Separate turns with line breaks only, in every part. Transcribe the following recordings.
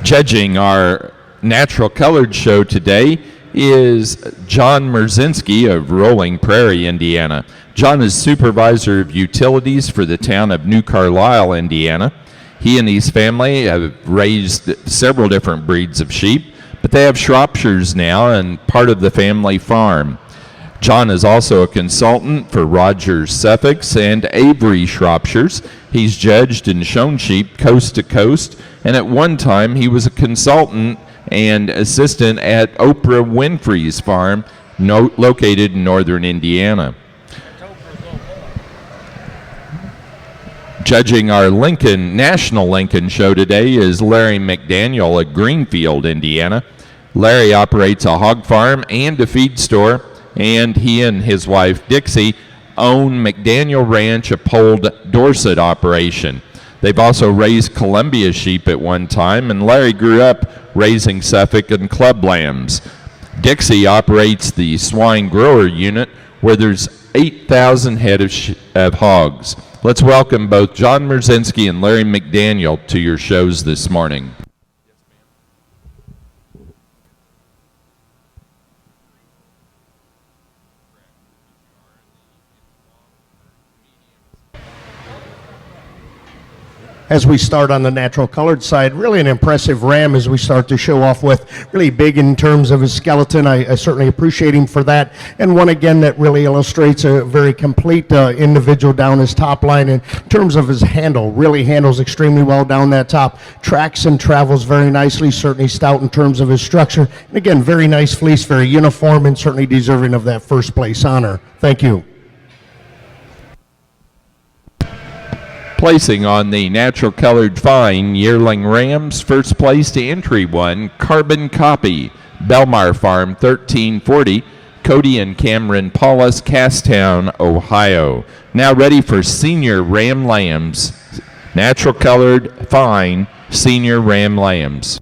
Judging our natural colored show today is John Merzinski of Rolling Prairie, Indiana. John is supervisor of utilities for the town of New Carlisle, Indiana. He and his family have raised several different breeds of sheep, but they have Shropshires now and part of the family farm. John is also a consultant for Rogers Suffolk's and Avery Shropshires. He's judged and shown sheep coast to coast, and at one time he was a consultant and assistant at Oprah Winfrey's farm located in northern Indiana. Judging our National Lincoln show today is Larry McDaniel of Greenfield, Indiana. Larry operates a hog farm and a feed store, and he and his wife Dixie own McDaniel Ranch, a polled Dorset operation. They've also raised Columbia sheep at one time, and Larry grew up raising Suffolk and club lambs. Dixie operates the swine grower unit, where there's 8,000 head of hogs. Let's welcome both John Merzinski and Larry McDaniel to your shows this morning.
As we start on the natural colored side, really an impressive ram as we start to show off with. Really big in terms of his skeleton. I certainly appreciate him for that. And one again that really illustrates a very complete individual down his top line in terms of his handle. Really handles extremely well down that top. Tracks and travels very nicely, certainly stout in terms of his structure. And again, very nice fleece, very uniform, and certainly deserving of that first place honor. Thank you.
Placing on the natural colored fine yearling rams, first place to entry one, Carbon Copy, Belmar Farm 1340, Cody and Cameron Paulus, Casstown, Ohio. Now ready for senior ram lambs, natural colored fine senior ram lambs.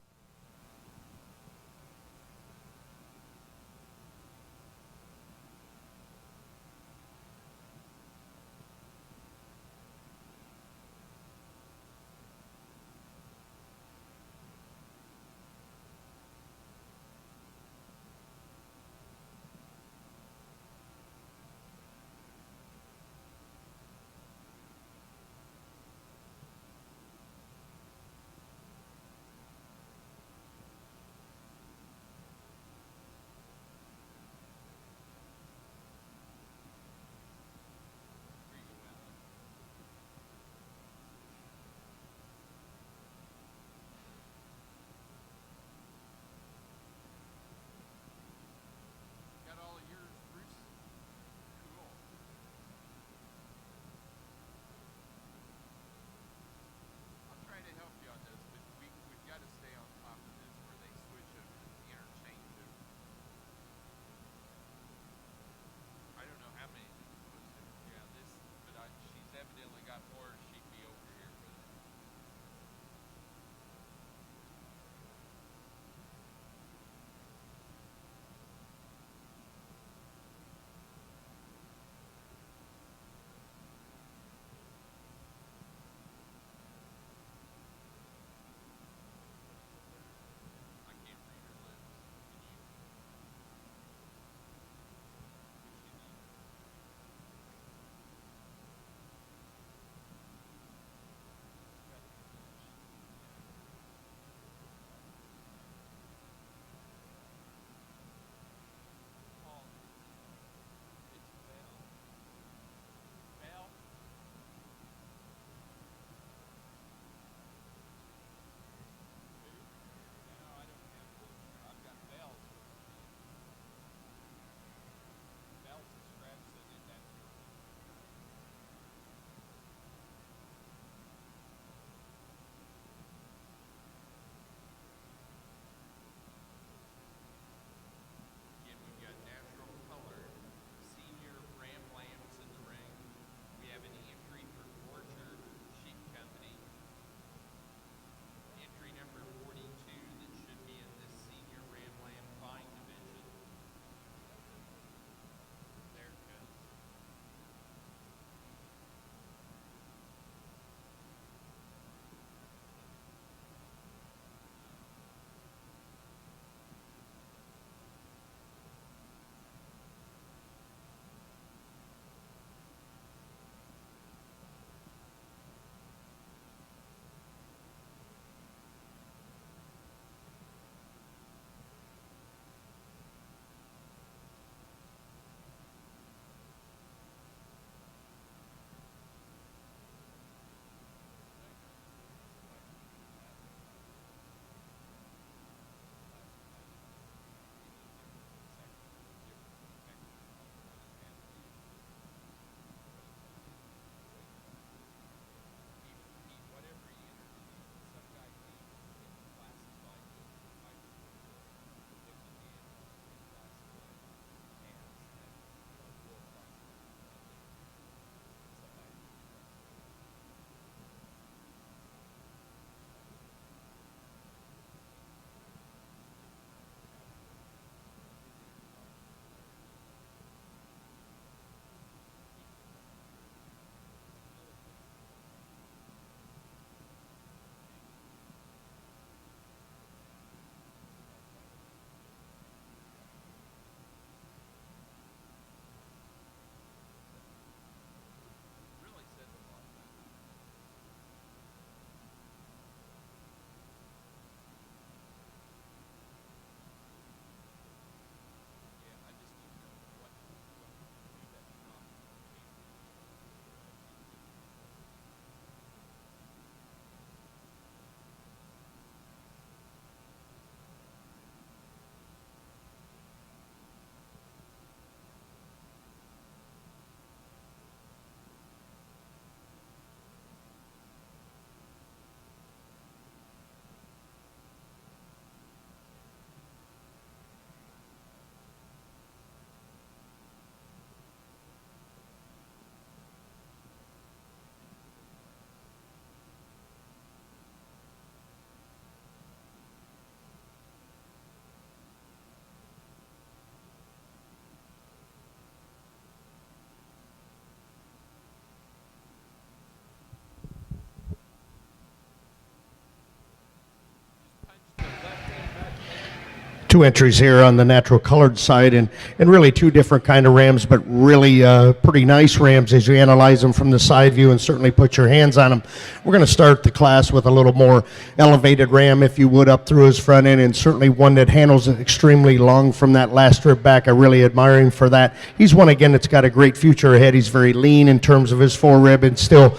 two entries here on the natural colored side, and really two different kind of rams, but really pretty nice rams as you analyze them from the side view and certainly put your hands on them. We're going to start the class with a little more elevated ram, if you would, up through his front end, and certainly one that handles it extremely long from that last rib back. I really admire him for that. He's one, again, that's got a great future ahead. He's very lean in terms of his forerib, and still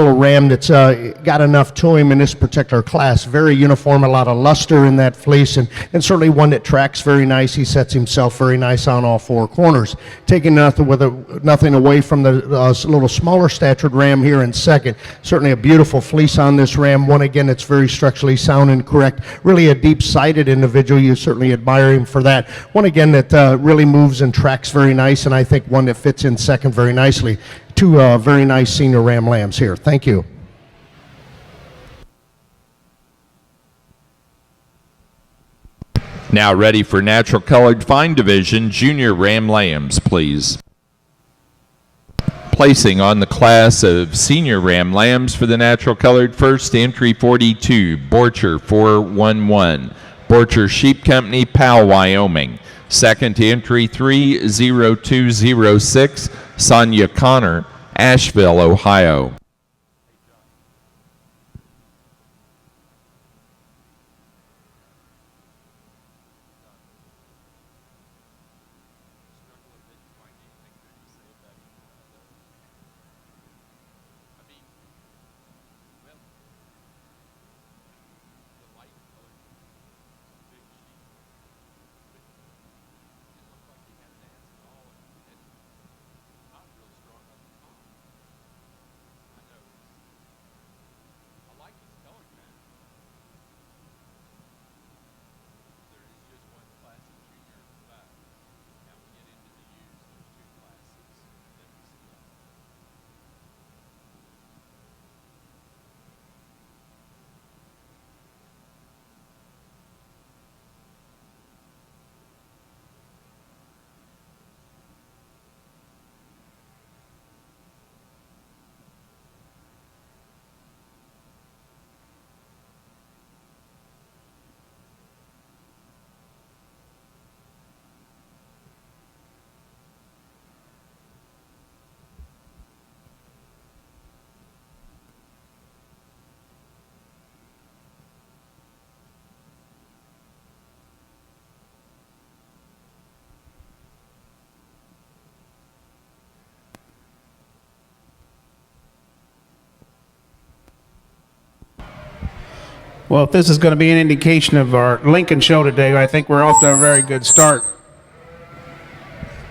a ram that's got enough to him in this particular class. Very uniform, a lot of luster in that fleece, and certainly one that tracks very nice. He sets himself very nice on all four corners. Taking nothing away from the little smaller statured ram here in second. Certainly a beautiful fleece on this ram. One, again, that's very structurally sound and correct. Really a deep-sided individual. You certainly admire him for that. One, again, that really moves and tracks very nice, and I think one that fits in second very nicely. Two very nice senior ram lambs here. Thank you.
Now ready for natural colored fine division junior ram lambs, please. Placing on the class of senior ram lambs for the natural colored, first entry 42, Borcher 411, Borcher Sheep Company, Powell, Wyoming. Second entry 30206, Sonia Connor, Asheville, Ohio.
Well, if this is going to be an indication of our Lincoln show today, I think we're off to a very good start.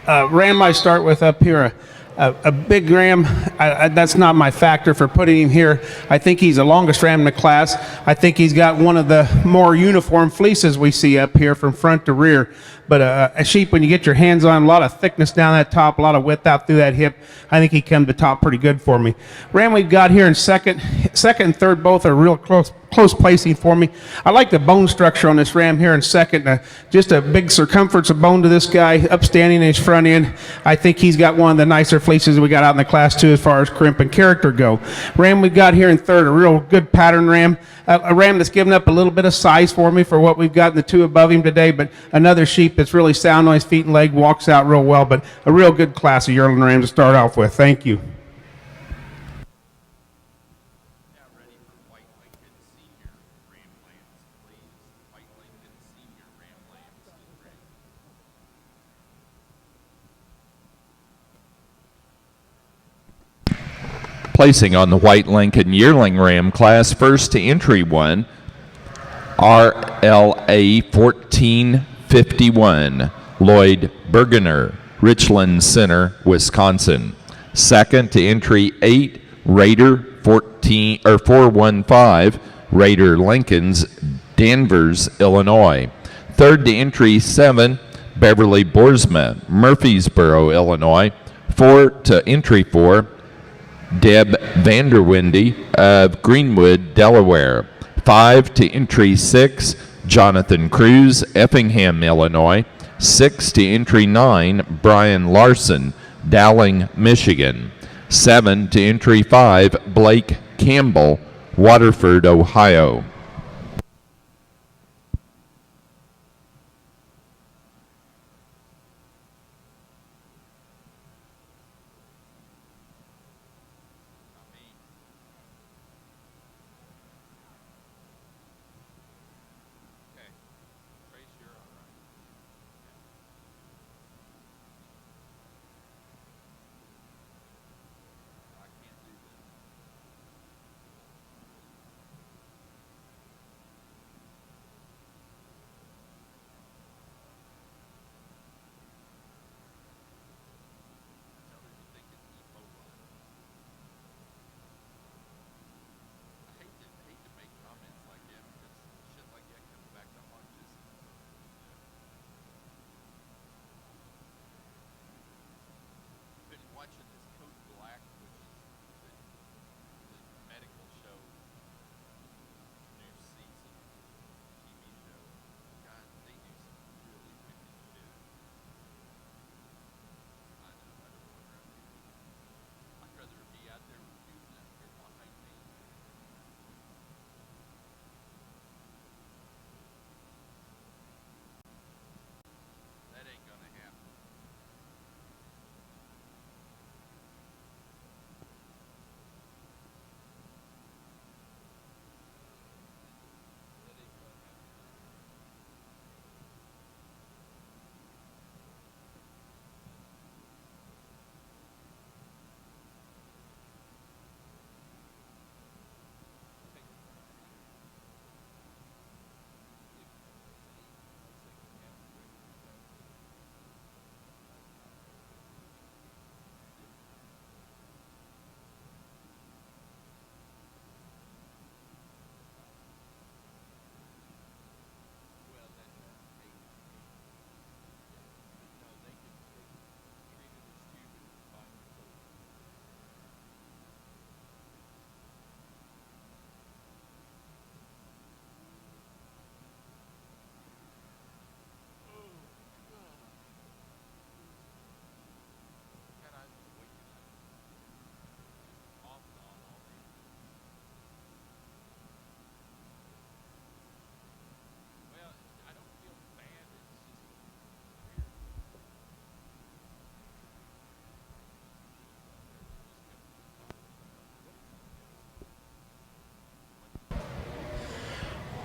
Ram I start with up here, a big ram. That's not my factor for putting him here. I think he's the longest ram in the class. I think he's got one of the more uniform fleeces we see up here from front to rear. But a sheep, when you get your hands on, a lot of thickness down that top, a lot of width out through that hip. I think he come to top pretty good for me. Ram we've got here in second and third, both are real close placing for me. I like the bone structure on this ram here in second. Just a big circumference of bone to this guy, upstanding in his front end. I think he's got one of the nicer fleeces we got out in the class too, as far as crimp and character go. Ram we've got here in third, a real good pattern ram. A ram that's given up a little bit of size for me for what we've got in the two above him today, but another sheep that's really sound on his feet and leg, walks out real well, but a real good class of yearling ram to start off with. Thank you.
Placing on the White Lincoln Yearling Ram class, first to entry 1, RLA 1451, Lloyd Bergener, Richland Center, Wisconsin. Second to entry 8, Raider 415, Raider Lincolns, Danvers, Illinois. Third to entry 7, Beverly Boersma, Murfreesboro, Illinois. Four to entry 4, Deb Vanderwinde of Greenwood, Delaware. 5 to entry 6, Jonathan Cruz, Effingham, Illinois. 6 to entry 9, Brian Larson, Dowling, Michigan. 7 to entry 5, Blake Campbell, Waterford, Ohio.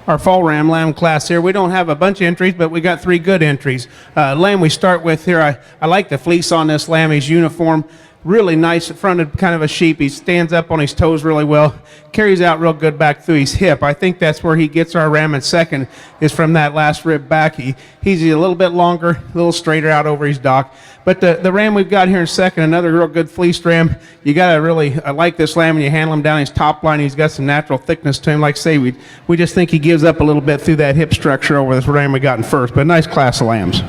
our fall lamb class here. We don't have a bunch of entries, but we got 3 good entries. Lamb we start with here, I like the fleece on this lamb. He's uniform. Really nice fronted, kind of a sheep. He stands up on his toes really well, carries out real good back through his hip. I think that's where he gets our ram in second, is from that last rib back. He's a little bit longer, a little straighter out over his dock. But the ram we've got here in second, another real good fleeced ram. You got to really like this lamb when you handle him down his top line. He's got some natural thickness to him. Like I say, we just think he gives up a little bit through that hip structure over this ram we got in first. But nice class of lambs.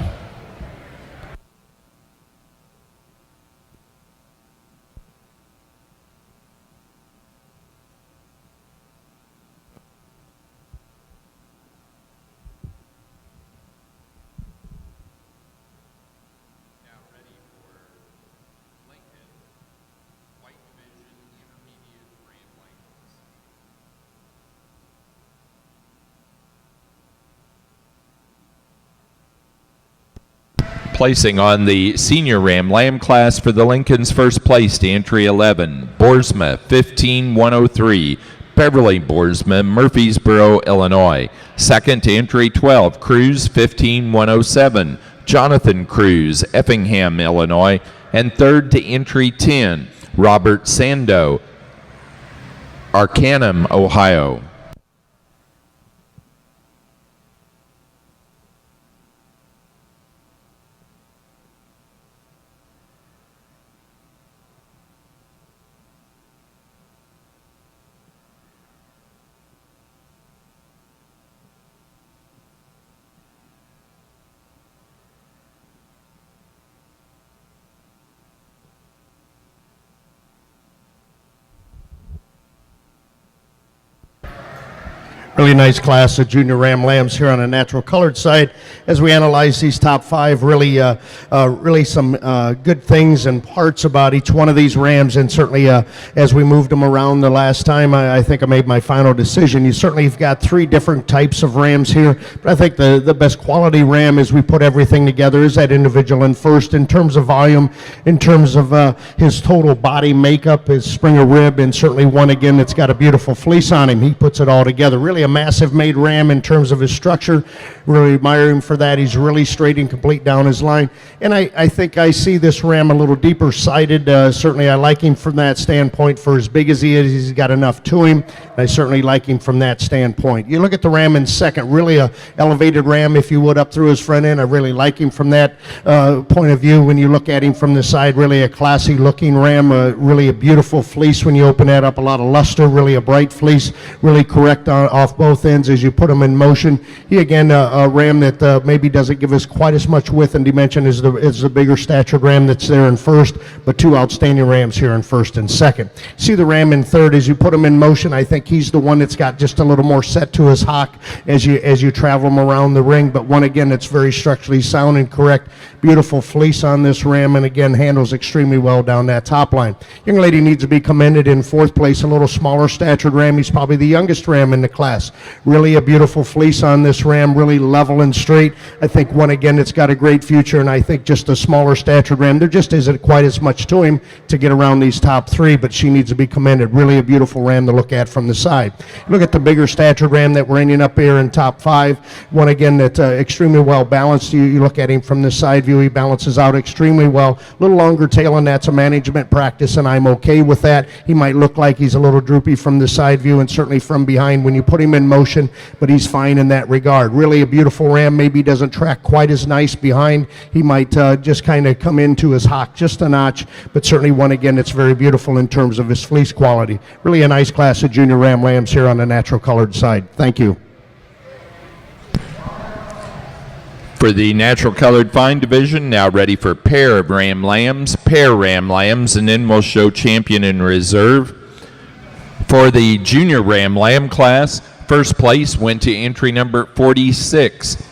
Placing on the senior ram lamb class for the Lincolns, first place to entry 11, Boersma 15103, Beverly Boersma, Murfreesboro, Illinois. Second to entry 12, Cruz 15107, Jonathan Cruz, Effingham, Illinois. And third to entry 10, Robert Sando, Arcanum, Ohio.
Really nice class of junior ram lambs here on the natural colored side. As we analyze these top 5, really some good things and parts about each one of these rams. And certainly as we moved them around the last time, I think I made my final decision. You certainly have got 3 different types of rams here. But I think the best quality ram, as we put everything together, is that individual in first in terms of volume, in terms of his total body makeup, his springer rib, and certainly one, again, that's got a beautiful fleece on him. He puts it all together. Really a massive made ram in terms of his structure. Really admire him for that. He's really straight and complete down his line. And I think I see this ram a little deeper sided. Certainly I like him from that standpoint. For as big as he is, he's got enough to him. I certainly like him from that standpoint. You look at the ram in second, really a elevated ram, if you would, up through his front end. I really like him from that point of view. When you look at him from the side, really a classy looking ram, really a beautiful fleece when you open that up, a lot of luster, really a bright fleece, really correct off both ends as you put him in motion. He, again, a ram that maybe doesn't give us quite as much width and dimension as the bigger statured ram that's there in first, but 2 outstanding rams here in first and second. See the ram in third, as you put him in motion, I think he's the one that's got just a little more set to his hock as you travel him around the ring, but one, again, that's very structurally sound and correct. Beautiful fleece on this ram, and again, handles extremely well down that top line. Young lady needs to be commended in fourth place, a little smaller statured ram. He's probably the youngest ram in the class. Really a beautiful fleece on this ram, really level and straight. I think one, again, that's got a great future, and I think just a smaller statured ram, there just isn't quite as much to him to get around these top 3, but she needs to be commended. Really a beautiful ram to look at from the side. Look at the bigger statured ram that we're ending up here in top 5. One, again, that's extremely well balanced. You look at him from the side view, he balances out extremely well. A little longer tail, and that's a management practice, and I'm okay with that. He might look like he's a little droopy from the side view and certainly from behind when you put him in motion, but he's fine in that regard. Really a beautiful ram. Maybe doesn't track quite as nice behind. He might just kind of come into his hock just a notch, but certainly one, again, that's very beautiful in terms of his fleece quality. Really a nice class of junior ram lambs here on the natural colored side. Thank you.
For the natural colored fine division, now ready for pair ram lambs, and then we'll show champion and reserve. For the junior ram lamb class, first place went to entry number 46,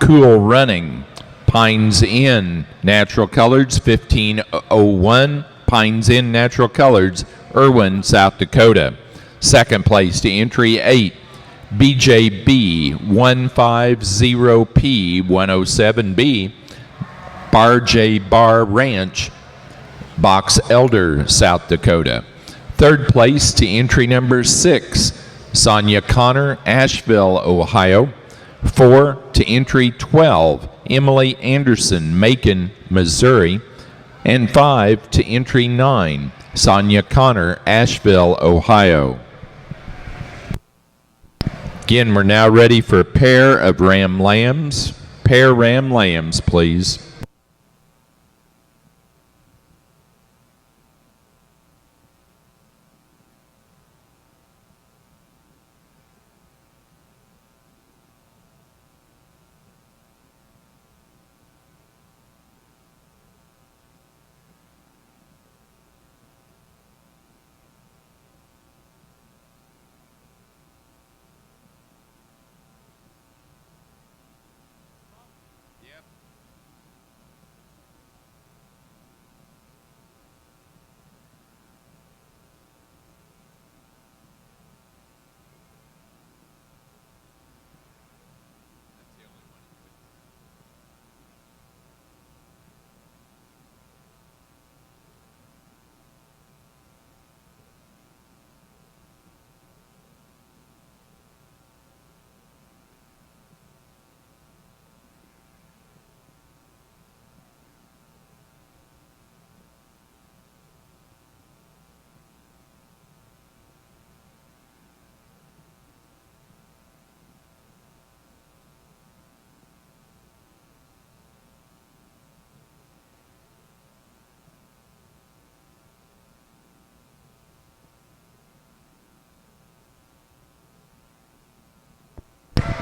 Cool Running, Pines Inn, Natural Coloreds, 1501, Pines Inn Natural Coloreds, Irwin, South Dakota. Second place to entry 8, BJB 150P 107B, Bar J Bar Ranch, Box Elder, South Dakota. Third place to entry number 6, Sonia Connor, Asheville, Ohio. 4 to entry 12, Emily Anderson, Macon, Missouri. And 5 to entry 9, Sonia Connor, Asheville, Ohio. Again, we're now ready for a pair of ram lambs. Pair ram lambs, please.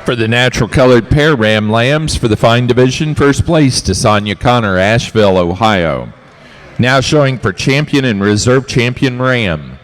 For the natural colored pair ram lambs for the fine division, first place to Sonia Connor, Asheville, Ohio. Now showing for champion and reserve champion ram.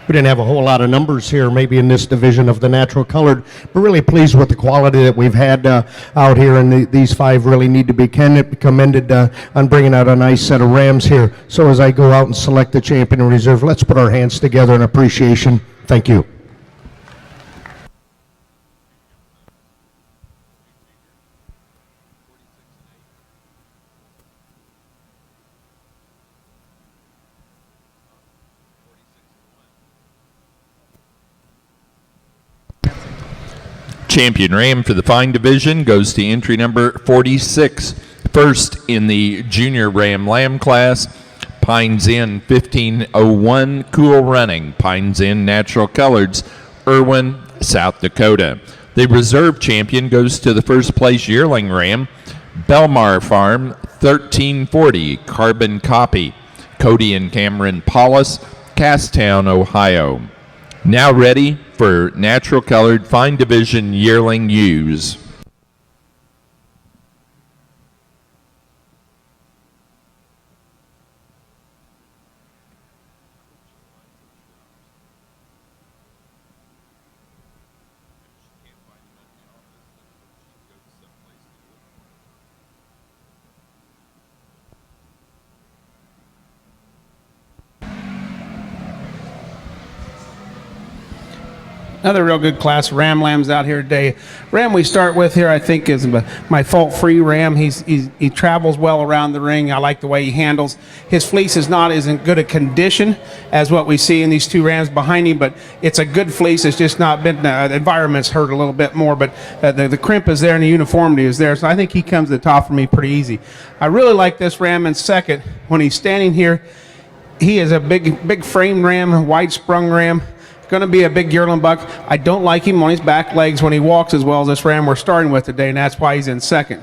We didn't have a whole lot of numbers here, maybe in this division of the natural colored, but really pleased with the quality that we've had out here, and these 5 really need to be commended on bringing out a nice set of rams here. So as I go out and select the champion and reserve, let's put our hands together in appreciation. Thank you.
Champion ram for the fine division goes to entry number 46. First in the junior ram lamb class, Pines Inn 1501, Cool Running, Pines Inn Natural Coloreds, Irwin, South Dakota. The reserve champion goes to the first place yearling ram, Belmar Farm 1340, Carbon Copy, Cody and Cameron Paulus, Casstown, Ohio. Now ready for natural colored fine division yearling ewes.
Another real good class of ram lambs out here today. Ram we start with here, I think, is my fault-free ram. He travels well around the ring. I like the way he handles. His fleece is not as in good a condition as what we see in these two rams behind him, but it's a good fleece. It's just not been, the environment's hurt a little bit more, but the crimp is there and the uniformity is there. So I think he comes to the top for me pretty easy. I really like this ram in second. When he's standing here, he is a big framed ram, wide sprung ram. Going to be a big yearling buck. I don't like him on his back legs when he walks as well as this ram we're starting with today, and that's why he's in second.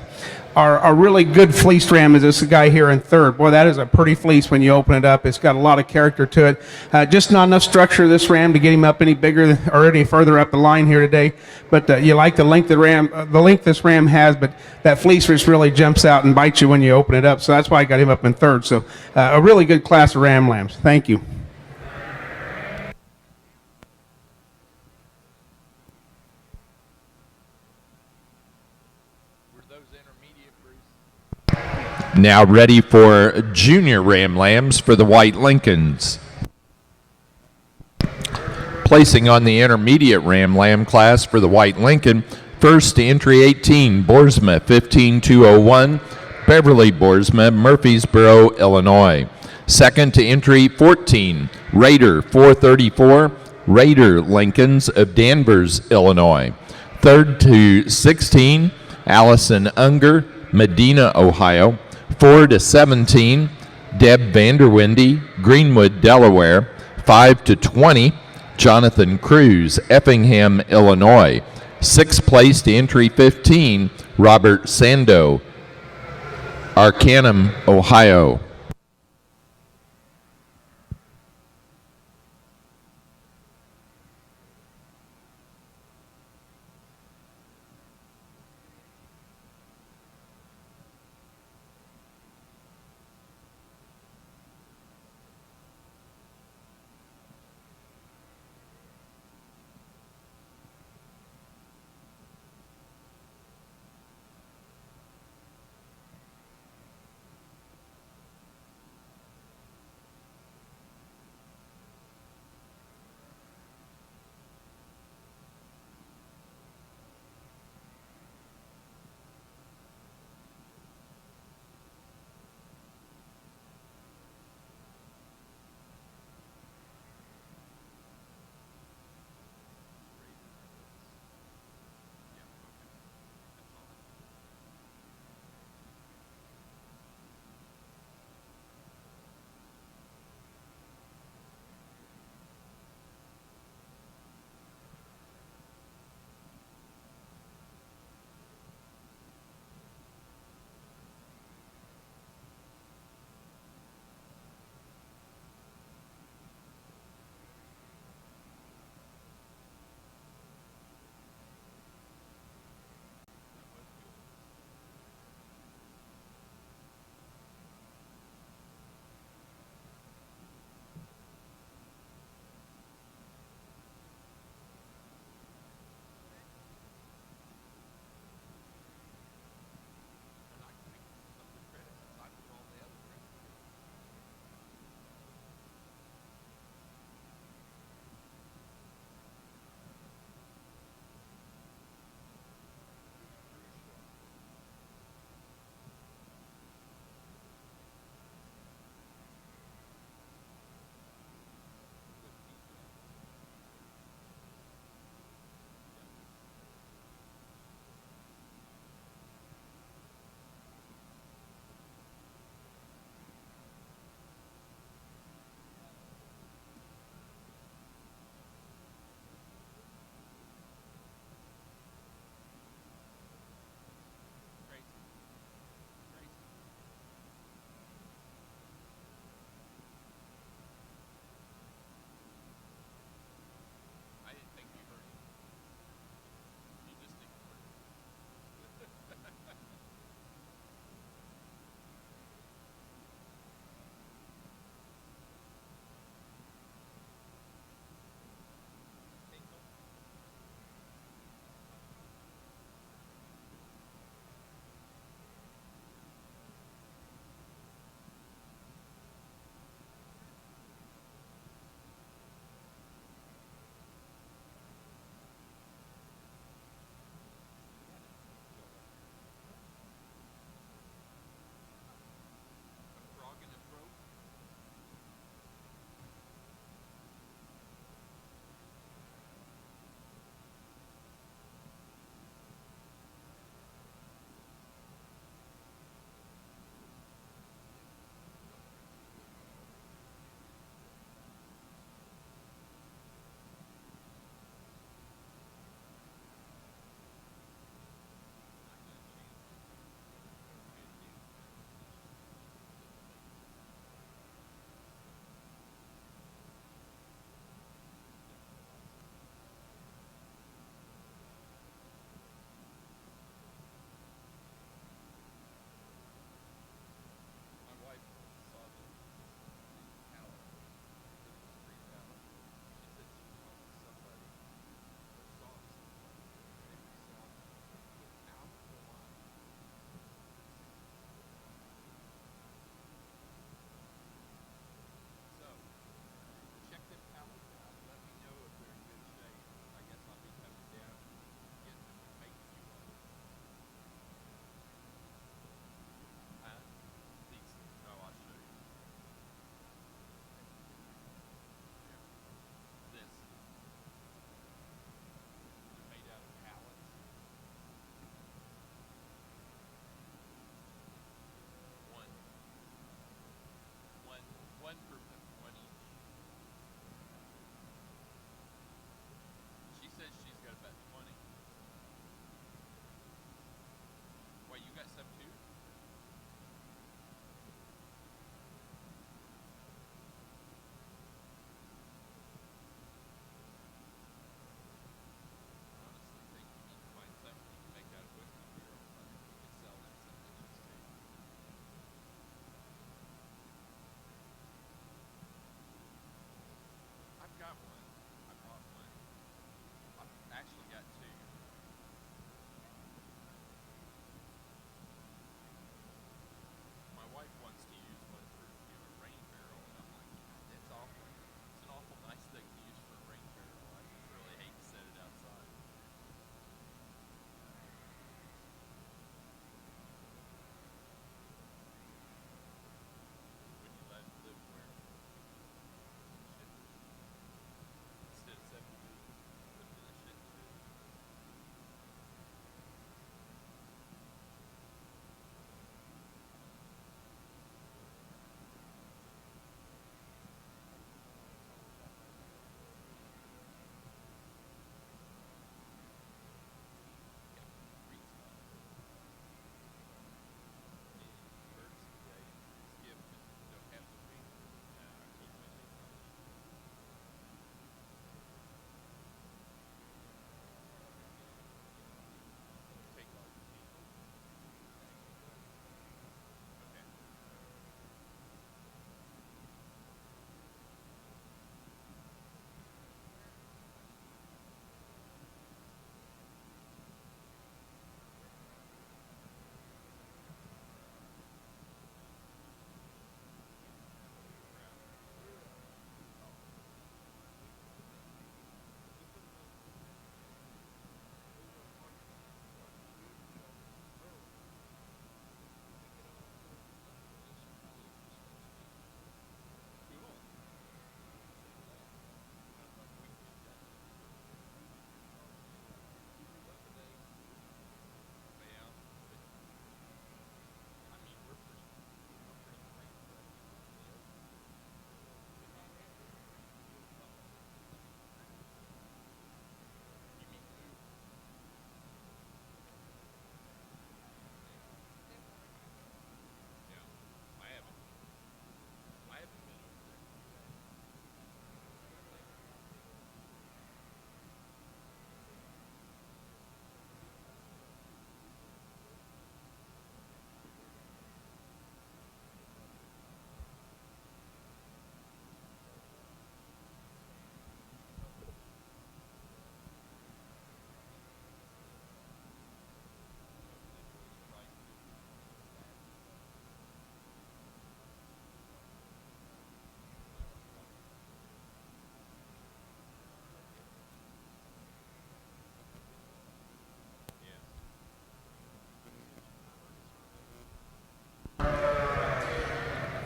Our really good fleeced ram is this guy here in third. Boy, that is a pretty fleece when you open it up. It's got a lot of character to it. Just not enough structure of this ram to get him up any bigger or any further up the line here today. But you like the length this ram has, but that fleece just really jumps out and bites you when you open it up. So that's why I got him up in third. So a really good class of ram lambs. Thank you.
Now ready for junior ram lambs for the White Lincolns. Placing on the intermediate ram lamb class for the White Lincoln, first to entry 18, Boersma 15201, Beverly Boersma, Murfreesboro, Illinois. Second to entry 14, Raider 434, Raider Lincolns of Danvers, Illinois. Third to 16, Allison Unger, Medina, Ohio. 4 to 17, Deb Vanderwindy, Greenwood, Delaware. 5 to 20, Jonathan Cruz, Effingham, Illinois. Sixth place to entry 15, Robert Sando, Arcanum, Ohio.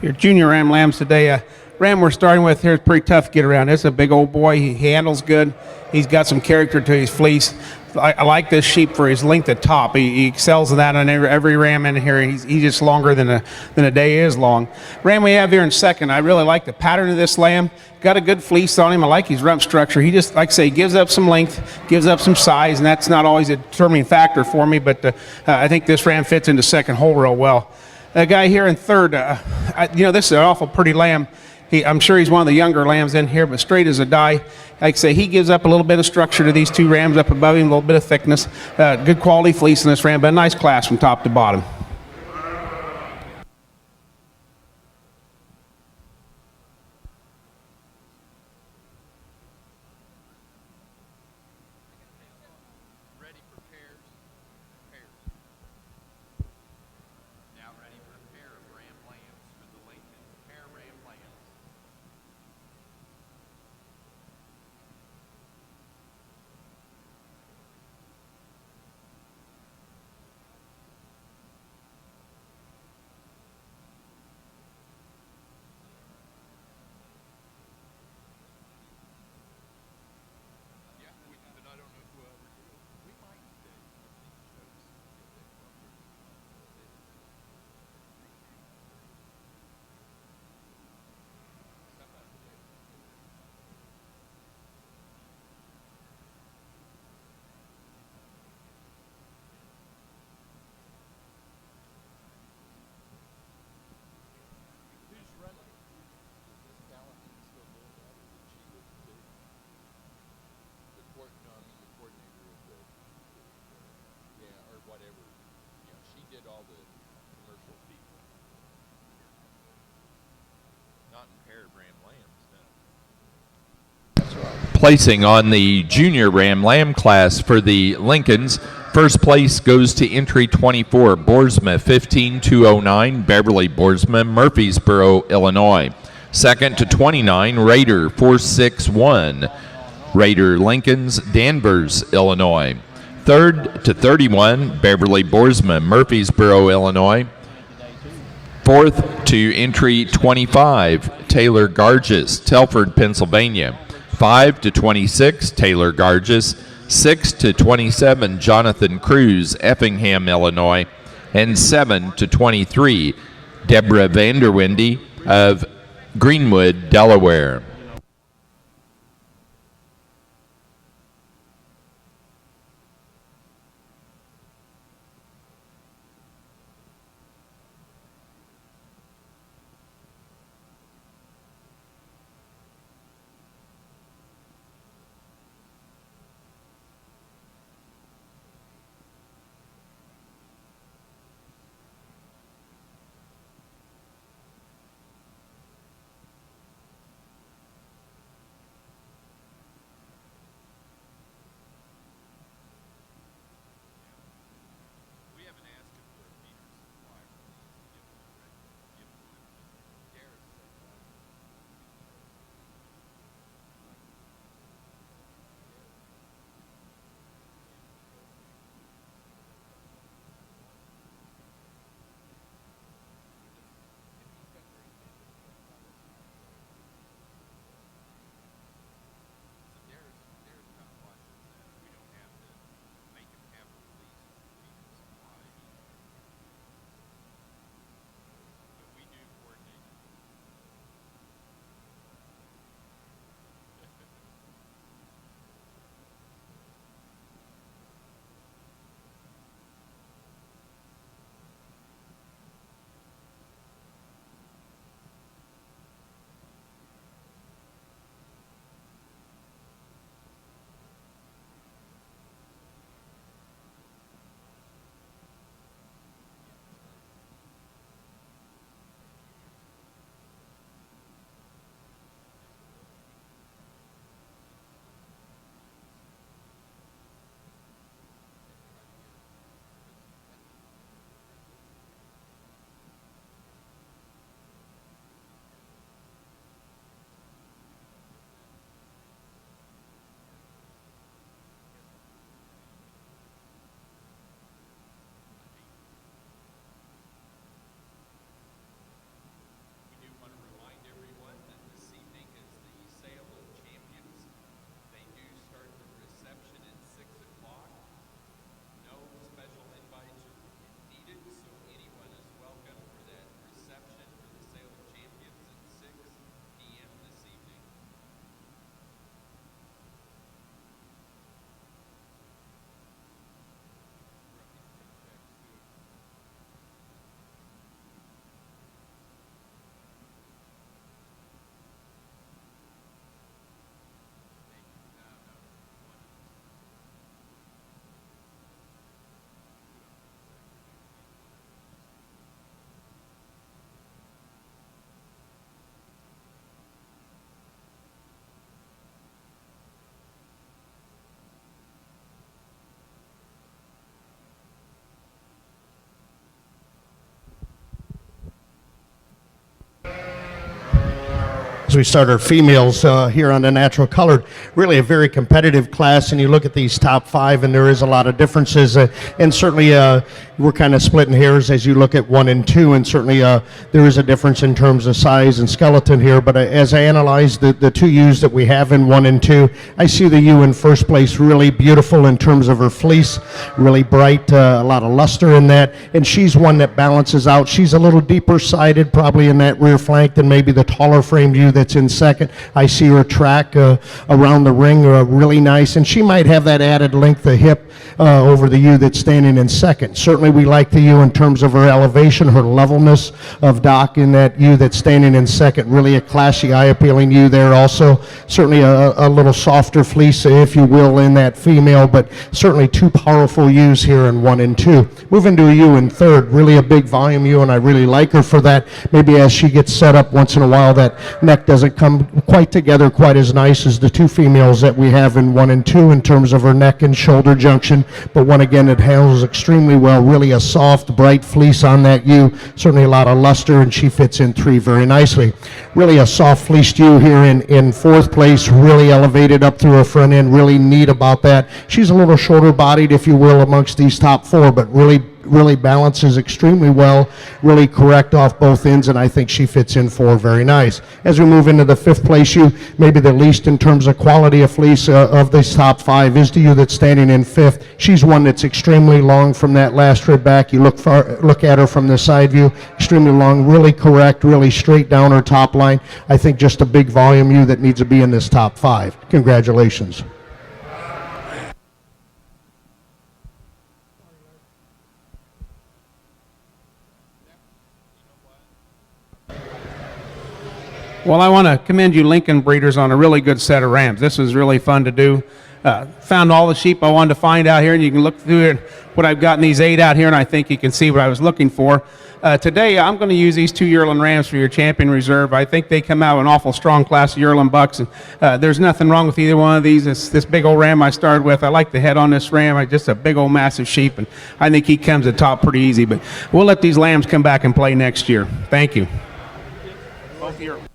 your junior ram lambs today. Ram we're starting with here is pretty tough to get around. It's a big old boy. He handles good. He's got some character to his fleece. I like this sheep for his length of top. He excels in that on every ram in here. He's just longer than a day is long. Ram we have here in second. I really like the pattern of this lamb. Got a good fleece on him. I like his rump structure. He just, like I say, gives up some length, gives up some size, and that's not always a determining factor for me, but I think this ram fits into second hole real well. The guy here in third, this is an awful pretty lamb. I'm sure he's one of the younger lambs in here, but straight as a die. Like I say, he gives up a little bit of structure to these two rams up above him, a little bit of thickness. Good quality fleece in this ram, but a nice class from top to bottom.
Now ready for a pair of ram lambs for the Lincoln. Pair ram lambs. Yeah, but I don't know whoever. We might stay. Who's running? Is Miss Callahan still doing that, or did she leave too? The coordinator of or whatever. Yeah, she did all the commercial people. Not in pair of ram lambs, no. That's right. Placing on the junior ram lamb class for the Lincolns. First place goes to entry 24, Boersma 15209, Beverly Boersma, Murfreesboro, Illinois. Second to 29, Raider 461, Raider Lincolns, Danvers, Illinois. Third to 31, Beverly Boersma, Murfreesboro, Illinois. Fourth to entry 25, Taylor Gargis, Telford, Pennsylvania. 5 to 26, Taylor Gargis. 6 to 27, Jonathan Cruz, Effingham, Illinois. And 7 to 23, Deborah Vanderwinde of Greenwood, Delaware.
we start our females here on the natural colored. Really a very competitive class, and you look at these top 5, and there is a lot of differences. And certainly we're kind of splitting hairs as you look at 1 and 2, and certainly there is a difference in terms of size and skeleton here. But as I analyze the 2 ewes that we have in 1 and 2, I see the ewe in first place really beautiful in terms of her fleece, really bright, a lot of luster in that, and she's one that balances out. She's a little deeper sided probably in that rear flank than maybe the taller framed ewe that's in second. I see her track around the ring really nice, and she might have that added length of hip over the ewe that's standing in second. Certainly we like the ewe in terms of her elevation, her levelness of dock in that ewe that's standing in second. Really a classy, eye-appealing ewe there also. Certainly a little softer fleece, if you will, in that female, but certainly 2 powerful ewes here in 1 and 2. Moving to a ewe in third, really a big volume ewe, and I really like her for that. Maybe as she gets set up once in a while, that neck doesn't come quite together quite as nice as the 2 females that we have in 1 and 2 in terms of her neck and shoulder junction, but one again that handles extremely well. Really a soft, bright fleece on that ewe, certainly a lot of luster, and she fits in 3 very nicely. Really a soft fleeced ewe here in fourth place, really elevated up through her front end, really neat about that. She's a little shorter bodied, if you will, amongst these top 4, but really balances extremely well, really correct off both ends, and I think she fits in 4 very nice. As we move into the 5th place ewe, maybe the least in terms of quality of fleece of this top 5 is the ewe that's standing in 5th. She's one that's extremely long from that last rib back. You look at her from the side view, extremely long, really correct, really straight down her top line. I think just a big volume ewe that needs to be in this top 5. Congratulations.
Well, I want to commend you Lincoln breeders on a really good set of rams. This was really fun to do. Found all the sheep I wanted to find out here, and you can look through it, what I've got in these 8 out here, and I think you can see what I was looking for. Today, I'm going to use these 2 yearling rams for your champion reserve. I think they come out with an awful strong class of yearling bucks, and there's nothing wrong with either one of these. This big old ram I started with, I like the head on this ram. Just a big old massive sheep, and I think he comes to top pretty easy. But we'll let these lambs come back and play next year. Thank you. Both yearlings.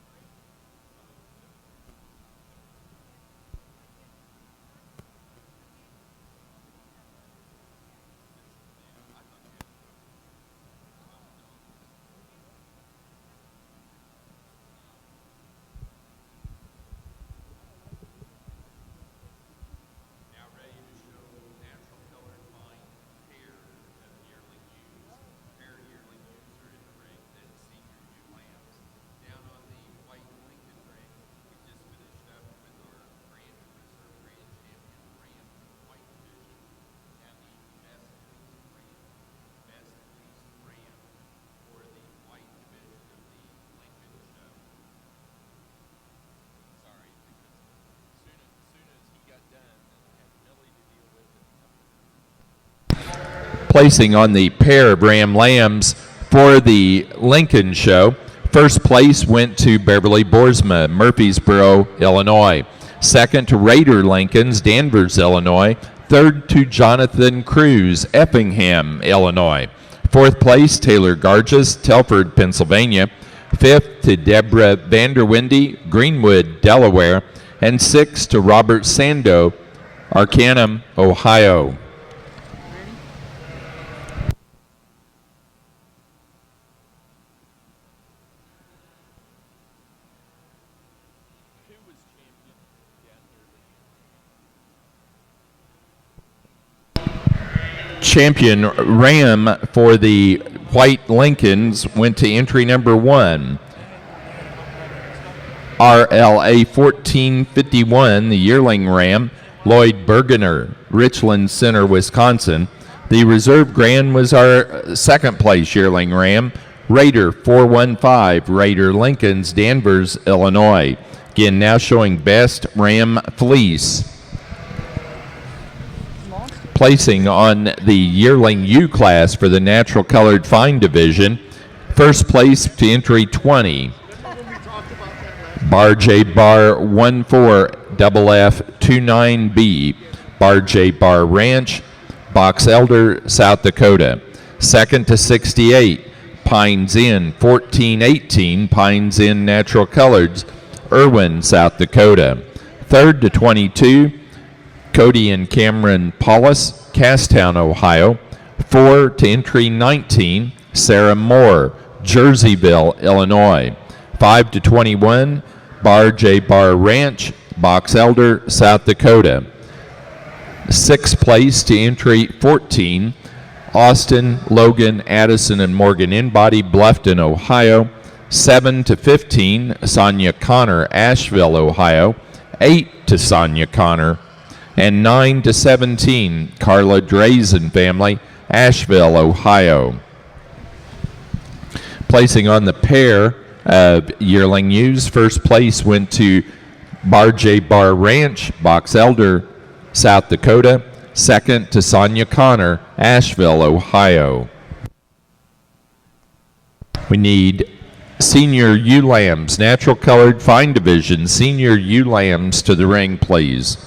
Placing on the pair of ram lambs for the Lincoln Show. First place went to Beverly Boersma, Murfreesboro, Illinois. Second to Raider Lincolns, Danvers, Illinois. Third to Jonathan Cruz, Effingham, Illinois. Fourth place, Taylor Garges, Telford, Pennsylvania. Fifth to Deborah Vanderwindy, Greenwood, Delaware. And sixth to Robert Sando, Arcanum, Ohio. Champion ram for the White Lincolns went to entry number 1. RLA 1451, the yearling ram, Lloyd Bergener, Richland Center, Wisconsin. The reserve grand was our second place yearling ram, Raider 415, Raider Lincolns, Danvers, Illinois. Again, now showing best ram fleece. Placing on the yearling U class for the natural colored fine division. First place to entry 20. Bar J Bar 14FF29B, Bar J Bar Ranch, Box Elder, South Dakota. Second to 68, Pines Inn 1418, Pines Inn Natural Coloreds, Irwin, South Dakota. 3rd to 22, Cody and Cameron Paulus, Casstown, Ohio. 4 to entry 19, Sarah Moore, Jerseyville, Illinois. 5 to 21, Bar J Bar Ranch, Box Elder, South Dakota. 6th place to entry 14, Austin, Logan, Addison, and Morgan Inbody, Bluffton, Ohio. 7 to 15, Sonia Connor, Asheville, Ohio. 8 to Sonia Connor. And 9 to 17, Carla Drazen family, Asheville, Ohio. Placing on the pair of yearling ewes, first place went to Bar J Bar Ranch, Box Elder, South Dakota. 2nd to Sonia Connor, Asheville, Ohio. We need senior ewe lambs, natural colored fine division, senior ewe lambs to the ring, please.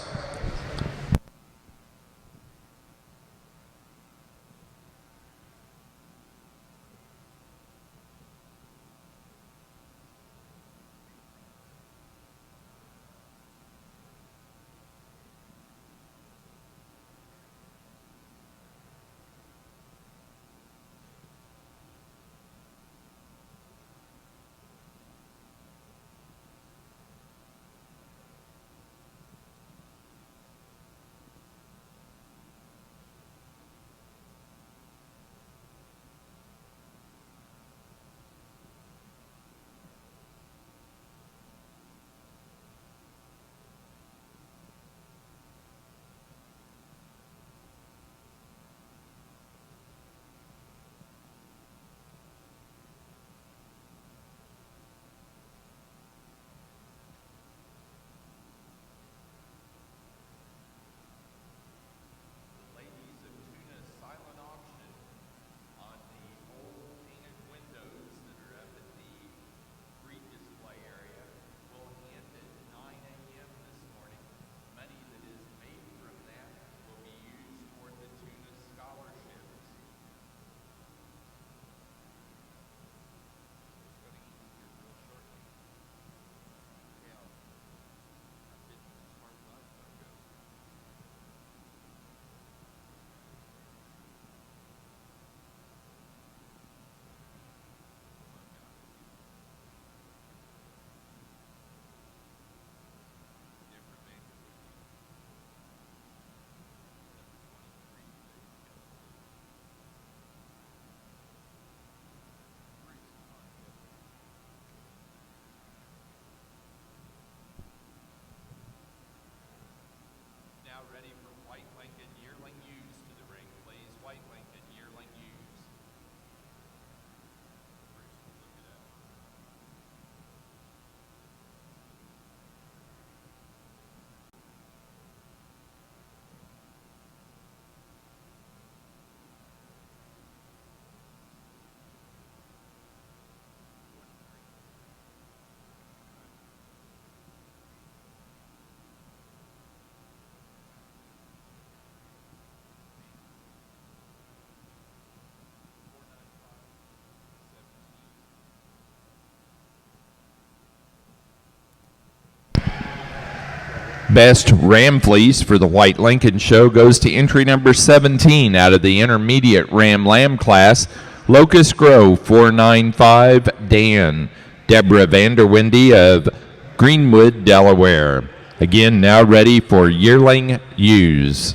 Ladies of Tunis silent auction on the old painted windows that are up at the breed display area will end at 9 a.m. this morning. Money that is made from that will be used toward the Tunis scholarships. It's going to end here real shortly. Yeah, I'm getting as far as I go. Now ready for White Lincoln yearling ewes to the ring, please. White Lincoln yearling ewes. Bruce, look it up. Best ram fleece for the White Lincoln Show goes to entry number 17 out of the intermediate ram lamb class, Locust Grove 495 Dan, Deborah Vanderwindy of Greenwood, Delaware. Again, now ready for yearling ewes.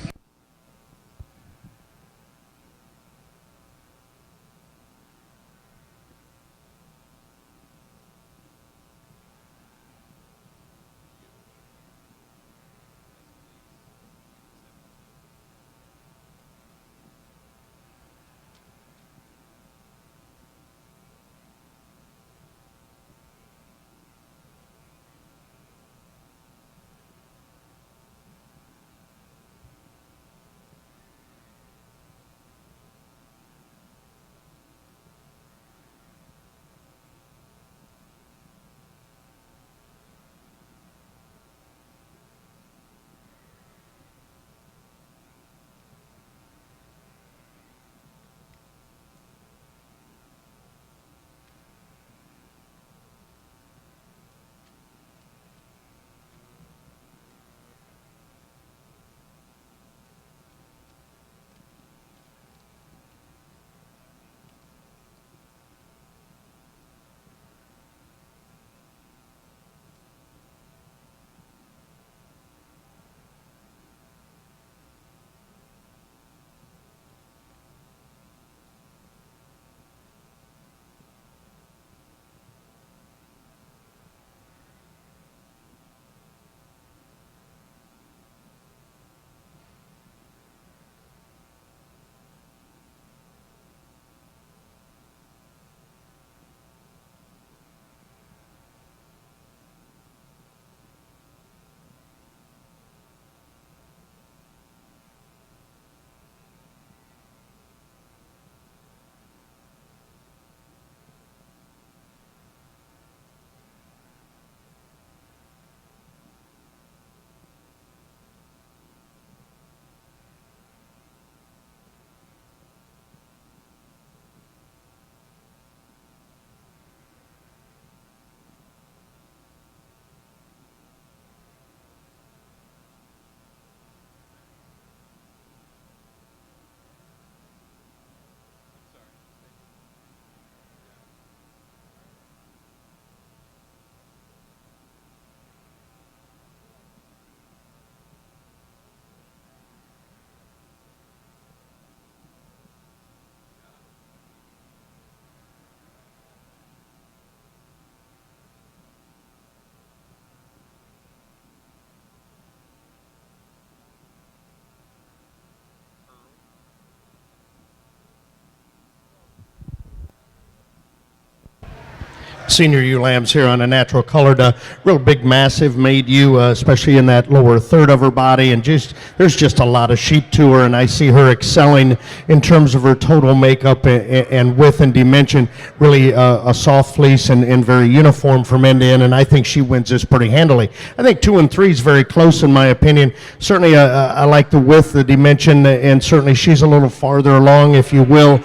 Senior ewe lambs here on a natural colored, real big, massive made ewe, especially in that lower third of her body, and there's just a lot of sheep to her, and I see her excelling in terms of her total makeup and width and dimension. Really a soft fleece and very uniform from end to end, and I think she wins this pretty handily. I think 2 and 3 is very close in my opinion. Certainly, I like the width, the dimension, and certainly she's a little farther along, if you will,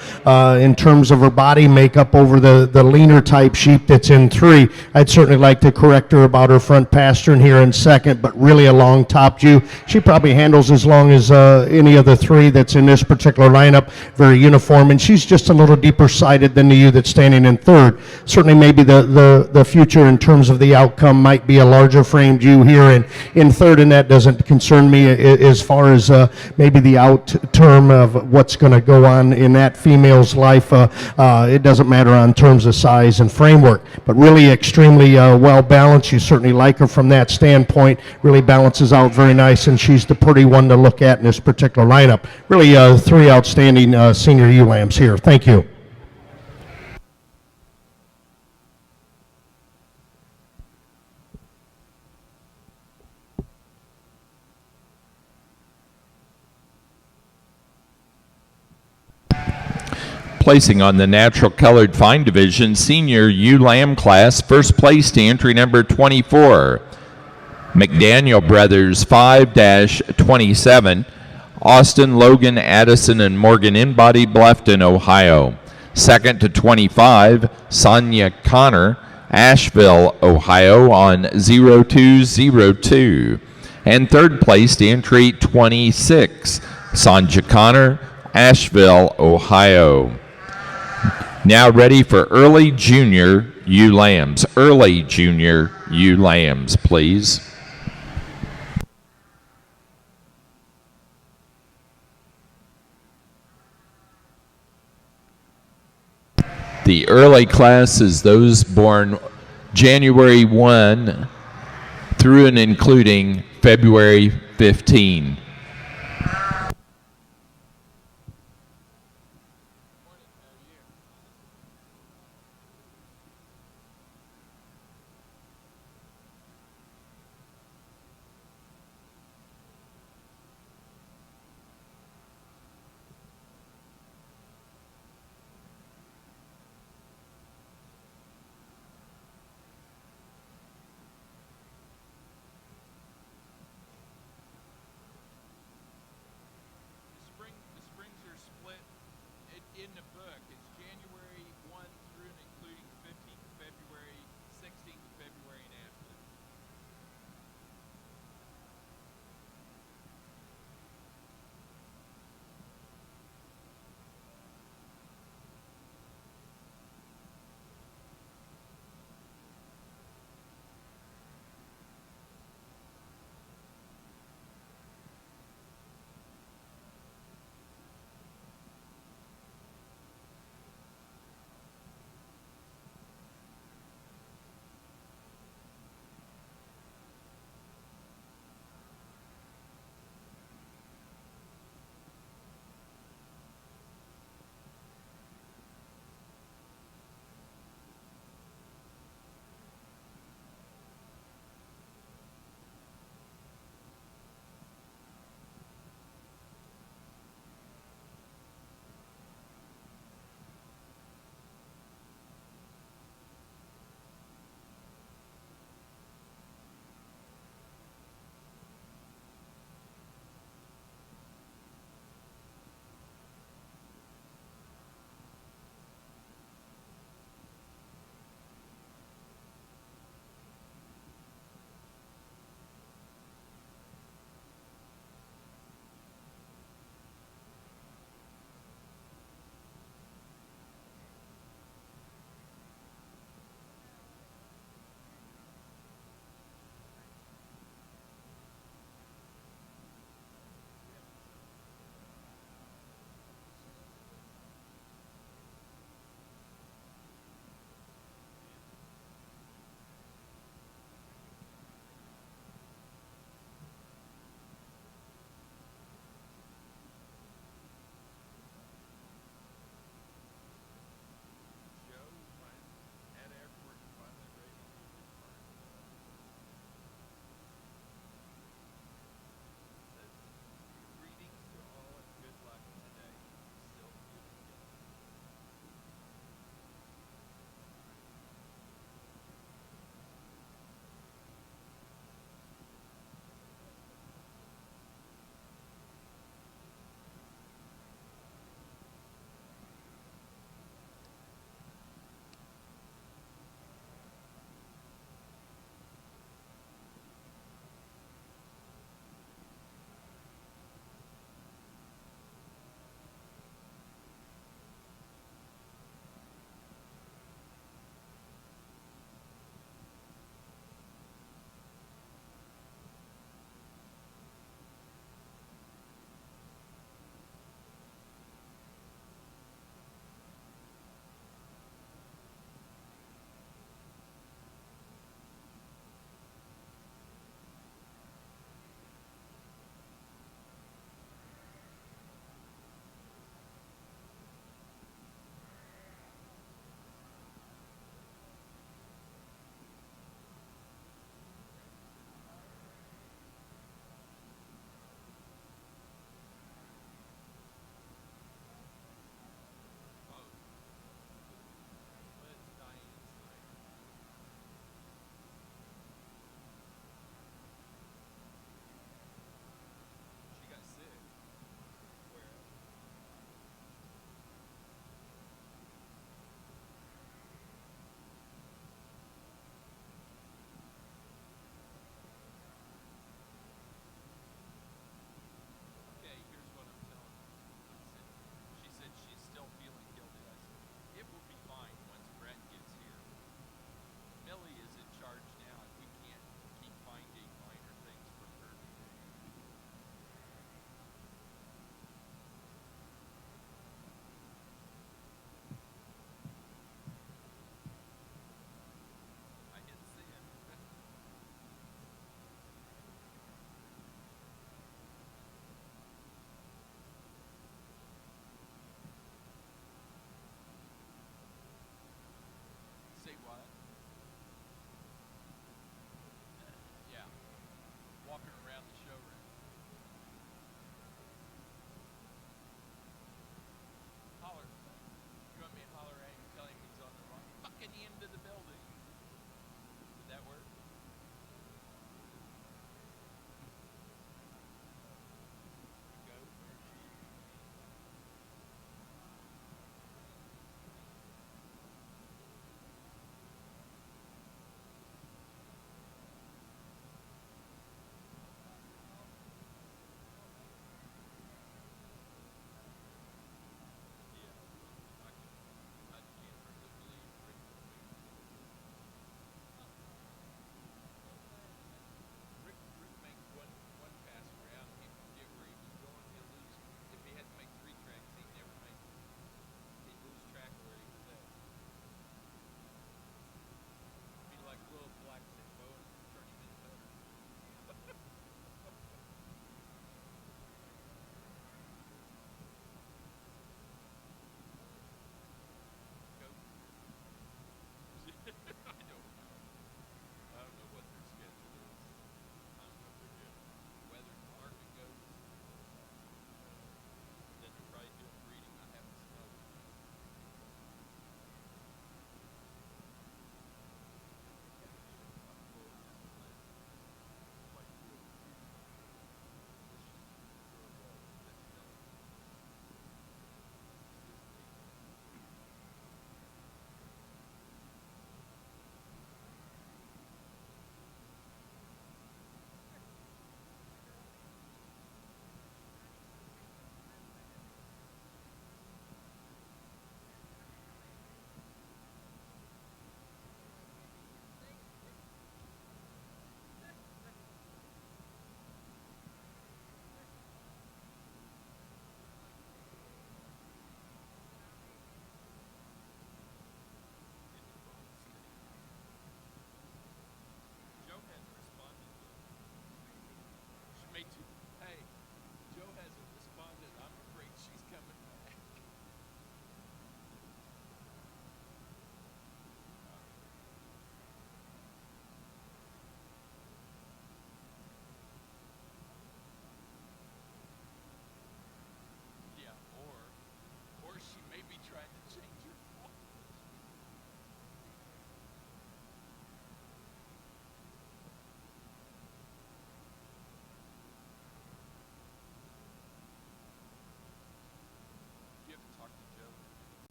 in terms of her body makeup over the leaner type sheep that's in 3. I'd certainly like to correct her about her front pastern here in second, but really a long top ewe. She probably handles as long as any of the 3 that's in this particular lineup. Very uniform, and she's just a little deeper sided than the ewe that's standing in third. Certainly, maybe the future in terms of the outcome might be a larger framed ewe here in third, and that doesn't concern me as far as maybe the out term of what's going to go on in that female's life. It doesn't matter on terms of size and framework, but really extremely well balanced. You certainly like her from that standpoint. Really balances out very nice, and she's the pretty one to look at in this particular lineup. Really 3 outstanding senior ewe lambs here. Thank you.
Placing on the natural colored fine division senior ewe lamb class, first place to entry number 24, McDaniel Brothers 5-27, Austin, Logan, Addison, and Morgan in-body Bluffton, Ohio. Second to 25, Sonia Connor, Asheville, Ohio on 0202. And third place to entry 26, Sonja Connor, Asheville, Ohio. Now ready for early junior ewe lambs. Early junior ewe lambs, please. The early class is those born January 1 through and including February 15.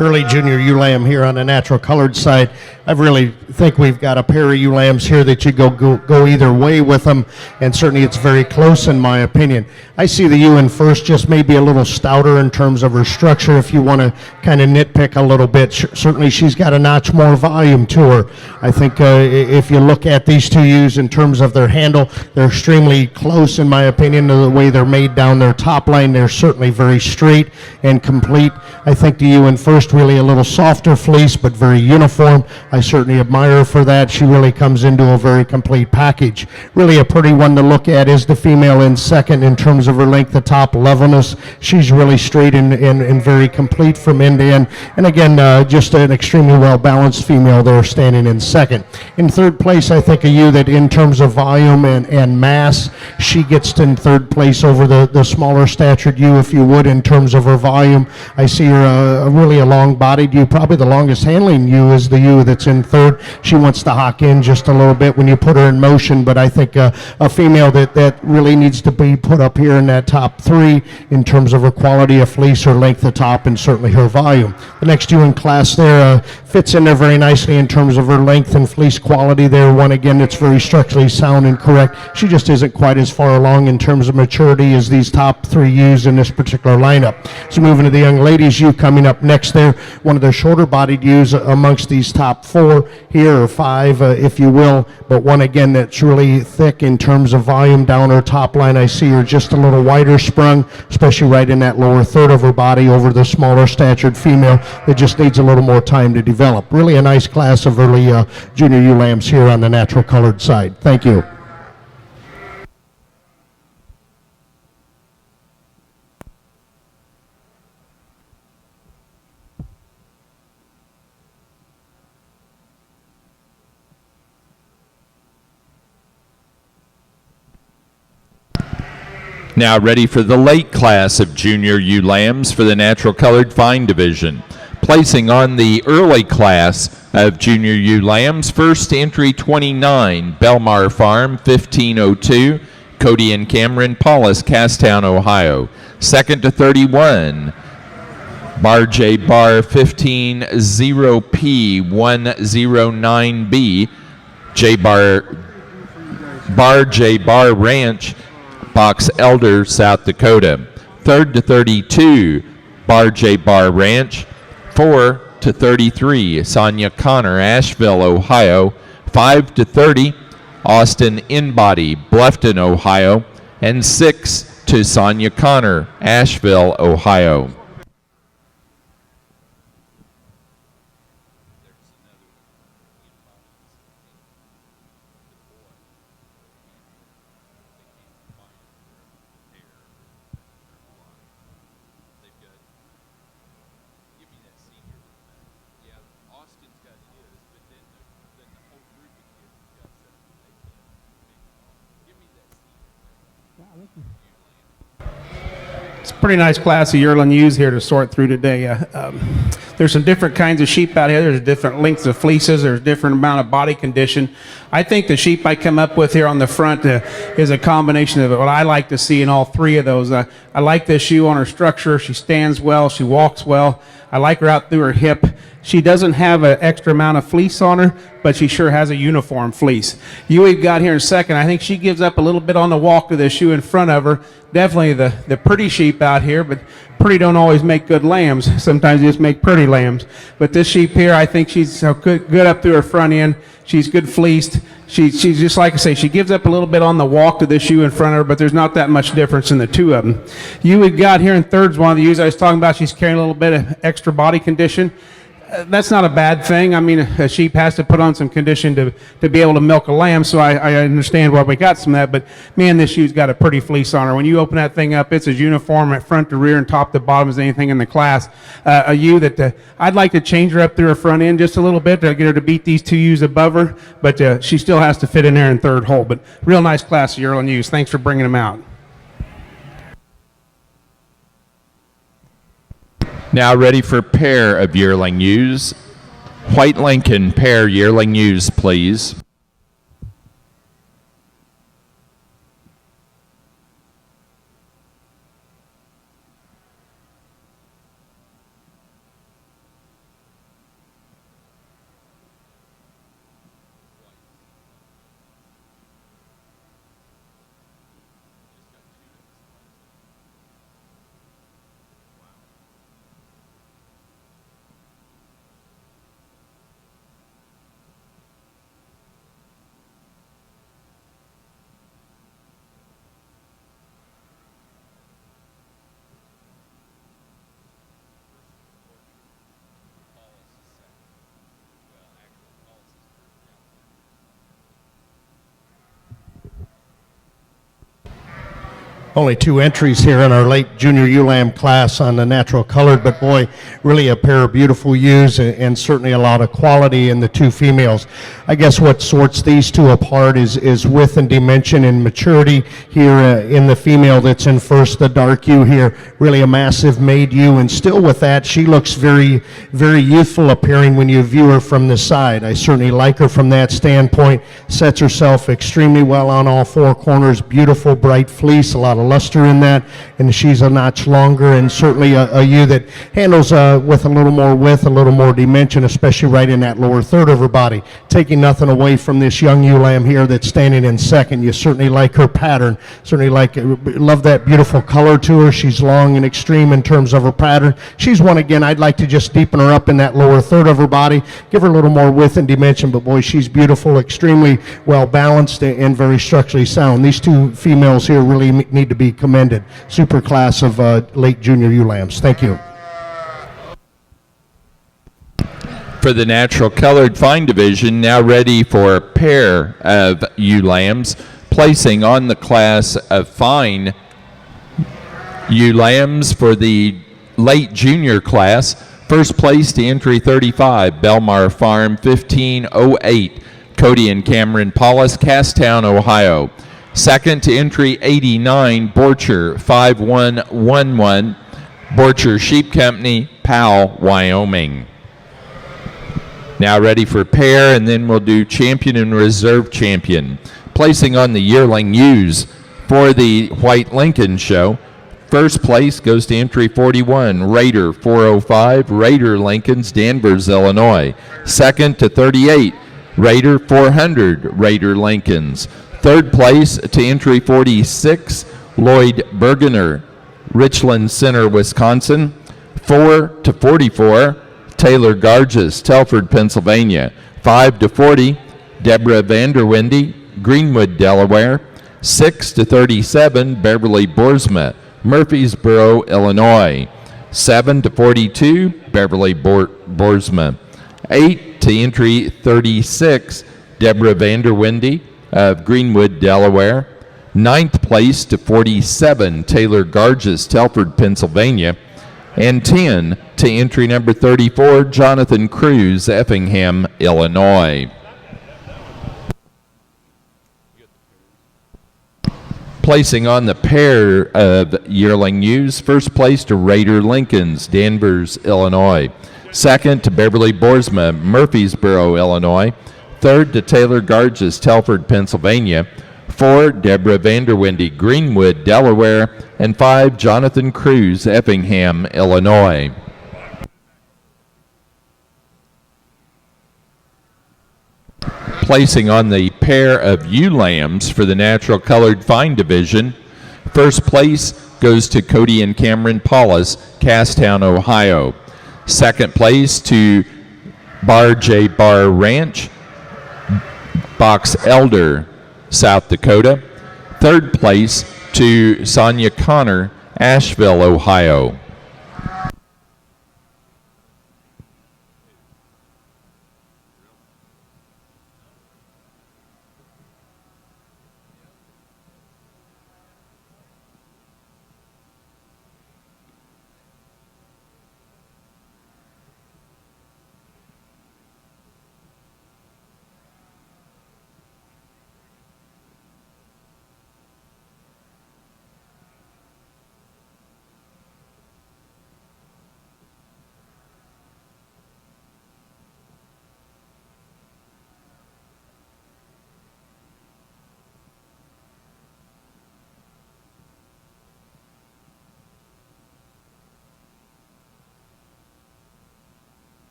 early junior ewe lamb here on the natural colored side. I really think we've got a pair of ewe lambs here that you go either way with them, and certainly it's very close in my opinion. I see the ewe in first, just maybe a little stouter in terms of her structure if you want to kind of nitpick a little bit. Certainly she's got a notch more volume to her. I think if you look at these two ewes in terms of their handle, they're extremely close in my opinion to the way they're made down their top line. They're certainly very straight and complete. I think the ewe in first really a little softer fleece, but very uniform. I certainly admire her for that. She really comes into a very complete package. Really a pretty one to look at is the female in second in terms of her length of top, levelness. She's really straight and very complete from end to end. And again, just an extremely well-balanced female there standing in second. In third place, I think a ewe that in terms of volume and mass, she gets in third place over the smaller statured ewe, if you would, in terms of her volume. I see her really a long-bodied ewe. Probably the longest handling ewe is the ewe that's in third. She wants to hock in just a little bit when you put her in motion, but I think a female that really needs to be put up here in that top three in terms of her quality of fleece, her length of top, and certainly her volume. The next ewe in class there fits in there very nicely in terms of her length and fleece quality there. One, again, that's very structurally sound and correct. She just isn't quite as far along in terms of maturity as these top three ewes in this particular lineup. So moving to the young ladies ewe coming up next there, one of the shorter bodied ewes amongst these top four here, or five, if you will, but one again that's really thick in terms of volume down her top line. I see her just a little wider sprung, especially right in that lower third of her body over the smaller statured female that just needs a little more time to develop. Really a nice class of early junior ewe lambs here on the natural colored side. Thank you.
Now ready for the late class of junior ewe lambs for the natural colored fine division. Placing on the early class of junior ewe lambs, first entry 29, Belmar Farm, 1502, Cody and Cameron, Paulus, Castown, Ohio. Second to 31, Bar J Bar 150P109B, Bar J Bar Ranch, Box Elder, South Dakota. Third to 32, Bar J Bar Ranch. 4 to 33, Sonia Connor, Asheville, Ohio. 5 to 30, Austin Inbody, Bluffton, Ohio. And 6 to Sonia Connor, Asheville, Ohio.
It's a pretty nice class of yearling ewes here to sort through today. There's some different kinds of sheep out here. There's different lengths of fleeces. There's different amount of body condition. I think the sheep I come up with here on the front is a combination of what I like to see in all three of those. I like this ewe on her structure. She stands well. She walks well. I like her out through her hip. She doesn't have an extra amount of fleece on her, but she sure has a uniform fleece. You we've got here in second. I think she gives up a little bit on the walk to this ewe in front of her. Definitely the pretty sheep out here, but pretty don't always make good lambs. Sometimes they just make pretty lambs. But this sheep here, I think she's good up through her front end. She's good fleeced. She's just like I say, she gives up a little bit on the walk to this ewe in front of her, but there's not that much difference in the two of them. Ewe we've got here in third is one of the ewes I was talking about. She's carrying a little bit of extra body condition. That's not a bad thing. I mean, a sheep has to put on some condition to be able to milk a lamb, so I understand why we got some of that, but man, this ewe's got a pretty fleece on her. When you open that thing up, it's as uniform at front to rear and top to bottom as anything in the class. A ewe that I'd like to change her up through her front end just a little bit to get her to beat these two ewes above her, but she still has to fit in there in third hole. But real nice class of yearling ewes. Thanks for bringing them out.
Now ready for pair of yearling ewes. White Lincoln pair yearling ewes, please.
only 2 entries here in our late junior ewe-lamb class on the natural colored, but boy, really a pair of beautiful ewes and certainly a lot of quality in the 2 females. I guess what sorts these 2 apart is width and dimension and maturity here in the female that's in first, the dark ewe here, really a massive maid ewe, and still with that, she looks very, very youthful appearing when you view her from the side. I certainly like her from that standpoint, sets herself extremely well on all 4 corners, beautiful bright fleece, a lot of luster in that, and she's a notch longer, and certainly a ewe that handles with a little more width, a little more dimension, especially right in that lower third of her body. Taking nothing away from this young ewe lamb here that's standing in second, you certainly like her pattern, certainly love that beautiful color to her. She's long and extreme in terms of her pattern. She's one, again, I'd like to just deepen her up in that lower third of her body, give her a little more width and dimension, but boy, she's beautiful, extremely well balanced and very structurally sound. These 2 females here really need to be commended. Super class of late junior ewe lambs. Thank you.
For the natural colored fine division, now ready for a pair of ewe lambs, placing on the class of fine ewe lambs for the late junior class. First place to entry 35, Belmar Farm 1508, Cody and Cameron Paulus, Casstown, Ohio. Second to entry 89, Borcher 5111, Borcher Sheep Company, Powell, Wyoming. Now ready for pair, and then we'll do champion and reserve champion. Placing on the yearling ewes for the White Lincoln Show. First place goes to entry 41, Raider 405, Raider Lincolns, Danvers, Illinois. Second to 38, Raider 400, Raider Lincolns. Third place to entry 46, Lloyd Bergener, Richland Center, Wisconsin. 4 to 44, Taylor Garges, Telford, Pennsylvania. 5 to 40, Deborah Vanderwindy, Greenwood, Delaware. 6 to 37, Beverly Boersma, Murfreesboro, Illinois. 7 to 42, Beverly Boersma. 8 to entry 36, Deborah Vanderwindy of Greenwood, Delaware. 9th place to 47, Taylor Garges, Telford, Pennsylvania. And 10 to entry number 34, Jonathan Cruz, Effingham, Illinois. Placing on the pair of yearling ewes, first place to Raider Lincolns, Danvers, Illinois. Second to Beverly Boersma, Murfreesboro, Illinois. Third to Taylor Garges, Telford, Pennsylvania. 4, Deborah Vanderwindy, Greenwood, Delaware. And 5, Jonathan Cruz, Effingham, Illinois. Placing on the pair of ewe lambs for the natural colored fine division. First place goes to Cody and Cameron Paulus, Casstown, Ohio. Second place to Bar J. Bar Ranch, Box Elder, South Dakota. Third place to Sonia Connor, Asheville, Ohio.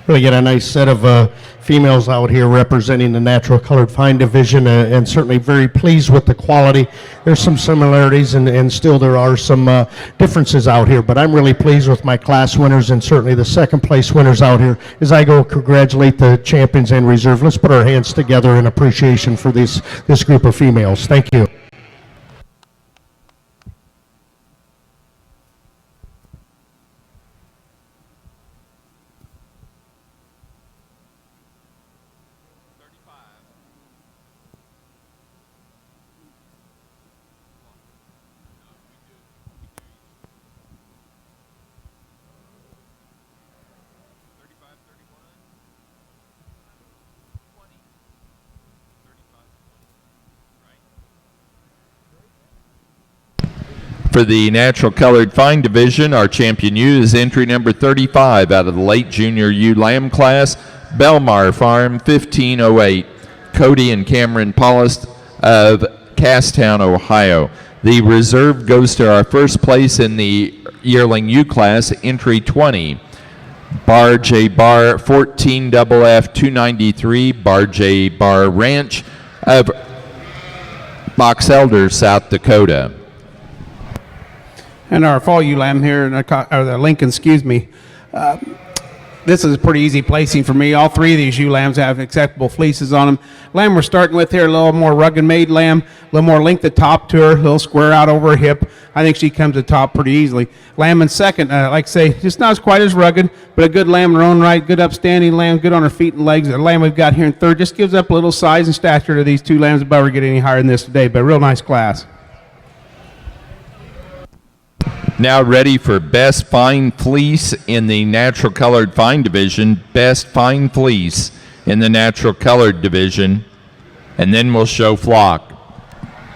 Really get a nice set of females out here representing the natural colored fine division, and certainly very pleased with the quality. There's some similarities, and still there are some differences out here, but I'm really pleased with my class winners and certainly the second place winners out here. As I go congratulate the champions and reserve, let's put our hands together in appreciation for this group of females. Thank you.
For the natural colored fine division, our champion ewe is entry number 35 out of the late junior ewe lamb class, Belmar Farm 1508, Cody and Cameron Paulus of Casstown, Ohio. The reserve goes to our first place in the yearling ewe class, entry 20. Bar J Bar 14 FF 293, Bar J Bar Ranch of Box Elder, South Dakota.
And our fall ewe lamb here, or the Lincoln, excuse me. This is a pretty easy placing for me. All three of these ewe lambs have acceptable fleeces on them. Lamb we're starting with here, a little more rugged made lamb, a little more length at top to her, a little square out over her hip. I think she comes to top pretty easily. Lamb in second, like I say, just not quite as rugged, but a good lamb in her own right, good upstanding lamb, good on her feet and legs. The lamb we've got here in third just gives up a little size and stature to these two lambs if I ever get any higher than this today, but a real nice class.
Now ready for Best Fine Fleece in the Natural Colored Fine Division. Best Fine Fleece in the Natural Colored Division. And then we'll show flock.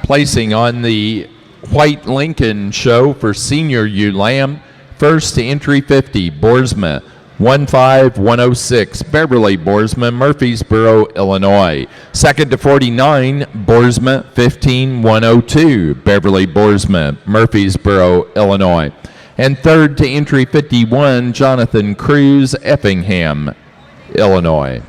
Placing on the White Lincoln show for Senior Ewe Lamb. First to entry 50, Boersma 15106, Beverly Boersma, Murfreesboro, Illinois. Second to 49, Boersma 15102, Beverly Boersma, Murfreesboro, Illinois. And third to entry 51, Jonathan Cruz, Effingham, Illinois.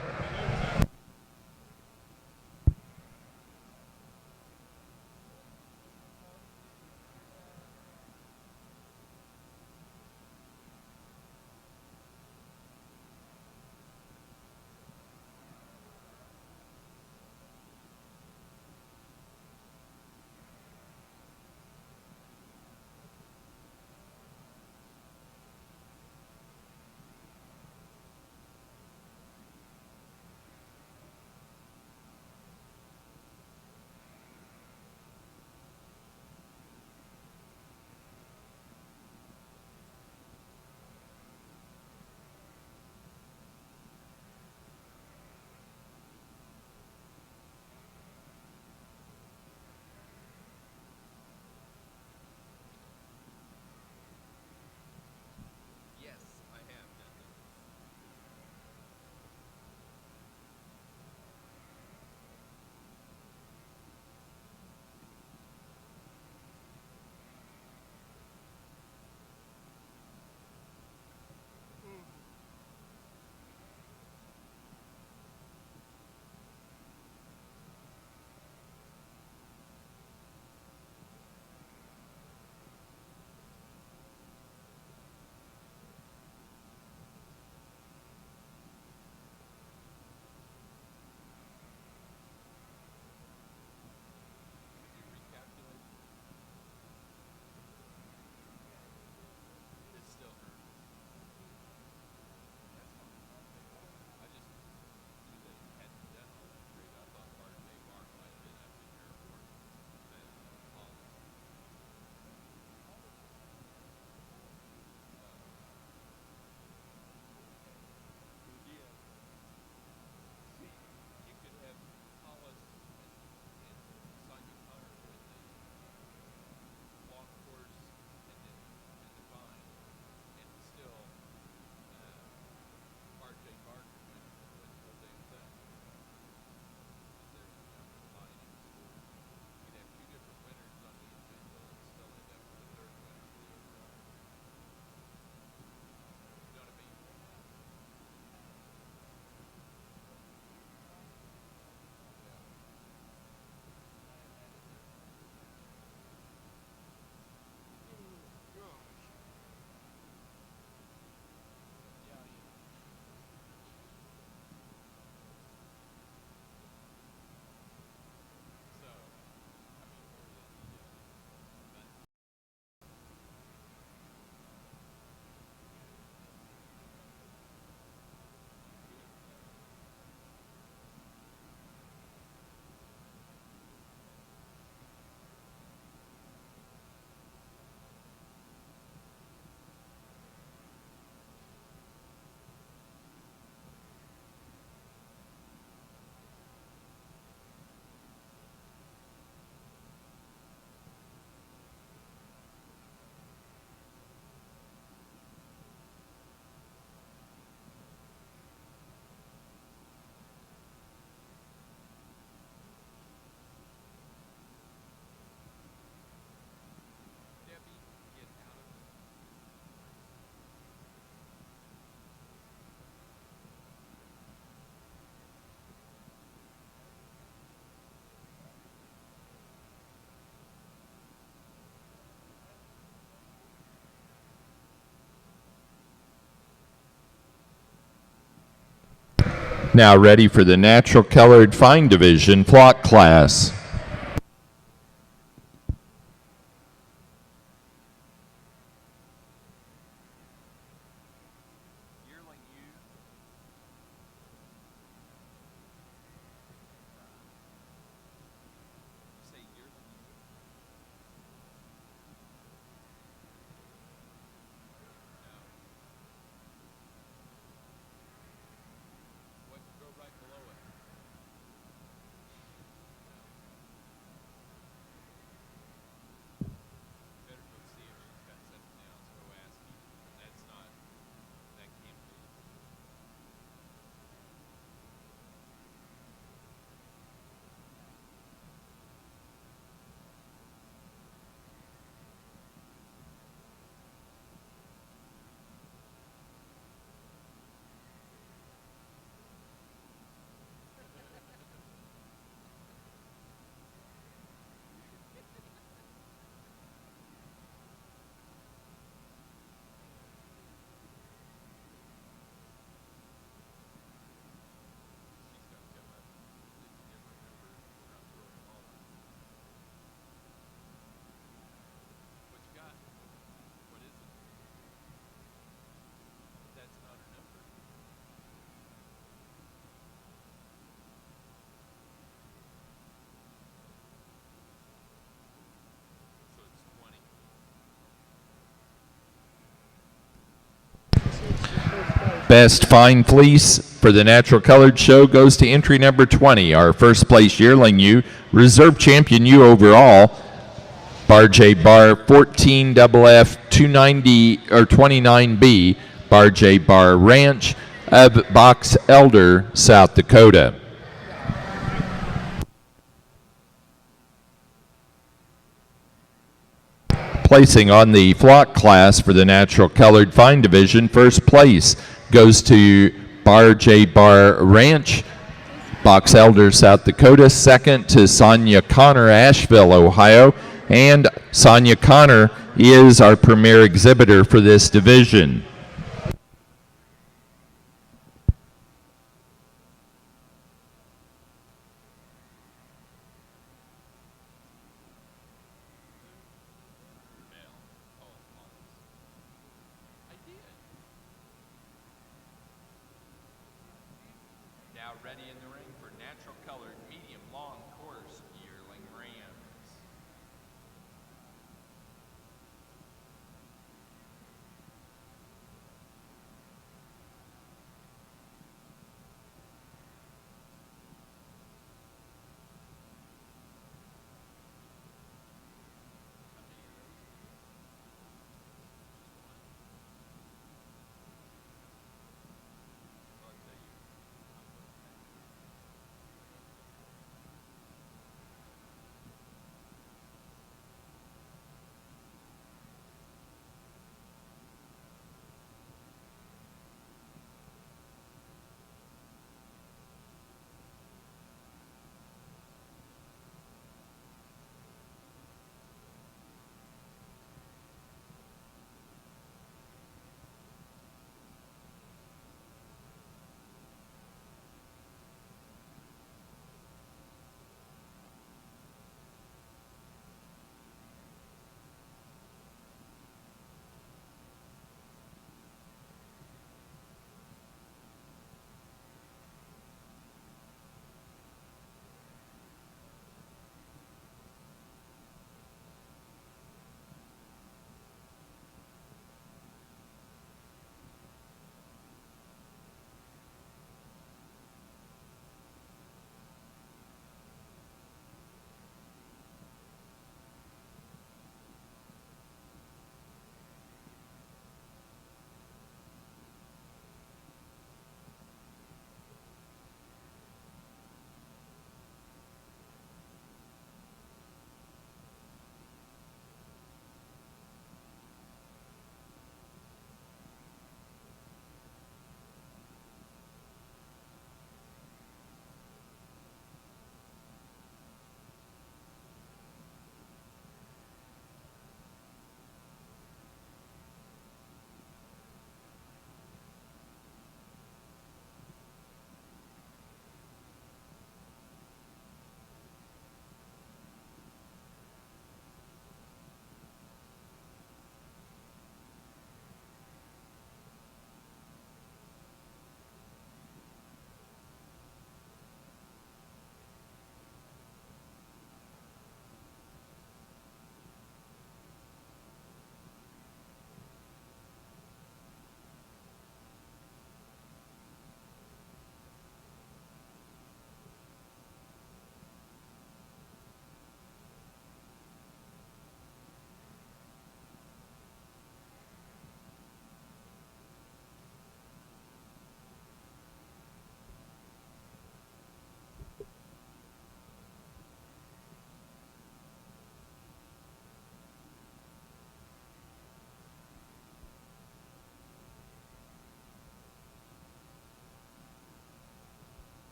Now ready for the natural colored fine division flock class. Best fine fleece for the natural colored show goes to entry number 20, our first place yearling ewe, reserve champion ewe overall, Bar J Bar 14 FF 290 or 29B, Bar J Bar Ranch of Box Elder, South Dakota. Placing on the flock class for the natural colored fine division, first place goes to Bar J Bar Ranch, Box Elder, South Dakota. Second to Sonia Connor, Asheville, Ohio. And Sonia Connor is our premier exhibitor for this division. Now ready in the ring for natural colored medium long course yearling rams.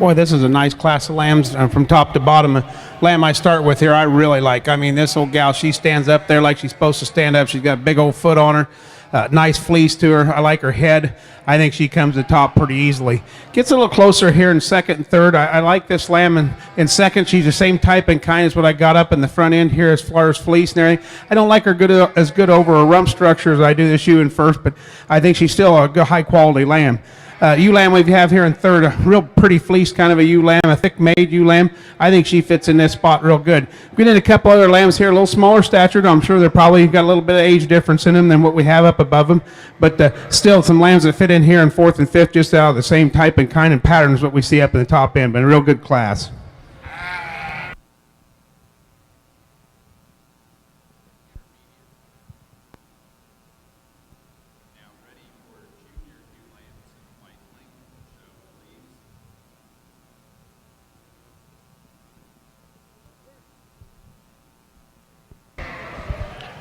Boy, this is a nice class of lambs from top to bottom. Lamb I start with here, I really like. I mean, this old gal, she stands up there like she's supposed to stand up. She's got a big old foot on her. Nice fleece to her. I like her head. I think she comes to top pretty easily. Gets a little closer here in second and third. I like this lamb in second. She's the same type and kind as what I got up in the front end here as far as fleece and everything. I don't like her as good over a rump structure as I do this ewe in first, but I think she's still a good high quality lamb. Ewe lamb we have here in third, a real pretty fleece kind of a ewe lamb, a thick-made ewe lamb. I think she fits in this spot real good. We did a couple other lambs here, a little smaller statured. I'm sure they're probably got a little bit of age difference in them than what we have up above them, but still some lambs that fit in here in fourth and fifth, just out of the same type and kind and pattern as what we see up in the top end, but a real good class.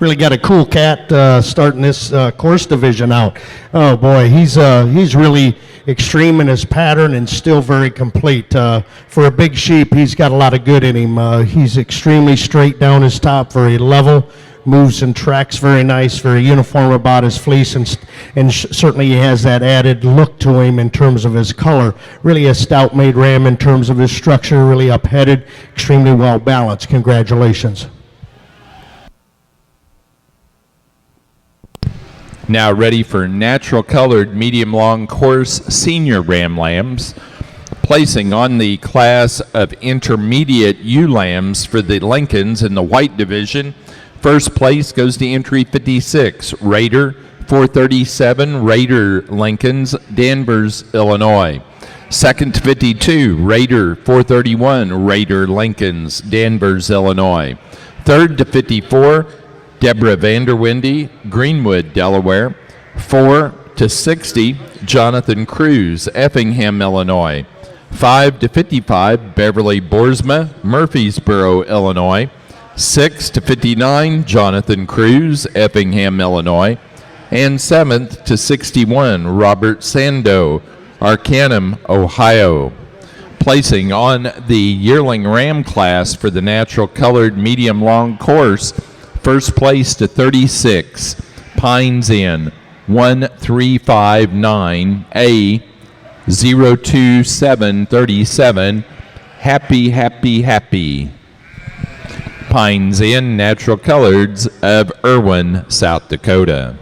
Really got a cool cat starting this course division out. Oh boy, he's really extreme in his pattern and still very complete. For a big sheep, he's got a lot of good in him. He's extremely straight down his top, very level, moves and tracks very nice, very uniform about his fleece, and certainly he has that added look to him in terms of his color. Really a stout-made ram in terms of his structure, really up-headed, extremely well balanced. Congratulations.
Now ready for natural colored medium long course senior ram lambs. Placing on the class of intermediate ewe lambs for the Lincolns in the white division. First place goes to entry 56, Raider 437, Raider Lincolns, Danvers, Illinois. Second to 52, Raider 431, Raider Lincolns, Danvers, Illinois. Third to 54, Deborah Vanderwindy, Greenwood, Delaware. 4 to 60, Jonathan Cruz, Effingham, Illinois. 5 to 55, Beverly Boersma, Murfreesboro, Illinois. 6 to 59, Jonathan Cruz, Effingham, Illinois. And 7th to 61, Robert Sando, Arcanum, Ohio. Placing on the yearling ram class for the natural colored medium long course. First place to 36, Pines Inn, 1359A 02737, Happy, Happy, Happy. Pines Inn Natural Coloreds of Irwin, South Dakota.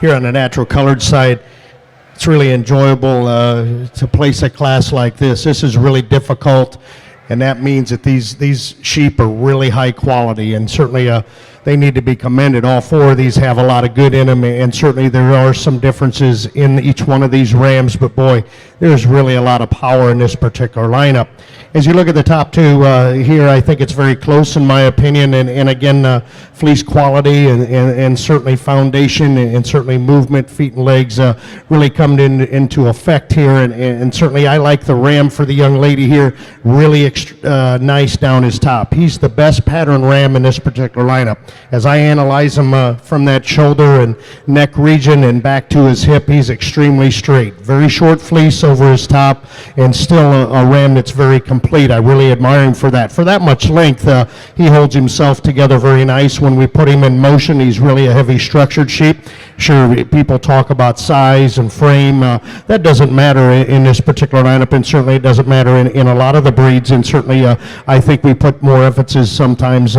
here on the natural colored side. It's really enjoyable to place a class like this. This is really difficult, and that means that these sheep are really high quality, and certainly they need to be commended. All four of these have a lot of good in them, and certainly there are some differences in each one of these rams, but boy, there's really a lot of power in this particular lineup. As you look at the top two here, I think it's very close in my opinion, and again, fleece quality and certainly foundation and certainly movement, feet and legs really come into effect here, and certainly I like the ram for the young lady here, really nice down his top. He's the best pattern ram in this particular lineup. As I analyze him from that shoulder and neck region and back to his hip, he's extremely straight. Very short fleece over his top, and still a ram that's very complete. I really admire him for that. For that much length, he holds himself together very nice. When we put him in motion, he's really a heavy structured sheep. Sure, people talk about size and frame. That doesn't matter in this particular lineup, and certainly it doesn't matter in a lot of the breeds, and certainly I think we put more emphasis sometimes.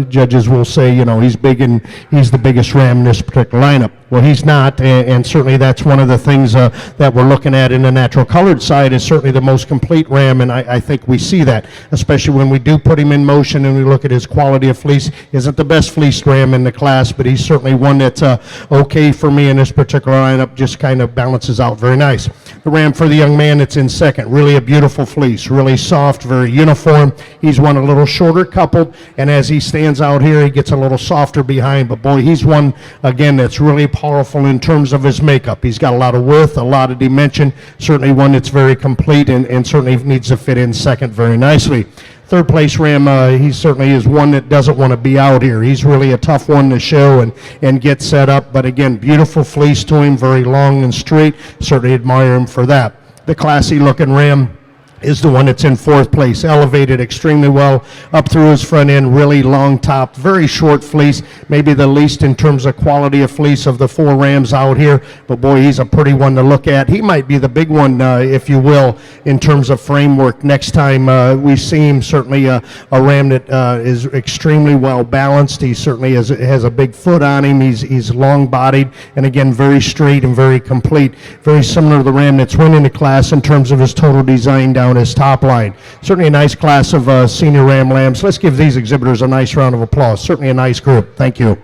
Judges will say, you know, he's big and he's the biggest ram in this particular lineup. Well, he's not, and certainly that's one of the things that we're looking at in the natural colored side is certainly the most complete ram, and I think we see that, especially when we do put him in motion and we look at his quality of fleece. Isn't the best fleeced ram in the class, but he's certainly one that's okay for me in this particular lineup, just kind of balances out very nice. The ram for the young man that's in second, really a beautiful fleece, really soft, very uniform. He's one a little shorter coupled, and as he stands out here, he gets a little softer behind, but boy, he's one, again, that's really powerful in terms of his makeup. He's got a lot of width, a lot of dimension, certainly one that's very complete and certainly needs to fit in second very nicely. Third place ram, he certainly is one that doesn't want to be out here. He's really a tough one to show and get set up, but again, beautiful fleece to him, very long and straight. Certainly admire him for that. The classy looking ram is the one that's in fourth place, elevated extremely well up through his front end, really long top, very short fleece, maybe the least in terms of quality of fleece of the four rams out here, but boy, he's a pretty one to look at. He might be the big one, if you will, in terms of framework. Next time we see him, certainly a ram that is extremely well balanced. He certainly has a big foot on him. He's long bodied, and again, very straight and very complete, very similar to the ram that's winning the class in terms of his total design down his top line. Certainly a nice class of senior ram lambs. Let's give these exhibitors a nice round of applause. Certainly a nice group. Thank you.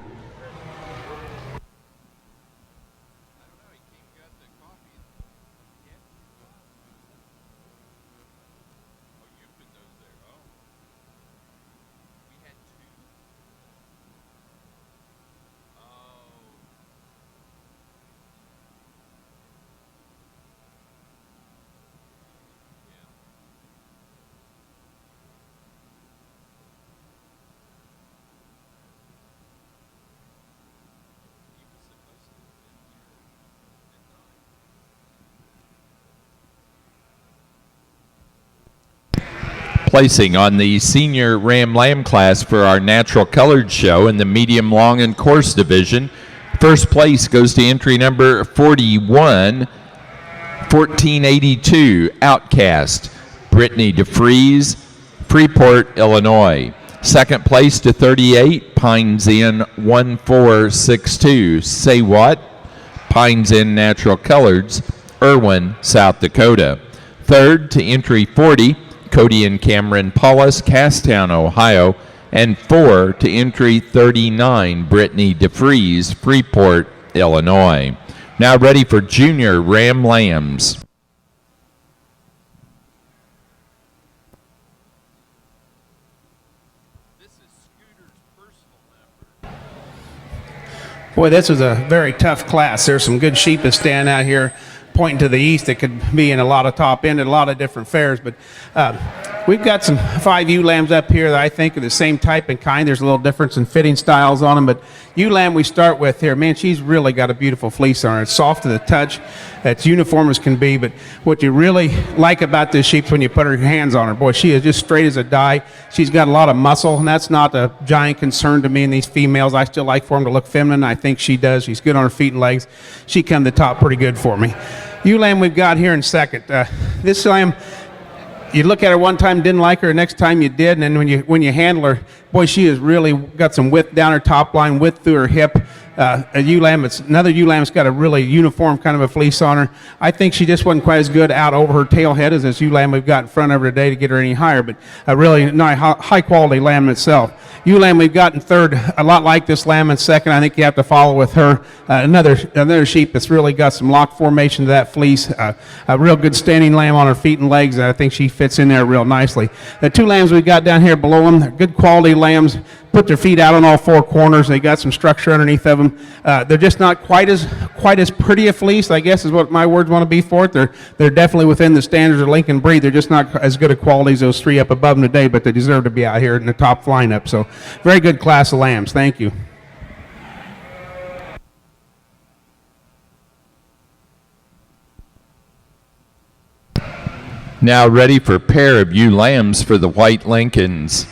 Placing on the senior ram lamb class for our natural colored show in the medium, long, and coarse division. First place goes to entry number 41, 1482, Outcast, Brittany DeFries, Freeport, Illinois. Second place to 38, Pines Inn 1462, Say What, Pines Inn Natural Coloreds, Irwin, South Dakota. Third to entry 40, Cody and Cameron Paulus, Castown, Ohio, and 4 to entry 39, Brittany DeFries, Freeport, Illinois. Now ready for junior ram lambs.
Boy, this was a very tough class. There's some good sheep that stand out here pointing to the east that could be in a lot of top end and a lot of different fairs, but we've got some 5 ewe lambs up here that I think are the same type and kind. There's a little difference in fitting styles on them, but ewe lamb we start with here, man, she's really got a beautiful fleece on her. It's soft to the touch, it's uniform as can be, but what you really like about this sheep when you put her hands on her, boy, she is just straight as a die. She's got a lot of muscle, and that's not a giant concern to me in these females. I still like for them to look feminine. I think she does. She's good on her feet and legs. She come to top pretty good for me. Ewe lamb we've got here in second. This lamb, you look at her one time, didn't like her, next time you did, and then when you handle her, boy, she has really got some width down her top line, width through her hip, a ewe lamb. It's another ewe lamb's got a really uniform kind of a fleece on her. I think she just wasn't quite as good out over her tail head as this ewe lamb we've got in front of her today to get her any higher, but a really nice, high quality lamb itself. Ewe lamb we've got in third, a lot like this lamb in second. I think you have to follow with her. Another sheep that's really got some lock formation to that fleece. A real good standing lamb on her feet and legs. And I think she fits in there real nicely. The two lambs we got down here below them, they're good quality lambs. Put their feet out on all four corners. They got some structure underneath of them. They're just not quite as pretty a fleece, I guess is what my words want to be for it. They're definitely within the standards of Lincoln breed. They're just not as good a quality as those three up above them today, but they deserve to be out here in the top lineup. So very good class of lambs. Thank you.
Now ready for a pair of ewe lambs for the White Lincolns.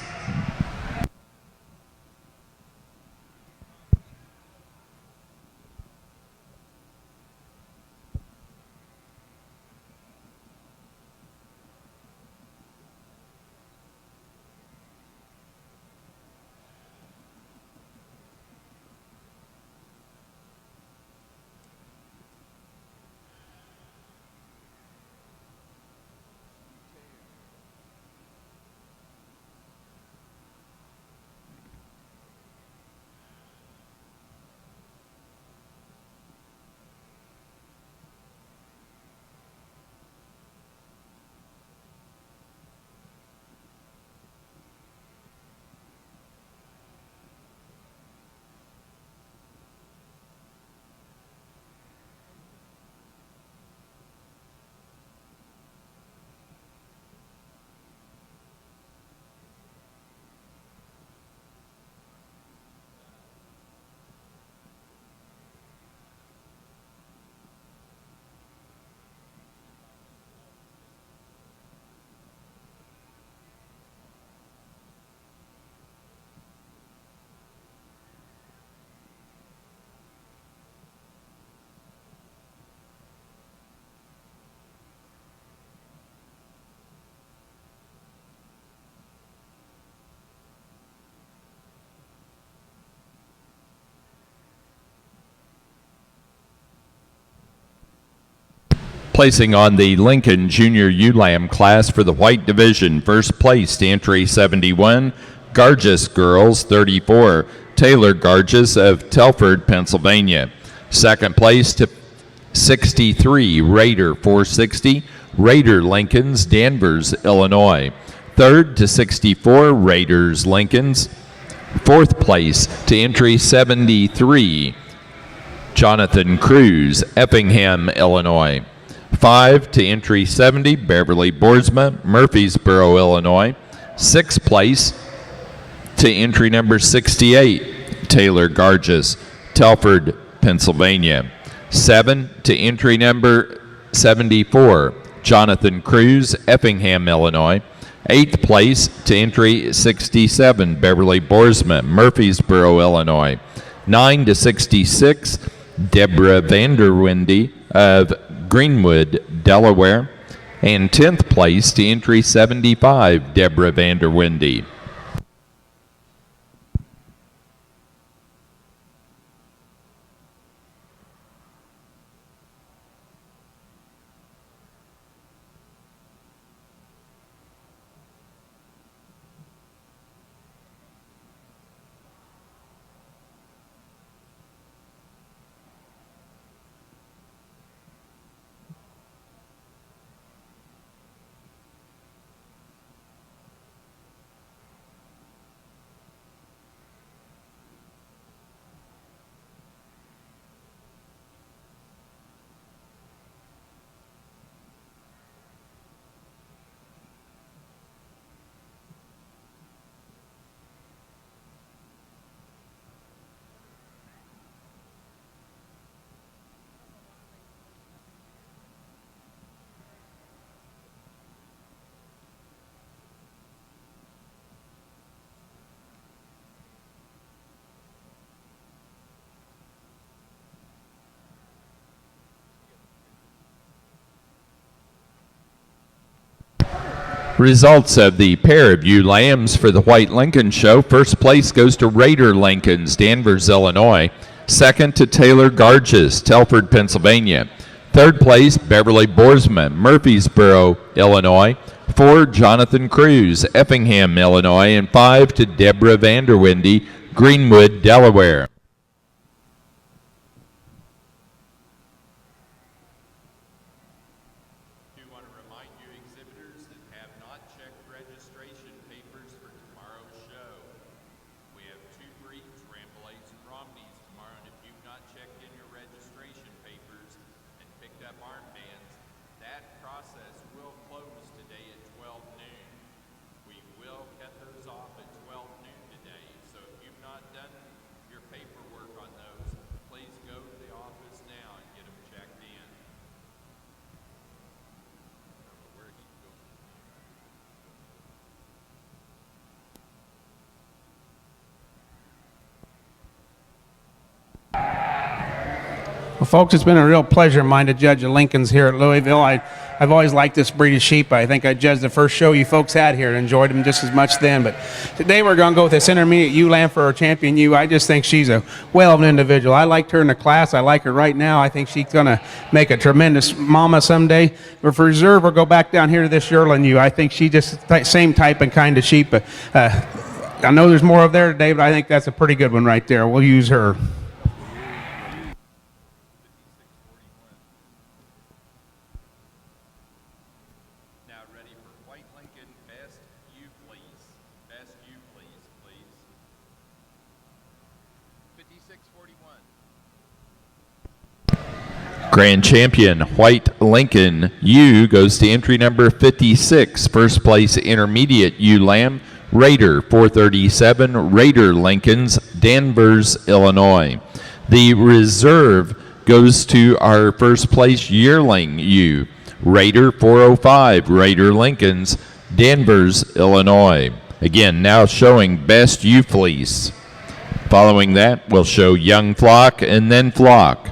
Placing on the Lincoln Junior Ewe Lamb class for the white division, first place to entry 71, Gargis Girls 34, Taylor Gargis of Telford, Pennsylvania. Second place to 63, Raider 460, Raider Lincolns, Danvers, Illinois. Third to 64, Raiders Lincolns. Fourth place to entry 73, Jonathan Cruz, Effingham, Illinois. 5 to entry 70, Beverly Boersma, Murfreesboro, Illinois. Sixth place to entry number 68, Taylor Gargis, Telford, Pennsylvania. 7 to entry number 74, Jonathan Cruz, Effingham, Illinois. Eighth place to entry 67, Beverly Boersma, Murfreesboro, Illinois. 9 to 66, Deborah Vanderwinde of Greenwood, Delaware. And 10th place to entry 75, Deborah Vanderwinde. Results of the pair of ewe lambs for the White Lincoln Show. First place goes to Raider Lincolns, Danvers, Illinois. Second to Taylor Garges, Telford, Pennsylvania. Third place, Beverly Boersma, Murfreesboro, Illinois. 4, Jonathan Cruz, Effingham, Illinois. And 5 to Deborah Vanderwindy, Greenwood, Delaware.
Do want to remind you exhibitors that have not checked registration papers for tomorrow's show. We have 2 breeds, Rambolates and Romneys tomorrow, and if you've not checked in your registration papers and picked up armbands, that process will close today at 12 noon. We will cut those off at 12 noon today, so if you've not done your paperwork on those, please go to the office now and get them checked in. Where are you going?
Well, folks, it's been a real pleasure of mine to judge the Lincolns here at Louisville. I've always liked this breed of sheep. I think I judged the first show you folks had here and enjoyed them just as much then. But today we're going to go with this intermediate ewe lamb for our champion ewe. I just think she's a well of an individual. I liked her in the class. I like her right now. I think she's going to make a tremendous mama someday. But for reserve, we'll go back down here to this yearling ewe. I think she's just same type and kind of sheep. I know there's more of there today, but I think that's a pretty good one right there. We'll use her.
Now ready for White Lincoln, best you please. Best you please. 5641.
Grand champion White Lincoln ewe goes to entry number 56. First place intermediate ewe lamb Raider 437, Raider Lincolns, Danvers, Illinois. The reserve goes to our first place yearling ewe Raider 405, Raider Lincolns, Danvers, Illinois. Again, now showing best ewe fleece. Following that, we'll show young flock and then flock.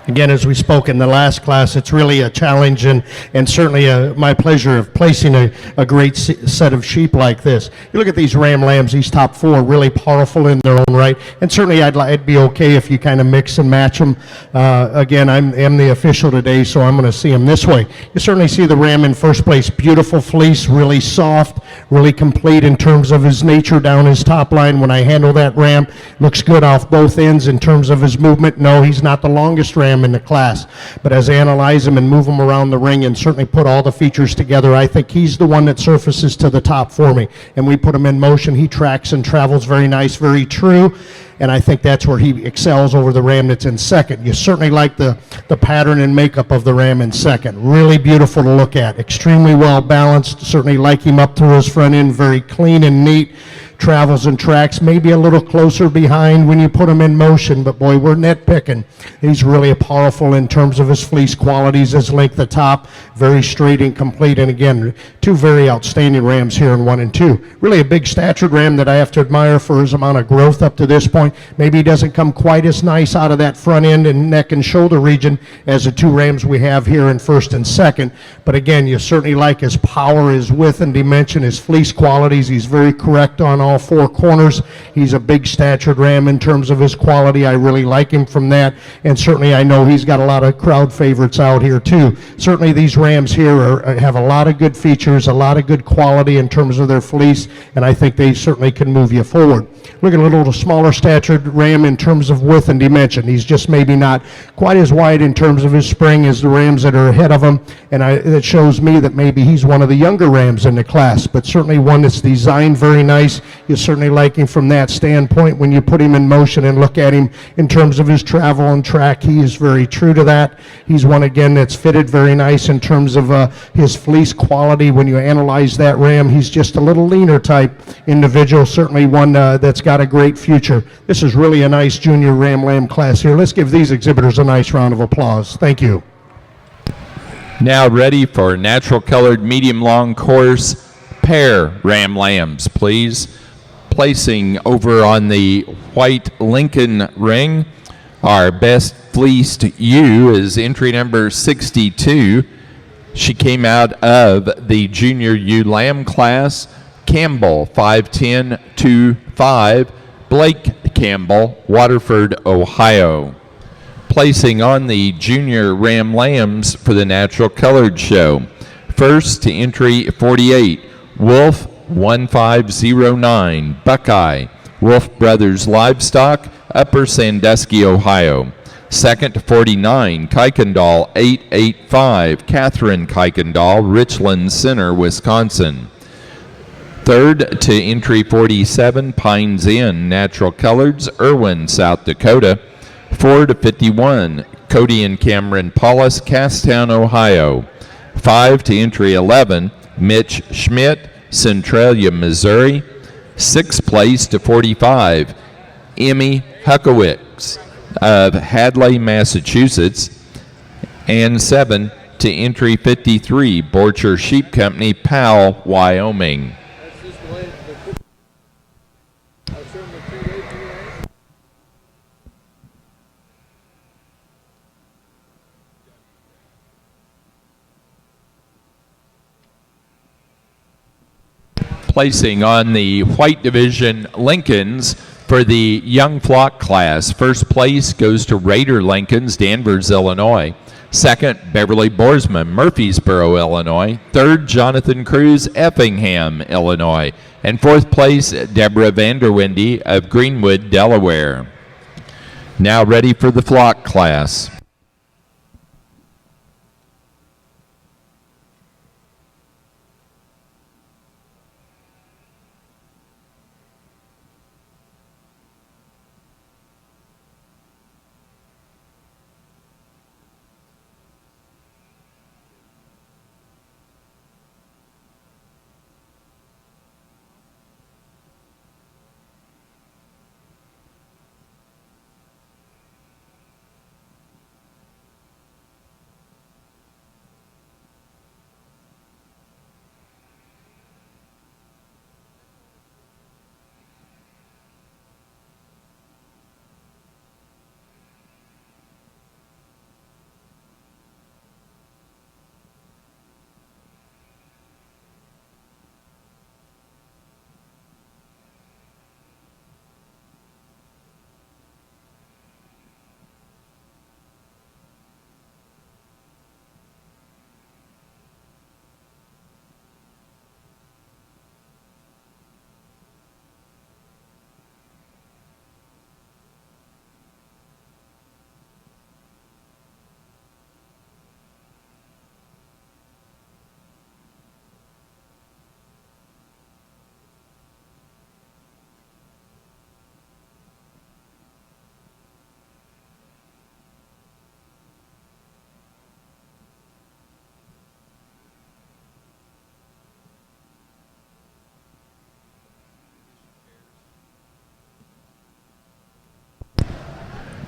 Again, as we spoke in the last class, it's really a challenge and certainly my pleasure of placing a great set of sheep like this. You look at these ram lambs, these top four, really powerful in their own right. And certainly I'd be okay if you kind of mix and match them. Again, am the official today, so I'm going to see them this way. You certainly see the ram in first place. Beautiful fleece, really soft, really complete in terms of his nature down his top line. When I handle that ram, looks good off both ends in terms of his movement. No, he's not the longest ram in the class, but as I analyze him and move him around the ring and certainly put all the features together, I think he's the one that surfaces to the top for me. And we put him in motion, he tracks and travels very nice, very true, and I think that's where he excels over the ram that's in second. You certainly like the pattern and makeup of the ram in second. Really beautiful to look at, extremely well balanced, certainly like him up through his front end, very clean and neat. Travels and tracks, maybe a little closer behind when you put him in motion, but boy, we're nitpicking. He's really powerful in terms of his fleece qualities, his length of top, very straight and complete, and again, two very outstanding rams here in 1 and 2. Really a big statured ram that I have to admire for his amount of growth up to this point. Maybe he doesn't come quite as nice out of that front end and neck and shoulder region as the two rams we have here in first and second, but again, you certainly like his power, his width and dimension, his fleece qualities. He's very correct on all four corners. He's a big statured ram in terms of his quality. I really like him from that, and certainly I know he's got a lot of crowd favorites out here too. Certainly these rams here have a lot of good features, a lot of good quality in terms of their fleece, and I think they certainly can move you forward. Look at a little smaller statured ram in terms of width and dimension. He's just maybe not quite as wide in terms of his spring as the rams that are ahead of him, and that shows me that maybe he's one of the younger rams in the class, but certainly one that's designed very nice. You certainly like him from that standpoint. When you put him in motion and look at him in terms of his travel and track, he is very true to that. He's one, again, that's fitted very nice in terms of his fleece quality. When you analyze that ram, he's just a little leaner type individual, certainly one that's got a great future. This is really a nice junior ram lamb class here. Let's give these exhibitors a nice round of applause. Thank you.
Now ready for natural colored medium long course pair ram lambs, please. Placing over on the white Lincoln ring, our best fleeced ewe is entry number 62. She came out of the junior ewe lamb class. Campbell, 5'10", Blake Campbell, Waterford, Ohio. Placing on the junior ram lambs for the natural colored show. First to entry 48, Wolf 1509, Buckeye, Wolf Brothers Livestock, Upper Sandusky, Ohio. Second to 49, Kuykendall 885, Catherine Kuykendall, Richland Center, Wisconsin. Third to entry 47, Pines Inn, Natural Coloreds, Irwin, South Dakota. 4 to 51, Cody and Cameron Paulus, Casstown, Ohio. 5 to entry 11, Mitch Schmidt, Centralia, Missouri. 6th place to 45, Emmy Huckowicz of Hadley, Massachusetts. And 7 to entry 53, Borcher Sheep Company, Powell, Wyoming. Placing on the white division Lincolns for the young flock class. First place goes to Raider Lincolns, Danvers, Illinois. Second, Beverly Boersma, Murfreesboro, Illinois. Third, Jonathan Cruz, Effingham, Illinois. And fourth place, Deborah Vanderwinde of Greenwood, Delaware. Now ready for the flock class.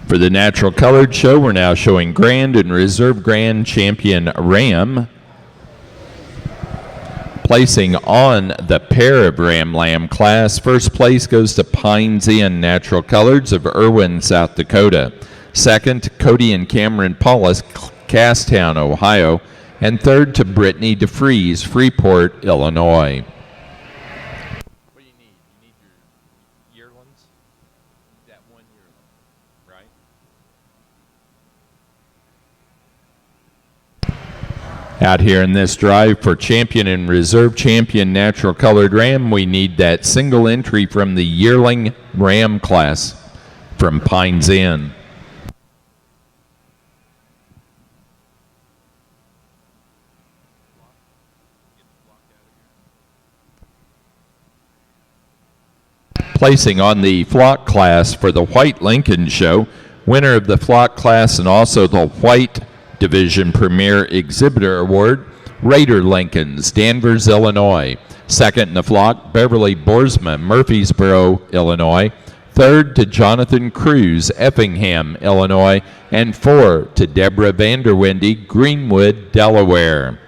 For the natural colored show, we're now showing Grand and Reserve Grand Champion Ram. Placing on the pair of Ram Lamb class, first place goes to Pines Inn Natural Coloreds of Irwin, South Dakota. Second, Cody and Cameron Paulus, Casstown, Ohio. And third to Brittany DeFries, Freeport, Illinois.
What do you need? You need your yearlings? That one yearling, right?
Out here in this drive for Champion and Reserve Champion Natural Colored Ram, we need that single entry from the yearling Ram class from Pines Inn. Placing on the flock class for the White Lincoln Show, winner of the flock class and also the White Division Premier Exhibitor Award, Raider Lincolns, Danvers, Illinois. Second in the flock, Beverly Boersma, Murfreesboro, Illinois. Third to Jonathan Cruz, Effingham, Illinois. And four to Deborah Vanderwindy, Greenwood, Delaware.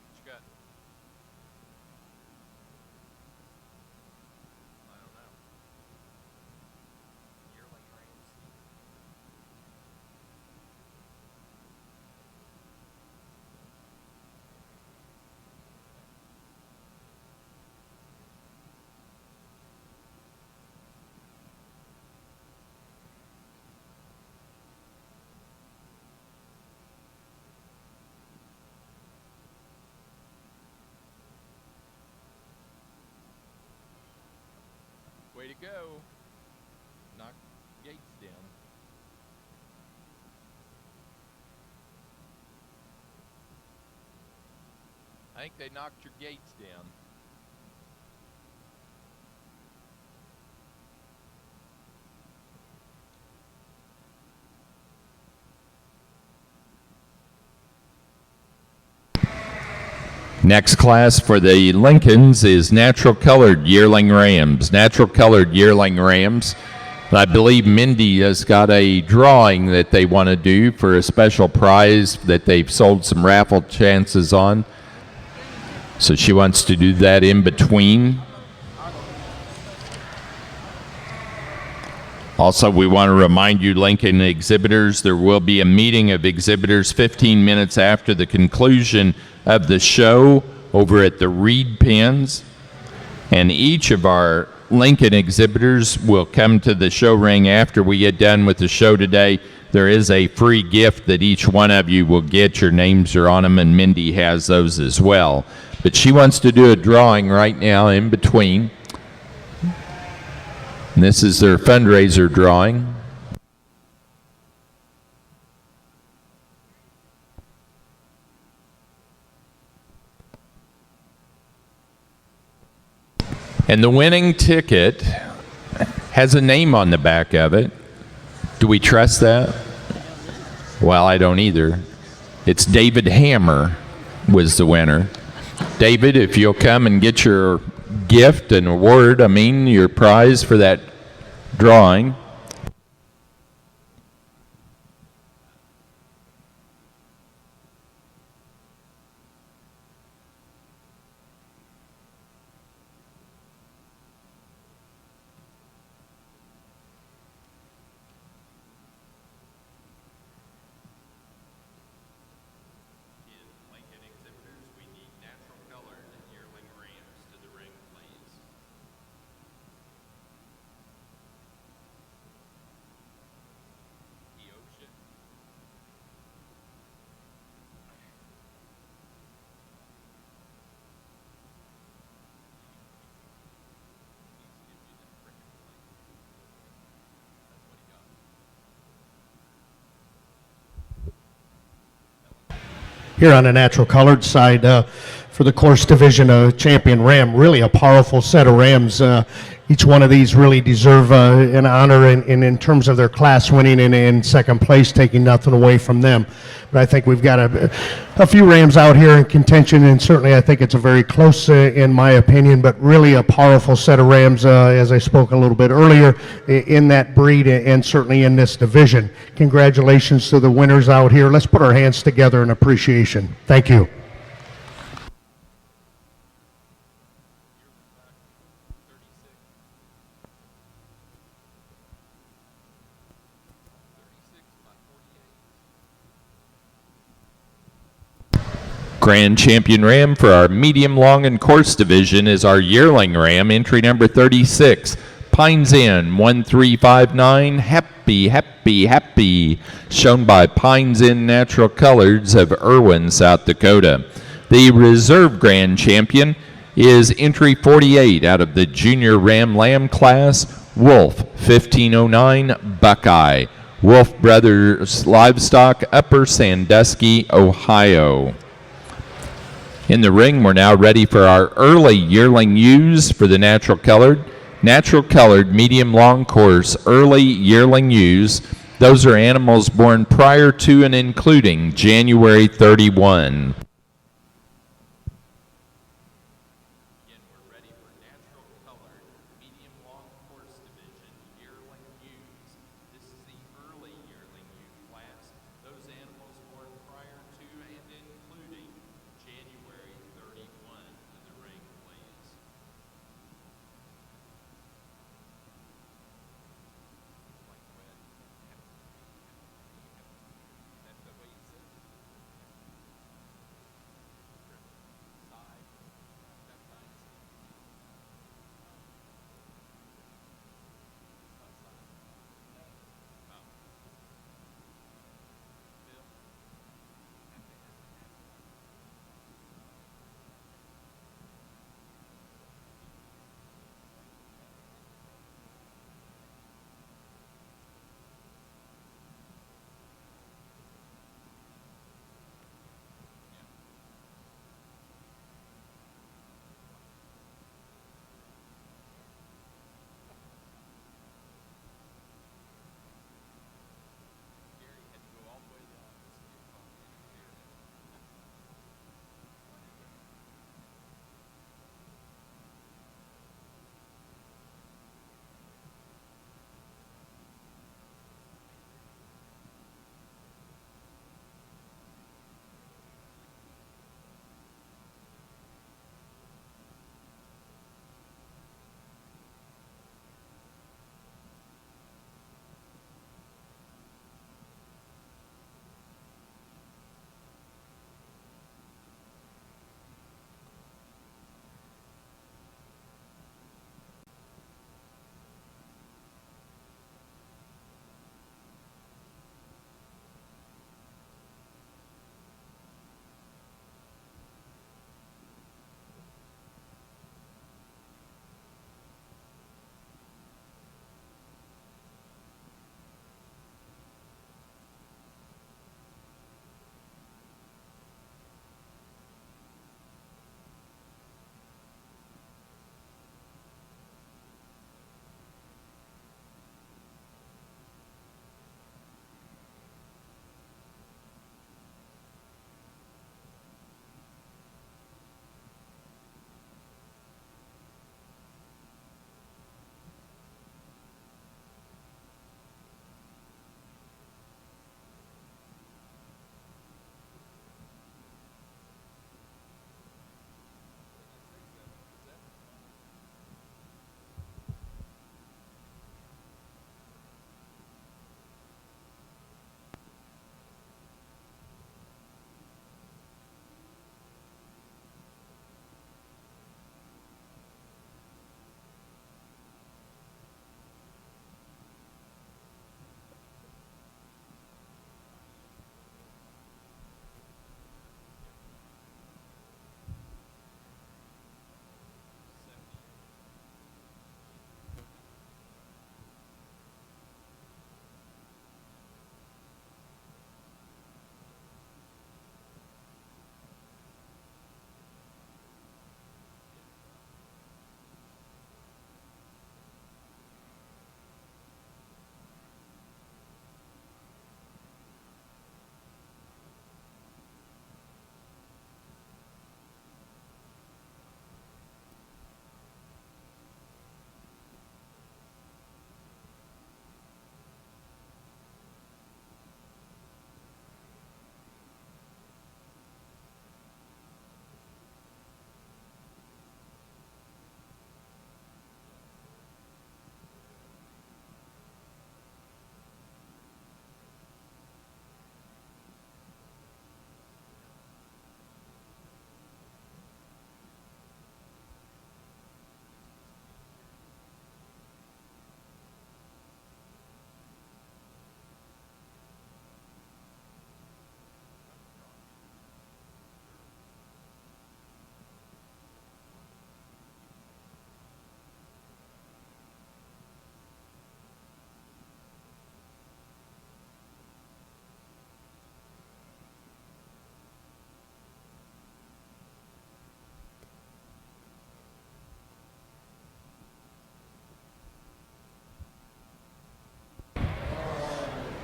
What you got? I don't know. Yearling rams. Way to go. Knock gates down. I think they knocked your gates down.
Next class for the Lincolns is Natural Colored Yearling Rams. Natural Colored Yearling Rams. I believe Mindy has got a drawing that they want to do for a special prize that they've sold some raffle chances on. So she wants to do that in between. Also, we want to remind you, Lincoln exhibitors, there will be a meeting of exhibitors 15 minutes after the conclusion of the show over at the Reed Pens. And each of our Lincoln exhibitors will come to the show ring after we get done with the show today. There is a free gift that each one of you will get. Your names are on them, and Mindy has those as well. But she wants to do a drawing right now in between. And this is their fundraiser drawing. And the winning ticket has a name on the back of it. Do we trust that? Well, I don't either. It's David Hammer was the winner. David, if you'll come and get your gift and award, your prize for that drawing.
Lincoln exhibitors, we need natural colored yearling rams to the ring, please. Eosha.
Here on the natural colored side, for the course division champion ram. Really a powerful set of rams. Each one of these really deserve an honor in terms of their class winning and in second place, taking nothing away from them. But I think we've got a few rams out here in contention, and certainly I think it's a very close, in my opinion, but really a powerful set of rams, as I spoke a little bit earlier, in that breed and certainly in this division. Congratulations to the winners out here. Let's put our hands together in appreciation. Thank you.
Grand champion ram for our medium, long, and course division is our yearling ram, entry number 36, Pines Inn 1359, Happy, Happy, Happy, shown by Pines Inn Natural Colors of Irwin, South Dakota. The reserve grand champion is entry 48 out of the junior ram lamb class, Wolf 1509, Buckeye, Wolf Brothers Livestock, Upper Sandusky, Ohio. In the ring, we're now ready for our early yearling ewes for the natural colored medium long course early yearling ewes. Those are animals born prior to and including January 31.
Again, we're ready for natural colored, medium long course division, yearling ewes. This is the early yearling ewe class. Those animals born prior to and including January 31 to the ring, please. Like red. That's the way it says.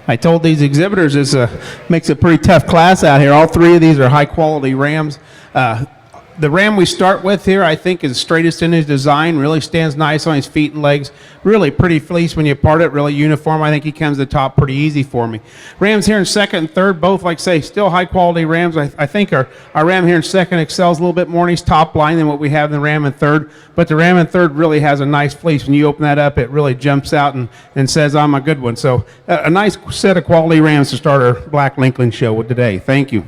I told these exhibitors this makes a pretty tough class out here. All three of these are high quality rams. The ram we start with here, I think, is straightest in his design. Really stands nice on his feet and legs. Really pretty fleece when you part it. Really uniform. I think he comes to the top pretty easy for me. Rams here in second and third, both, like I say, still high quality rams. I think our ram here in second excels a little bit more in his top line than what we have in the ram in third. But the ram in third really has a nice fleece. When you open that up, it really jumps out and says, I'm a good one. So a nice set of quality rams to start our Black Lincoln show with today. Thank you.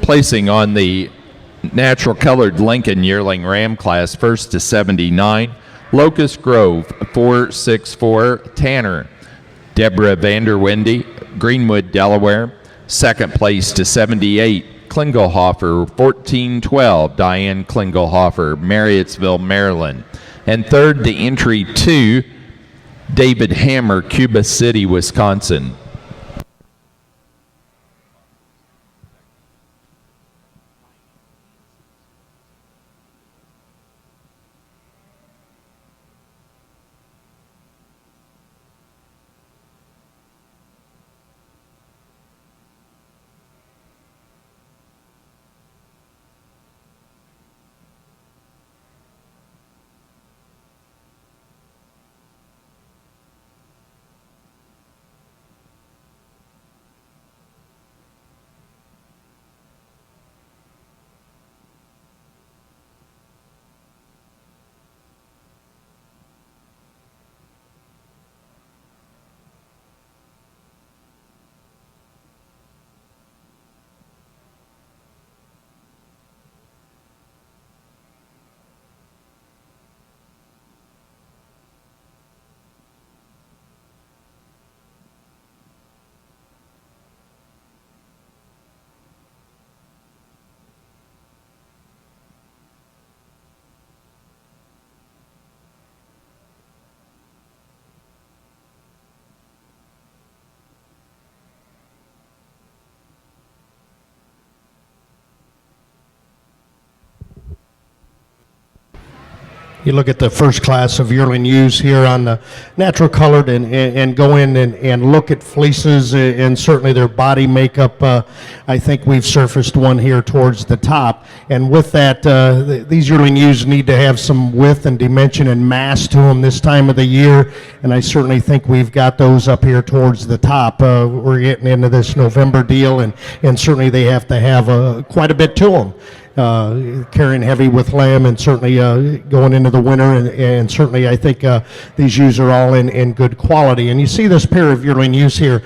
Placing on the natural colored Lincoln yearling ram class, first to 79, Locust Grove, 464 Tanner. Deborah Vanderwindy, Greenwood, Delaware. Second place to 78, Klingelhofer, 1412, Diane Klingelhofer, Marriottsville, Maryland. And third, the entry 2, David Hammer, Cuba City, Wisconsin.
You look at the first class of yearling ewes here on the natural colored and go in and look at fleeces and certainly their body makeup. I think we've surfaced one here towards the top. And with that, these yearling ewes need to have some width and dimension and mass to them this time of the year. And I certainly think we've got those up here towards the top. We're getting into this November deal, and certainly they have to have quite a bit to them. Carrying heavy with lamb and certainly going into the winter, and certainly I think these ewes are all in good quality. And you see this pair of yearling ewes here,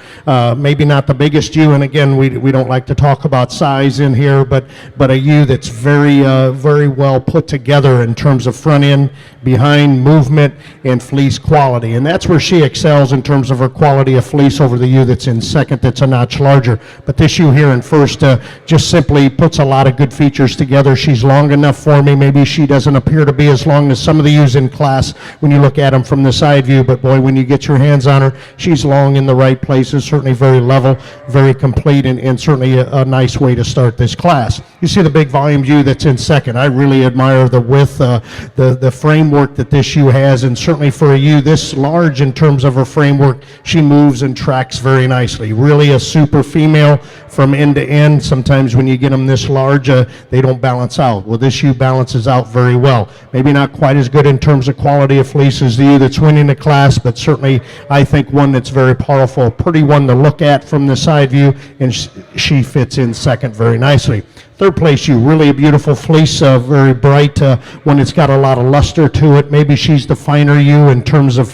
maybe not the biggest ewe, and again we don't like to talk about size in here, but a ewe that's very very well put together in terms of front end, behind, movement, and fleece quality. And that's where she excels in terms of her quality of fleece over the ewe that's in second, that's a notch larger. But this ewe here in first just simply puts a lot of good features together. She's long enough for me. Maybe she doesn't appear to be as long as some of the ewes in class when you look at them from the side view, but boy, when you get your hands on her, she's long in the right places, certainly very level, very complete, and certainly a nice way to start this class. You see the big volume ewe that's in second. I really admire the width, the framework that this ewe has, and certainly for a ewe this large in terms of her framework, she moves and tracks very nicely. Really a super female from end to end. Sometimes when you get them this large, they don't balance out. Well, this ewe balances out very well. Maybe not quite as good in terms of quality of fleece as the ewe that's winning the class, but certainly I think one that's very powerful, pretty one to look at from the side view, and she fits in second very nicely. Third place ewe, really a beautiful fleece, very bright, one that's got a lot of luster to it. Maybe she's the finer ewe in terms of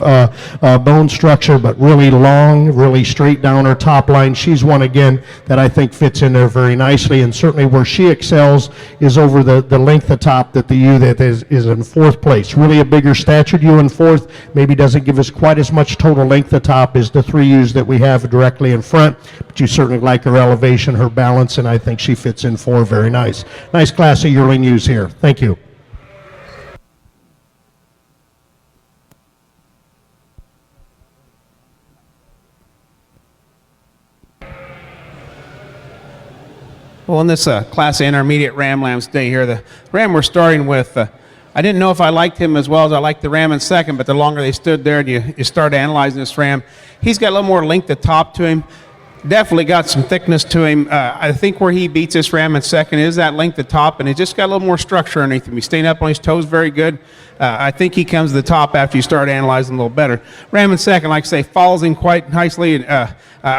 bone structure, but really long, really straight down her top line. She's one, again, that I think fits in there very nicely, and certainly where she excels is over the length of top that the ewe that is in fourth place. Really a bigger statured ewe in fourth, maybe doesn't give us quite as much total length of top as the three ewes that we have directly in front, but you certainly like her elevation, her balance, and I think she fits in four very nice. Nice class of yearling ewes here. Thank you.
Well, in this class of intermediate ram lambs today here, the ram we're starting with, I didn't know if I liked him as well as I liked the ram in second, but the longer they stood there and you start analyzing this ram, he's got a little more length at top to him. Definitely got some thickness to him. I think where he beats this ram in second is that length at top, and he just got a little more structure underneath him. He's staying up on his toes very good. I think he comes to the top after you start analyzing a little better. Ram in second, like I say, falls in quite nicely. A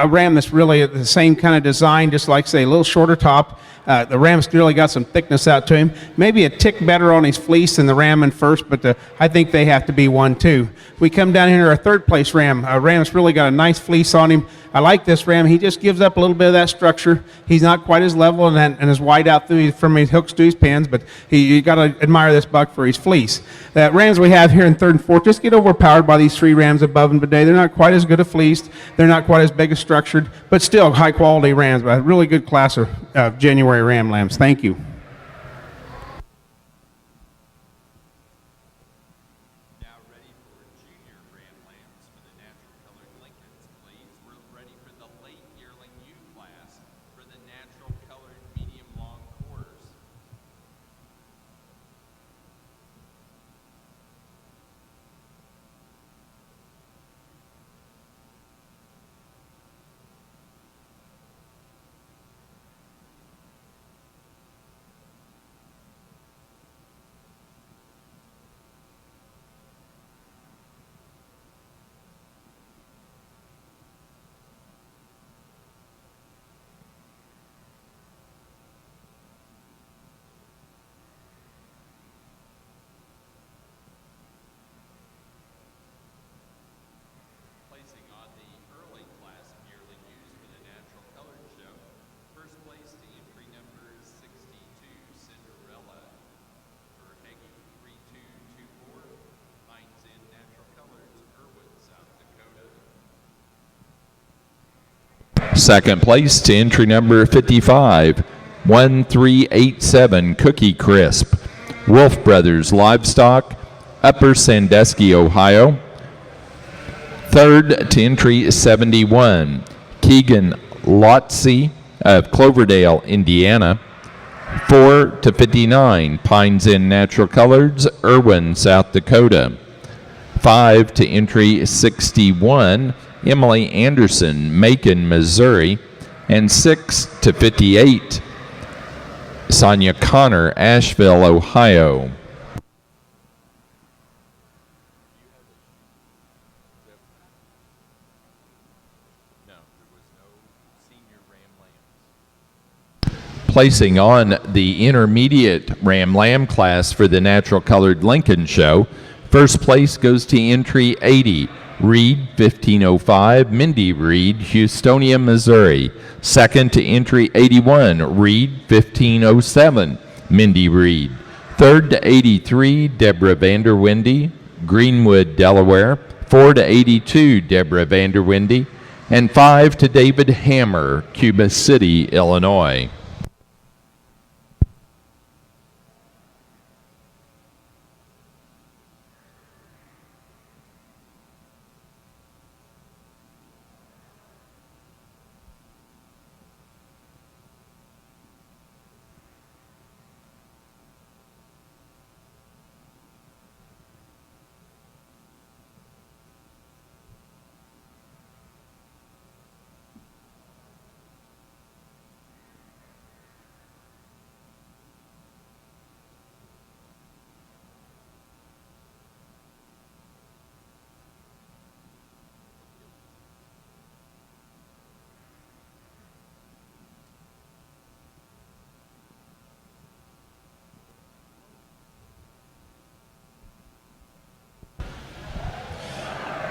ram that's really the same kind of design, just like say a little shorter top. The ram's really got some thickness out to him. Maybe a tick better on his fleece than the ram in first, but I think they have to be 1-2. We come down here to our third place ram. Ram's really got a nice fleece on him. I like this ram. He just gives up a little bit of that structure. He's not quite as level and as wide out from his hooks to his pins, but you got to admire this buck for his fleece. The rams we have here in third and fourth just get overpowered by these three rams above and bidet. They're not quite as good a fleeced. They're not quite as big as structured, but still high quality rams. But a really good class of January ram lambs. Thank you.
Now ready for junior ram lambs for the natural colored Lincolns, please. We're ready for the late yearling U class for the natural colored medium long quarters. Placing on the early class of yearling ewes for the natural colored show. First place to entry number 62, Cinderella. For Hagee 3224, Hines in natural colors, Irwin, South Dakota.
Second place to entry number 55, 1387 Cookie Crisp, Wolf Brothers Livestock, Upper Sandusky, Ohio. Third to entry 71, Keegan Lotze of Cloverdale, Indiana. 4 to 59, Pines in Natural Colors, Irwin, South Dakota. 5 to entry 61, Emily Anderson, Macon, Missouri. And 6 to 58, Sonia Connor, Asheville, Ohio.
No, there was no senior ram lambs.
Placing on the intermediate Ram Lamb class for the Natural Colored Lincoln Show. First place goes to entry 80, Reed 1505, Mindy Reed, Houstonia, Missouri. Second to entry 81, Reed 1507, Mindy Reed. Third to 83, Deborah Vanderwindy, Greenwood, Delaware. 4 to 82, Deborah Vanderwindy. And 5 to David Hammer, Cuba City, Illinois.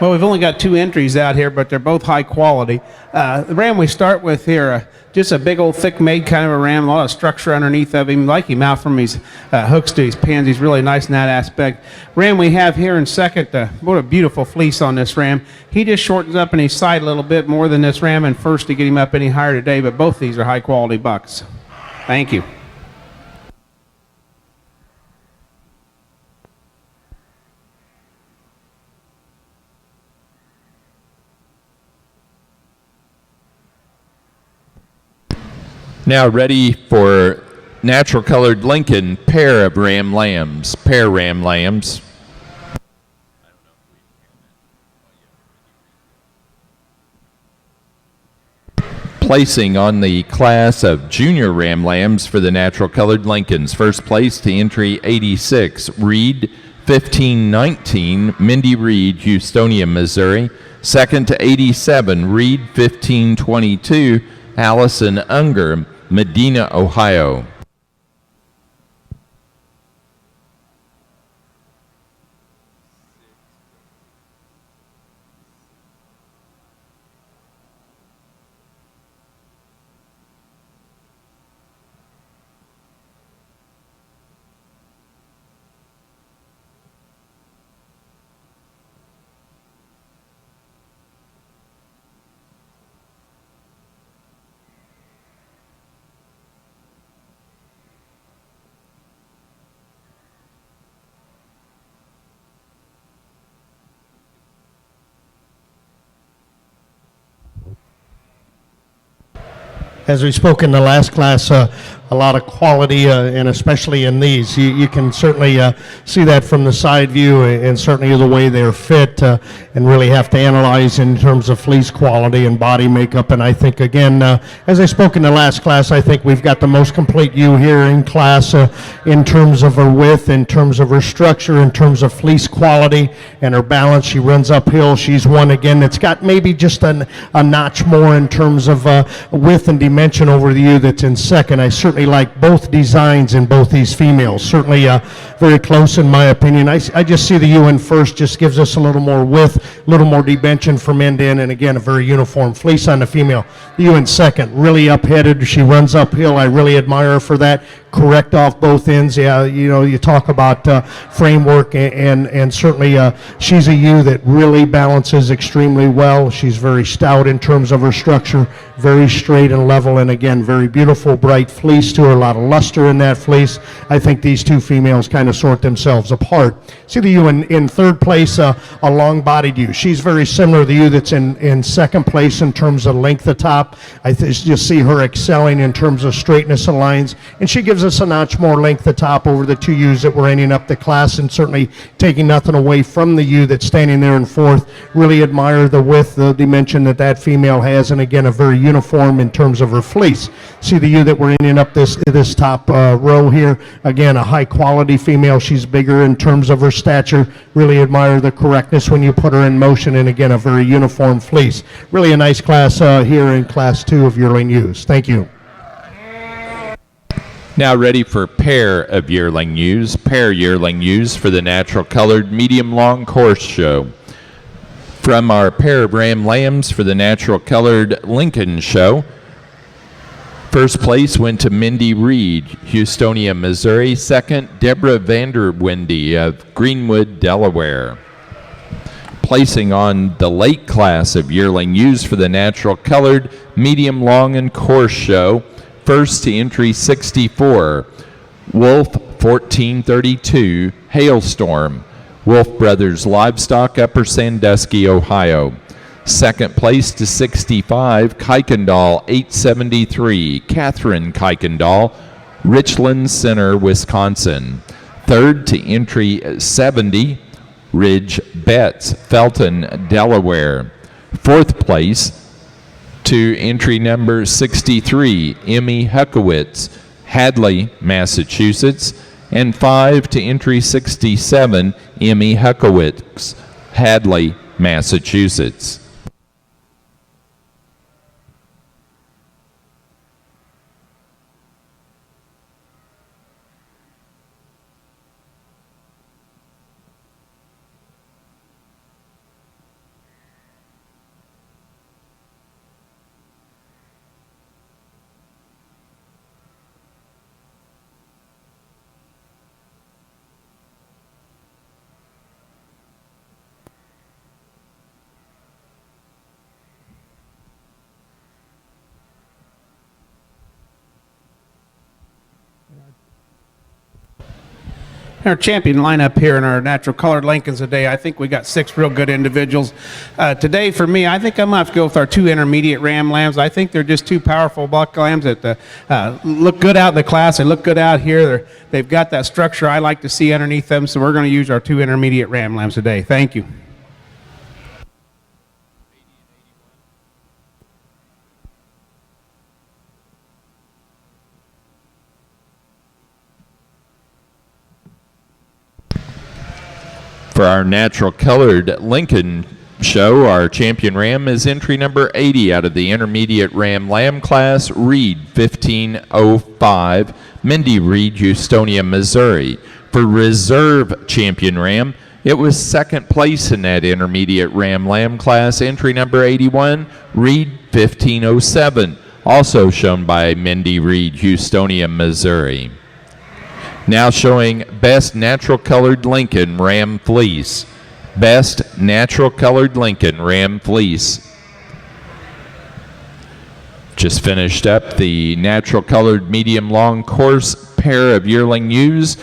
Well, we've only got 2 entries out here, but they're both high quality. The ram we start with here, just a big old thick made kind of a ram, a lot of structure underneath of him. Like him out from his hooks to his pins. He's really nice in that aspect. Ram we have here in second, what a beautiful fleece on this ram. He just shortens up in his side a little bit more than this ram in first to get him up any higher today, but both these are high quality bucks. Thank you.
Now ready for Natural Colored Lincoln, pair of Ram Lambs, pair Ram Lambs. Placing on the class of Junior Ram Lambs for the Natural Colored Lincolns. First place to entry 86, Reed 1519, Mindy Reed, Houstonia, Missouri. Second to 87, Reed. 1522, Allison Unger, Medina, Ohio.
As we spoke in the last class, a lot of quality, and especially in these. You can certainly see that from the side view, and certainly the way they're fit, and really have to analyze in terms of fleece quality and body makeup. And I think, again, as I spoke in the last class, I think we've got the most complete ewe here in class, in terms of her width, in terms of her structure, in terms of fleece quality and her balance. She runs uphill. She's one, again, that's got maybe just a notch more in terms of width and dimension over the ewe that's in second. I certainly like both designs in both these females. Certainly very close in my opinion. I just see the ewe in first just gives us a little more width, a little more dimension from end to end, and again, a very uniform fleece on the female. The ewe in second, really up-headed. She runs uphill. I really admire her for that. Correct off both ends. Yeah, you know, you talk about framework, and certainly she's a ewe that really balances extremely well. She's very stout in terms of her structure, very straight and level, and again, very beautiful, bright fleece to her, a lot of luster in that fleece. I think these two females kind of sort themselves apart. See the ewe in third place, a long-bodied ewe. She's very similar to the ewe that's in second place in terms of length of top. I just see her excelling in terms of straightness of lines, and she gives us a notch more length of top over the two ewes that were ending up the class, and certainly taking nothing away from the ewe that's standing there in fourth. Really admire the width, the dimension that female has, and again, a very uniform in terms of her fleece. See the ewe that we're ending up this top row here. Again, a high quality female. She's bigger in terms of her stature. Really admire the correctness when you put her in motion, and again, a very uniform fleece. Really a nice class here in class 2 of yearling ewes. Thank you.
Now ready for pair of yearling ewes, pair yearling ewes for the natural colored medium long course show. From our pair of ram lambs for the natural colored Lincoln show, first place went to Mindy Reed, Houstonia, Missouri. Second, Deborah Vanderwindy of Greenwood, Delaware. Placing on the late class of yearling ewes for the natural colored medium long and course show, first to entry 64, Wolf 1432, Hailstorm, Wolf Brothers Livestock, Upper Sandusky, Ohio. Second place to 65, Kuykendall 873, Catherine Kuykendall, Richland Center, Wisconsin. Third to entry 70, Ridge Betts, Felton, Delaware. Fourth place to entry number 63, Emmy Huckowitz, Hadley, Massachusetts. And 5 to entry 67, Emmy Huckowitz, Hadley, Massachusetts.
Our champion lineup here in our natural colored Lincolns today, I think we got 6 real good individuals. Today, for me, I think I'm going to have to go with our 2 intermediate ram lambs. I think they're just 2 powerful buck lambs that look good out in the class. They look good out here. They've got that structure I like to see underneath them, so we're going to use our 2 intermediate ram lambs today. Thank you.
For our natural colored Lincoln show, our champion ram is entry number 80 out of the intermediate ram lamb class, Reed 1505, Mindy Reed, Houstonia, Missouri. For reserve champion ram, it was second place in that intermediate ram lamb class, entry number 81, Reed 1507, also shown by Mindy Reed, Houstonia, Missouri. Now showing Best Natural Colored Lincoln Ram Fleece. Best Natural Colored Lincoln Ram Fleece. Just finished up the natural colored medium long course pair of yearling ewes.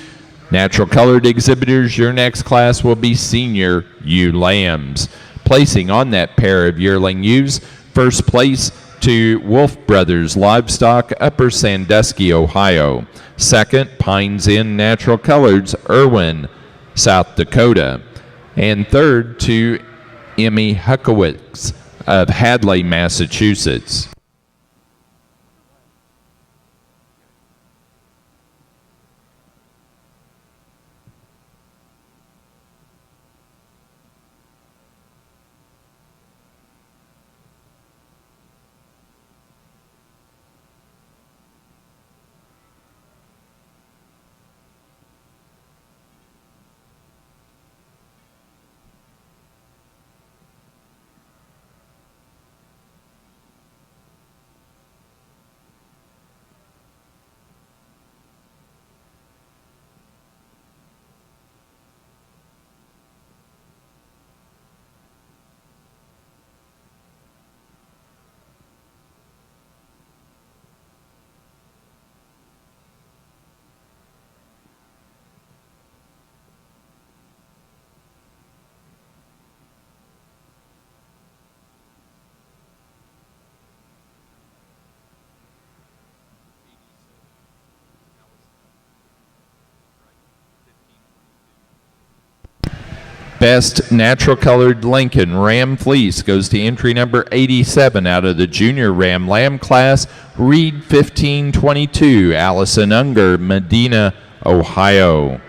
Natural colored exhibitors, your next class will be senior ewe lambs. Placing on that pair of yearling ewes, first place to Wolf Brothers Livestock, Upper Sandusky, Ohio. Second, Pines Inn Natural Coloreds, Irwin, South Dakota. And third to Emmy Huckowitz of Hadley, Massachusetts. Best Natural Colored Lincoln Ram Fleece goes to entry number 87 out of the Junior Ram Lamb class, Reed 1522, Allison Unger, Medina, Ohio.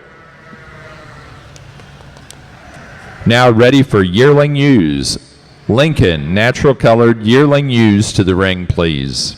Now ready for yearling ewes. Lincoln Natural Colored Yearling Ewes to the ring, please.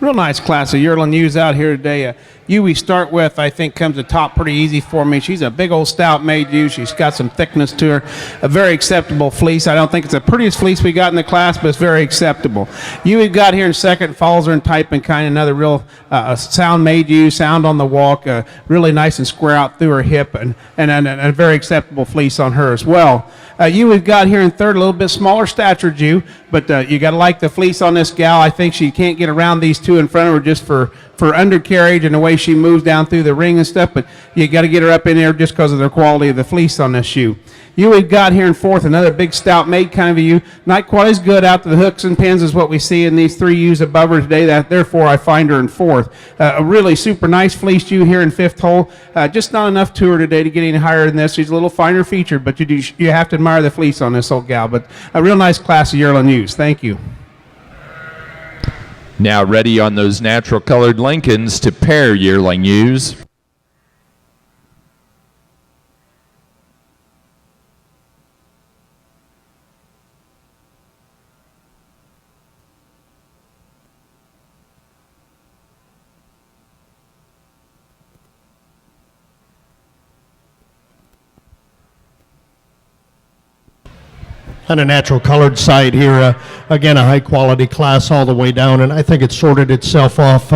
Real nice class of yearling ewes out here today. Ewe we start with, I think, comes to top pretty easy for me. She's a big old stout made ewe. She's got some thickness to her. A very acceptable fleece. I don't think it's the prettiest fleece we got in the class, but it's very acceptable. Ewe we've got here in second follows her in type and kind. Another real sound made ewe, sound on the walk, really nice and square out through her hip, and a very acceptable fleece on her as well. Ewe we've got here in third, a little bit smaller statured ewe, but you got to like the fleece on this gal. I think she can't get around these two in front of her just for undercarriage and the way she moves down through the ring and stuff, but you got to get her up in there just because of the quality of the fleece on this ewe. Ewe we've got here in fourth, another big stout made kind of a ewe. Not quite as good out to the hooks and pins as what we see in these three ewes above her today. Therefore, I find her in fourth. A really super nice fleeced ewe here in fifth hole. Just not enough to her today to get any higher than this. She's a little finer featured, but you have to admire the fleece on this old gal. But a real nice class of yearling ewes. Thank you.
Now ready on those natural colored Lincolns to pair yearling ewes.
On a natural colored side here, again, a high quality class all the way down, and I think it sorted itself off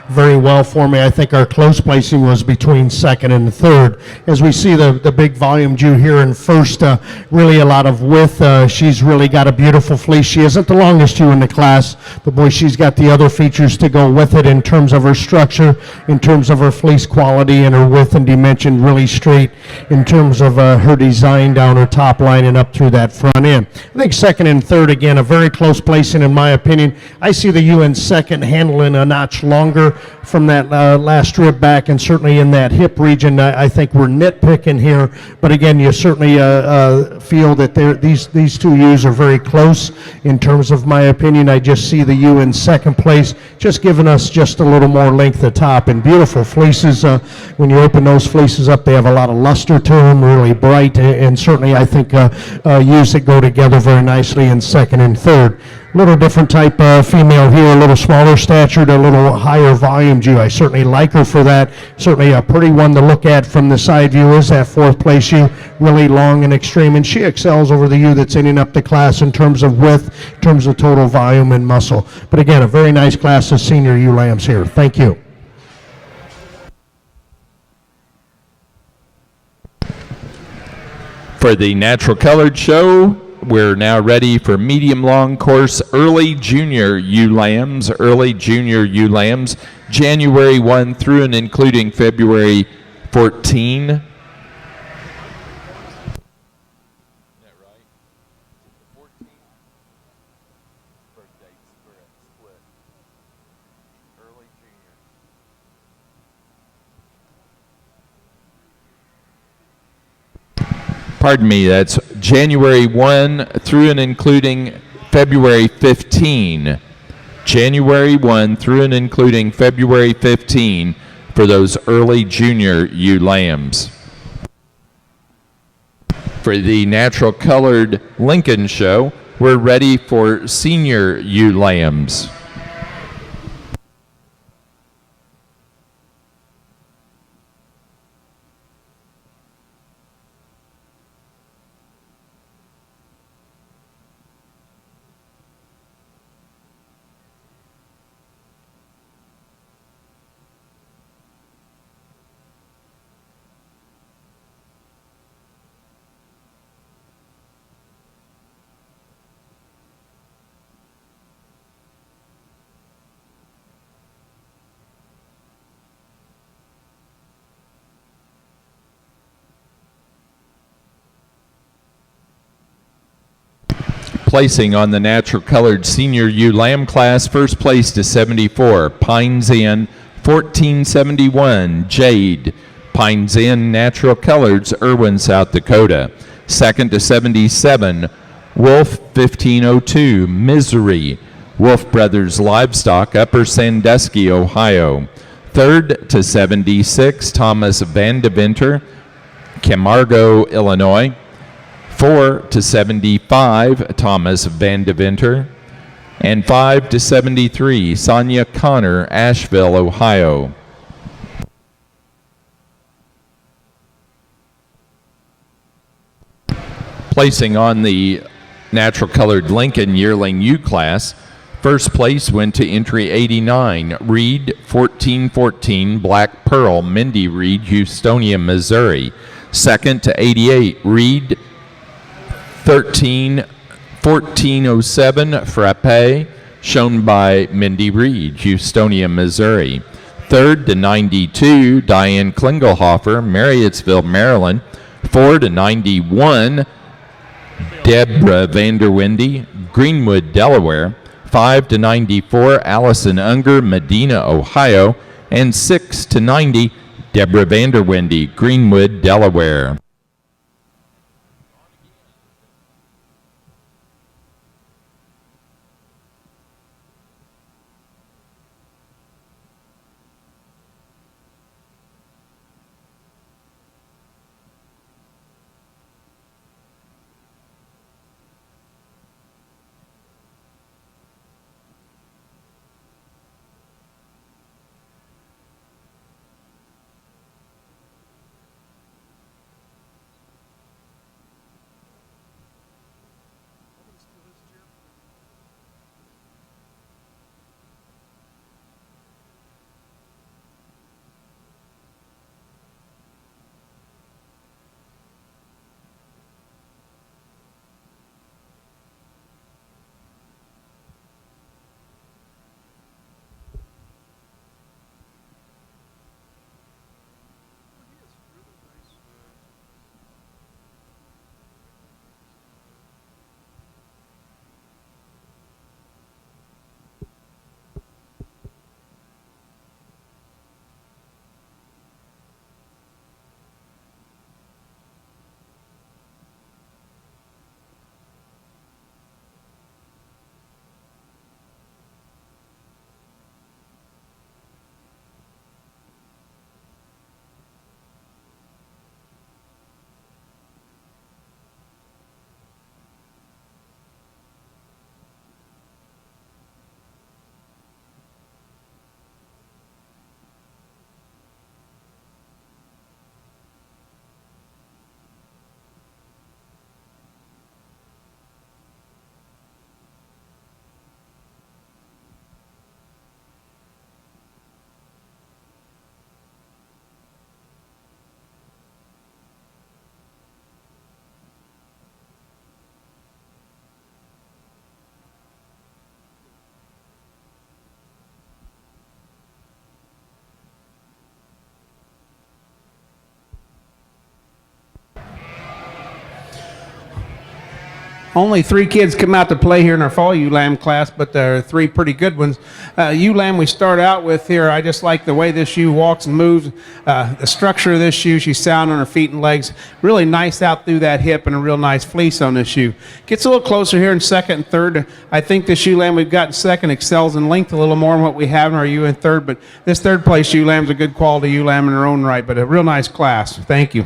very well for me. I think our close placing was between second and third. As we see the big volume Jew here in first, really a lot of width. She's really got a beautiful fleece. She isn't the longest Jew in the class, but boy, she's got the other features to go with it in terms of her structure, in terms of her fleece quality, and her width and dimension really straight in terms of her design down her top line and up through that front end. I think second and third, again, a very close placing in my opinion. I see the ewe in second handling a notch longer from that last strip back, and certainly in that hip region. I think we're nitpicking here, but again, you certainly feel that these two ewes are very close in terms of my opinion. I just see the ewe in second place, just giving us just a little more length at top, and beautiful fleeces. When you open those fleeces up, they have a lot of luster to them, really bright, and certainly I think ewes that go together very nicely in second and third. A little different type female here, a little smaller statured, a little higher volume ewe. I certainly like her for that. Certainly a pretty one to look at from the side view is that fourth place ewe, really long and extreme, and she excels over the ewe that's ending up the class in terms of width, in terms of total volume and muscle. But again, a very nice class of senior ewe lambs here. Thank you.
For the natural colored show, we're now ready for medium long course early junior ewe lambs, January 1 through and including February 14. Pardon me, that's January 1 through and including February 15. January 1 through and including February 15 for those early junior ewe lambs. For the natural colored Lincoln show, we're ready for senior ewe lambs. Placing on the natural colored senior ewe lamb class, first place to 74, Pines Inn, 1471, Jade, Pines Inn natural coloreds, Irwin, South Dakota. Second to 77, Wolf, 1502, Misery, Wolf Brothers Livestock, Upper Sandusky, Ohio. Third to 76, Thomas Vandeventer, Camargo, Illinois. 4 to 75, Thomas Vandeventer. And 5 to 73, Sonia Connor, Asheville, Ohio. Placing on the natural colored Lincoln Yearling U class, first place went to entry 89, Reed 1414, Black Pearl, Mindy Reed, Houstonia, Missouri. Second to 88, Reed 1407, Frappe, shown by Mindy Reed, Houstonia, Missouri. Third to 92, Diane Klingelhofer, Marriottsville, Maryland. 4 to 91, Deborah Vanderwindy, Greenwood, Delaware. 5 to 94, Allison Unger, Medina, Ohio. And 6 to 90, Deborah Vanderwindy, Greenwood, Delaware.
Only 3 kids come out to play here in our fall ewe lamb class, but there are 3 pretty good ones. Ewe lamb we start out with here, I just like the way this ewe walks and moves. The structure of this ewe, she's sound on her feet and legs. Really nice out through that hip and a real nice fleece on this ewe. Gets a little closer here in second and third. I think this ewe lamb we've got in second excels in length a little more than what we have in our ewe in third, but this third place ewe lamb's a good quality ewe lamb in her own right, but a real nice class. Thank you.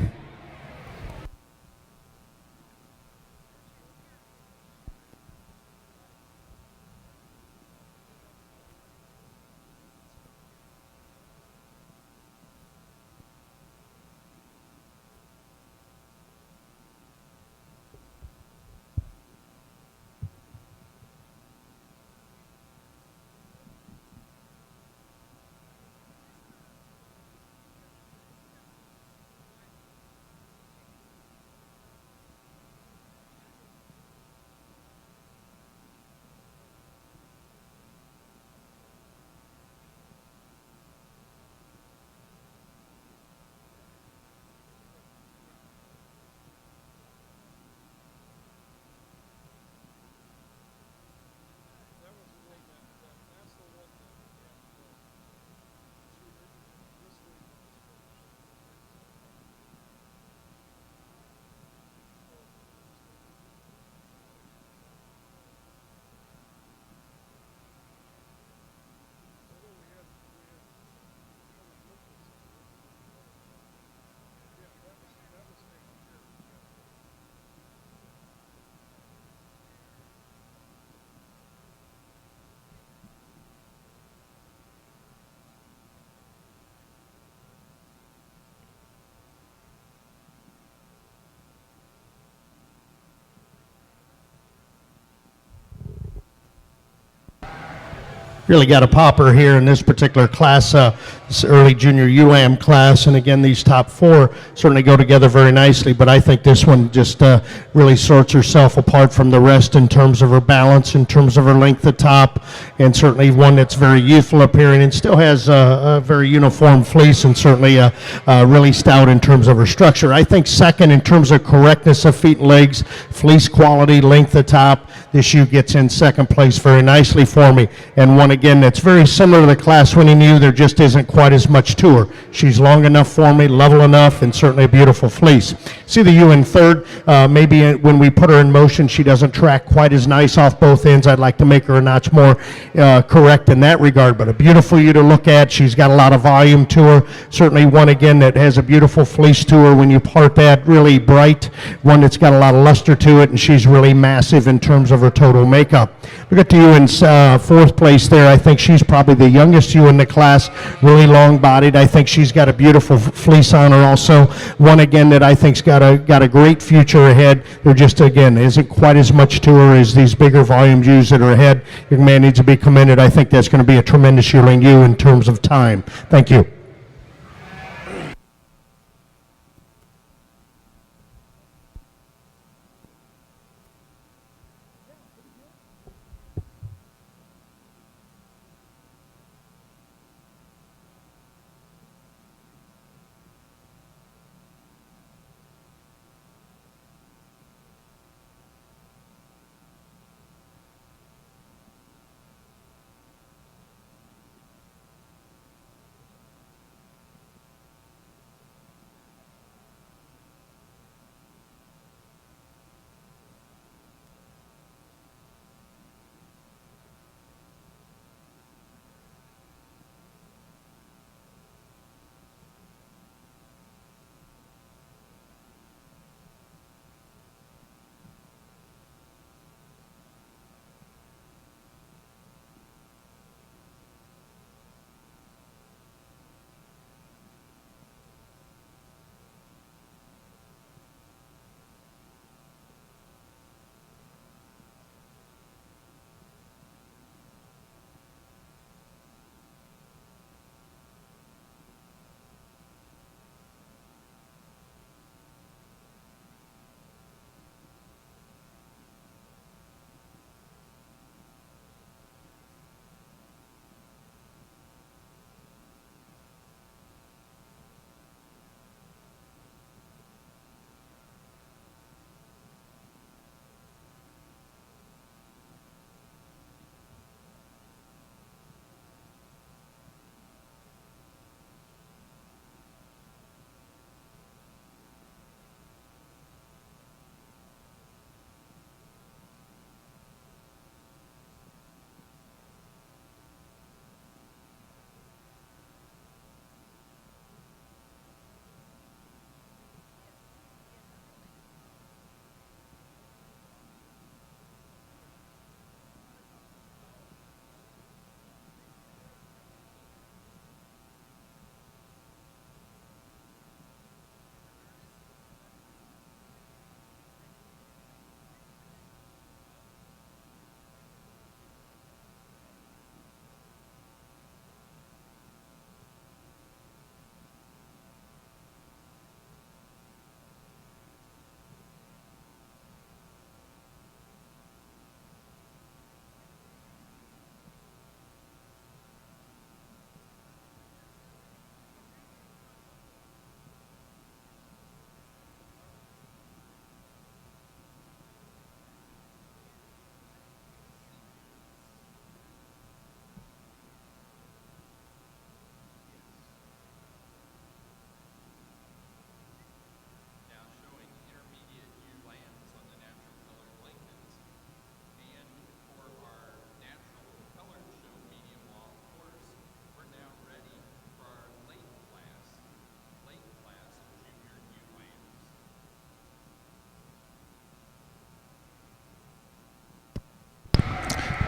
Really got a popper here in this particular class, this early junior ULAM class. And again, these top four certainly go together very nicely, but I think this one just really sorts herself apart from the rest in terms of her balance, in terms of her length at top, and certainly one that's very youthful appearing and still has a very uniform fleece, and certainly really stout in terms of her structure. I think second in terms of correctness of feet and legs, fleece quality, length at top, this shoe gets in second place very nicely for me. And one again that's very similar to the class winning ewe, there just isn't quite as much to her. She's long enough for me, level enough, and certainly a beautiful fleece. See the ewe in third. Maybe when we put her in motion, she doesn't track quite as nice off both ends. I'd like to make her a notch more correct in that regard, but a beautiful ewe to look at. She's got a lot of volume to her. Certainly one again that has a beautiful fleece to her when you part that, really bright, one that's got a lot of luster to it, and she's really massive in terms of her total makeup. Look at the ewe in fourth place there. I think she's probably the youngest ewe in the class, really long-bodied. I think she's got a beautiful fleece on her also. One again that I think's got a great future ahead. There just again isn't quite as much to her as these bigger volume ewes that are ahead. Young man needs to be commended. I think that's going to be a tremendous yearling ewe in terms of time. Thank you.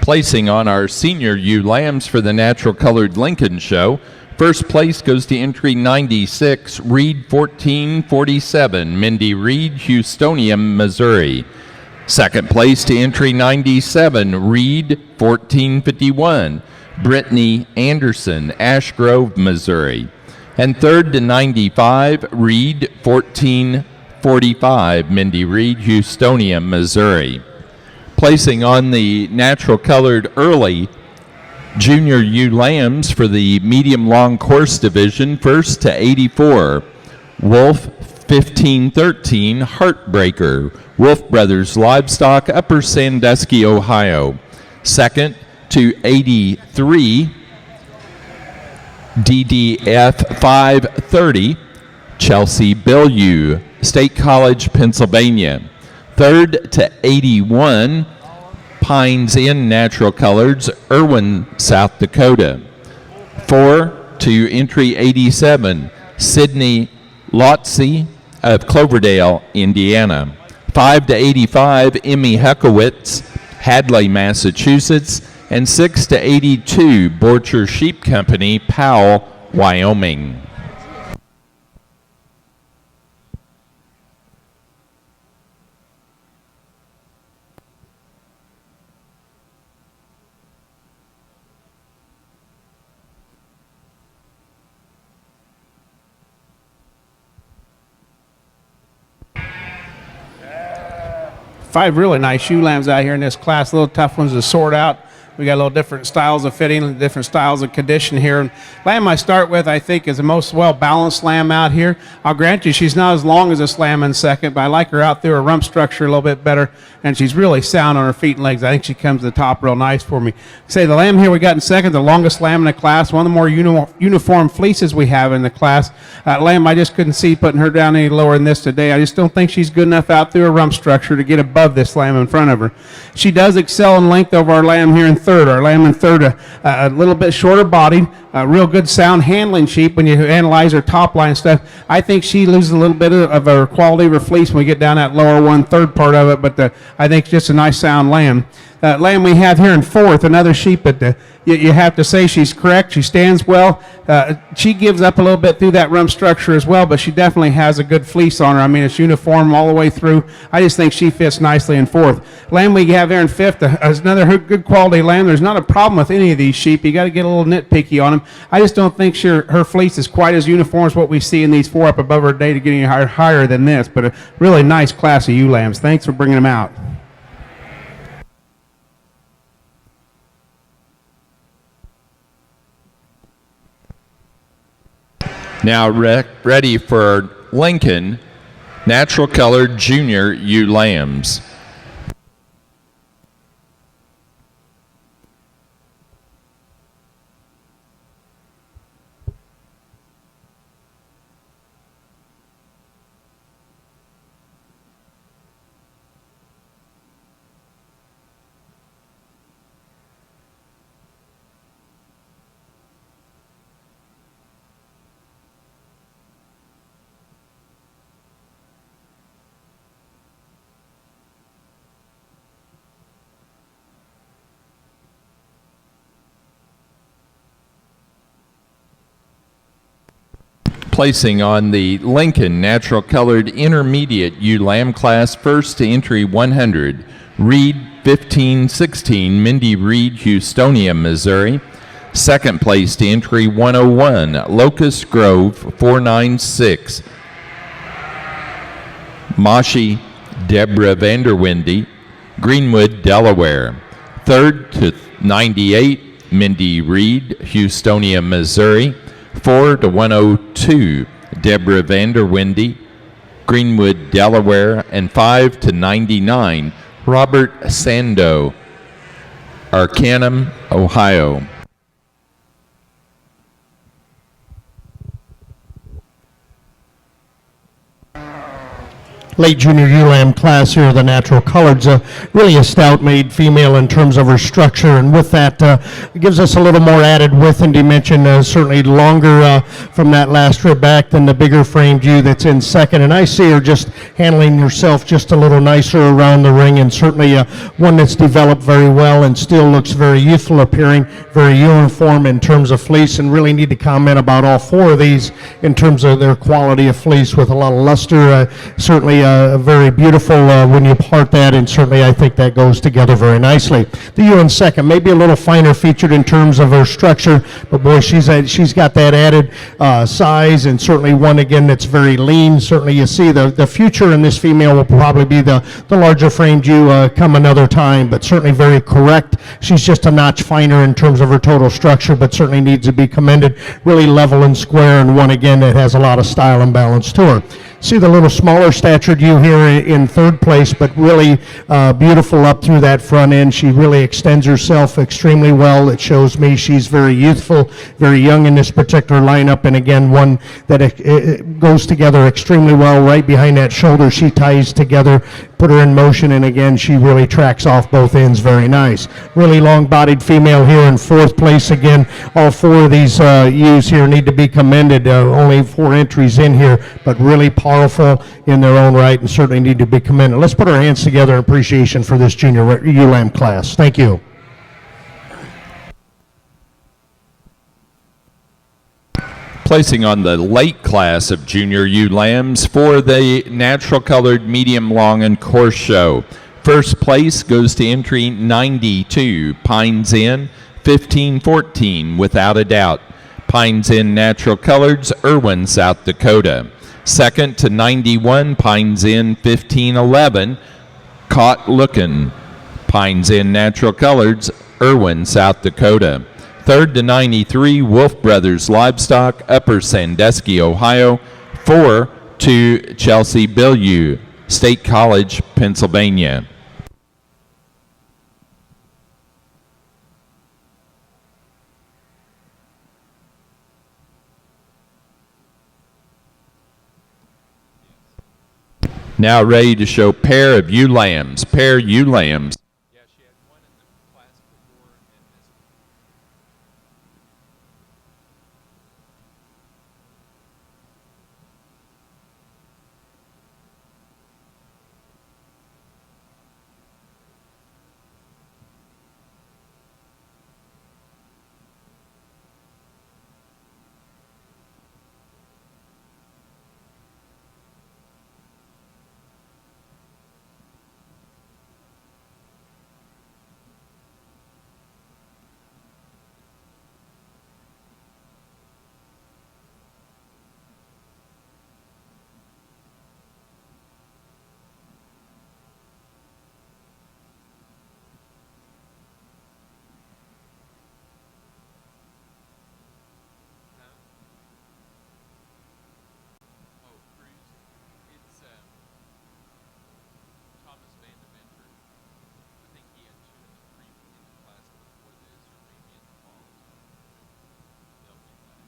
Placing on our senior ewe lambs for the Natural Colored Lincoln Show. First place goes to entry 96, Reed 1447, Mindy Reed, Houstonium, Missouri. Second place to entry 97, Reed 1451, Brittany Anderson, Ash Grove, Missouri. And third to 95, Reed 1445, Mindy Reed, Houstonia, Missouri. Placing on the natural colored early junior ewe lambs for the medium long course division, first to 84, Wolf 1513, Heartbreaker, Wolf Brothers Livestock, Upper Sandusky, Ohio. Second to 83, DDF 530, Chelsea Bellew, State College, Pennsylvania. Third to 81, Pines Inn Natural Coloreds, Irwin, South Dakota. 4 to entry 87, Sydney Lotze of Cloverdale, Indiana. 5 to 85, Emmy Huckowitz, Hadley, Massachusetts. And 6 to 82, Borcher Sheep Company, Powell, Wyoming.
Five really nice ewe lambs out here in this class. A little tough ones to sort out. We got a little different styles of fitting, different styles of condition here. And lamb I start with, I think, is the most well-balanced lamb out here. I'll grant you she's not as long as this lamb in second, but I like her out through her rump structure a little bit better, and she's really sound on her feet and legs. I think she comes to the top real nice for me. Say the lamb here we got in second, the longest lamb in the class, one of the more uniform fleeces we have in the class. Lamb, I just couldn't see putting her down any lower than this today. I just don't think she's good enough out through her rump structure to get above this lamb in front of her. She does excel in length over our lamb here in third. Our lamb in third, a little bit shorter bodied, real good sound handling sheep when you analyze her top line stuff. I think she loses a little bit of her quality of her fleece when we get down that lower 1/3 part of it, but I think it's just a nice sound lamb. Lamb we have here in fourth, another sheep that you have to say she's correct. She stands well. She gives up a little bit through that rump structure as well, but she definitely has a good fleece on her. I mean, it's uniform all the way through. I just think she fits nicely in fourth. Lamb we have here in fifth is another good quality lamb. There's not a problem with any of these sheep. You got to get a little nitpicky on them. I just don't think her fleece is quite as uniform as what we see in these four up above her day to getting higher than this, but a really nice class of ewe lambs. Thanks for bringing them out.
Now ready for Lincoln, natural colored junior ewe lambs. Placing on the Lincoln natural colored intermediate ewe lamb class, first to entry 100, Reed 1516, Mindy Reed, Houstonia, Missouri. Second place to entry 101, Locust Grove 496, Moshi Deborah Vanderwindy, Greenwood, Delaware. Third to 98, Mindy Reed, Houstonia, Missouri. 4 to 102, Deborah Vanderwindy, Greenwood, Delaware. And 5 to 99, Robert Sando, Arcanum, Ohio.
Late junior ewe lamb class here, the natural coloreds, really a stout-made female in terms of her structure, and with that, it gives us a little more added width and dimension, certainly longer from that last rib back than the bigger framed ewe that's in second, and I see her just handling herself just a little nicer around the ring, and certainly one that's developed very well and still looks very youthful appearing, very uniform in terms of fleece, and really need to comment about all four of these in terms of their quality of fleece with a lot of luster, certainly very beautiful when you part that, and certainly I think that goes together very nicely. The ewe in second, maybe a little finer featured in terms of her structure, but boy, she's got that added size, and certainly one again that's very lean. Certainly you see the future in this female will probably be the larger framed ewe come another time, but certainly very correct. She's just a notch finer in terms of her total structure, but certainly needs to be commended. Really level and square, and one again that has a lot of style and balance to her. See the little smaller statured ewe here in third place, but really beautiful up through that front end. She really extends herself extremely well. It shows me she's very youthful, very young in this particular lineup, and again, one that it goes together extremely well. Right behind that shoulder, she ties together, put her in motion, and again, she really tracks off both ends very nice. Really long-bodied female here in fourth place. Again, all four of these ewes here need to be commended. Only 4 entries in here, but really powerful in their own right, and certainly need to be commended. Let's put our hands together in appreciation for this junior ewe lamb class. Thank you.
Placing on the late class of junior ewe lambs for the natural colored medium long and coarse show. First place goes to entry 92, Pines Inn, 1514, without a doubt. Pines Inn Natural Coloreds, Irwin, South Dakota. Second to 91, Pines Inn, 1511, Caught Lookin', Pines Inn Natural Coloreds, Irwin, South Dakota. Third to 93, Wolf Brothers Livestock, Upper Sandusky, Ohio. 4 to Chelsea Bilyeu, State College, Pennsylvania. Now ready to show pair of ewe lambs. Pair ewe lambs.
Yeah, she had one in the class before and this one. Oh, Cruz. It's Thomas Van de Venter. I think he had 2 in the class before this, or maybe in the fall. They'll be back.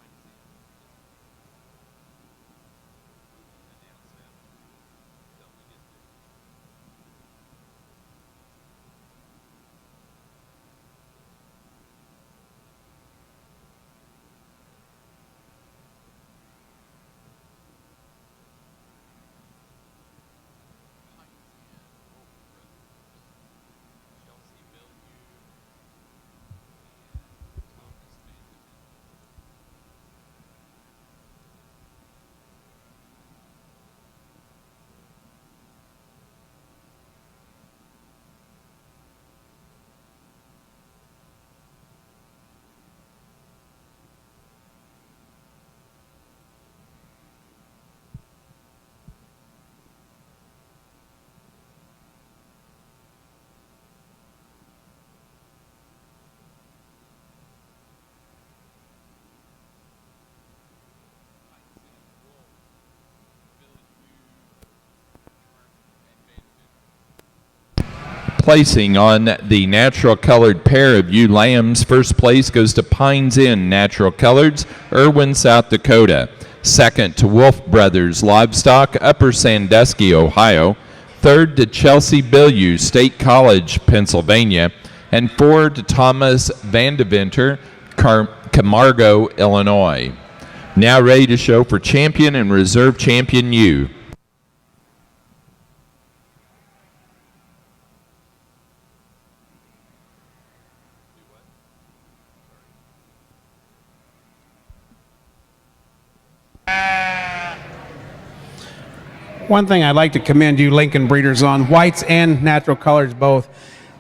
Might see him. Announce that. Till we get there. Chelsea Bilyeu and Thomas Van de Ven.
Placing on the natural colored pair of ewe lambs, first place goes to Pines Inn Natural Coloreds, Irwin, South Dakota. Second to Wolf Brothers Livestock, Upper Sandusky, Ohio. Third to Chelsea Bilyeu, State College, Pennsylvania. And 4 to Thomas Van de Venter, Camargo, Illinois. Now ready to show for champion and reserve champion ewe.
One thing I'd like to commend you Lincoln breeders on, whites and natural colors both.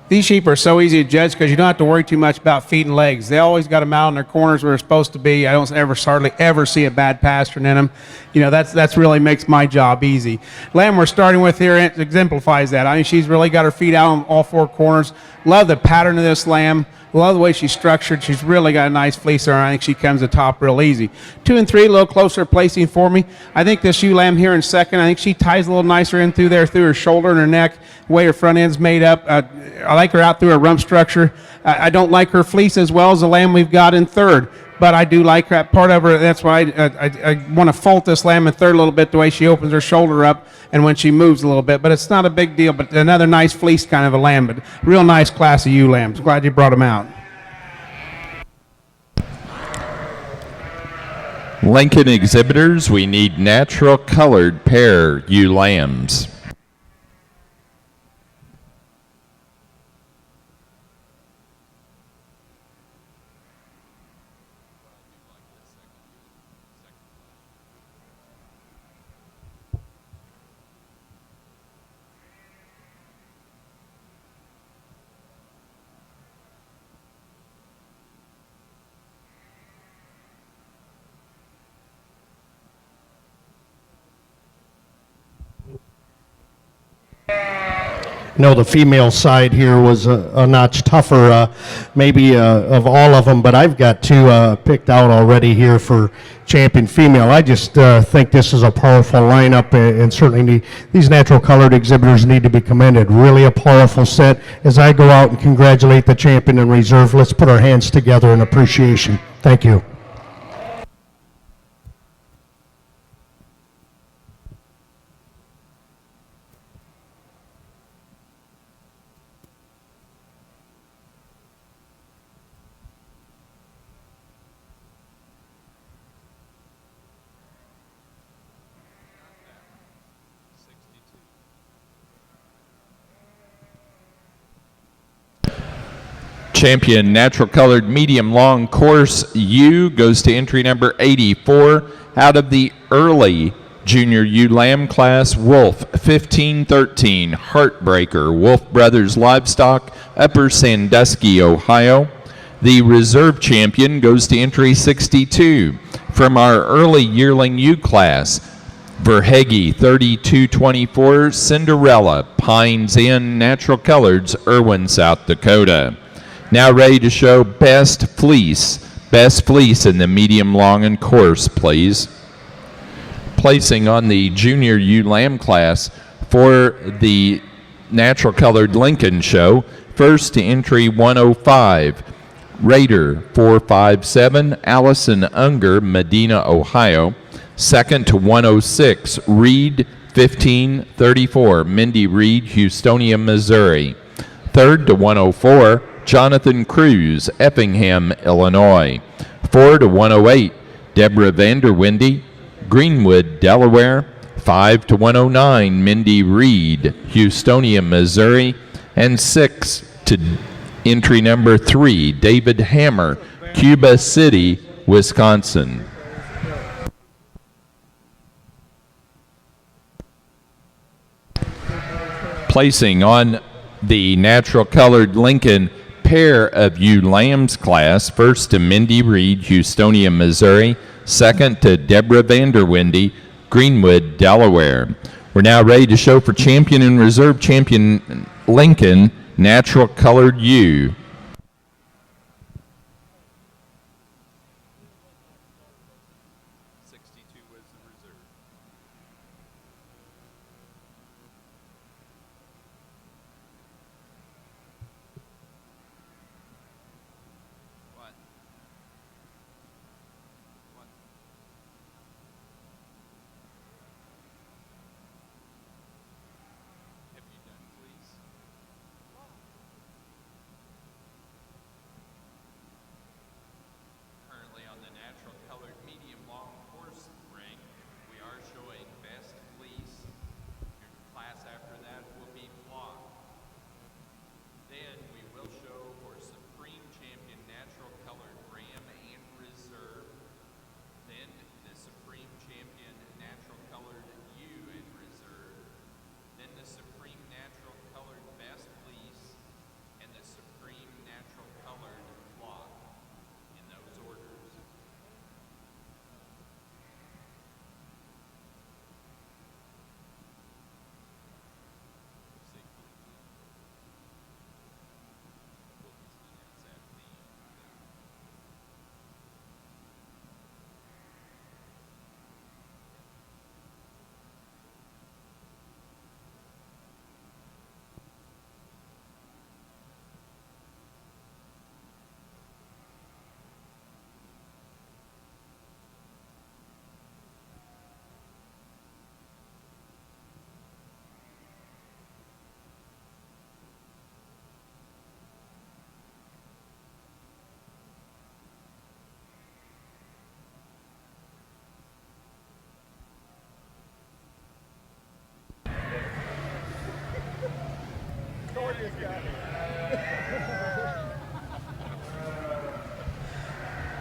These sheep are so easy to judge because you don't have to worry too much about feet and legs. They always got them out in their corners where they're supposed to be. I don't hardly ever see a bad pasturing in them. You know, that's really makes my job easy. Lamb we're starting with here exemplifies that. I mean, she's really got her feet out on all four corners. Love the pattern of this lamb. Love the way she's structured. She's really got a nice fleece there. I think she comes to top real easy. 2 and 3, a little closer placing for me. I think this ewe lamb here in second, I think she ties a little nicer in through her shoulder and her neck, the way her front end's made up. I like her out through her rump structure. I don't like her fleece as well as the lamb we've got in third, but I do like that part of her. That's why I want to fault this lamb in third a little bit, the way she opens her shoulder up and when she moves a little bit, but it's not a big deal. But another nice fleece kind of a lamb, but real nice class of ewe lambs. Glad you brought them out.
Lincoln exhibitors, we need natural colored pair ewe lambs.
No, the female side here was a notch tougher, maybe of all of them, but I've got two picked out already here for champion female. I just think this is a powerful lineup, and certainly these natural colored exhibitors need to be commended. Really a powerful set. As I go out and congratulate the champion in reserve, let's put our hands together in appreciation. Thank you.
Champion natural colored medium long course ewe goes to entry number 84 out of the early junior ewe lamb class. Wolf 1513 Heartbreaker, Wolf Brothers Livestock, Upper Sandusky, Ohio. The reserve champion goes to entry 62 from our early yearling ewe class. Verhege 3224 Cinderella, Pines Inn Natural Coloreds, Irwin, South Dakota. Now ready to show best fleece in the medium long and coarse, please. Placing on the junior ewe lamb class for the natural colored Lincoln show, first to entry 105, Raider 457, Allison Unger, Medina, Ohio. Second to 106, Reed 1534, Mindy Reed, Houstonia, Missouri. Third to 104, Jonathan Cruz, Effingham, Illinois. 4 to 108, Deborah Vanderwindy, Greenwood, Delaware. 5 to 109, Mindy Reed, Houstonia, Missouri. And 6 to entry number 3, David Hammer, Cuba City, Wisconsin. Placing on the natural colored Lincoln pair of ewe lambs class, first to Mindy Reed, Houstonia, Missouri. Second to Deborah Vanderwindy, Greenwood, Delaware. We're now ready to show for champion and reserve champion Lincoln natural colored ewe.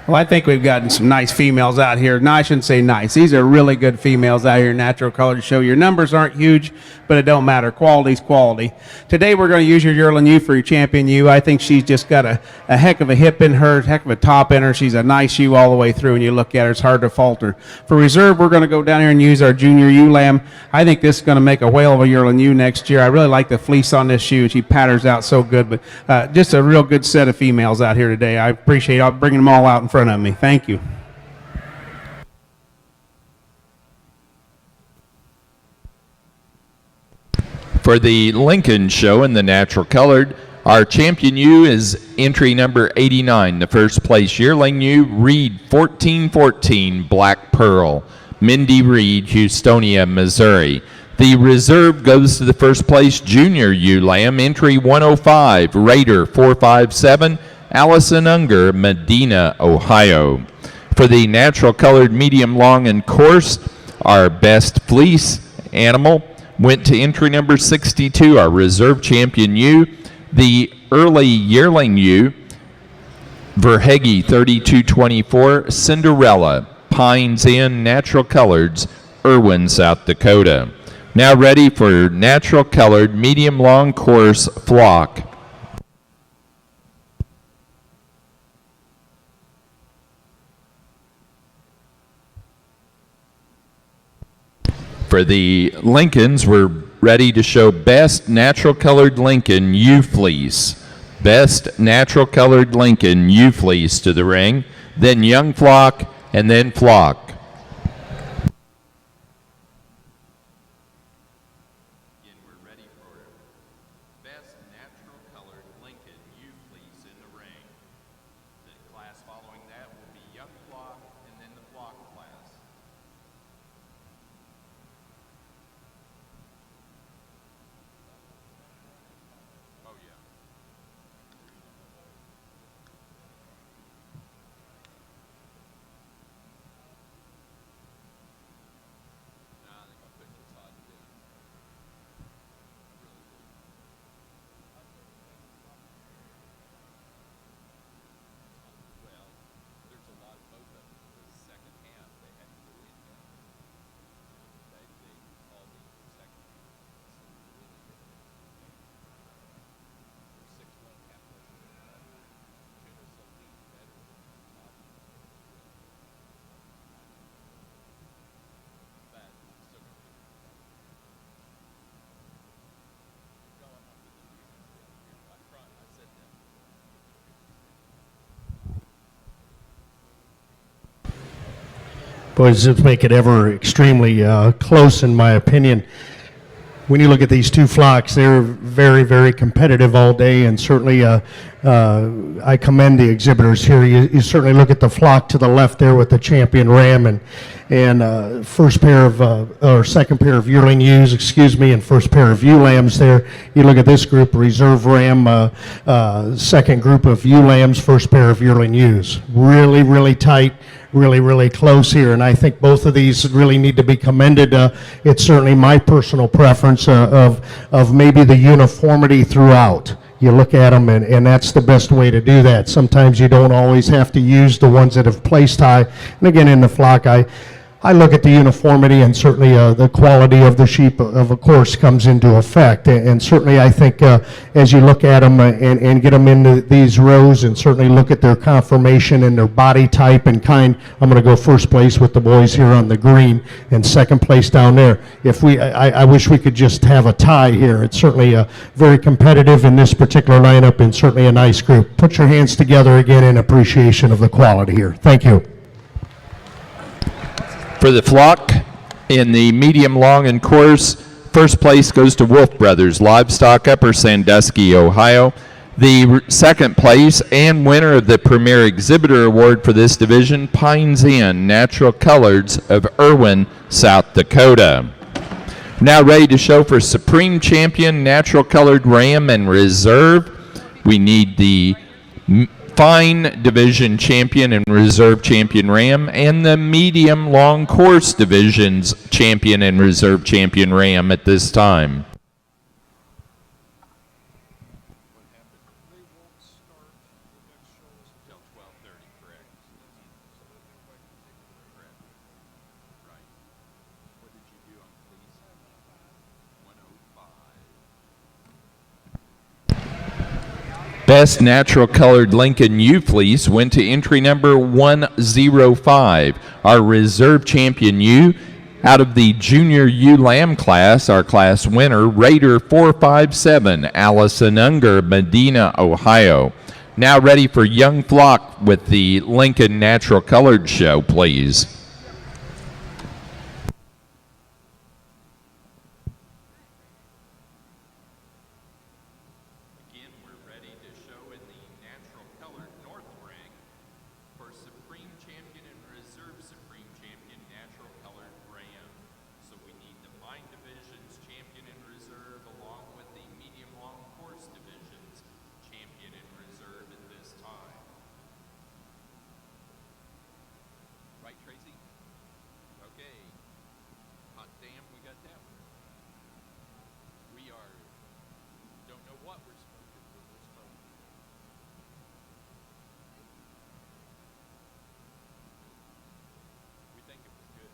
Well, I think we've gotten some nice females out here. No, I shouldn't say nice. These are really good females out here in Natural Colored Show. Your numbers aren't huge, but it don't matter. Quality's quality. Today we're going to use your yearling ewe for your champion ewe. I think she's just got a heck of a hip in her, heck of a top in her. She's a nice ewe all the way through, and you look at her, it's hard to falter. For reserve, we're going to go down here and use our junior ewe lamb. I think this is going to make a whale of a yearling ewe next year. I really like the fleece on this shoe. She patterns out so good, but just a real good set of females out here today. I appreciate bringing them all out in front of me. Thank you.
For the Lincoln Show in the Natural Colored, our champion ewe is entry number 89, the first place yearling ewe, Reed 1414 Black Pearl, Mindy Reed, Houstonia, Missouri. The reserve goes to the first place junior ewe lamb, entry 105, Raider 457, Allison Unger, Medina, Ohio. For the Natural Colored medium long and coarse, our best fleece animal went to entry number 62, our reserve champion ewe. The early yearling ewe, Verhege 3224, Cinderella, Pines Inn, Natural Coloreds, Irwin, South Dakota. Now ready for Natural Colored medium long coarse flock. For the Lincolns, we're ready to show Best Natural Colored Lincoln ewe fleece. Best Natural Colored Lincoln ewe fleece to the ring, then young flock, and then flock.
Again, we're ready for Best Natural Colored Lincoln ewe fleece in the ring. The class following that will be young flock and then the flock class. Oh, yeah. Nah, I think I'll put Todd to do. Well, there's a lot of both of them. The second half, they had to go in now. They all need the second half. So really good. They're 6-1 half less than Tunis will lead better than Todd. But I'm still going to pick going on with the defense down here. I said that.
Boys, this make it ever extremely close, in my opinion. When you look at these two flocks, they're very, very competitive all day, and certainly I commend the exhibitors here. You certainly look at the flock to the left there with the champion ram and first pair of, or second pair of yearling ewes, and first pair of ewe lambs there. You look at this group, reserve ram, second group of ewe lambs, first pair of yearling ewes. Really, really tight. Really, really close here, and I think both of these really need to be commended. It's certainly my personal preference of maybe the uniformity throughout. You look at them, and that's the best way to do that. Sometimes you don't always have to use the ones that have placed high. And again, in the flock, I look at the uniformity, and certainly the quality of the sheep, of course, comes into effect. And certainly I think as you look at them and get them into these rows, and certainly look at their conformation and their body type and kind, I'm going to go first place with the boys here on the green, and second place down there. I wish we could just have a tie here. It's certainly very competitive in this particular lineup, and certainly a nice group. Put your hands together again in appreciation of the quality here. Thank you.
For the flock in the medium long and coarse, first place goes to Wolf Brothers Livestock, Upper Sandusky, Ohio. The second place and winner of the Premier Exhibitor Award for this division, Pines Inn Natural Coloreds of Irwin, South Dakota. Now ready to show for Supreme Champion Natural Colored Ram and Reserve. We need the Fine Division Champion and Reserve Champion Ram, and the Medium Long Course Division's Champion and Reserve Champion Ram at this time. Best natural colored Lincoln U fleece went to entry number 105. Our reserve champion U out of the junior U lamb class, our class winner, Raider 457, Allison Unger, Medina, Ohio. Now ready for young flock with the Lincoln Natural Colored Show, please.
Again, we're ready to show in the natural colored North Ring for Supreme Champion and Reserve Supreme Champion natural colored ram. So we need the fine divisions champion and reserve along with the medium long course divisions champion and reserve at this time. Right, Tracy? Okay. Hot damn, we got that one. We don't know what we're smoking, but we're smoking. We think it was good.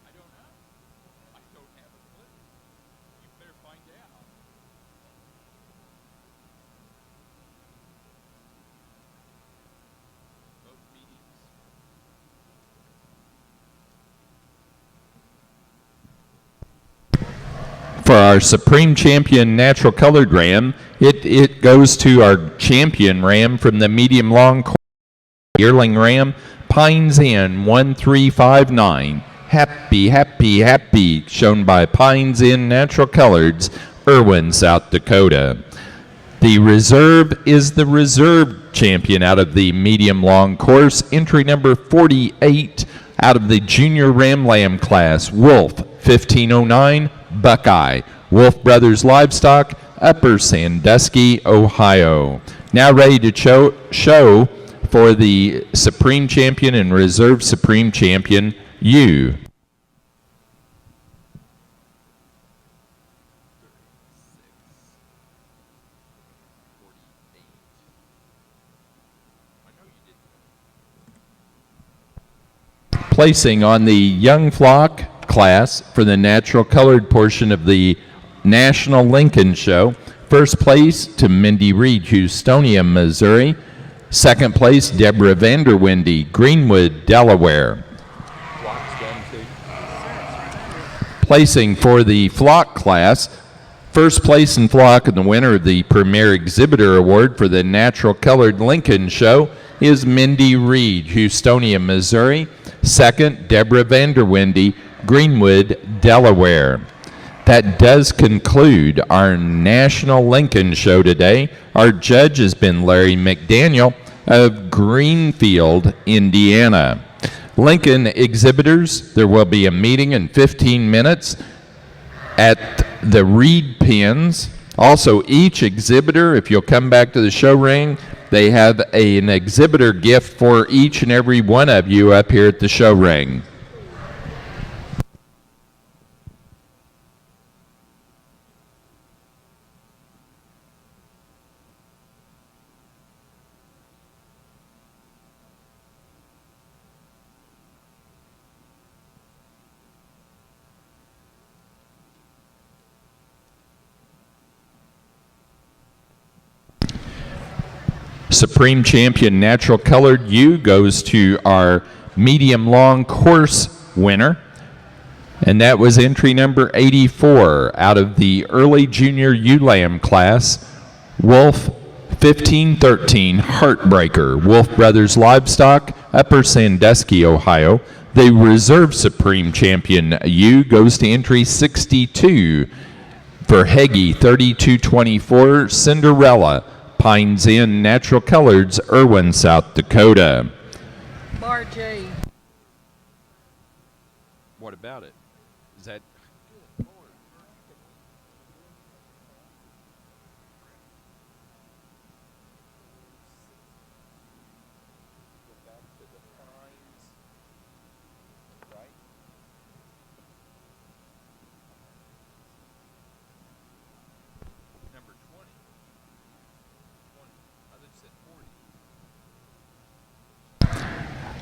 I don't know. I don't have a clue. You better find out. Both meetings.
For our Supreme Champion Natural Colored Ram, it goes to our champion ram from the medium long yearling ram, Pines Inn 1359. Happy, happy, happy, shown by Pines Inn Natural Coloreds, Irwin, South Dakota. The reserve is the reserve champion out of the medium long course, entry number 48 out of the junior ram lamb class, Wolf 1509, Buckeye, Wolf Brothers Livestock, Upper Sandusky, Ohio. Now ready to show for the Supreme Champion and Reserve Supreme Champion U. Placing on the young flock class for the natural colored portion of the National Lincoln Show. First place to Mindy Reed, Houstonia, Missouri. Second place, Deborah Vanderwindy, Greenwood, Delaware. Placing for the flock class, first place in flock and the winner of the Premier Exhibitor Award for the Natural Colored Lincoln Show is Mindy Reed, Houstonia, Missouri. Second, Deborah Vanderwindy, Greenwood, Delaware. That does conclude our National Lincoln Show today. Our judge has been Larry McDaniel of Greenfield, Indiana. Lincoln exhibitors, there will be a meeting in 15 minutes at the Reed Pens. Also, each exhibitor, if you'll come back to the show ring, they have an exhibitor gift for each and every one of you up here at the show ring. Supreme Champion Natural Colored U goes to our medium long course winner, and that was entry number 84 out of the early junior ULAM class, Wolf 1513 Heartbreaker, Wolf Brothers Livestock, Upper Sandusky, Ohio. The reserve Supreme Champion U goes to entry 62 for Heggie 3224 Cinderella, Pines Inn Natural Coloreds, Irwin, South Dakota.
Bar J.
What about it? Is that number 20? 20. I said 40.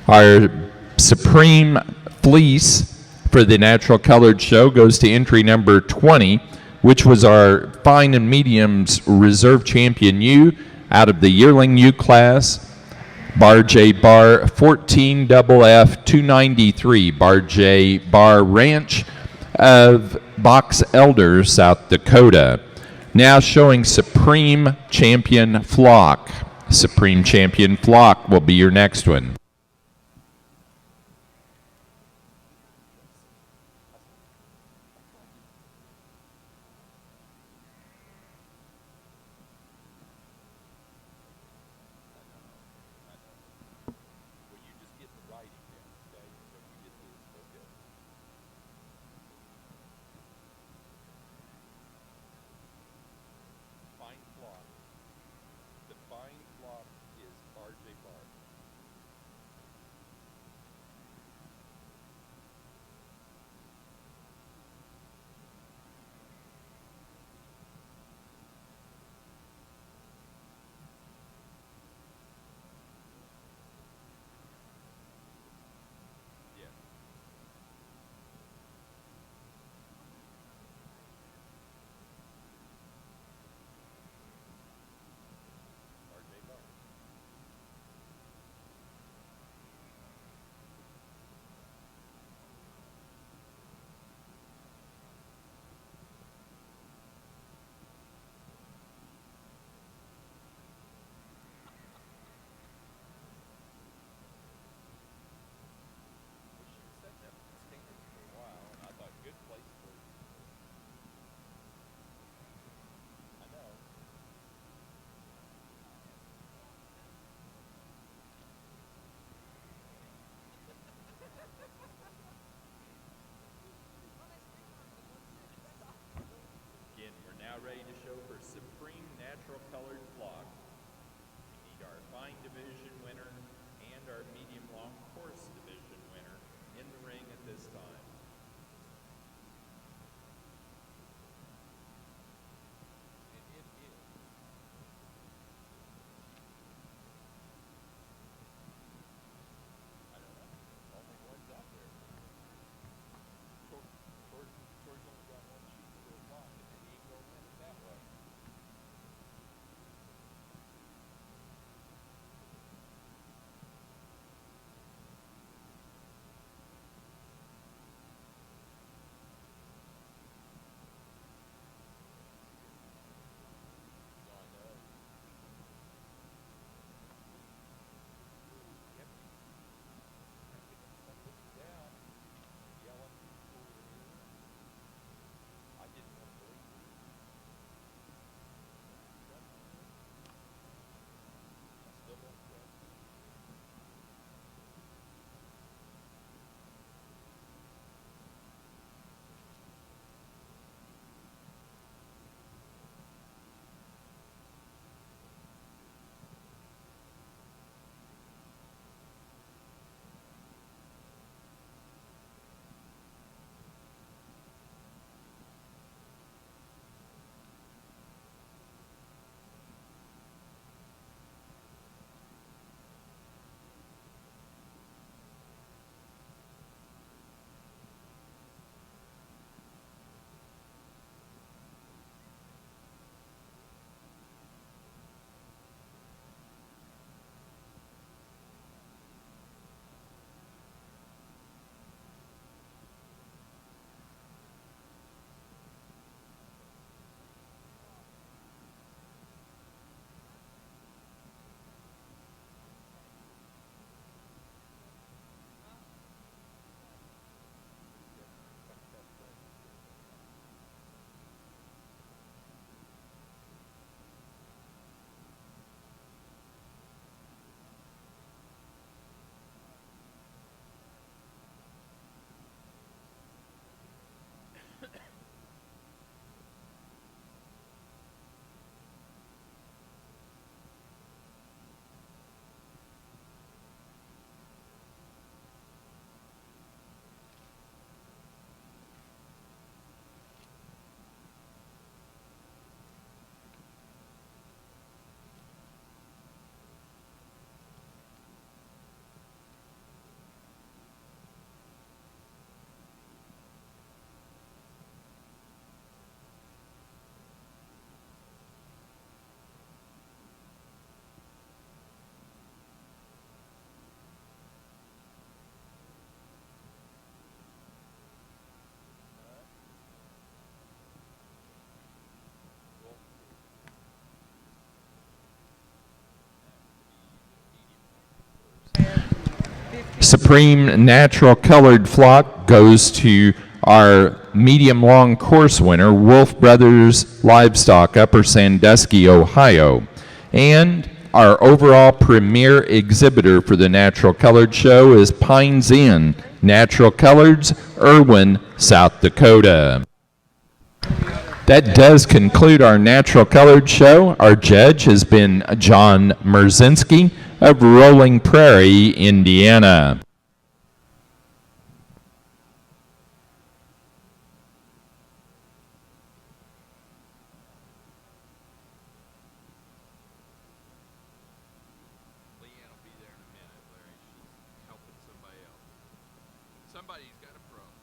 Our Supreme Fleece for the Natural Colored Show goes to entry number 20, which was our Fine and Mediums Reserve Champion U out of the Yearling U class. Bar J Bar 14 FF 293, Bar J Bar Ranch of Box Elder, South Dakota. Now showing Supreme Champion Flock. Supreme Champion Flock will be your next one. Ready to show for Supreme Natural Colored Flock. We need our Fine Division winner and our Medium Long Course Division winner in the ring at this time. I don't know. Only one's out there. George only got one shoot for a flock, and then he ain't gonna win it that way. Supreme Natural Colored Flock goes to our medium long course winner, Wolf Brothers Livestock, Upper Sandusky, Ohio. And our overall premier exhibitor for the Natural Colored Show is Pines Inn Natural Coloreds, Irwin, South Dakota. That does conclude our Natural Colored Show. Our judge has been John Merzinski of Rolling Prairie, Indiana.
Leanne will be there in a minute, Larry. She's helping somebody else. Somebody's got a problem.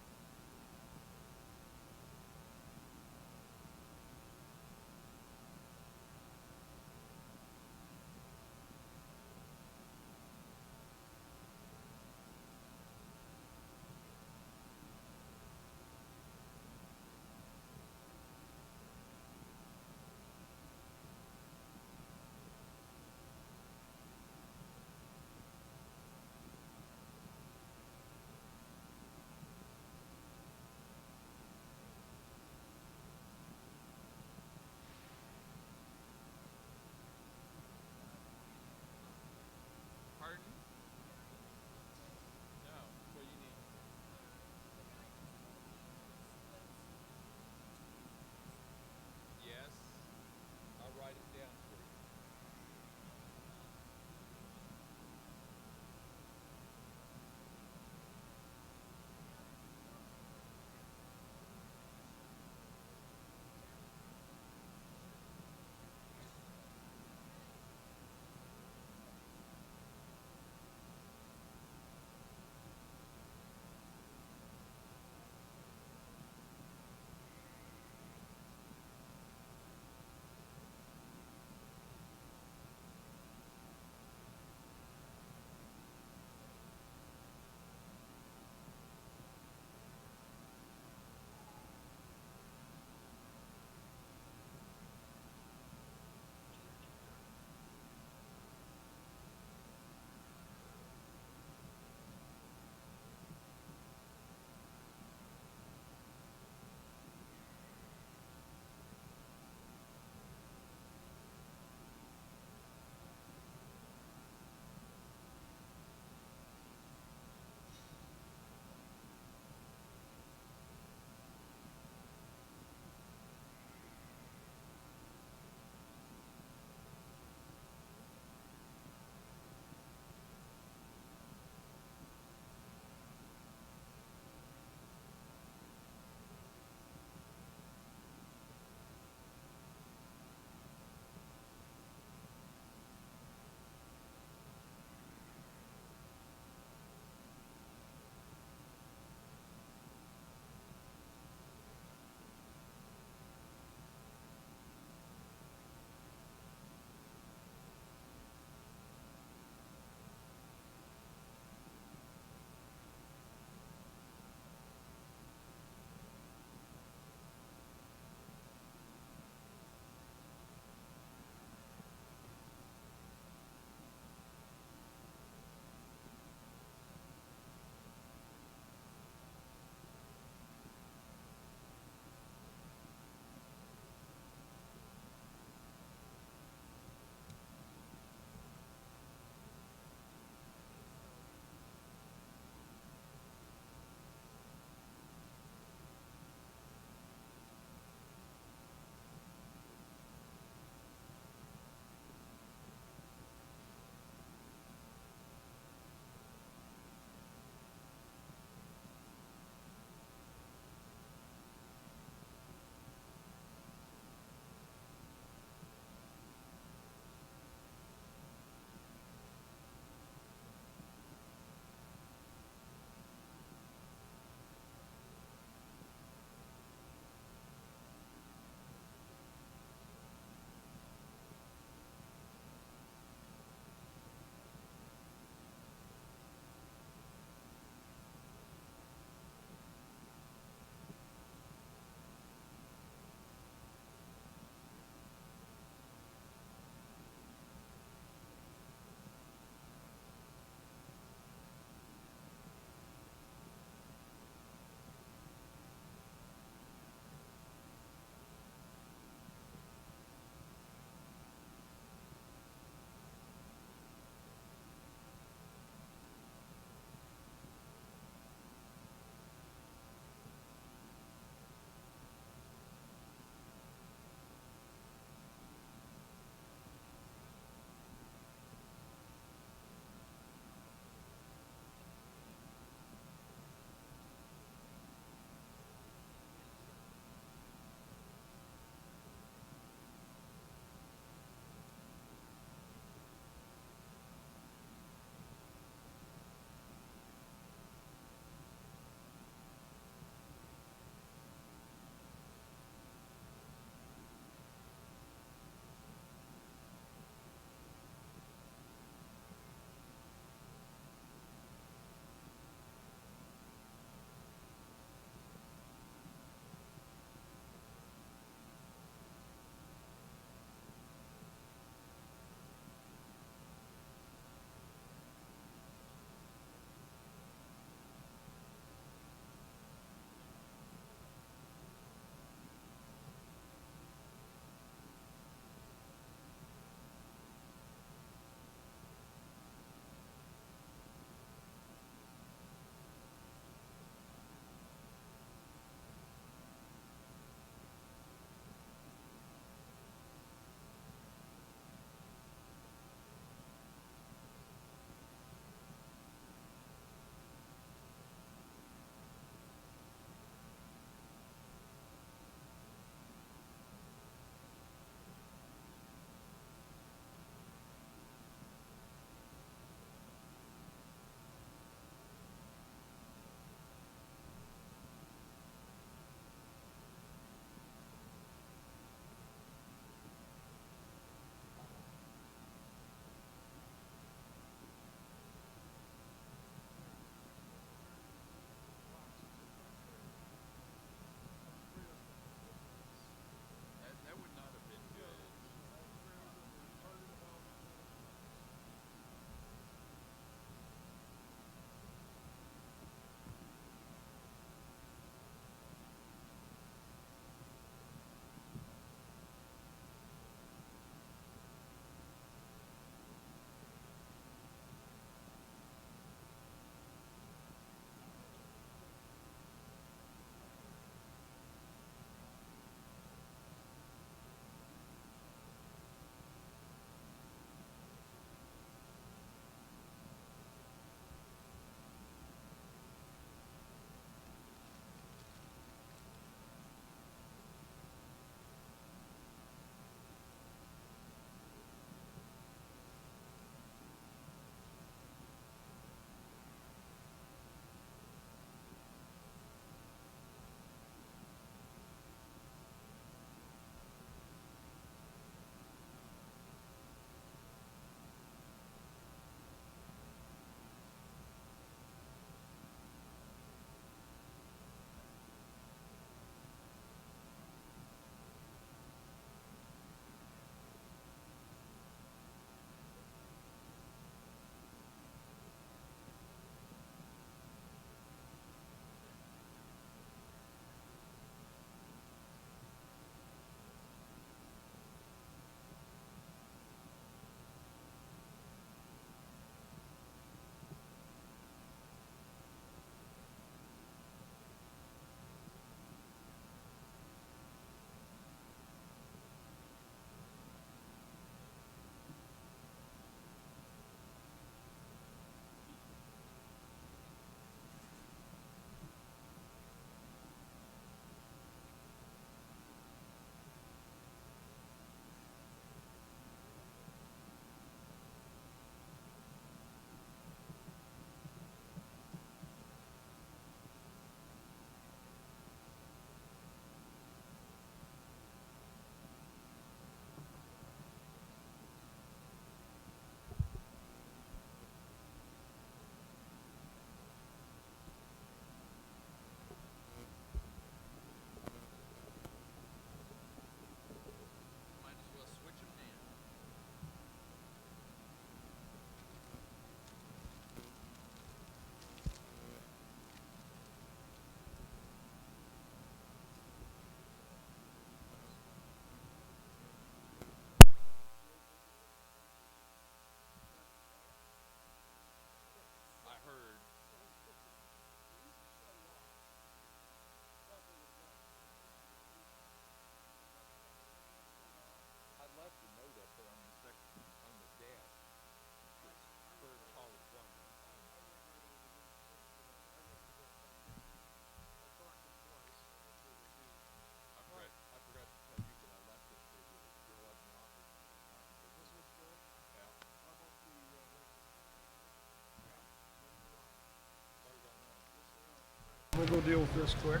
we'll deal with this quick.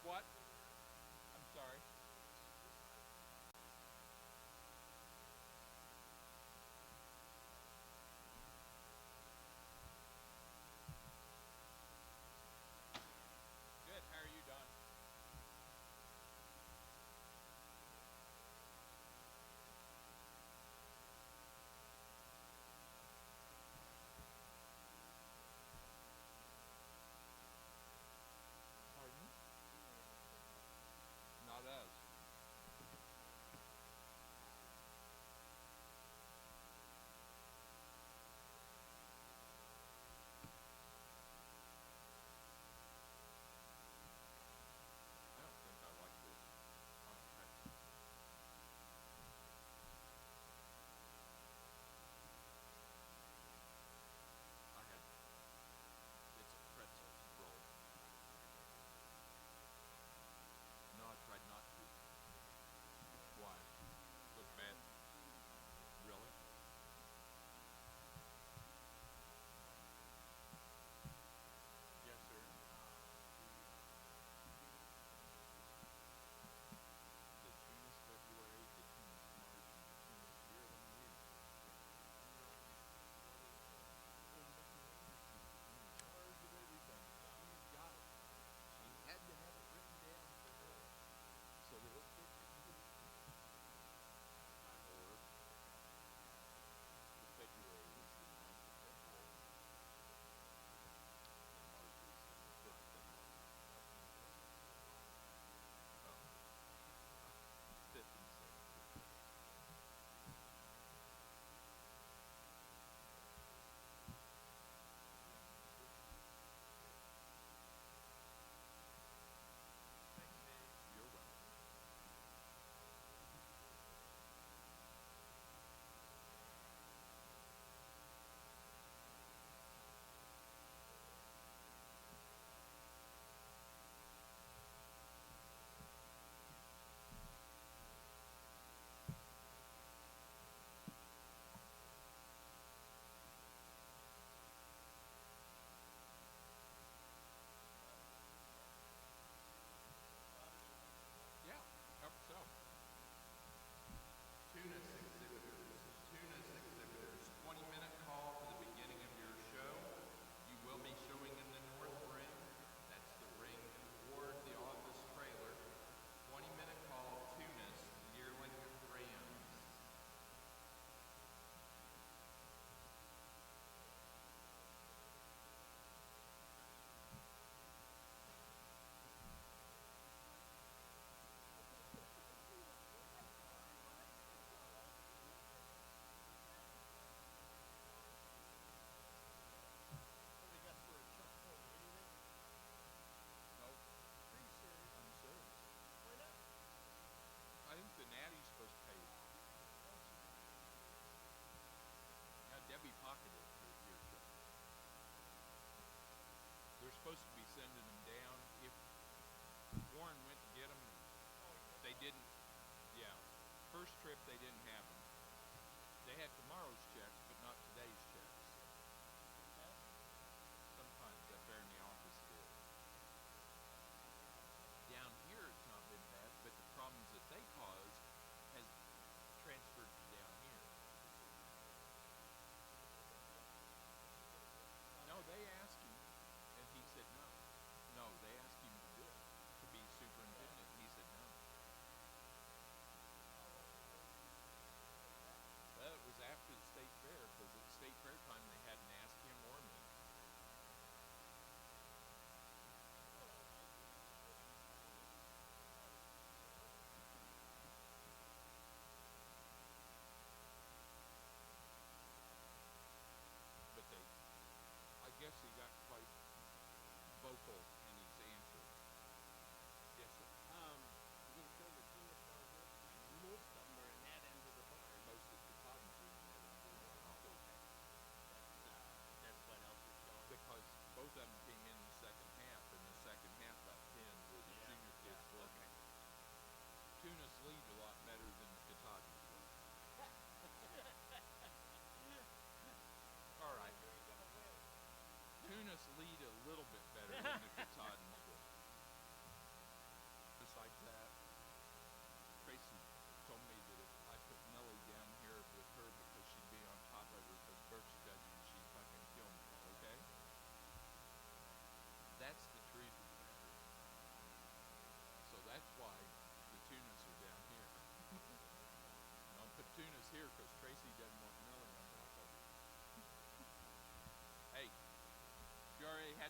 What? I'm sorry. Good. How are you, Don?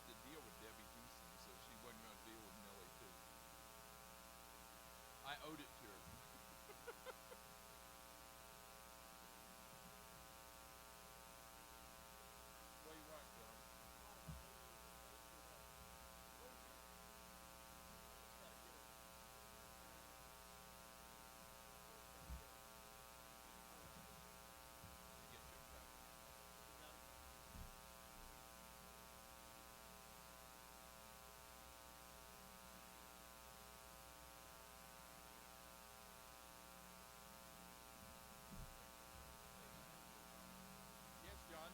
had to deal with Debbie Houston, so she wasn't going to deal with Millie too. I owed it to her. What do you want, John? You get your cup. Yes, John.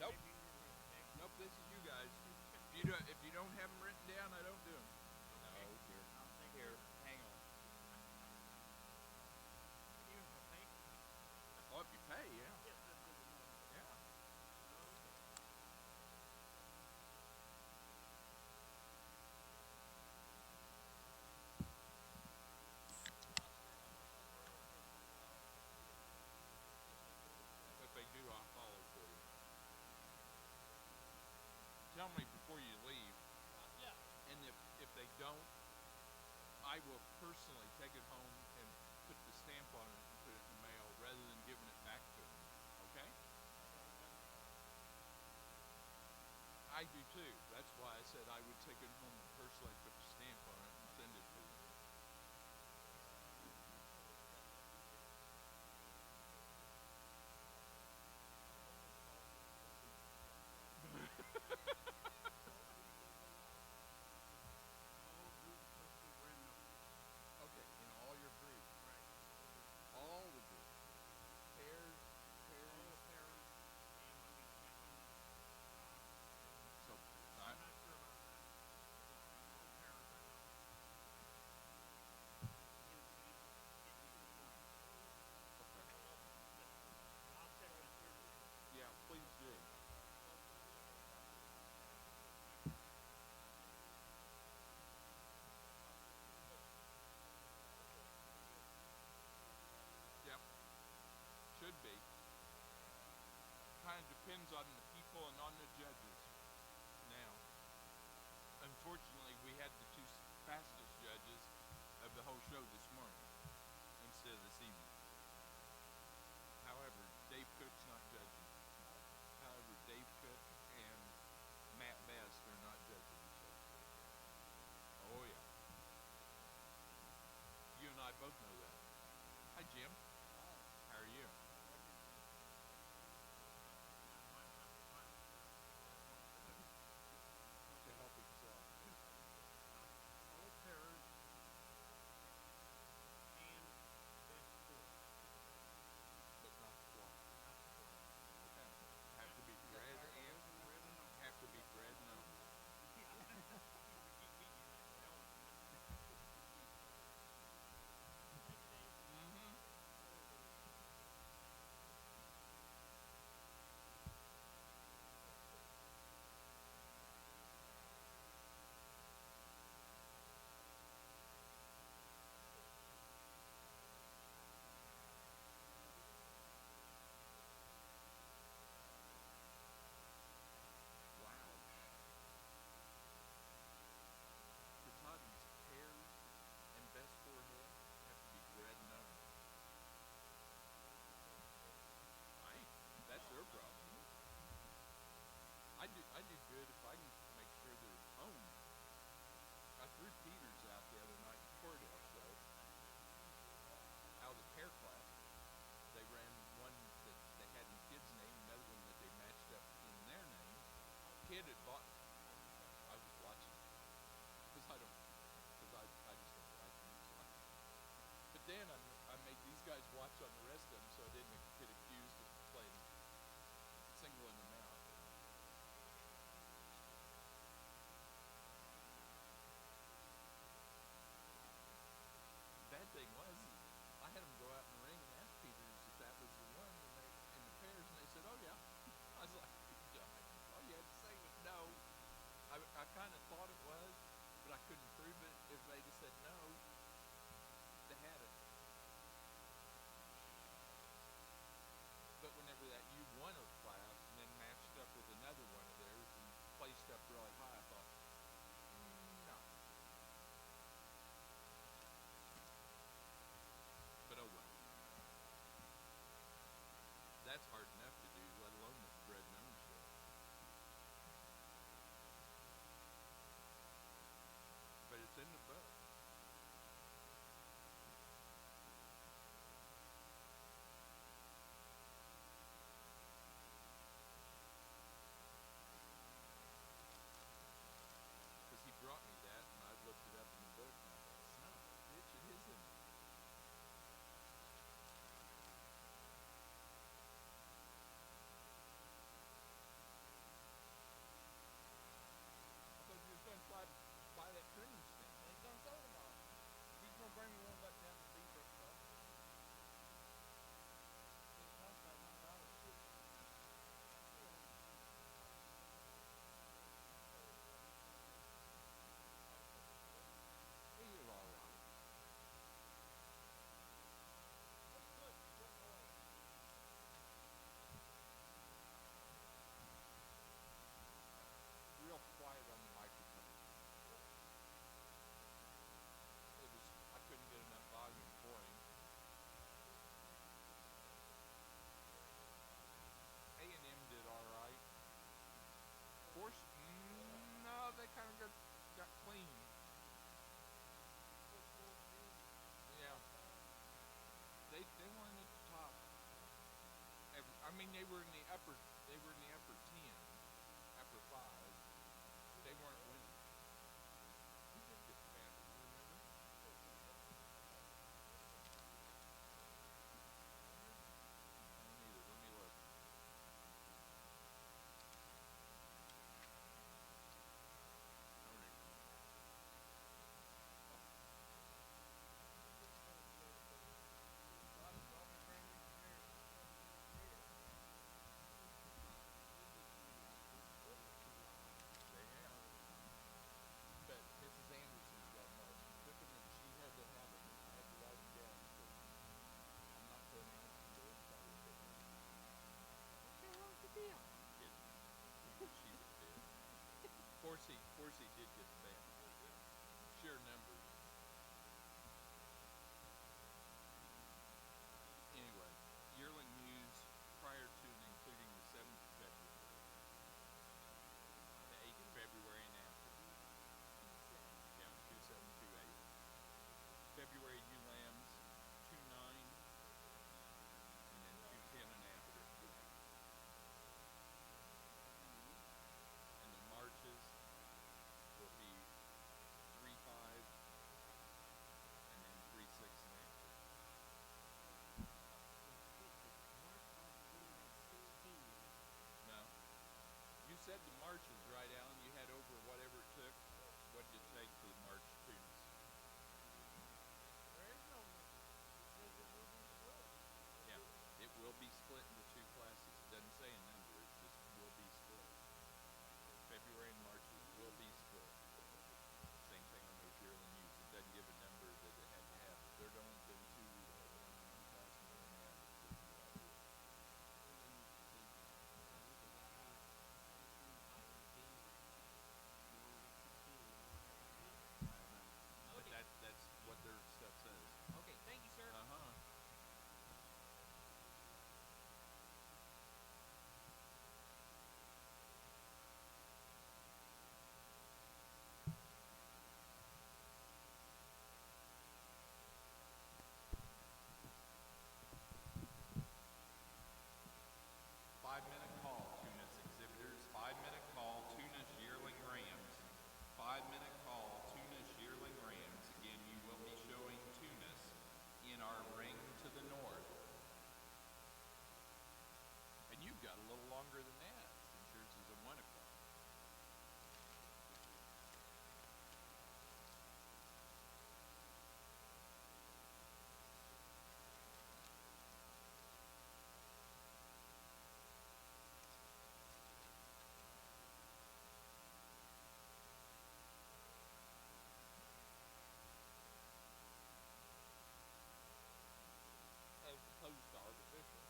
Nope. Nope. This is you guys. If you don't have them written down, I don't do them. No, here. Hang on. Oh, if you pay, yeah. Yeah. If they do, I'll follow for you. Tell me before you leave. Yeah. And if they don't, I will personally take it home and put the stamp on it and put it in the mail rather than giving it back to them. Okay? I do too. That's why I said I would take it home and personally put the stamp on it and send it to them. Okay, in all your groups. All the groups. Pairs. So, I'm not sure about that. All pairs, I know. Okay. I'll check with you. Yeah, please do. Yep. Should be. Kind of depends on the people and on the judges now. Unfortunately, we had the two fastest judges of the whole show this morning instead of this evening. However, Dave Cook's not judging. However, Dave Cook and Matt Best are not judging. So. Oh, yeah. You and I both know that. Hi, Jim. How are you? To help himself. All pairs and best score. they were in the upper 10, upper 5, they weren't winning. Who did get the banner? You remember? I don't either. Let me look. I don't even know. They have. But Mrs. Anderson's got them all. She took them and she had to have them. I had to write them down because I'm not pronouncing the inside of their name.
What's the deal?
Kidding. She was dead. Forsey did get the band. Sheer numbers. Anyway, yearling news prior to and including the 7th of February, the 8th of February and after. Yeah, 2728. February ewe lambs 29 and then 210 and after. And the marches will be 3-5 and then 3-6 and after. No. You said the march is right, Alan. You had over whatever it took. What did it take for the march to Tunis?
There is no number. It says it will be split.
Yeah, it will be split into 2 classes. It doesn't say a number. It just will be split. February and marches will be split. Same thing on those yearly news. It doesn't give a number that it had to have. If there'd only been 2, we'd have one in one class and one in the other. It wouldn't be like this. I don't know. But
Okay.
that's what their stuff says.
Okay, thank you, sir.
Uh-huh. Five-minute call, Tunis exhibitors. 5-minute call, Tunis yearling rams. 5-minute call, Tunis yearling rams. Again, you will be showing Tunis in our ring to the north. And you've got a little longer than that, since yours is a 1 o'clock. As opposed to artificial.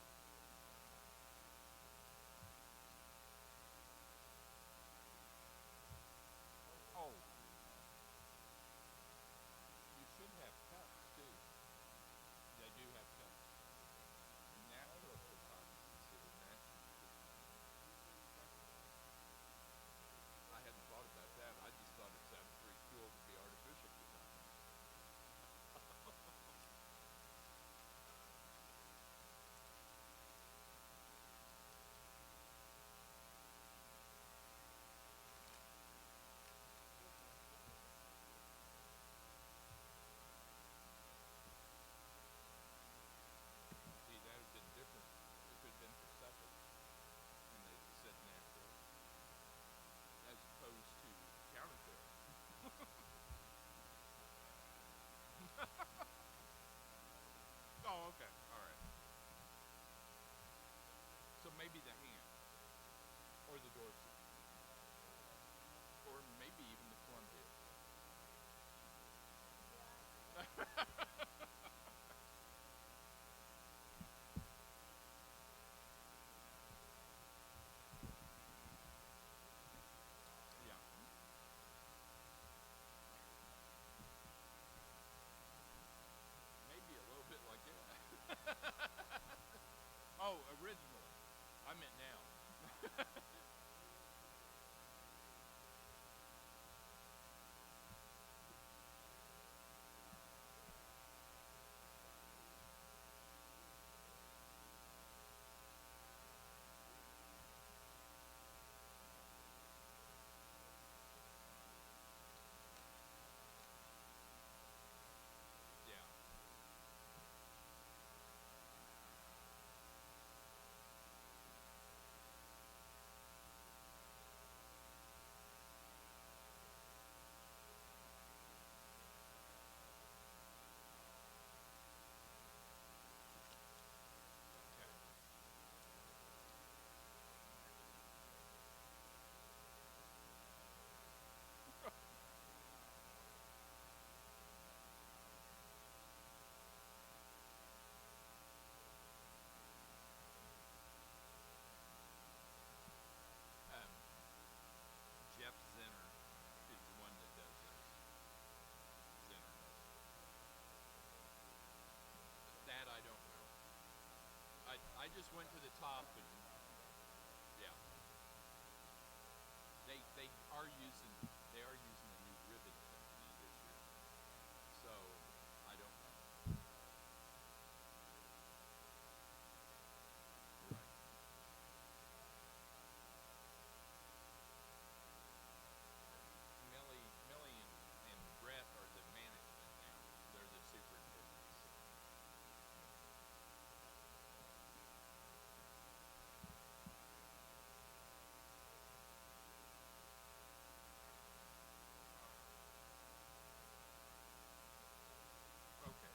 Oh. You should have cups too. They do have cups. Natural coupons considered natural. I hadn't thought about that. I just thought it sounded pretty cool to be artificial coupons. See, that would have been different. It could have been for supper. And they said natural. As opposed to counterfeit. Oh, okay. All right. So maybe the ham. Or the Dorset. Or maybe even the Columbia. Yeah. Maybe a little bit like that. Oh, originally. I meant now. just went to the top and yeah. They are using a new ribbon company this year. So I don't know. Right. Millie and Brett are the management now. They're the superintendents. Okay.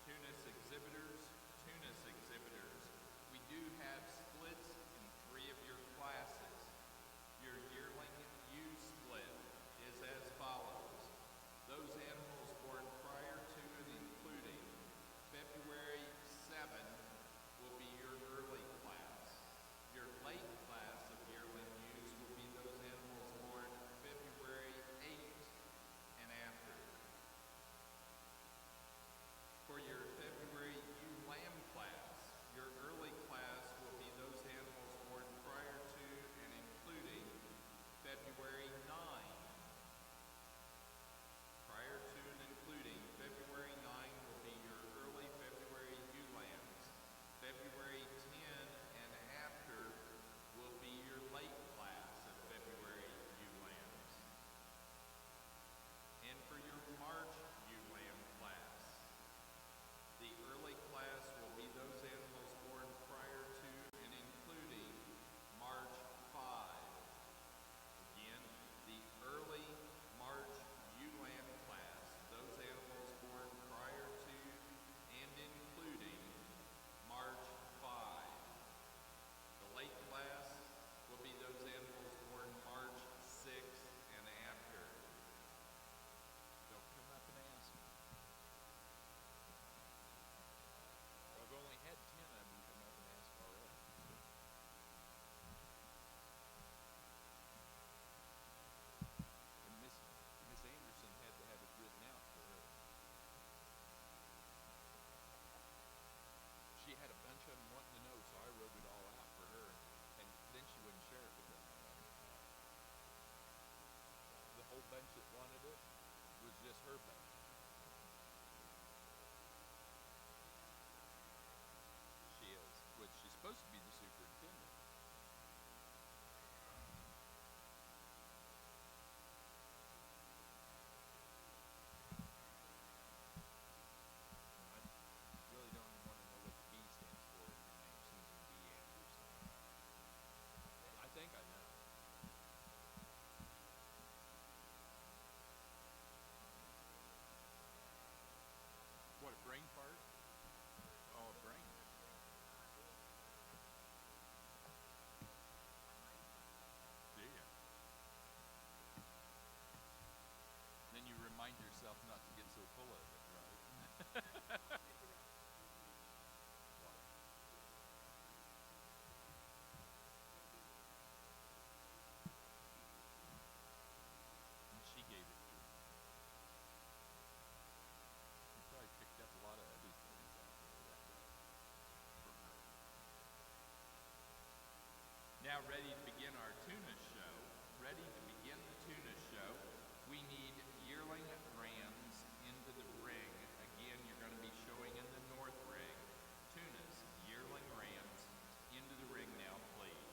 Tunis exhibitors. We do have splits in 3 of your classes. Your yearling U split is as follows. Those animals born prior to and including February 7 will be your early class. Your late class of yearling U's will be those animals born February 8 and after. For your February ewe lamb class, your early class will be those animals born prior to and including February 9. Prior to and including February 9 will be your early February ewe lambs. February 10 and after will be your late class of February ewe lambs. And for your March ewe lamb class, the early class will be those animals born prior to and including March 5. Again, the early March ewe lamb class, those animals born prior to and including March 5. The late class will be those animals born March 6 and after. They'll come up and ask me. I've only had 10 of them come up and ask already. And Miss Anderson had to have it written out for her. She had a bunch of them wanting to know, so I wrote it all out for her, and then she wouldn't share it with anyone. The whole bunch that wanted it was just her bunch. She is, which she's supposed to be the superintendent. I really don't even want to know what the B stands for in her name, Susan B. Anderson. I think I know. What, a brain fart? Oh, a brain. Do you? Then you remind yourself not to get so full of it, right? What? And she gave it to me. You probably picked up a lot of other things out there that day from her. Now ready to begin our Tunis show. Ready to begin the Tunis show, we need yearling rams into the ring. Again, you're going to be showing in the north ring. Tunis, yearling rams into the ring now, please.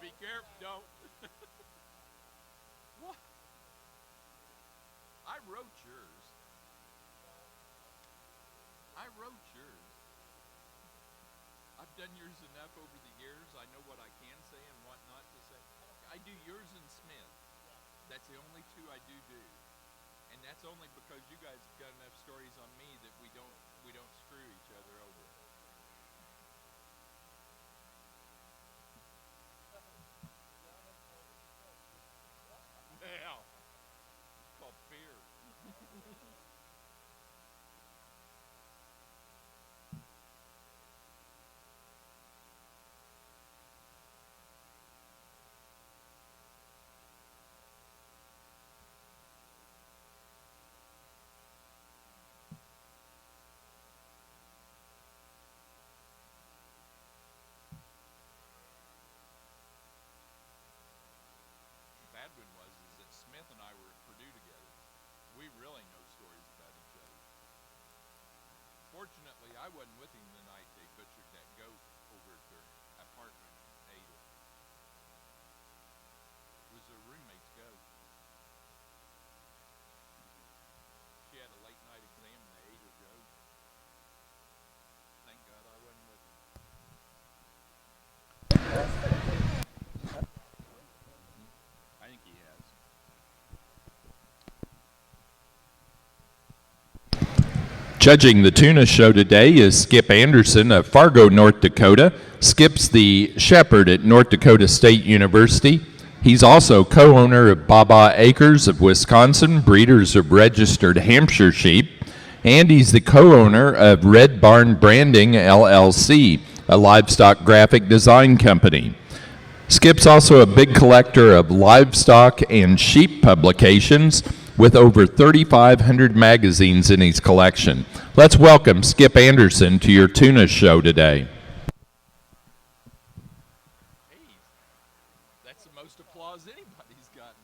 Be careful, don't. What? I wrote yours. I wrote yours. I've done yours enough over the years. I know what I can say and what not to say. I do yours and Smith. That's the only two I do. And that's only because you guys have got enough stories on me that we don't screw each other over. Now, it's called fear. The bad one is that Smith and I were at Purdue together. We really know stories about each other. Fortunately, I wasn't with him the night they butchered that goat over at their apartment in Ada. It was their roommate's goat. She had a late night exam and they ate her goat. Thank God I wasn't with him. I think he has.
Judging the Tunis show today is Skip Anderson of Fargo, North Dakota. Skip's the shepherd at North Dakota State University. He's also co-owner of Baba Acres of Wisconsin, breeders of registered Hampshire sheep. And he's the co-owner of Red Barn Branding, LLC, a livestock graphic design company. Skip's also a big collector of livestock and sheep publications with over 3,500 magazines in his collection. Let's welcome Skip Anderson to your Tunis show today.
Hey, that's the most applause anybody's gotten.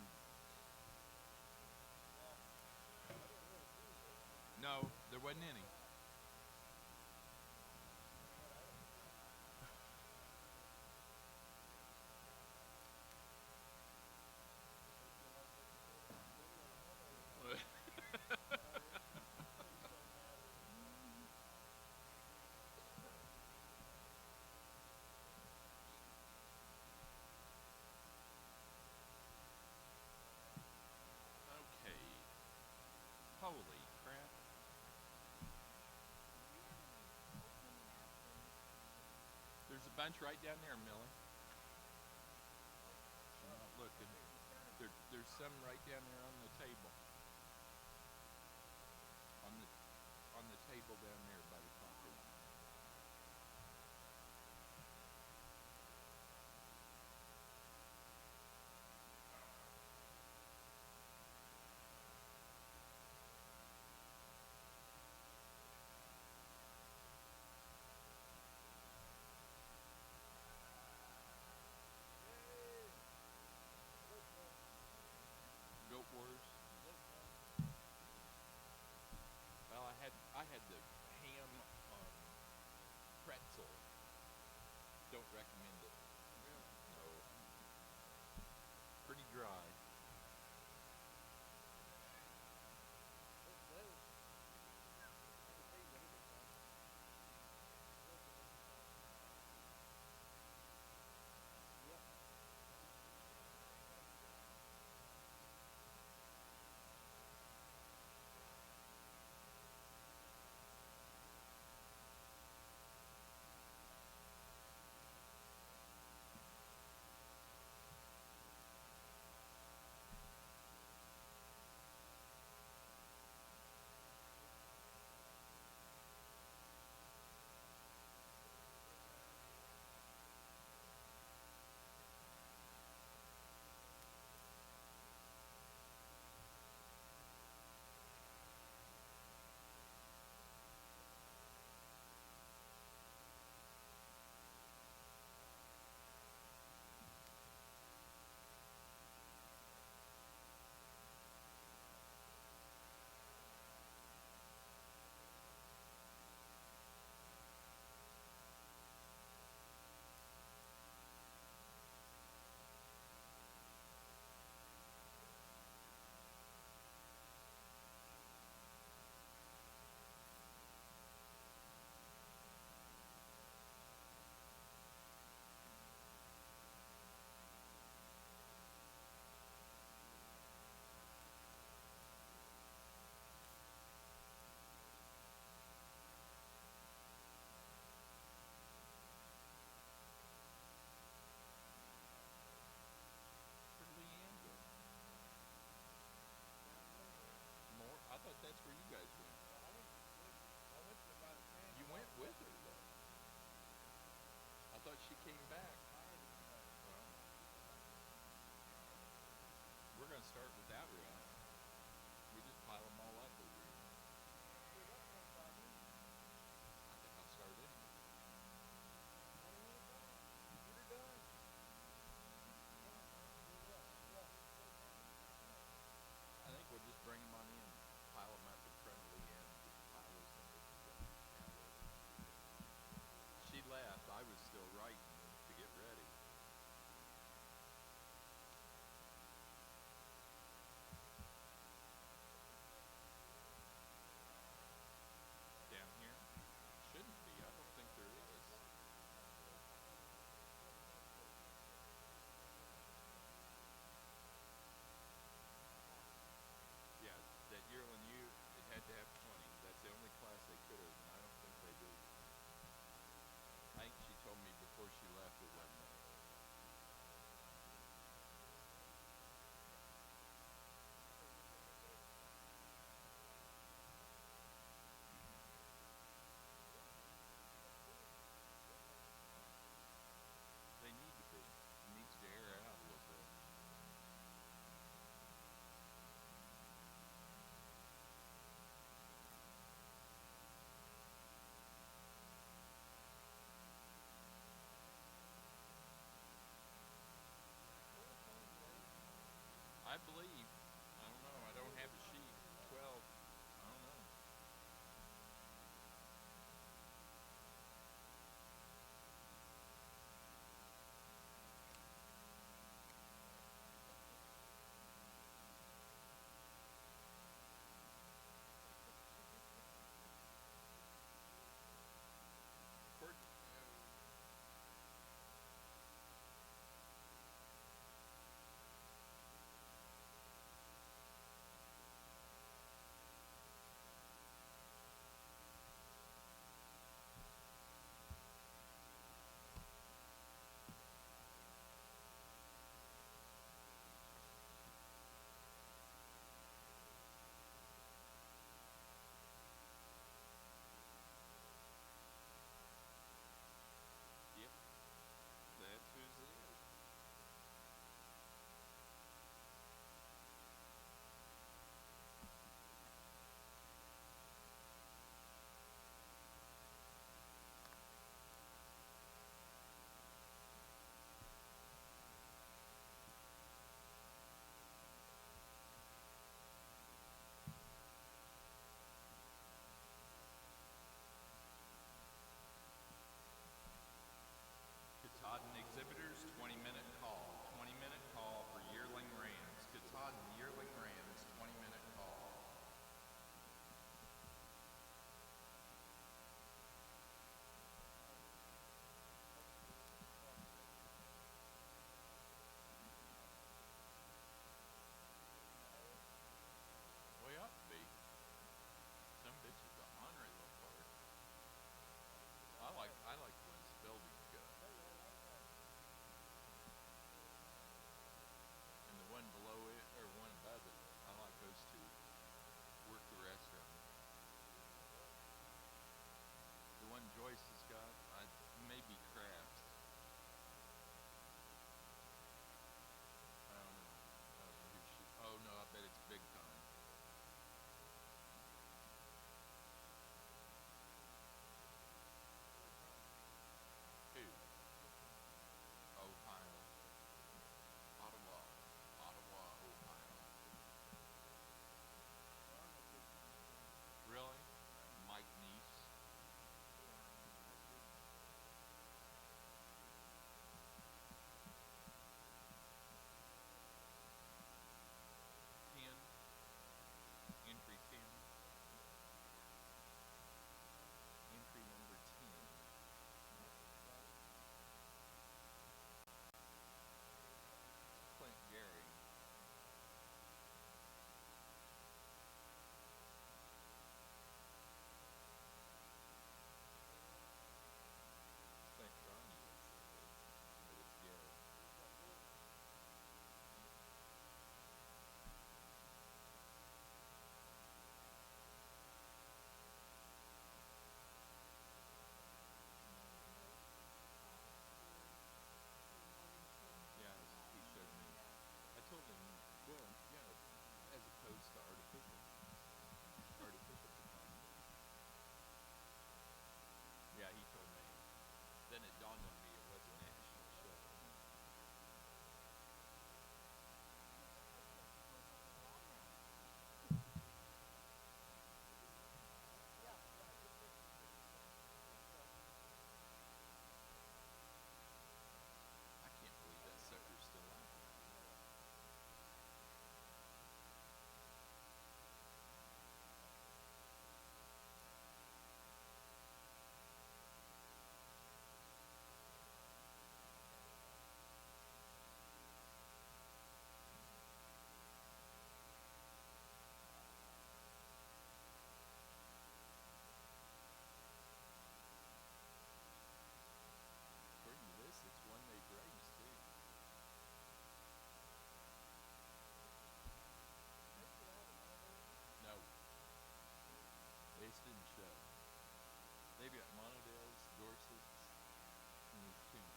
No, there wasn't any. Okay. Holy crap. There's a bunch right down there, Millie. I'm not looking. There's some right down there on the table. On the table down there by the coffee. Goat Wars. Well, I had the ham pretzel. Don't recommend it. No. Pretty dry. They've got Monodales, Dorsets, and these Tunis.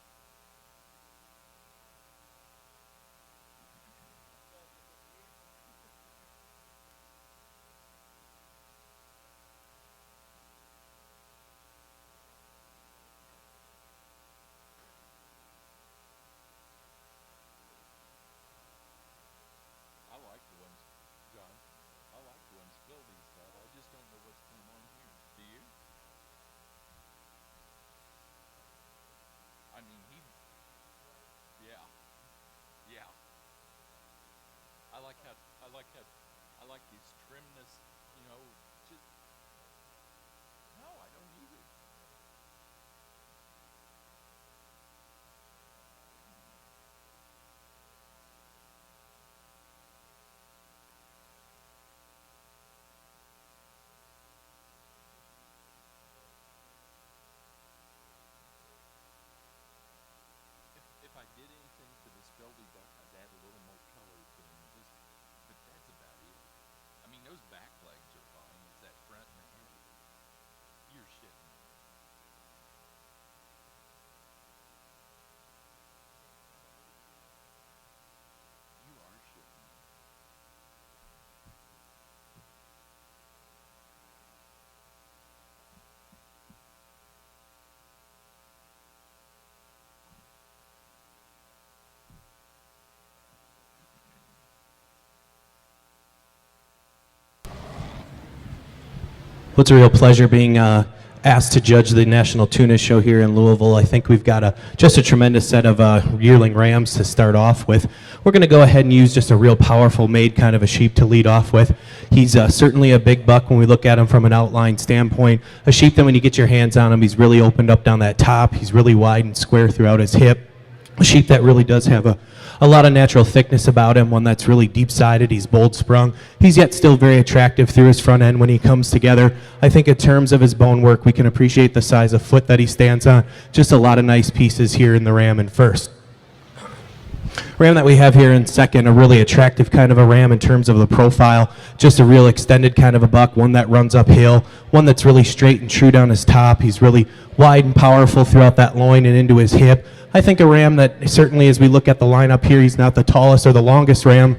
I like the ones, John. I like the ones Philby's got. I just don't know what's going on here. Do you? I mean, yeah, yeah. I like how, I like his trimness, you know, just, no, I don't either. If I did anything to this Philby buck, I'd add a little more color to him, just, but that's about it. I mean, those back legs are fine. It's that front and the head. You're shitting me. You are shitting me.
Well, it's a real pleasure being asked to judge the National Tunis Show here in Louisville. I think we've got just a tremendous set of yearling rams to start off with. We're going to go ahead and use just a real powerful made kind of a sheep to lead off with. He's certainly a big buck when we look at him from an outline standpoint. A sheep that when you get your hands on him, he's really opened up down that top. He's really wide and square throughout his hip. A sheep that really does have a lot of natural thickness about him, one that's really deep-sided. He's bold sprung. He's yet still very attractive through his front end when he comes together. I think in terms of his bone work, we can appreciate the size of foot that he stands on. Just a lot of nice pieces here in the ram in first. Ram that we have here in second, a really attractive kind of a ram in terms of the profile. Just a real extended kind of a buck, one that runs uphill, one that's really straight and true down his top. He's really wide and powerful throughout that loin and into his hip. I think a ram that certainly as we look at the lineup here, he's not the tallest or the longest ram,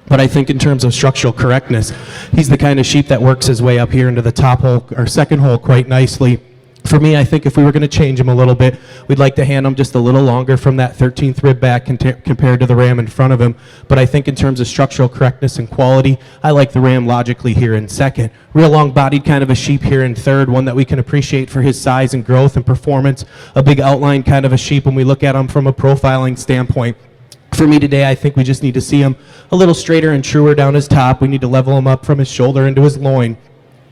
but I think in terms of structural correctness, he's the kind of sheep that works his way up here into the top hole or second hole quite nicely. For me, I think if we were going to change him a little bit, we'd like to hand him just a little longer from that 13th rib back compared to the ram in front of him. But I think in terms of structural correctness and quality, I like the ram logically here in second. Real long-bodied kind of a sheep here in third, one that we can appreciate for his size and growth and performance. A big outline kind of a sheep when we look at him from a profiling standpoint. For me today, I think we just need to see him a little straighter and truer down his top. We need to level him up from his shoulder into his loin.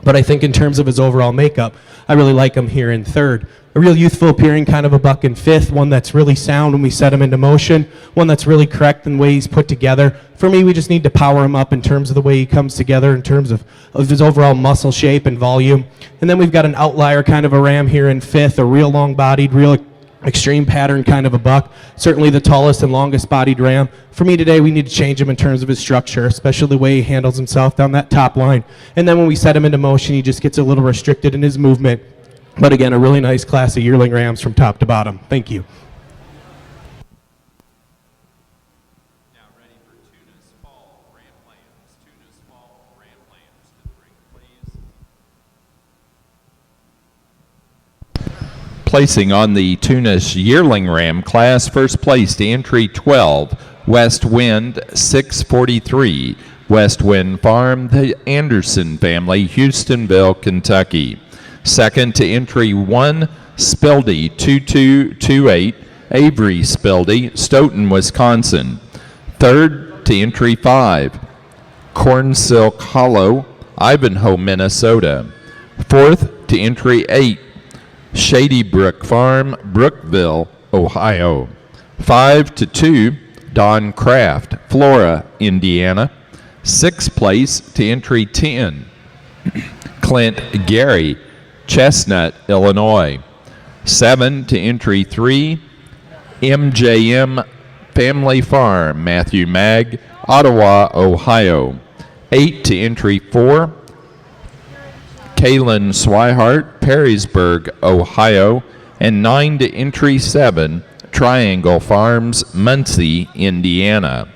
But I think in terms of his overall makeup, I really like him here in third. A real youthful appearing kind of a buck in fifth, one that's really sound when we set him into motion, one that's really correct in the way he's put together. For me, we just need to power him up in terms of the way he comes together, in terms of his overall muscle shape and volume. And then we've got an outlier kind of a ram here in fifth, a real long-bodied, real extreme pattern kind of a buck, certainly the tallest and longest bodied ram. For me today, we need to change him in terms of his structure, especially the way he handles himself down that top line. And then when we set him into motion, he just gets a little restricted in his movement. But again, a really nice class of yearling rams from top to bottom. Thank you.
Now ready for Tunis Fall Ram Lambs. Tunis Fall Ram Lambs to the ring, please.
Placing on the Tunis yearling ram class, first place to entry 12, West Wind 643, West Wind Farm, the Anderson family, Houstonville, Kentucky. Second to entry 1, Spildy 2228, Avery Spildy, Stoughton, Wisconsin. Third to entry 5, Corn Silk Hollow, Ivanhoe, Minnesota. Fourth to entry 8, Shady Brook Farm, Brookville, Ohio. 5 to 2, Don Kraft, Flora, Indiana. Sixth place to entry 10, Clint Gary, Chestnut, Illinois. 7 to entry 3, MJM Family Farm, Matthew Mag, Ottawa, Ohio. 8 to entry 4, Kaylin Swihart, Perrysburg, Ohio. And 9 to entry 7, Triangle Farms, Muncie, Indiana.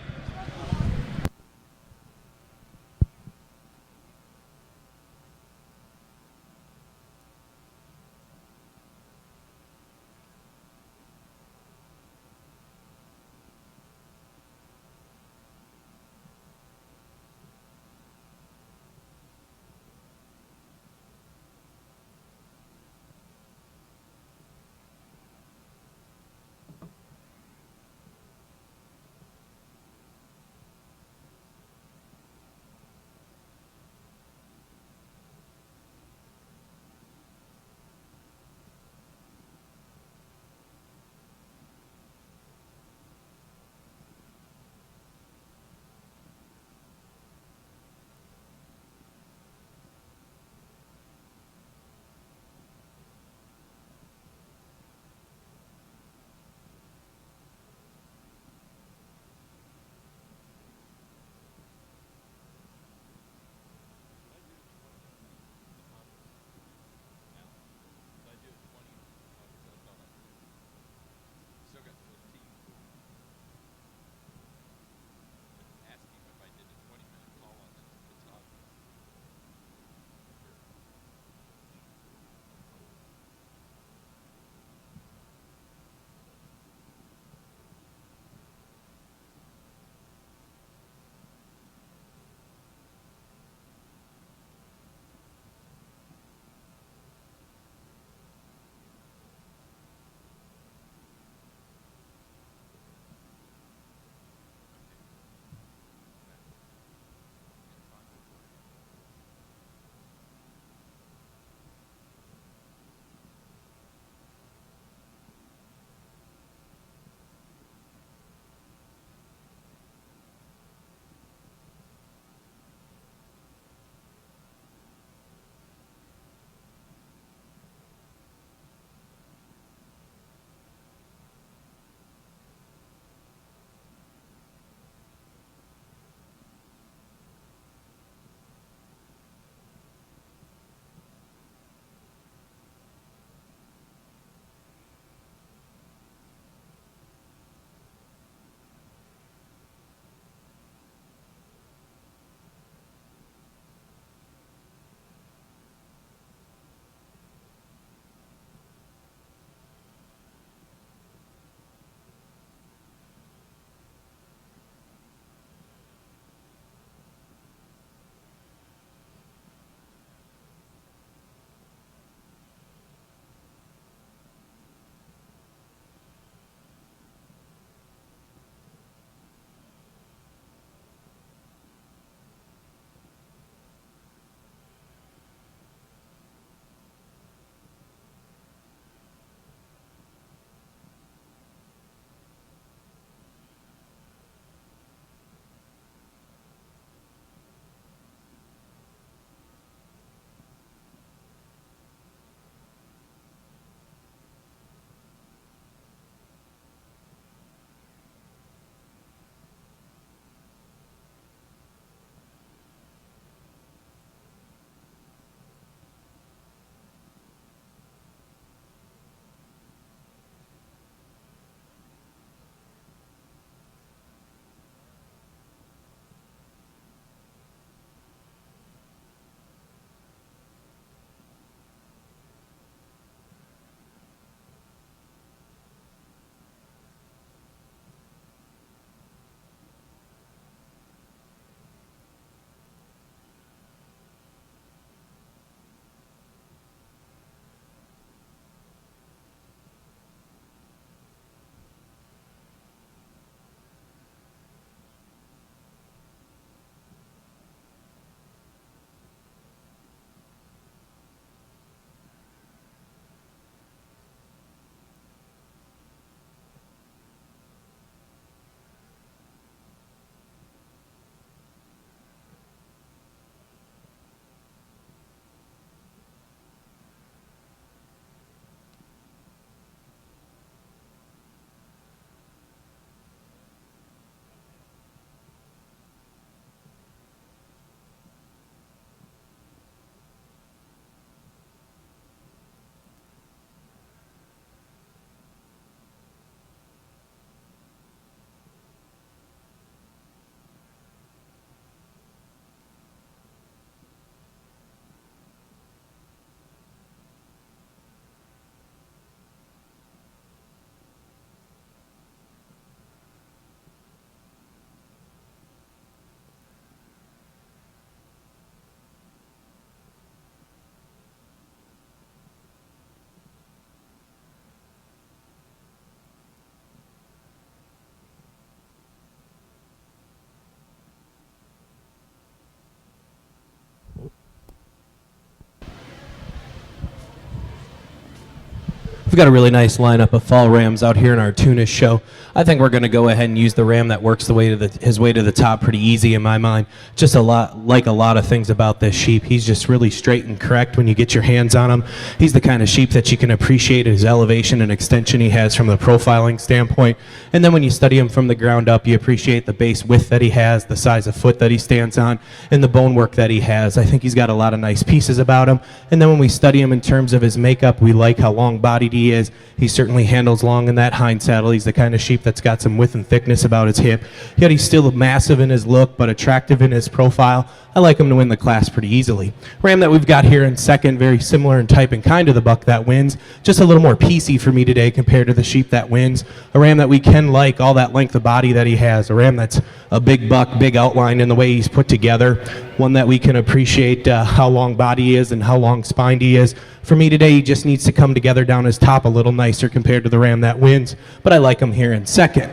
We've got a really nice lineup of fall rams out here in our Tunis show. I think we're going to go ahead and use the ram that works his way to the top pretty easy in my mind. Just a lot of things about this sheep. He's just really straight and correct when you get your hands on him. He's the kind of sheep that you can appreciate his elevation and extension he has from the profiling standpoint. And then when you study him from the ground up, you appreciate the base width that he has, the size of foot that he stands on, and the bone work that he has. I think he's got a lot of nice pieces about him. And then when we study him in terms of his makeup, we like how long-bodied he is. He certainly handles long in that hind saddle. He's the kind of sheep that's got some width and thickness about his hip. Yet he's still massive in his look, but attractive in his profile. I like him to win the class pretty easily. Ram that we've got here in second, very similar in type and kind of the buck that wins. Just a little more piecey for me today compared to the sheep that wins. A ram that we can like, all that length of body that he has. A ram that's a big buck, big outline in the way he's put together. One that we can appreciate how long body he is and how long spined he is. For me today, he just needs to come together down his top a little nicer compared to the ram that wins. But I like him here in second.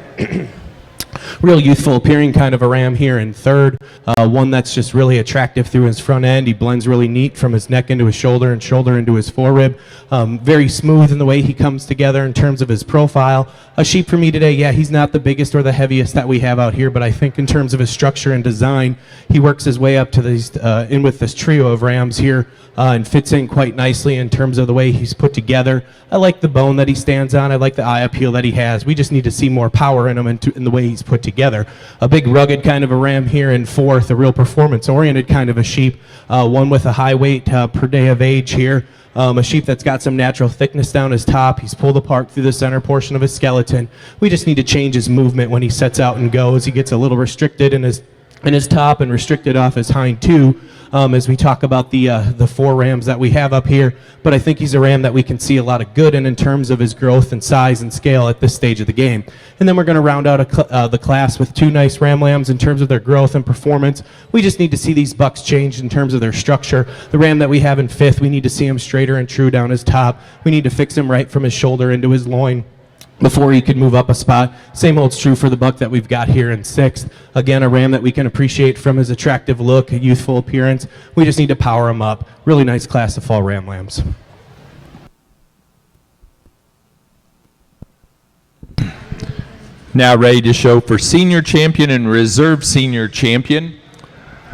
Real youthful appearing kind of a ram here in third. One that's just really attractive through his front end. He blends really neat from his neck into his shoulder and shoulder into his forerib. Very smooth in the way he comes together in terms of his profile. A sheep for me today, yeah, he's not the biggest or the heaviest that we have out here, but I think in terms of his structure and design, he works his way up to these, in with this trio of rams here and fits in quite nicely in terms of the way he's put together. I like the bone that he stands on. I like the eye appeal that he has. We just need to see more power in him and in the way he's put together. A big rugged kind of a ram here in fourth, a real performance-oriented kind of a sheep, one with a high weight per day of age here. A sheep that's got some natural thickness down his top. He's pulled apart through the center portion of his skeleton. We just need to change his movement when he sets out and goes. He gets a little restricted in his top and restricted off his hind too. As we talk about the four rams that we have up here, but I think he's a ram that we can see a lot of good in terms of his growth and size and scale at this stage of the game. And then we're going to round out the class with two nice ram lambs in terms of their growth and performance. We just need to see these bucks change in terms of their structure. The ram that we have in fifth, we need to see him straighter and true down his top. We need to fix him right from his shoulder into his loin before he could move up a spot. Same holds true for the buck that we've got here in sixth. Again, a ram that we can appreciate from his attractive look, youthful appearance. We just need to power him up. Really nice class of fall ram lambs.
Now ready to show for senior champion and reserve senior champion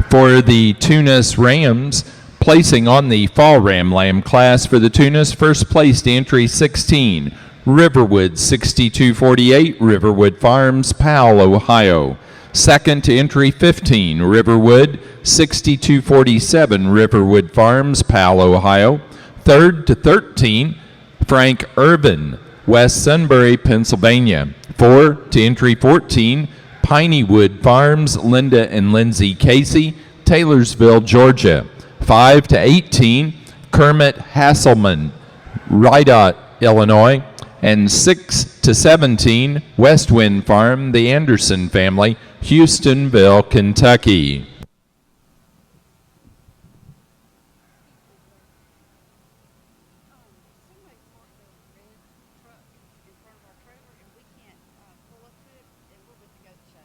for the Tunis Rams. Placing on the fall ram lamb class for the Tunis, first placed entry 16. Riverwood 6248, Riverwood Farms, Powell, Ohio. Second to entry 15, Riverwood 6247, Riverwood Farms, Powell, Ohio. Third to 13, Frank Irvin, West Sunbury, Pennsylvania. 4 to entry 14, Pineywood Farms, Linda and Lindsay Casey, Taylorsville, Georgia. 5 to 18, Kermit Hasselman, Rydot, Illinois. And 6 to 17, West Wind Farm, the Anderson family, Houstonville, Kentucky.
Somebody parked a red truck in front of our trailer, and we can't pull up to it, and we're with the goat show.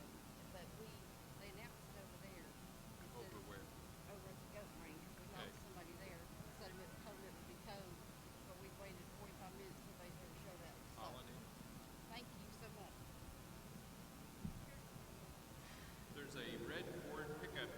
But they announced it over there. Over where? Over at the goat ring, because we lost somebody there. So we told it would be towed, but we waited 45 minutes till they sort of showed up. So, thank you so much.
There's a red Ford pickup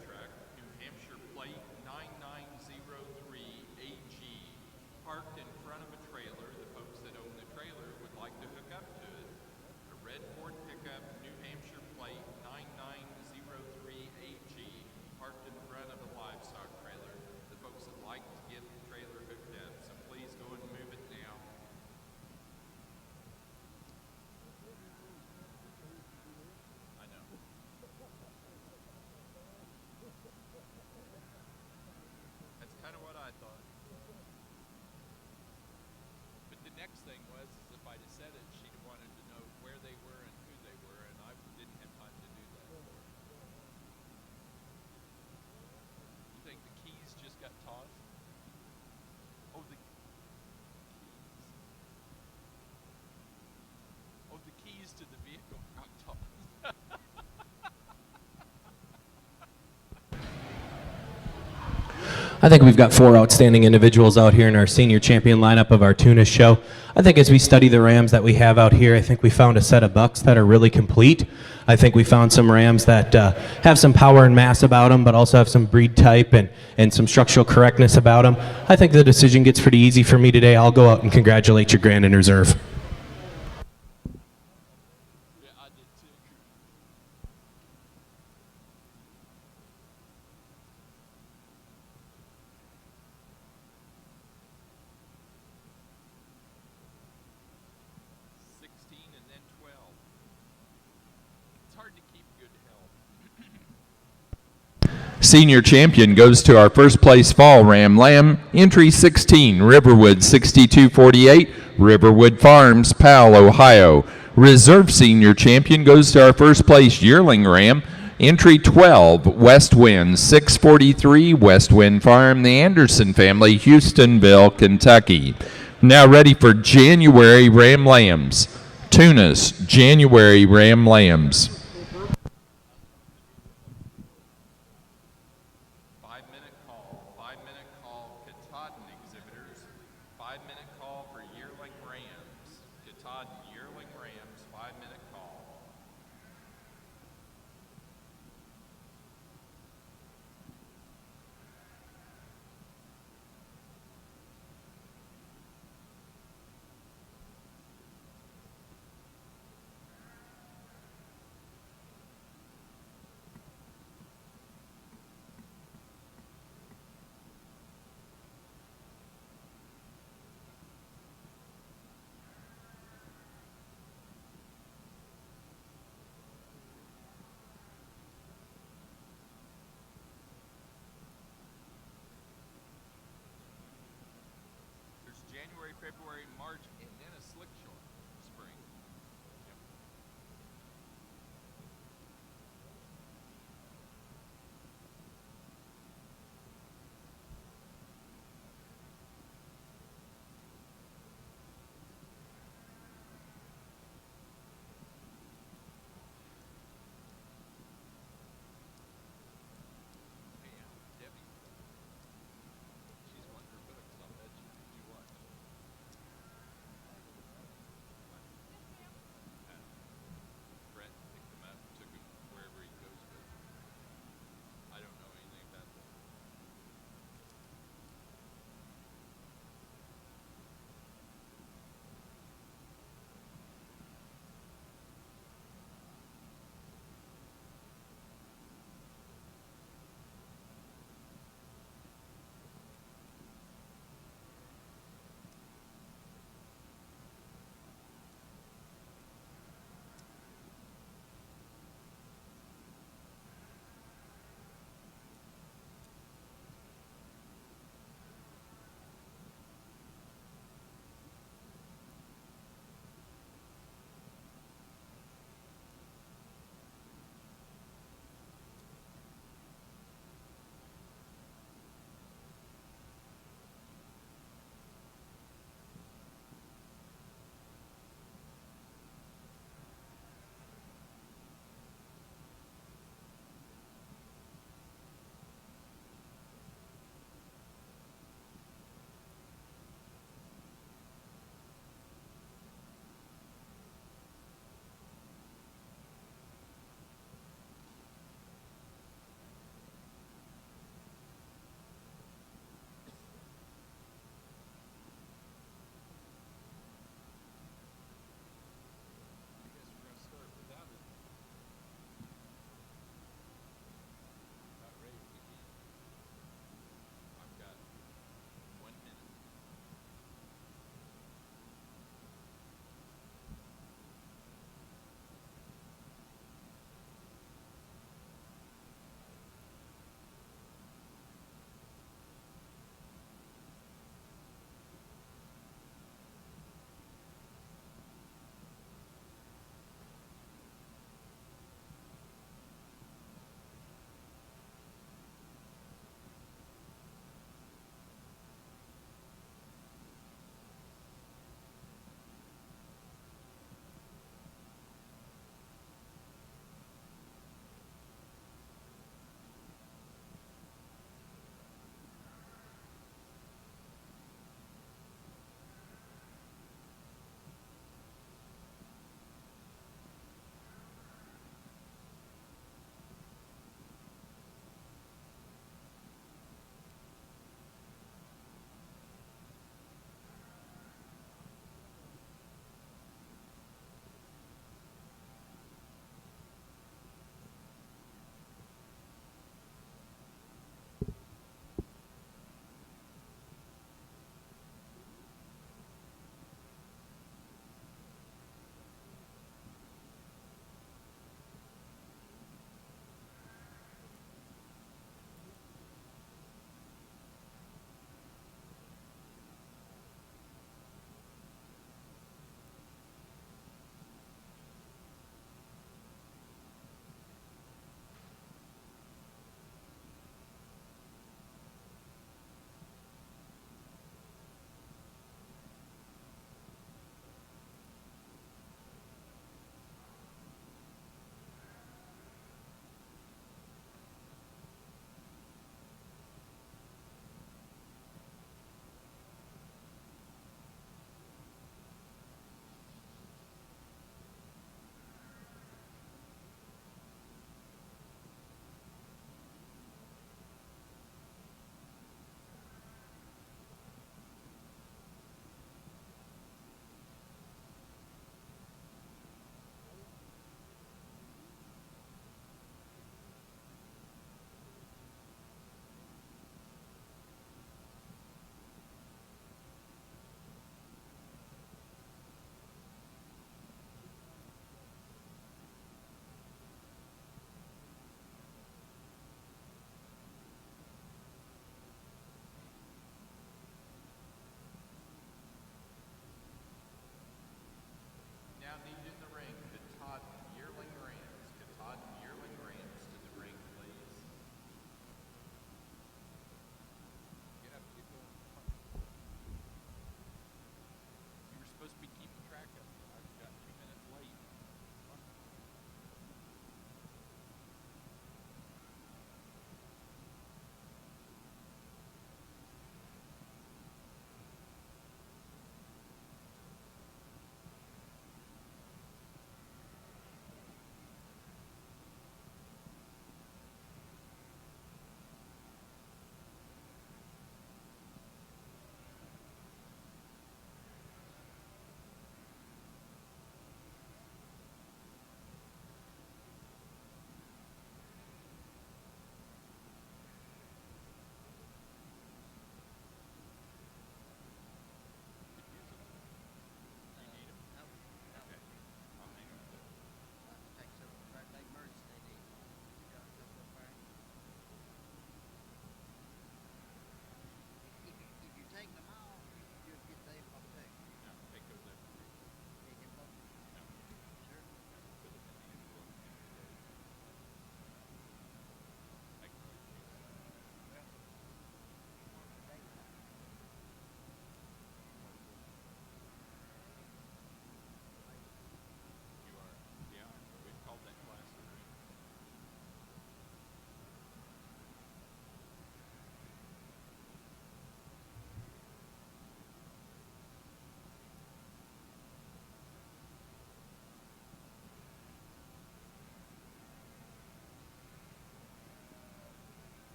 I think we've got 4 outstanding individuals out here in our senior champion lineup of our Tunis show. I think as we study the rams that we have out here, I think we found a set of bucks that are really complete. I think we found some rams that have some power and mass about them, but also have some breed type and some structural correctness about them. I think the decision gets pretty easy for me today. I'll go out and congratulate your grand in reserve.
Yeah, I did too. 16 and then 12. It's hard to keep good health.
Senior champion goes to our first place fall ram lamb, entry 16, Riverwood 6248, Riverwood Farms, Powell, Ohio. Reserve senior champion goes to our first place yearling ram, entry 12, West Wind 643, West Wind Farm, the Anderson family, Houstonville, Kentucky. Now ready for January ram lambs. Tunis, January ram lambs.
5-minute call. 5-minute call. Katahdin exhibitors. 5-minute call for yearling rams. Katahdin yearling rams. 5-minute call. There's January, February, March, and then a slick short spring. Yep. Hey, Debbie. She's wanting her buttocks on that. Did you watch?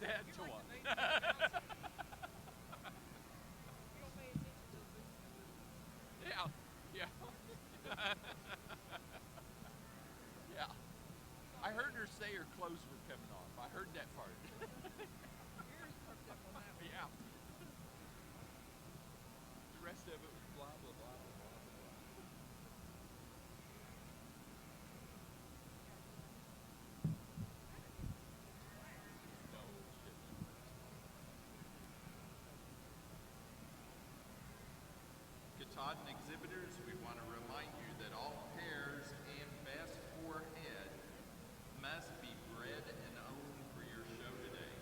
that to one. Yeah, yeah. Yeah. I heard her say her clothes were coming off. I heard that part. Yeah. The rest of it was blah, blah, blah, blah, blah, blah. No, shit. Katahdin exhibitors, we want to remind you that all pairs and best for head must be bred and owned for your show today.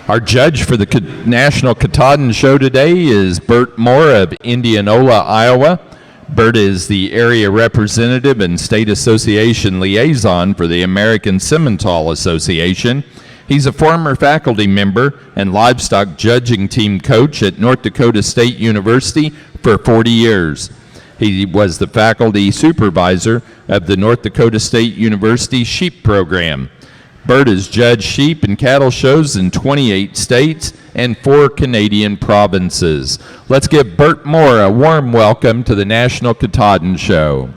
Our judge for the National Katahdin Show today is Bert Moore of Indianola, Iowa. Bert is the area representative and state association liaison for the American Simmental Association. He's a former faculty member and livestock judging team coach at North Dakota State University for 40 years. He was the faculty supervisor of the North Dakota State University Sheep Program. Bert has judged sheep and cattle shows in 28 states and 4 Canadian provinces. Let's give Bert Moore a warm welcome to the National Katahdin Show.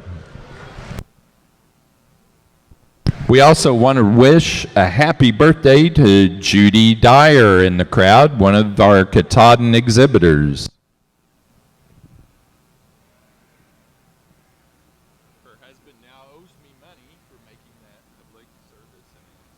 We also want to wish a happy birthday to Judy Dyer in the crowd, one of our Katahdin exhibitors.
Her husband now owes me money for making that public service announcement.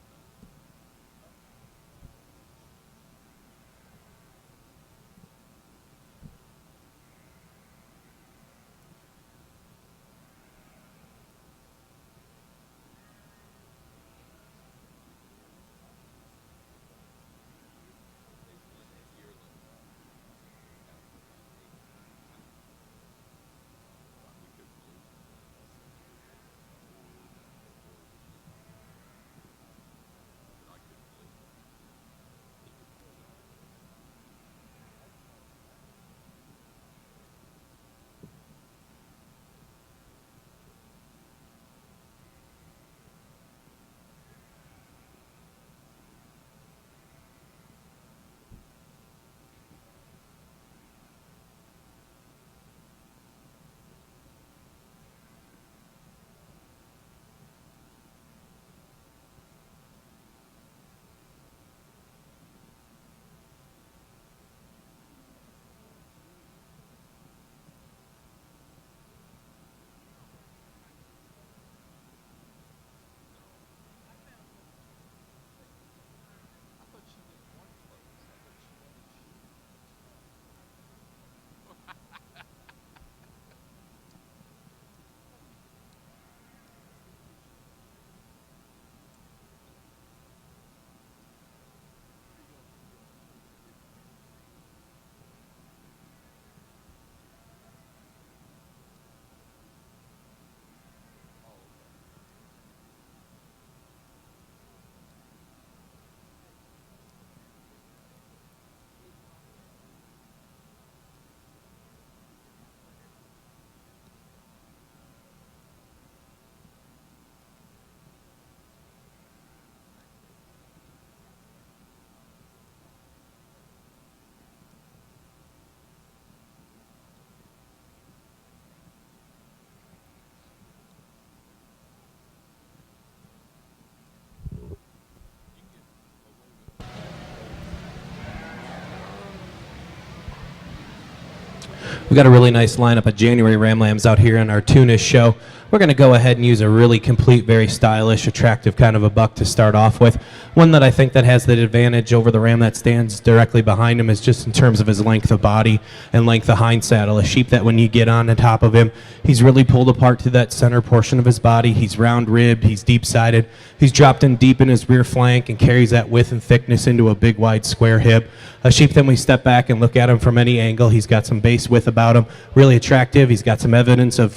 We've got a really nice lineup of January Ram Lambs out here in our Tunis show. We're going to go ahead and use a really complete, very stylish, attractive kind of a buck to start off with. One that I think that has the advantage over the ram that stands directly behind him is just in terms of his length of body and length of hind saddle. A sheep that when you get on the top of him, he's really pulled apart to that center portion of his body. He's round-ribbed, he's deep-sided, he's dropped in deep in his rear flank and carries that width and thickness into a big, wide, square hip. A sheep, then we step back and look at him from any angle. He's got some base width about him, really attractive. He's got some evidence of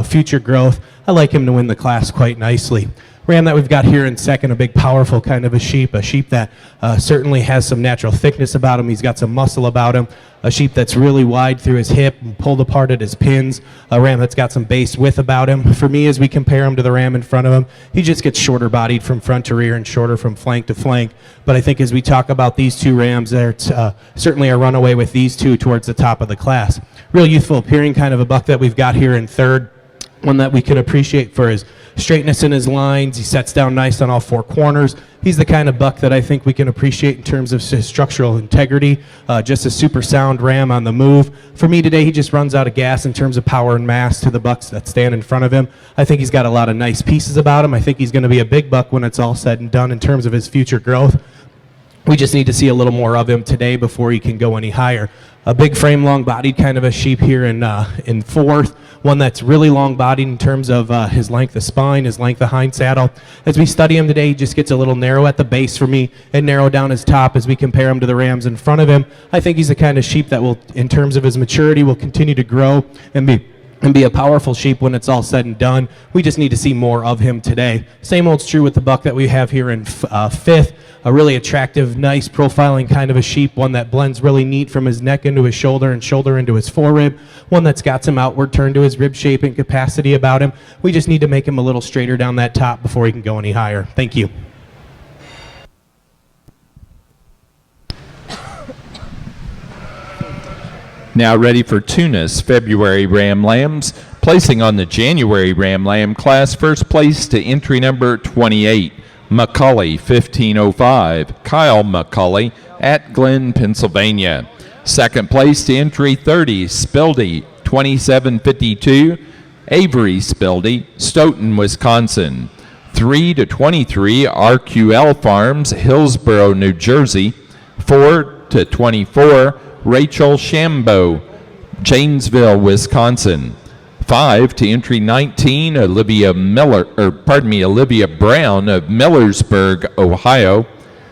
future growth. I like him to win the class quite nicely. ram that we've got here in second, a big, powerful kind of a sheep that certainly has some natural thickness about him. He's got some muscle about him. A sheep that's really wide through his hip and pulled apart at his pins. A ram that's got some base width about him. For me, as we compare him to the ram in front of him, he just gets shorter bodied from front to rear and shorter from flank to flank. But I think as we talk about these two rams, there's certainly a runaway with these two towards the top of the class. Real youthful appearing kind of a buck that we've got here in third. One that we can appreciate for his straightness in his lines. He sets down nice on all four corners. He's the kind of buck that I think we can appreciate in terms of his structural integrity. Just a super sound ram on the move. For me today, he just runs out of gas in terms of power and mass to the bucks that stand in front of him. I think he's got a lot of nice pieces about him. I think he's going to be a big buck when it's all said and done in terms of his future growth. We just need to see a little more of him today before he can go any higher. A big frame, long-bodied kind of a sheep here in fourth. One that's really long-bodied in terms of his length of spine, his length of hind saddle. As we study him today, he just gets a little narrow at the base for me and narrow down his top as we compare him to the rams in front of him. I think he's the kind of sheep that will, in terms of his maturity, will continue to grow and be a powerful sheep when it's all said and done. We just need to see more of him today. Same old's true with the buck that we have here in fifth. A really attractive, nice profiling kind of a sheep, one that blends really neat from his neck into his shoulder and shoulder into his forerib, one that's got some outward turn to his rib shape and capacity about him. We just need to make him a little straighter down that top before he can go any higher. Thank you.
Now ready for Tunis February Ram Lambs. Placing on the January Ram Lamb class, first place to entry number 28, McCulley 1505, Kyle McCulley at Glen, Pennsylvania. Second place to entry 30, Spildy 2752, Avery Spildy, Stoughton, Wisconsin. 3 to 23, RQL Farms, Hillsborough, New Jersey. 4 to 24, Rachel Shambo, Janesville, Wisconsin. 5 to entry 19, Olivia Brown of Millersburg, Ohio.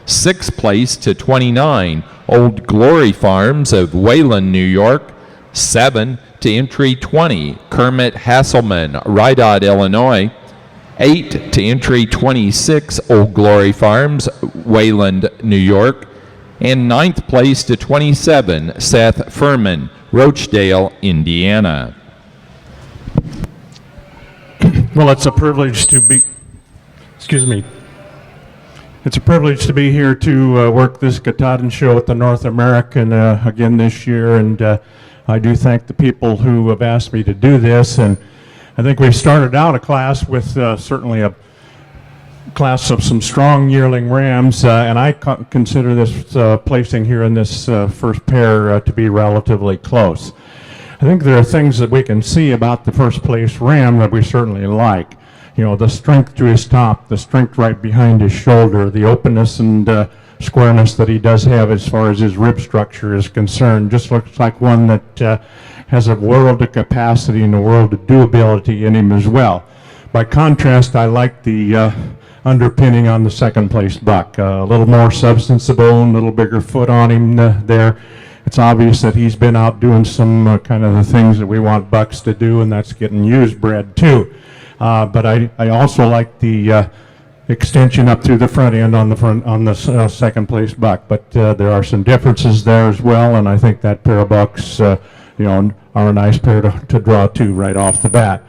6th place to 29, Old Glory Farms of Wayland, New York. 7 to entry 20, Kermit Hasselman, Rydot, Illinois. 8 to entry 26, Old Glory Farms, Wayland, New York. And 9th place to 27, Seth Furman, Rochdale, Indiana.
Well, it's a privilege to be, it's a privilege to be here to work this Katahdin Show at the North American again this year, and I do thank the people who have asked me to do this, and I think we've started out a class with certainly a class of some strong yearling rams, and I consider this placing here in this first pair to be relatively close. I think there are things that we can see about the first place ram that we certainly like. You know, the strength to his top, the strength right behind his shoulder, the openness and squareness that he does have as far as his rib structure is concerned. Just looks like one that has a world of capacity and a world of doability in him as well. By contrast, I like the underpinning on the second place buck. A little more substance of bone, a little bigger foot on him there. It's obvious that he's been out doing some kind of the things that we want bucks to do, and that's getting used bred too. But I also like the extension up through the front end on the second place buck. But there are some differences there as well, and I think that pair of bucks, are a nice pair to draw to right off the bat.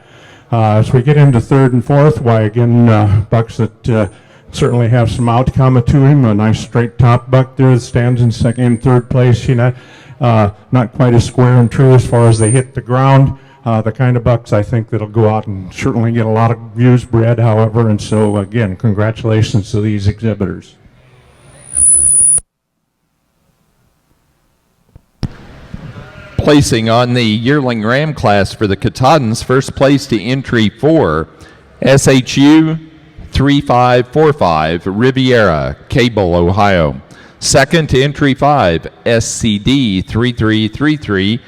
As we get into third and fourth, why again, bucks that certainly have some outcome to him. A nice straight top buck there that stands in second and third place. Not quite as square and true as far as they hit the ground. The kind of bucks I think that'll go out and certainly get a lot of views bred, however. And so again, congratulations to these exhibitors.
Placing on the yearling ram class for the Katahdins, first place to entry 4, SHU 3545, Riviera, Cable, Ohio. Second to entry 5, SCD 3333,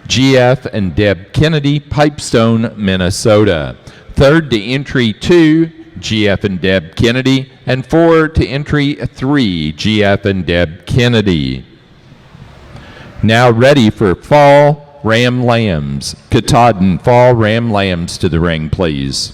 GF and Deb Kennedy, Pipestone, Minnesota. Third to entry 2, GF and Deb Kennedy. And 4 to entry 3, GF and Deb Kennedy. Now ready for Fall Ram Lambs. Katahdin Fall Ram Lambs to the ring, please.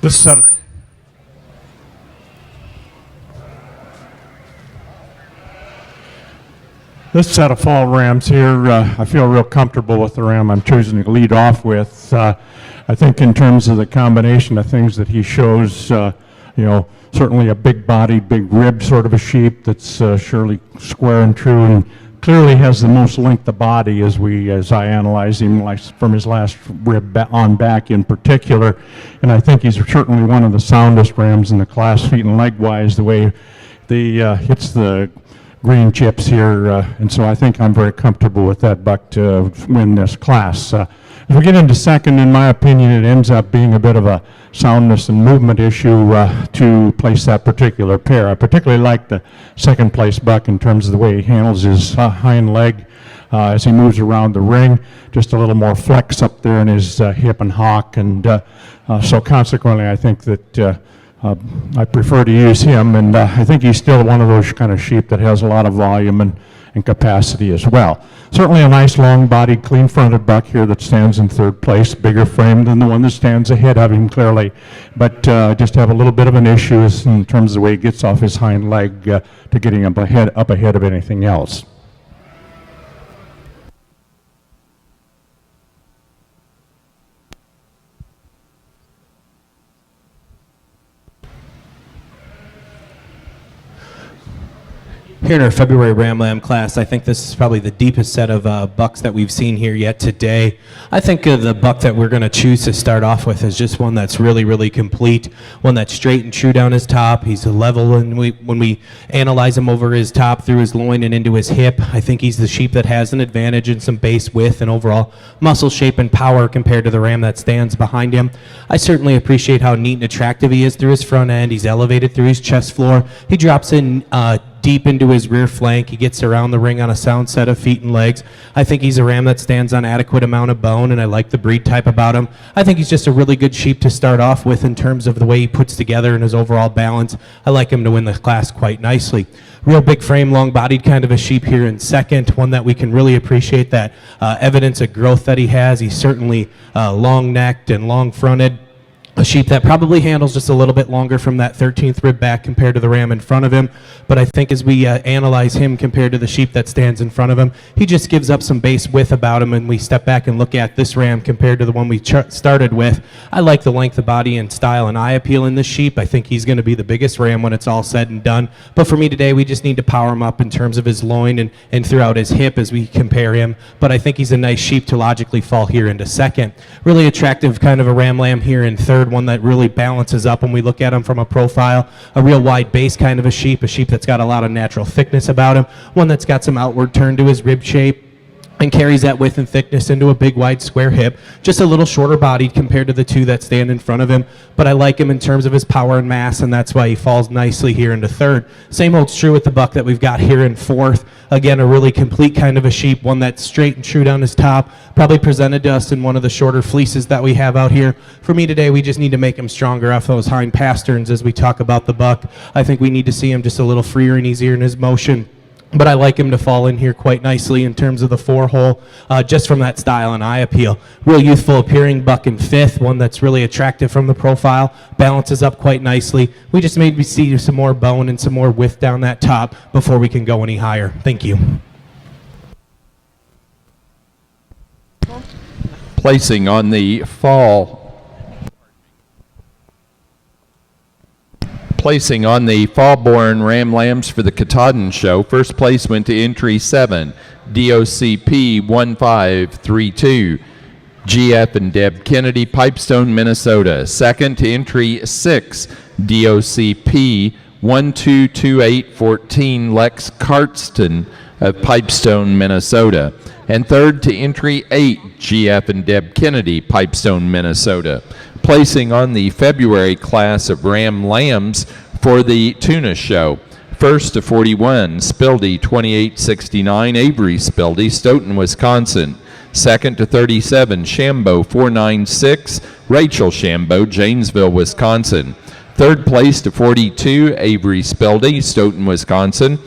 This set. This set of fall rams here, I feel real comfortable with the ram I'm choosing to lead off with. I think in terms of the combination of things that he shows, certainly a big body, big rib sort of a sheep that's surely square and true, and clearly has the most length of body as I analyze him, like from his last rib on back in particular. And I think he's certainly one of the soundest rams in the class, feet and leg wise, the way he hits the green chips here, and so I think I'm very comfortable with that buck to win this class. As we get into second, in my opinion, it ends up being a bit of a soundness and movement issue to place that particular pair. I particularly like the second place buck in terms of the way he handles his hind leg as he moves around the ring, just a little more flex up there in his hip and hock, and so consequently I think that I prefer to use him, and I think he's still one of those kind of sheep that has a lot of volume and capacity as well. Certainly a nice long-bodied, clean-fronted buck here that stands in third place, bigger frame than the one that stands ahead of him clearly, but just have a little bit of an issue in terms of the way he gets off his hind leg to getting up ahead of anything else.
Here in our February Ram Lamb class, I think this is probably the deepest set of bucks that we've seen here yet today. I think the buck that we're going to choose to start off with is just one that's really, really complete, one that's straight and true down his top. He's a level, and when we analyze him over his top, through his loin and into his hip, I think he's the sheep that has an advantage in some base width and overall muscle shape and power compared to the ram that stands behind him. I certainly appreciate how neat and attractive he is through his front end. He's elevated through his chest floor. He drops in deep into his rear flank. He gets around the ring on a sound set of feet and legs. I think he's a ram that stands on adequate amount of bone, and I like the breed type about him. I think he's just a really good sheep to start off with in terms of the way he puts together and his overall balance. I like him to win the class quite nicely. Real big frame, long-bodied kind of a sheep here in second, one that we can really appreciate that evidence of growth that he has. He's certainly long-necked and long-fronted. A sheep that probably handles just a little bit longer from that 13th rib back compared to the ram in front of him. But I think as we analyze him compared to the sheep that stands in front of him, he just gives up some base width about him. And we step back and look at this ram compared to the one we started with. I like the length of body and style and eye appeal in this sheep. I think he's going to be the biggest ram when it's all said and done. But for me today, we just need to power him up in terms of his loin and throughout his hip as we compare him. But I think he's a nice sheep to logically fall here into second. Really attractive kind of a ram lamb here in third, one that really balances up when we look at him from a profile. A real wide base kind of a sheep that's got a lot of natural thickness about him, one that's got some outward turn to his rib shape and carries that width and thickness into a big wide square hip. Just a little shorter bodied compared to the two that stand in front of him, but I like him in terms of his power and mass, and that's why he falls nicely here into third. Same holds true with the buck that we've got here in fourth. Again, a really complete kind of a sheep, one that's straight and true down his top, probably presented to us in one of the shorter fleeces that we have out here. For me today, we just need to make him stronger off those hind pasterns as we talk about the buck. I think we need to see him just a little freer and easier in his motion. But I like him to fall in here quite nicely in terms of the four-hole, just from that style and eye appeal. Real youthful appearing buck in fifth, one that's really attractive from the profile, balances up quite nicely. We just maybe see some more bone and some more width down that top before we can go any higher. Thank you.
Placing on the fall Fallborn Ram Lambs for the Katahdin Show. First place went to entry 7, DOCP 1532, GF and Deb Kennedy, Pipestone, Minnesota. Second to entry 6, DOCP 122814, Lex Cartston of Pipestone, Minnesota. And third to entry 8, GF and Deb Kennedy, Pipestone, Minnesota. Placing on the February class of Ram Lambs for the Tunis Show. First to 41, Spildy 2869, Avery Spildy, Stoughton, Wisconsin. Second to 37, Shambo 496, Rachel Shambo, Janesville, Wisconsin. Third place to 42, Avery Spildy, Stoughton, Wisconsin.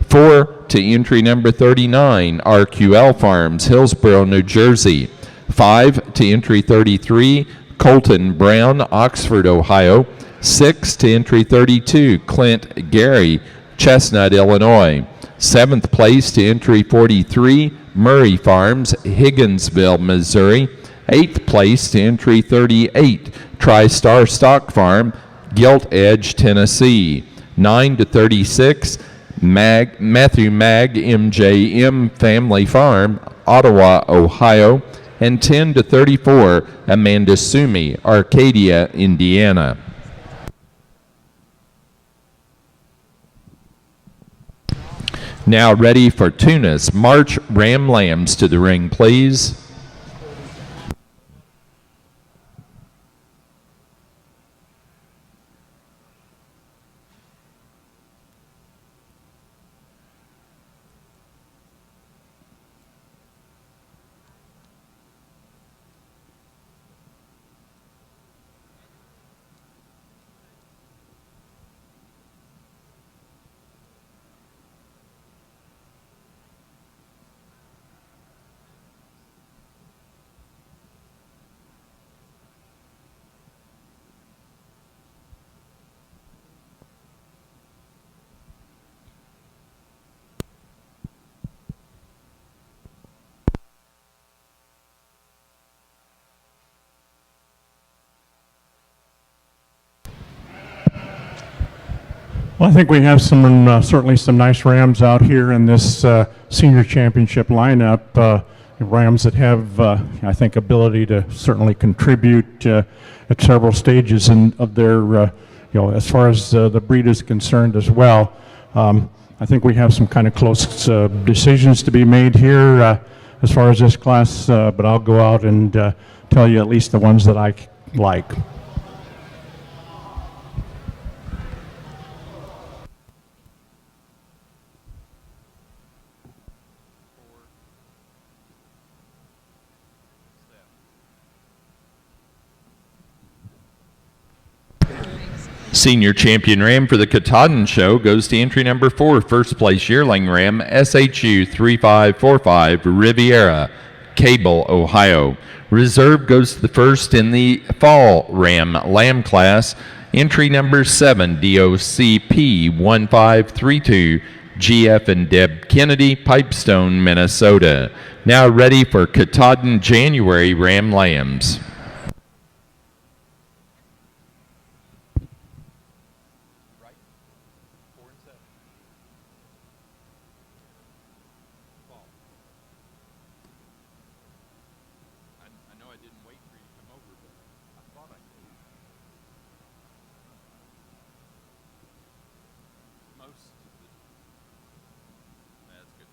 4 to entry number 39, RQL Farms, Hillsborough, New Jersey. 5 to entry 33, Colton Brown, Oxford, Ohio. 6 to entry 32, Clint Gary, Chestnut, Illinois. 7th place to entry 43, Murray Farms, Higginsville, Missouri. 8th place to entry 38, TriStar Stock Farm, Gilt Edge, Tennessee. 9 to 36, Matthew Mag, MJM Family Farm, Ottawa, Ohio. And 10 to 34, Amanda Sumi, Arcadia, Indiana. Now ready for Tunis. March Ram Lambs to the ring, please.
Well, I think we have certainly some nice Rams out here in this senior championship lineup. Rams that have, I think, ability to certainly contribute at several stages of their, as far as the breed is concerned as well. I think we have some kind of close decisions to be made here as far as this class, but I'll go out and tell you at least the ones that I like.
Senior champion ram for the Katahdin Show goes to entry number 4, first place yearling ram, SHU 3545 Riviera, Cable, Ohio. Reserve goes to the first in the fall ram lamb class, entry number 7, DOCP 1532, GF and Deb Kennedy, Pipestone, Minnesota. Now ready for Katahdin January ram lambs.
I know I didn't wait for you to come over, but I thought I did. Most of the... That's good.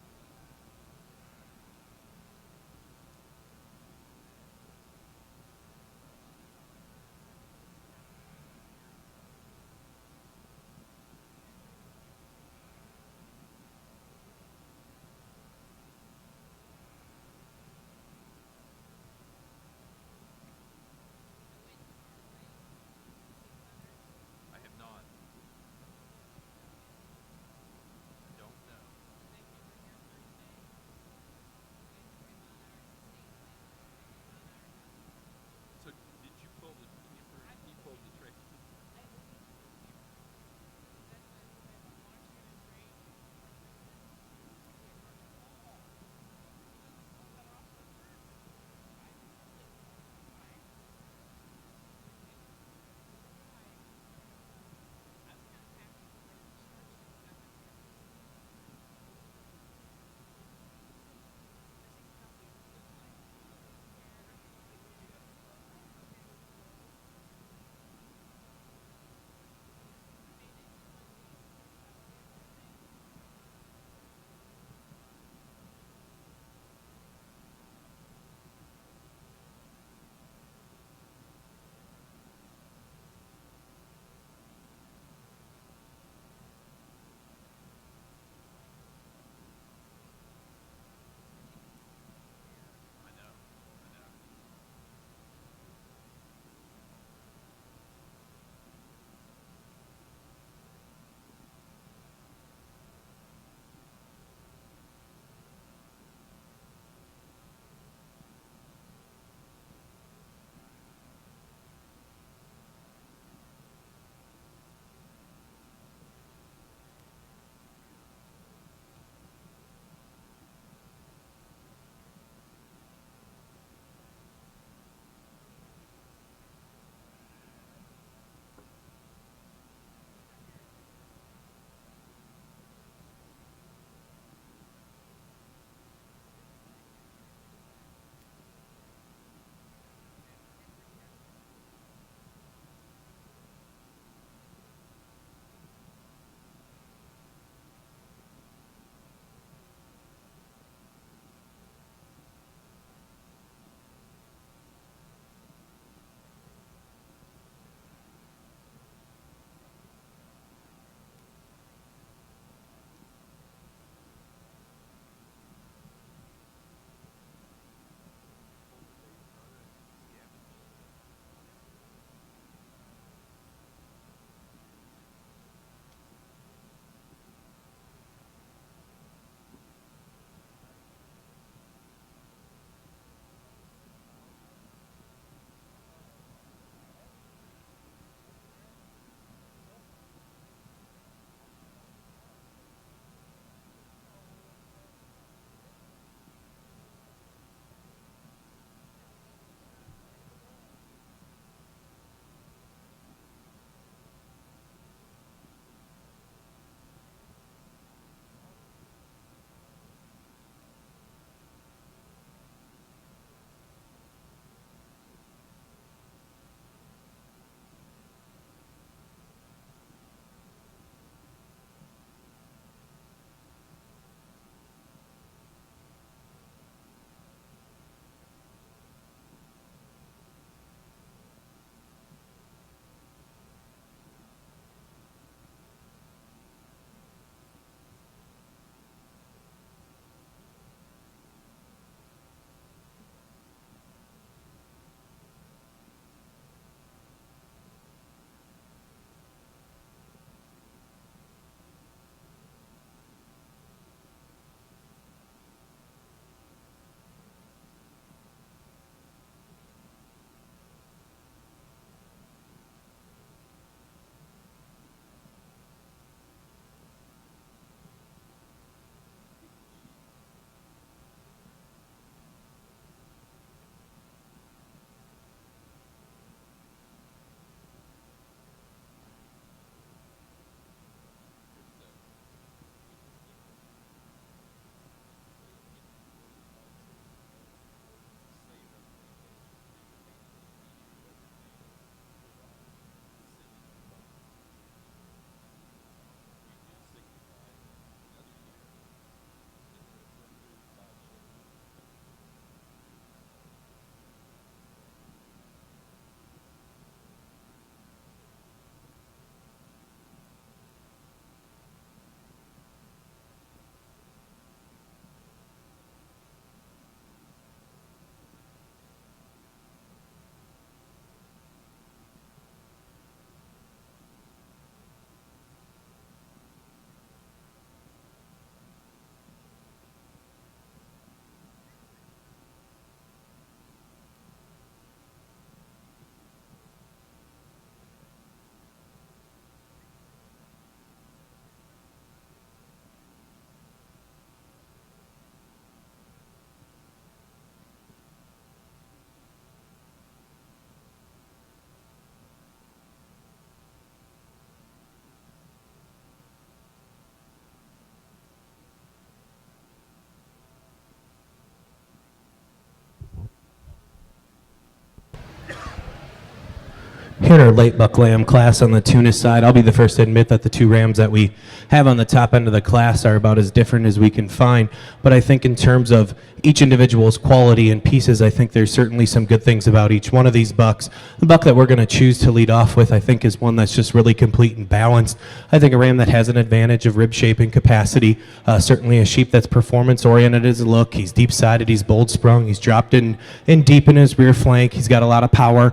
Here in our late buck lamb class on the Tunis side, I'll be the first to admit that the two rams that we have on the top end of the class are about as different as we can find. But I think in terms of each individual's quality and pieces, I think there's certainly some good things about each one of these bucks. The buck that we're going to choose to lead off with, I think, is one that's just really complete and balanced. I think a ram that has an advantage of rib shape and capacity, certainly a sheep that's performance-oriented as a look. He's deep-sided, he's bold-sprung, he's dropped in deep in his rear flank. He's got a lot of power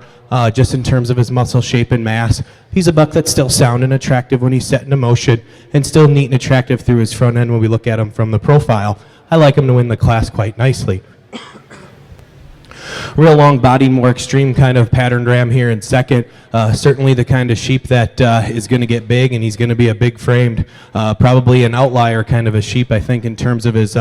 just in terms of his muscle shape and mass. He's a buck that's still sound and attractive when he's set into motion and still neat and attractive through his front end when we look at him from the profile. I like him to win the class quite nicely. Real long body, more extreme kind of patterned ram here in second. Certainly the kind of sheep that is going to get big, and he's going to be a big framed, probably an outlier kind of a sheep, I think, in terms of his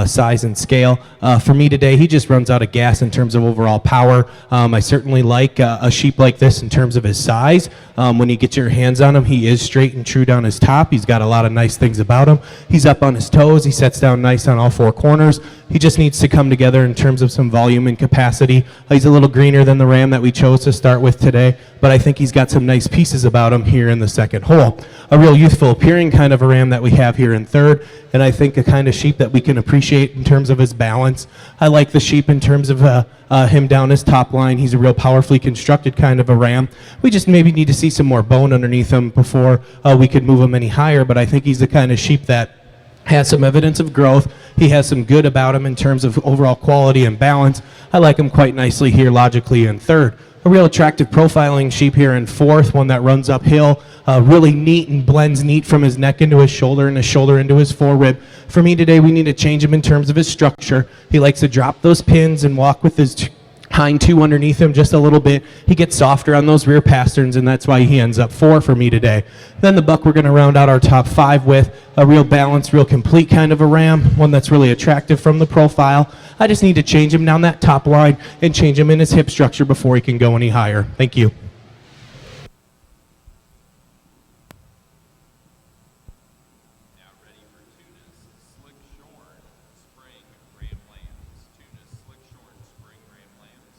size and scale. For me today, he just runs out of gas in terms of overall power. I certainly like a sheep like this in terms of his size. When you get your hands on him, he is straight and true down his top. He's got a lot of nice things about him. He's up on his toes. He sets down nice on all four corners. He just needs to come together in terms of some volume and capacity. He's a little greener than the ram that we chose to start with today, but I think he's got some nice pieces about him here in the second hole. A real youthful appearing kind of a ram that we have here in third, and I think a kind of sheep that we can appreciate in terms of his balance. I like the sheep in terms of him down his top line. He's a real powerfully constructed kind of a ram. We just maybe need to see some more bone underneath him before we could move him any higher, but I think he's the kind of sheep that has some evidence of growth. He has some good about him in terms of overall quality and balance. I like him quite nicely here logically in third. A real attractive profiling sheep here in fourth, one that runs uphill, really neat and blends neat from his neck into his shoulder and his shoulder into his forerib. For me today, we need to change him in terms of his structure. He likes to drop those pins and walk with his hind two underneath him just a little bit. He gets softer on those rear pasterns, and that's why he ends up 4 for me today. Then the buck we're going to round out our top 5 with, a real balanced, real complete kind of a ram, one that's really attractive from the profile. I just need to change him down that top line and change him in his hip structure before he can go any higher. Thank you.
Now ready for Tunis Slick Shorn Spring Ram Lambs. Tunis Slick Shorn Spring Ram Lambs.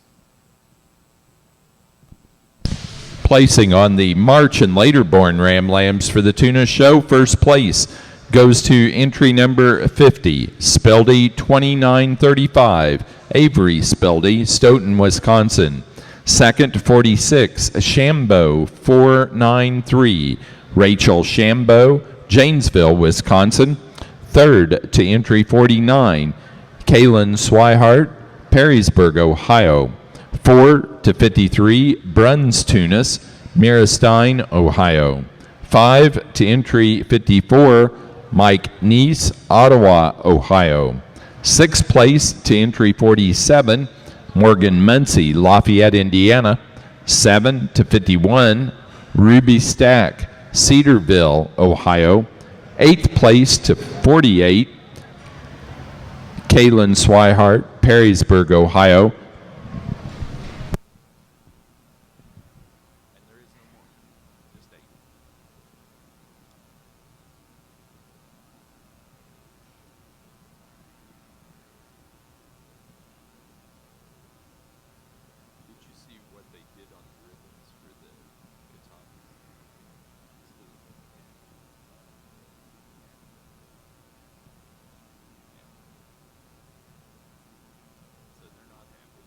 Placing on the March and later born Ram Lambs for the Tunis Show, first place goes to entry number 50, Speldy 2935, Avery Speldy, Stoughton, Wisconsin. Second, 46, Shambo 493, Rachel Shambo, Janesville, Wisconsin. Third to entry 49, Kaylin Swihart, Perrysburg, Ohio. 4 to 53, Bruns Tunis, Mirestein, Ohio. 5 to entry 54, Mike Neese, Ottawa, Ohio. 6th place to entry 47, Morgan Muncie, Lafayette, Indiana. 7 to 51, Ruby Stack, Cedarville, Ohio. 8th place to 48, Kaylin Swihart, Perrysburg, Ohio.
Did you see what they did on the ribbons for the Katahdin? So they're not happy.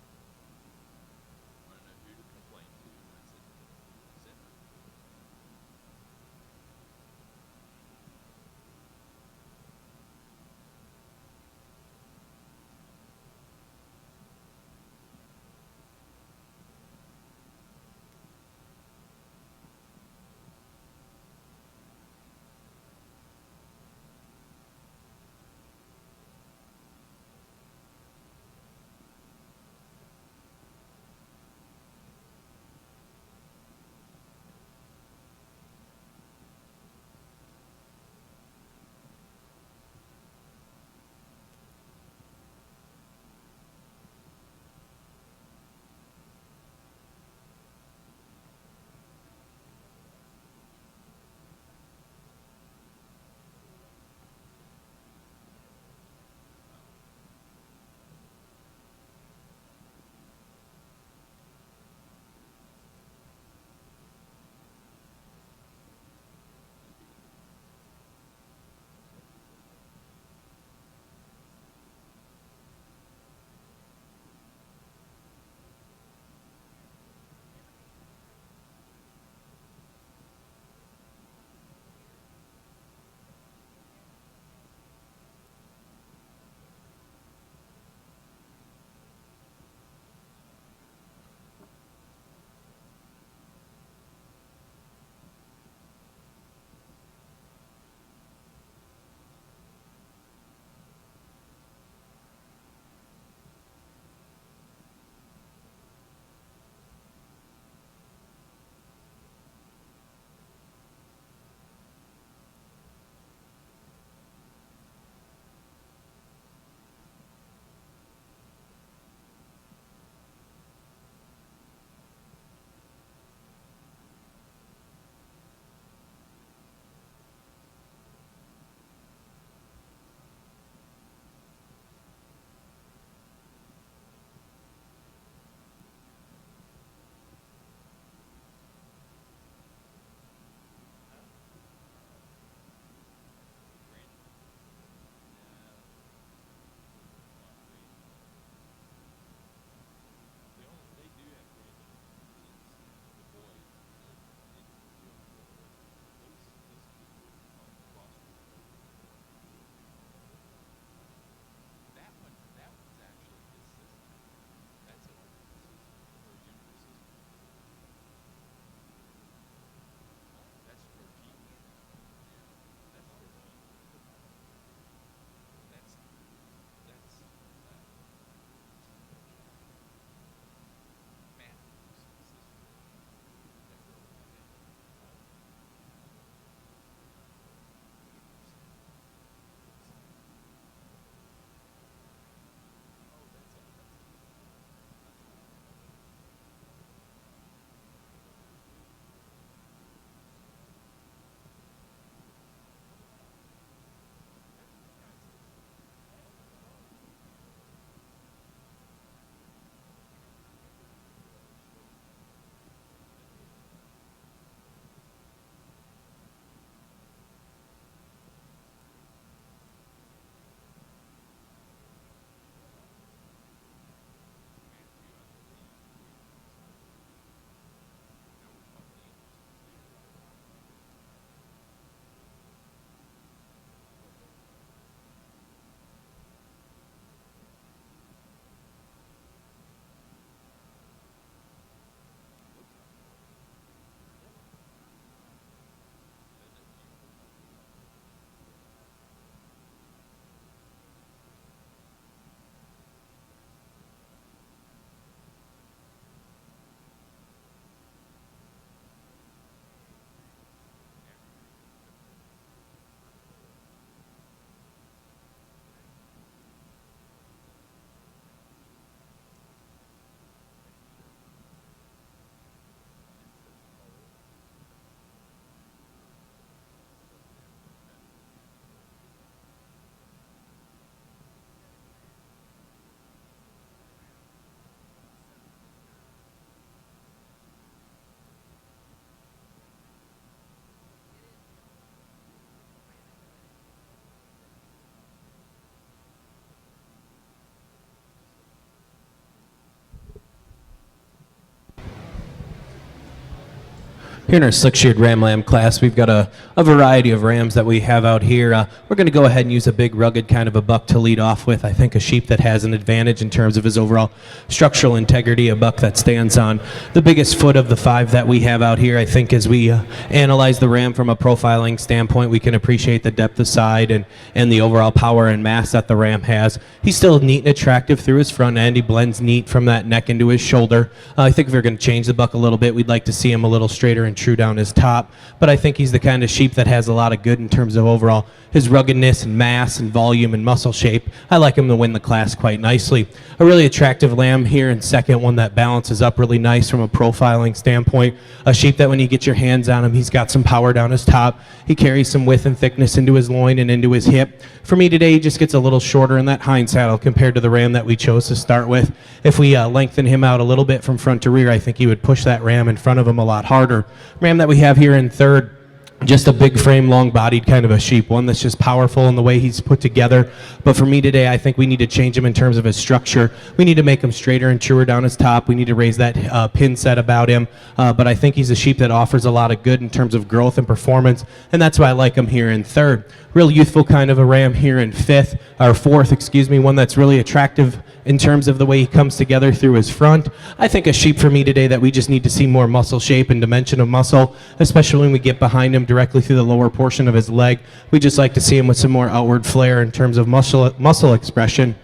Here in our slick-sheared ram lamb class, we've got a variety of rams that we have out here. We're going to go ahead and use a big, rugged kind of a buck to lead off with. I think a sheep that has an advantage in terms of his overall structural integrity, a buck that stands on the biggest foot of the 5 that we have out here. I think as we analyze the ram from a profiling standpoint, we can appreciate the depth of side and the overall power and mass that the ram has. He's still neat and attractive through his front end. He blends neat from that neck into his shoulder. I think if we're going to change the buck a little bit, we'd like to see him a little straighter and true down his top, but I think he's the kind of sheep that has a lot of good in terms of overall his ruggedness and mass and volume and muscle shape. I like him to win the class quite nicely. A really attractive lamb here in second, one that balances up really nice from a profiling standpoint. A sheep that when you get your hands on him, he's got some power down his top. He carries some width and thickness into his loin and into his hip. For me today, he just gets a little shorter in that hind saddle compared to the ram that we chose to start with. If we lengthen him out a little bit from front to rear, I think he would push that ram in front of him a lot harder. Ram that we have here in third, just a big frame, long-bodied kind of a sheep, one that's just powerful in the way he's put together. But for me today, I think we need to change him in terms of his structure. We need to make him straighter and truer down his top. We need to raise that pin set about him. But I think he's a sheep that offers a lot of good in terms of growth and performance, and that's why I like him here in third. Real youthful kind of a ram here in fourth, one that's really attractive in terms of the way he comes together through his front. I think a sheep for me today that we just need to see more muscle shape and dimension of muscle, especially when we get behind him directly through the lower portion of his leg. We just like to see him with some more outward flair in terms of muscle expression.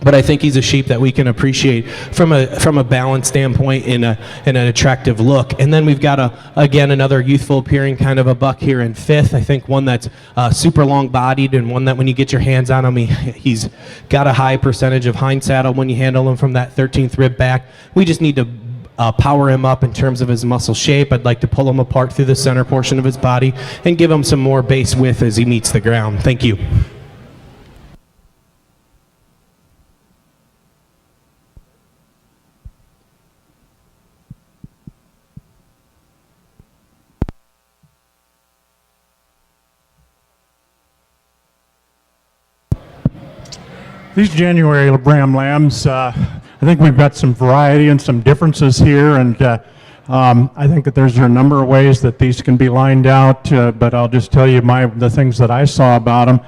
But I think he's a sheep that we can appreciate from a balance standpoint in an attractive look. And then we've got again another youthful appearing kind of a buck here in fifth. I think one that's super long bodied and one that when you get your hands on him, he's got a high percentage of hind saddle when you handle him from that 13th rib back. We just need to power him up in terms of his muscle shape. I'd like to pull him apart through the center portion of his body and give him some more base width as he meets the ground. Thank you.
These January ram lambs, I think we've got some variety and some differences here, and I think that there's a number of ways that these can be lined out, but I'll just tell you the things that I saw about them.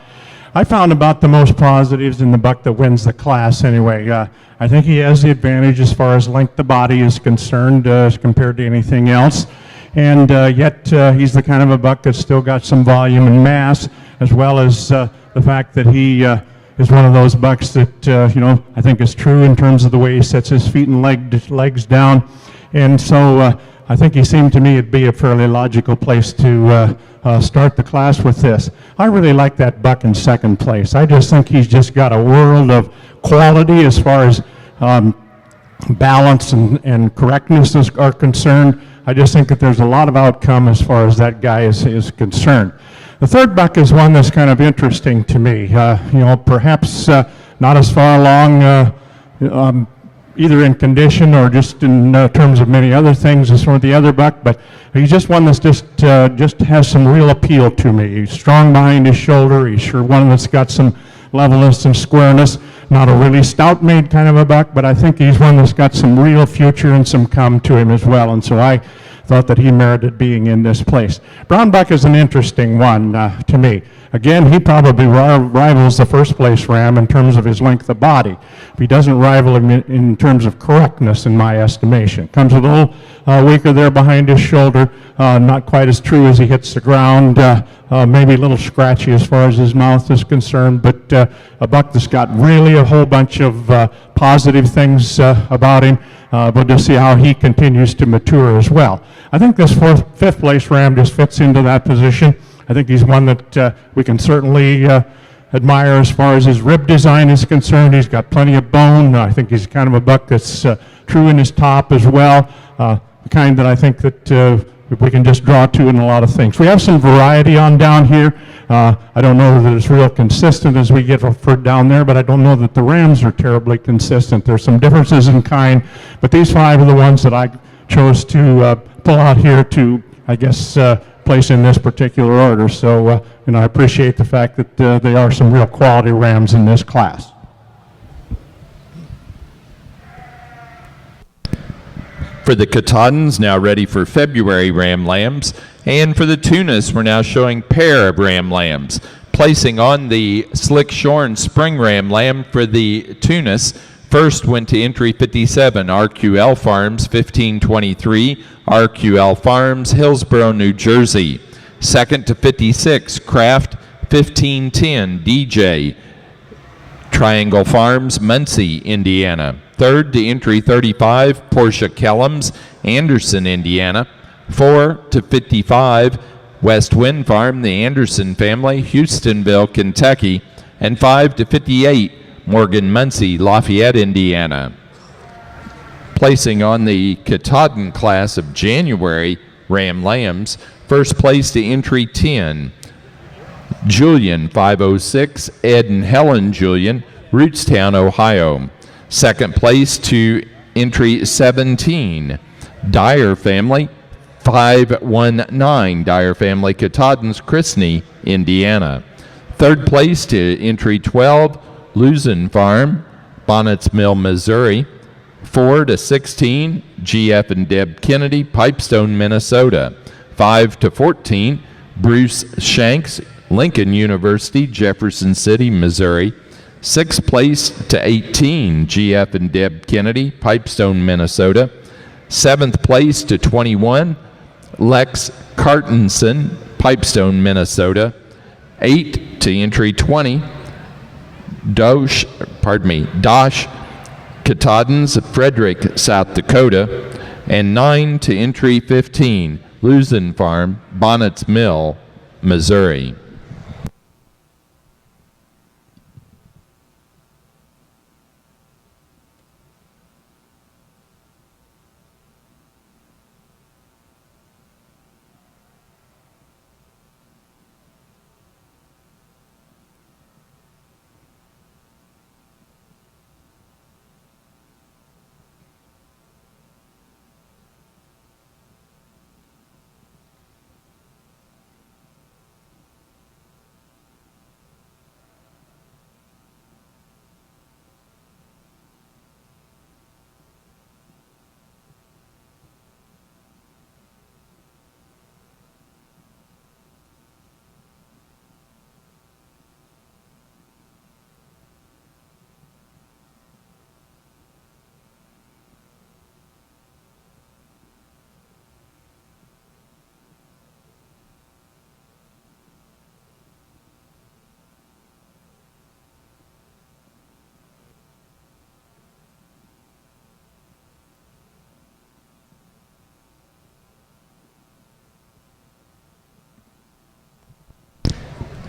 I found about the most positives in the buck that wins the class anyway. I think he has the advantage as far as length of body is concerned as compared to anything else, and yet he's the kind of a buck that's still got some volume and mass, as well as the fact that he is one of those bucks that, I think is true in terms of the way he sets his feet and legs down. And so I think he seemed to me it'd be a fairly logical place to start the class with this. I really like that buck in second place. I just think he's just got a world of quality as far as balance and correctness are concerned. I just think that there's a lot of outcome as far as that guy is concerned. The third buck is one that's kind of interesting to me. Perhaps not as far along either in condition or just in terms of many other things as some of the other buck, but he's just one that's just has some real appeal to me. He's strong behind his shoulder. He's sure one that's got some levelness and squareness. Not a really stout-made kind of a buck, but I think he's one that's got some real future and some come to him as well, and so I thought that he merited being in this place. Brown buck is an interesting one to me. Again, he probably rivals the first place ram in terms of his length of body. He doesn't rival him in terms of correctness in my estimation. Comes a little weaker there behind his shoulder, not quite as true as he hits the ground, maybe a little scratchy as far as his mouth is concerned, but a buck that's got really a whole bunch of positive things about him. We'll just see how he continues to mature as well. I think this fifth place ram just fits into that position. I think he's one that we can certainly admire as far as his rib design is concerned. He's got plenty of bone. I think he's kind of a buck that's true in his top as well, the kind that I think that we can just draw to in a lot of things. We have some variety on down here. I don't know that it's real consistent as we get further down there, but I don't know that the rams are terribly consistent. There's some differences in kind, but these 5 are the ones that I chose to pull out here to, I guess, place in this particular order. So, I appreciate the fact that there are some real quality rams in this class.
For the Katahdins, now ready for February ram lambs. And for the Tunis, we're now showing pair of ram lambs. Placing on the slick shorn spring ram lamb for the Tunis, first went to entry 57, RQL Farms 1523, RQL Farms, Hillsborough, New Jersey. Second to 56, Kraft 1510, DJ, Triangle Farms, Muncie, Indiana. Third to entry 35, Portia Kellums, Anderson, Indiana. 4 to 55, West Wind Farm, the Anderson family, Houstonville, Kentucky. And 5 to 58, Morgan Muncie, Lafayette, Indiana. Placing on the Katahdin class of January ram lambs, first place to entry 10, Julian 506, Ed and Helen Julian, Rootstown, Ohio. Second place to entry 17, Dyer family 519, Dyer family, Katahdin's, Chrisney, Indiana. Third place to entry 12, Luzon Farm, Bonnets Mill, Missouri. 4 to 16, GF and Deb Kennedy, Pipestone, Minnesota. 5 to 14, Bruce Shanks, Lincoln University, Jefferson City, Missouri. 6th place to 18, GF and Deb Kennedy, Pipestone, Minnesota. 7th place to 21, Lex Cartenson, Pipestone, Minnesota. 8 to entry 20, Dosh Katahdins, Frederick, South Dakota. And 9 to entry 15, Luzon Farm, Bonnets Mill, Missouri.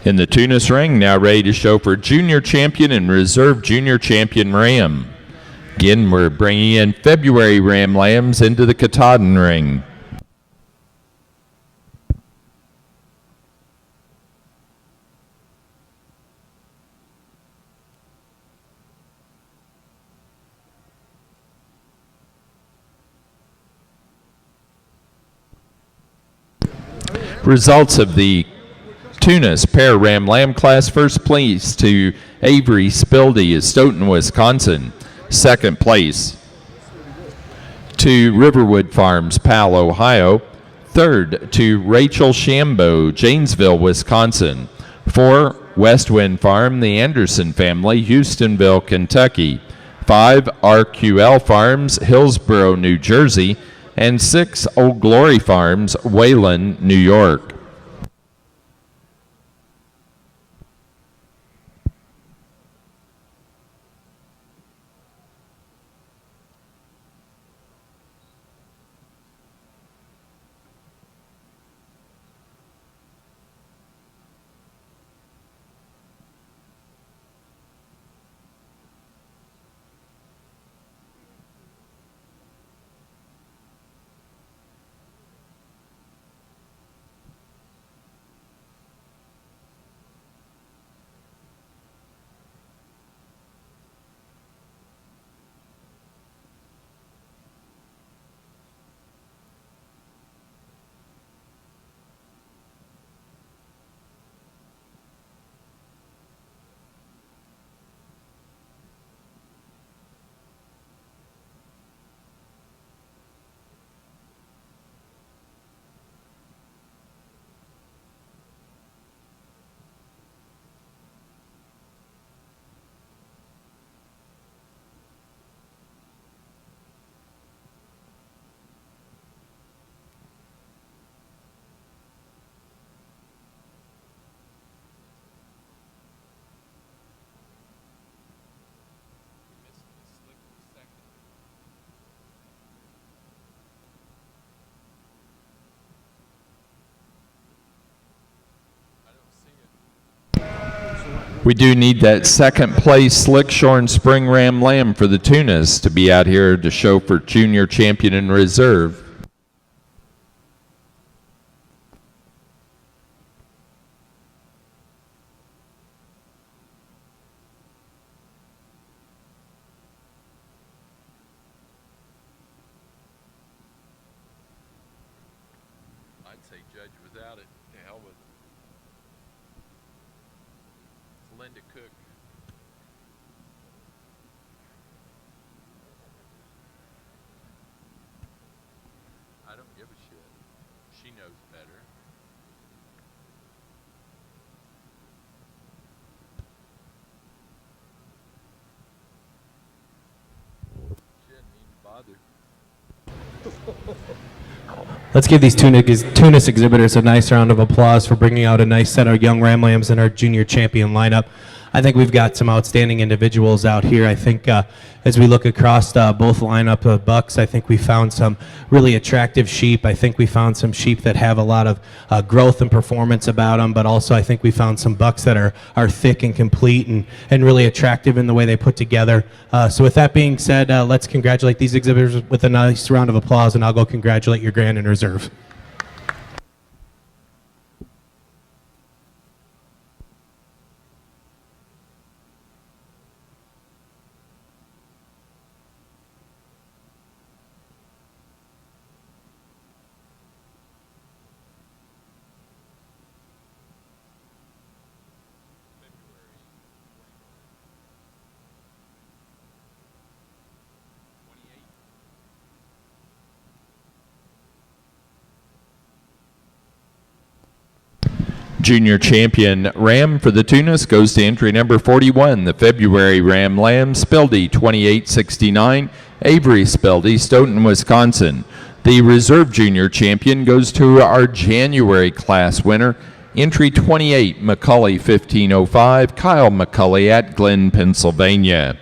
In the Tunis ring, now ready to show for Junior Champion and Reserve Junior Champion Ram. Again, we're bringing in February ram lambs into the Katahdin ring. Results of the Tunis pair ram lamb class: first place to Avery Spildy of Stoughton, Wisconsin. Second place to Riverwood Farms, Powell, Ohio. Third to Rachel Shambo, Janesville, Wisconsin. 4, West Wind Farm, the Anderson family, Houstonville, Kentucky. 5, RQL Farms, Hillsborough, New Jersey. And 6, Old Glory Farms, Wayland, New York. We do need that second place Slickshorn Spring Ram Lamb for the Tunis to be out here to show for Junior Champion in Reserve.
I'd say judge without it. To hell with it. It's Linda Cook. I don't give a shit. She knows better. She didn't need to bother.
Let's give these Tunis exhibitors a nice round of applause for bringing out a nice set of young Ram Lambs in our junior champion lineup. I think we've got some outstanding individuals out here. I think as we look across both lineup of bucks, I think we found some really attractive sheep. I think we found some sheep that have a lot of growth and performance about them, but also I think we found some bucks that are thick and complete and really attractive in the way they put together. So with that being said, let's congratulate these exhibitors with a nice round of applause, and I'll go congratulate your grand in reserve.
Junior champion Ram for the Tunis goes to entry number 41, the February Ram Lamb, Spildy 2869, Avery Spildy, Stoughton, Wisconsin. The reserve junior champion goes to our January class winner, entry 28, McCully 1505, Kyle McCully at Glen, Pennsylvania.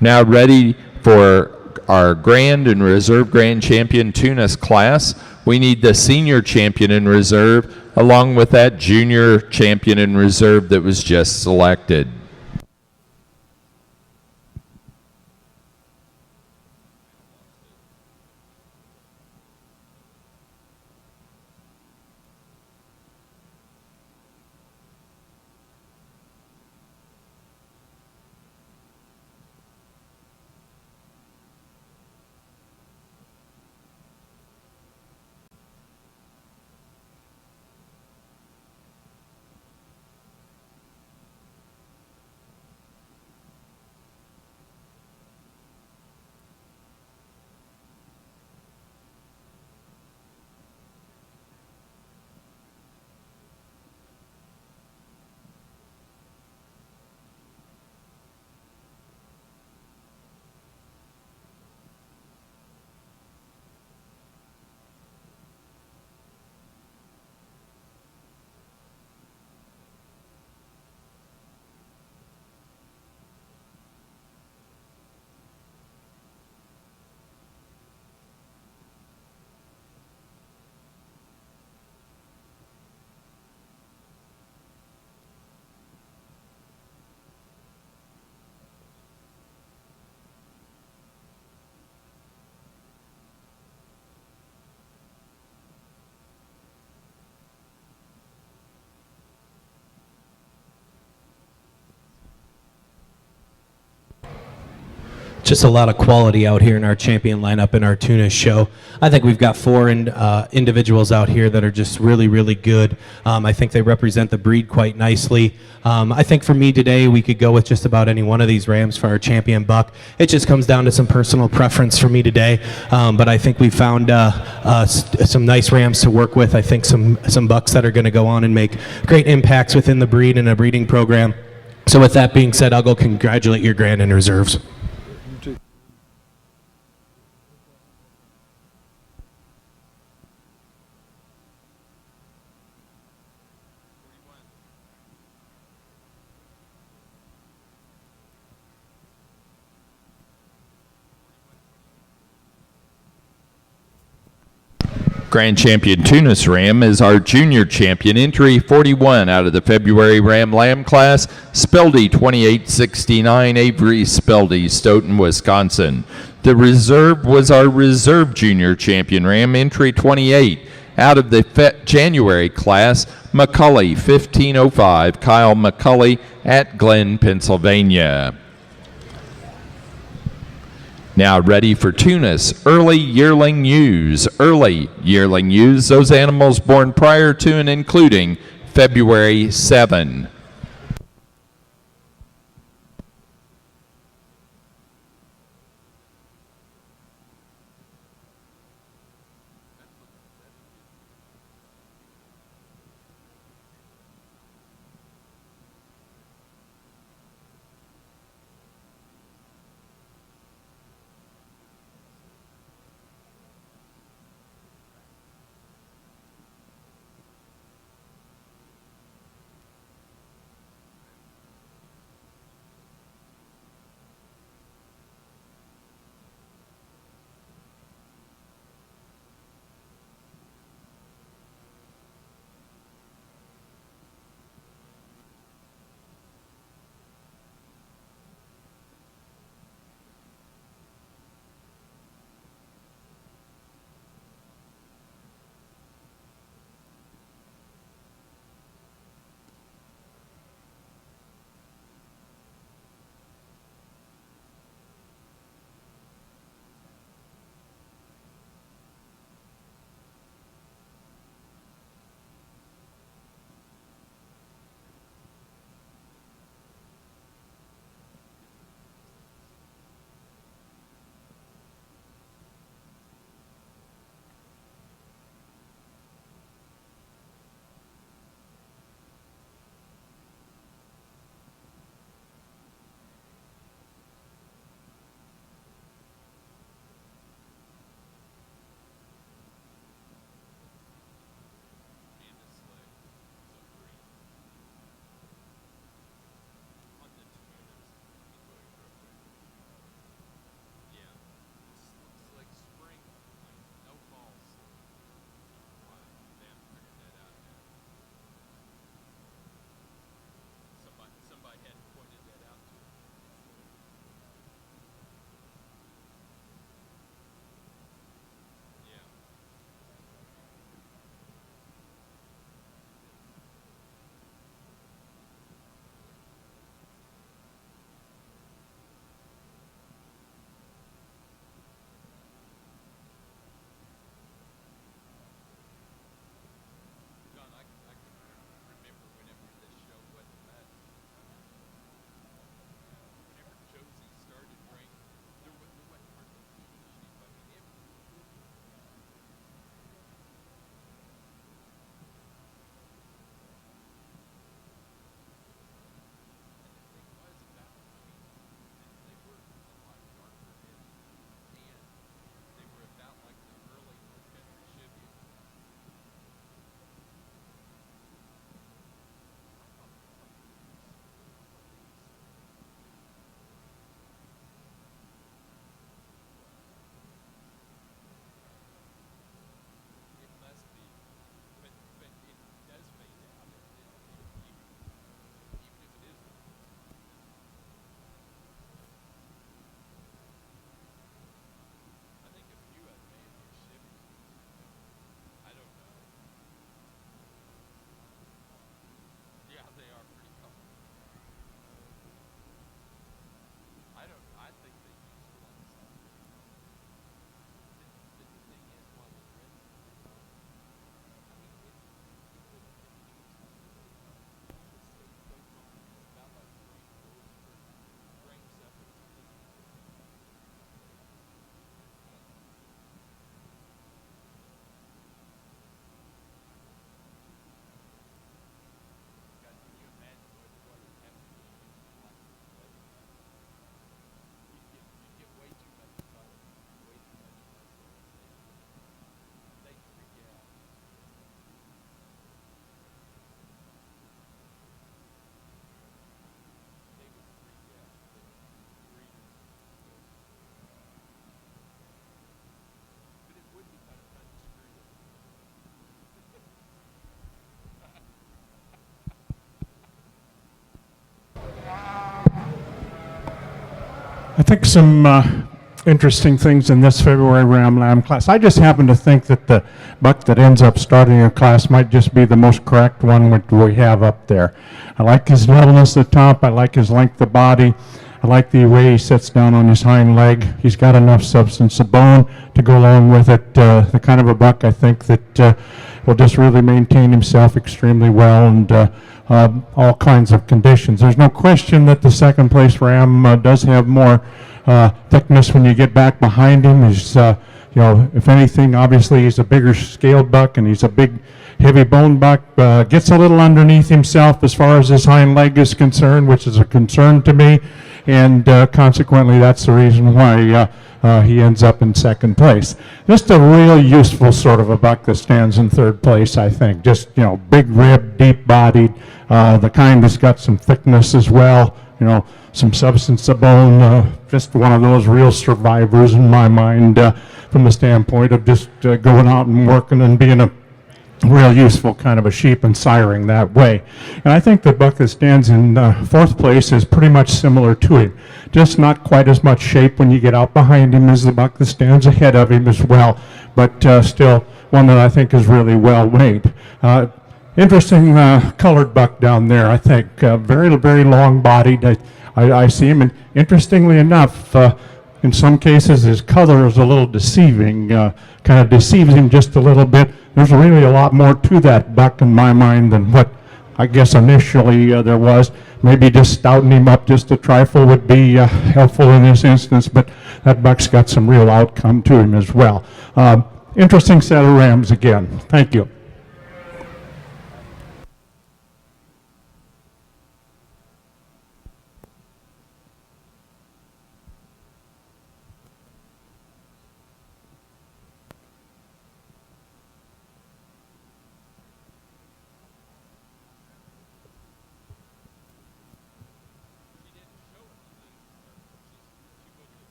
Now ready for our grand and reserve grand champion Tunis class. We need the senior champion in reserve along with that junior champion in reserve that was just selected. Just a lot of quality out here in our champion lineup in our Tunis show. I think we've got four individuals out here that are just really, really good. I think they represent the breed quite nicely. I think for me today, we could go with just about any one of these rams for our champion buck. It just comes down to some personal preference for me today. But I think we found some nice rams to work with. I think some bucks that are going to go on and make great impacts within the breed and a breeding program. So with that being said, I'll go congratulate your grand and reserves. Grand Champion Tunis Ram is our junior champion, entry 41 out of the February Ram Lamb class, Speldy 2869, Avery Speldy, Stoughton, Wisconsin. The reserve was our reserve junior champion Ram, entry 28 out of the January class, McCully 1505, Kyle McCully at Glen, Pennsylvania. Now ready for Tunis, early yearling ewes. Early yearling ewes, those animals born prior to and including February 7.
I think some interesting things in this February Ram Lamb class. I just happen to think that the buck that ends up starting a class might just be the most correct one that we have up there. I like his levelness at the top. I like his length of body. I like the way he sits down on his hind leg. He's got enough substance of bone to go along with it. The kind of a buck I think that will just really maintain himself extremely well and all kinds of conditions. There's no question that the second place ram does have more thickness when you get back behind him. He's, if anything, obviously he's a bigger scaled buck and he's a big, heavy bone buck. Gets a little underneath himself as far as his hind leg is concerned, which is a concern to me, and consequently that's the reason why he ends up in second place. Just a real useful sort of a buck that stands in third place, I think. Just, big rib, deep bodied, the kind that's got some thickness as well, some substance of bone, just one of those real survivors in my mind from the standpoint of just going out and working and being a real useful kind of a sheep and siring that way. And I think the buck that stands in fourth place is pretty much similar to him, just not quite as much shape when you get out behind him as the buck that stands ahead of him as well, but still one that I think is really well weighed. Interesting colored buck down there, I think. Very, very long-bodied. I see him, and interestingly enough, in some cases his color is a little deceiving, kind of deceives him just a little bit. There's really a lot more to that buck in my mind than what I guess initially there was. Maybe just stouting him up just a trifle would be helpful in this instance, but that buck's got some real outcome to him as well. Interesting set of rams again. Thank you.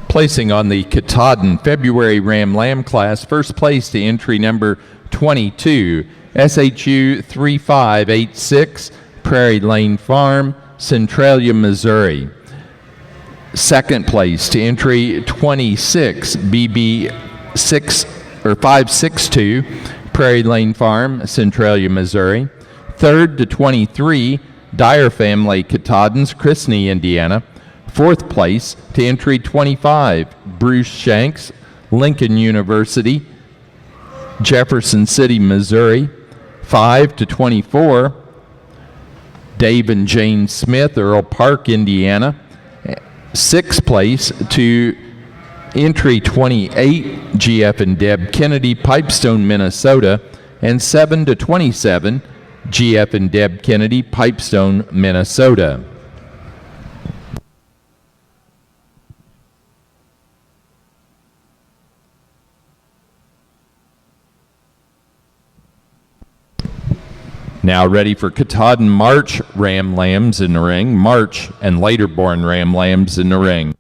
Placing on the Katahdin February Ram Lamb class, first place to entry number 22, SHU 3586, Prairie Lane Farm, Centralia, Missouri. Second place to entry 26, BB 562, Prairie Lane Farm, Centralia, Missouri. Third to 23, Dyer Family Katahdins, Chrisney, Indiana. Fourth place to entry 25, Bruce Shanks, Lincoln University, Jefferson City, Missouri. 5 to 24, Dave and Jane Smith, Earl Park, Indiana. Sixth place to entry 28, GF and Deb Kennedy, Pipestone, Minnesota. And 7 to 27, GF and Deb Kennedy, Pipestone, Minnesota. Now ready for Katahdin March Ram Lambs in the ring, March and later born Ram Lambs in the ring.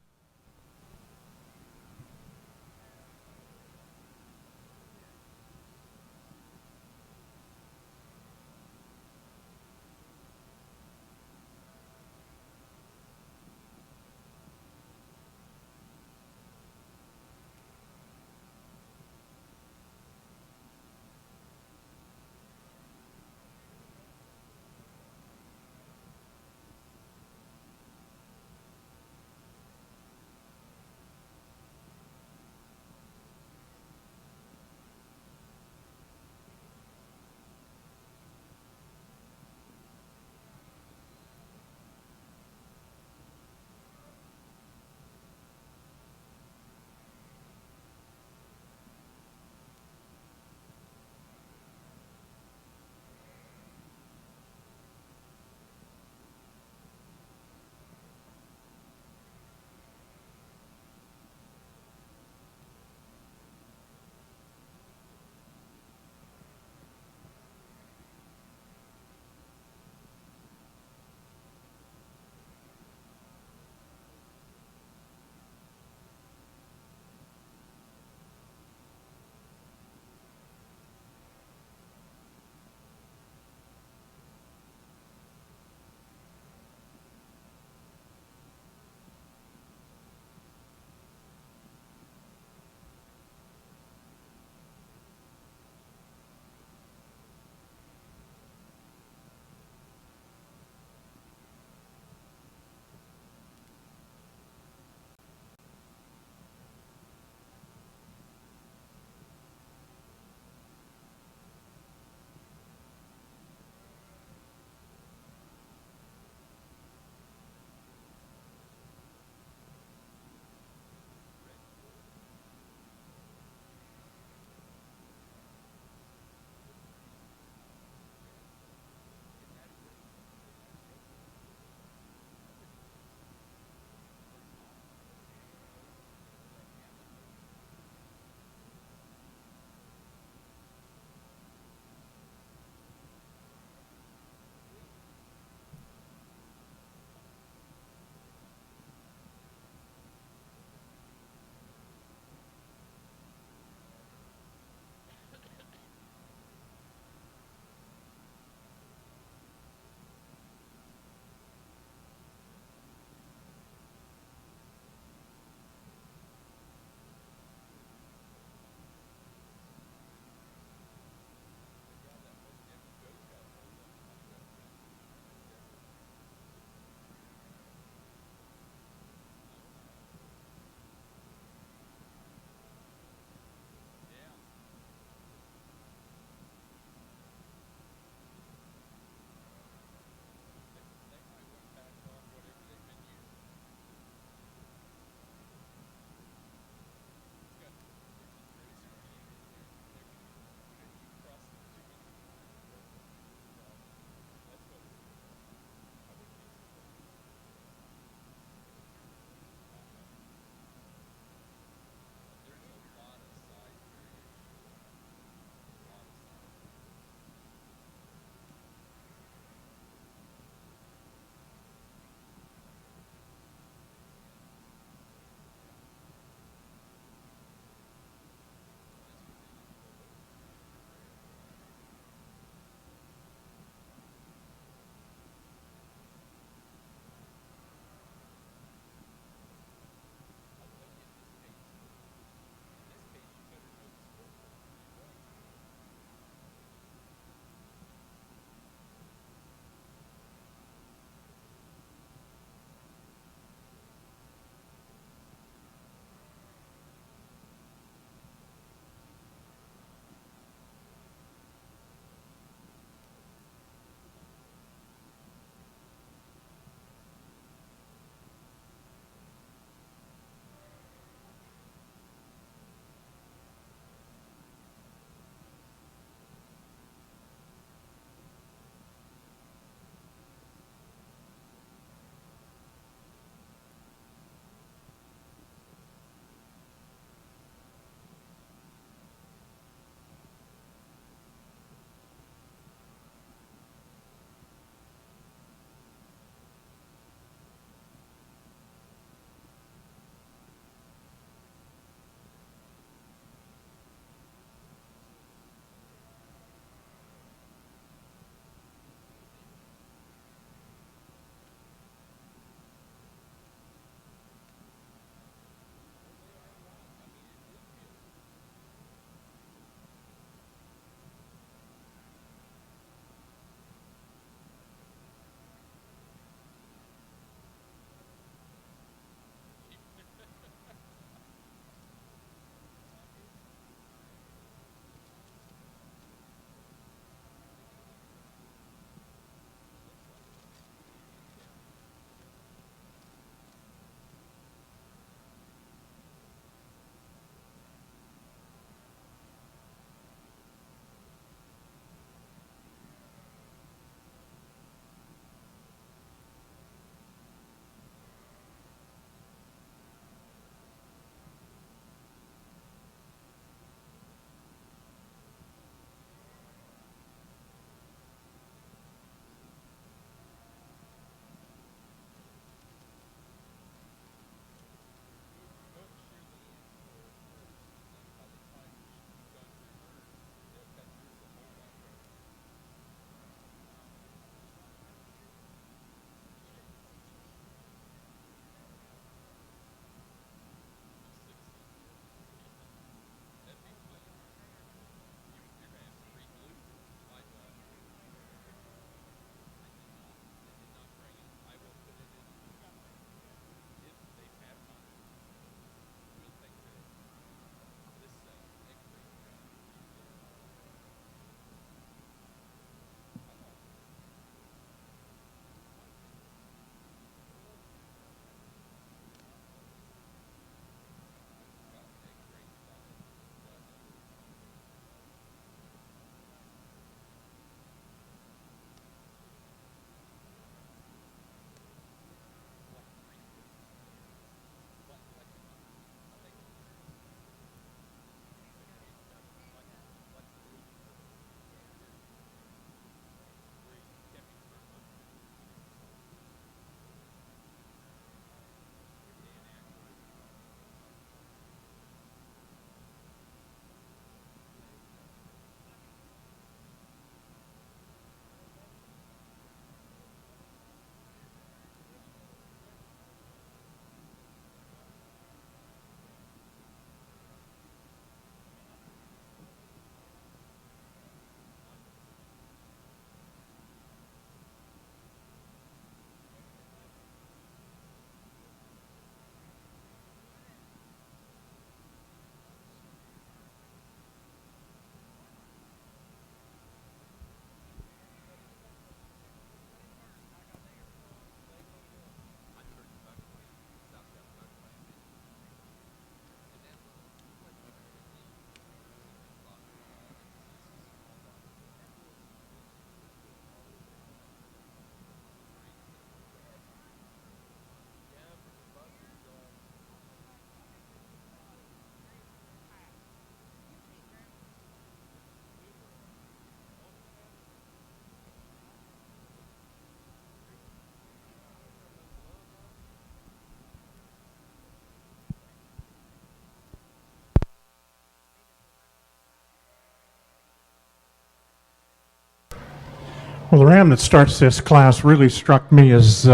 Well, the ram that starts this class really struck me as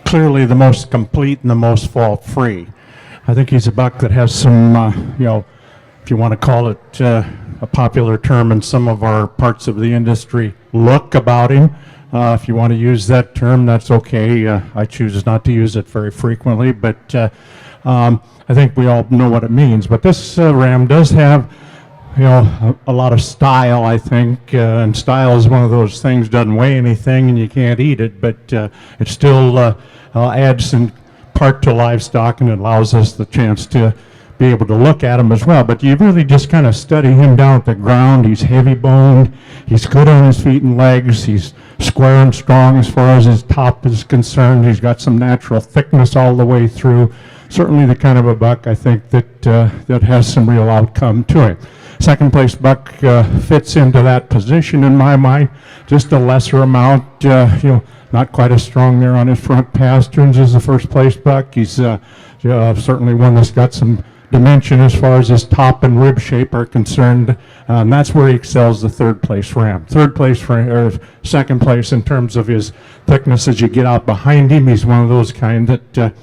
clearly the most complete and the most fault-free. I think he's a buck that has some, if you want to call it a popular term in some of our parts of the industry, look about him. If you want to use that term, that's okay. I choose not to use it very frequently, but I think we all know what it means. But this ram does have, a lot of style, I think, and style is one of those things, doesn't weigh anything and you can't eat it, but it still adds some part to livestock and it allows us the chance to be able to look at him as well. But you really just kind of study him down at the ground. He's heavy boned, he's good on his feet and legs, he's square and strong as far as his top is concerned. He's got some natural thickness all the way through. Certainly the kind of a buck I think that that has some real outcome to him. Second place buck fits into that position in my mind, just a lesser amount, not quite as strong there on his front pasterns as the first place buck. He's certainly one that's got some dimension as far as his top and rib shape are concerned, and that's where he excels the third place ram. Third place or second place in terms of his thickness as you get out behind him. He's one of those kind that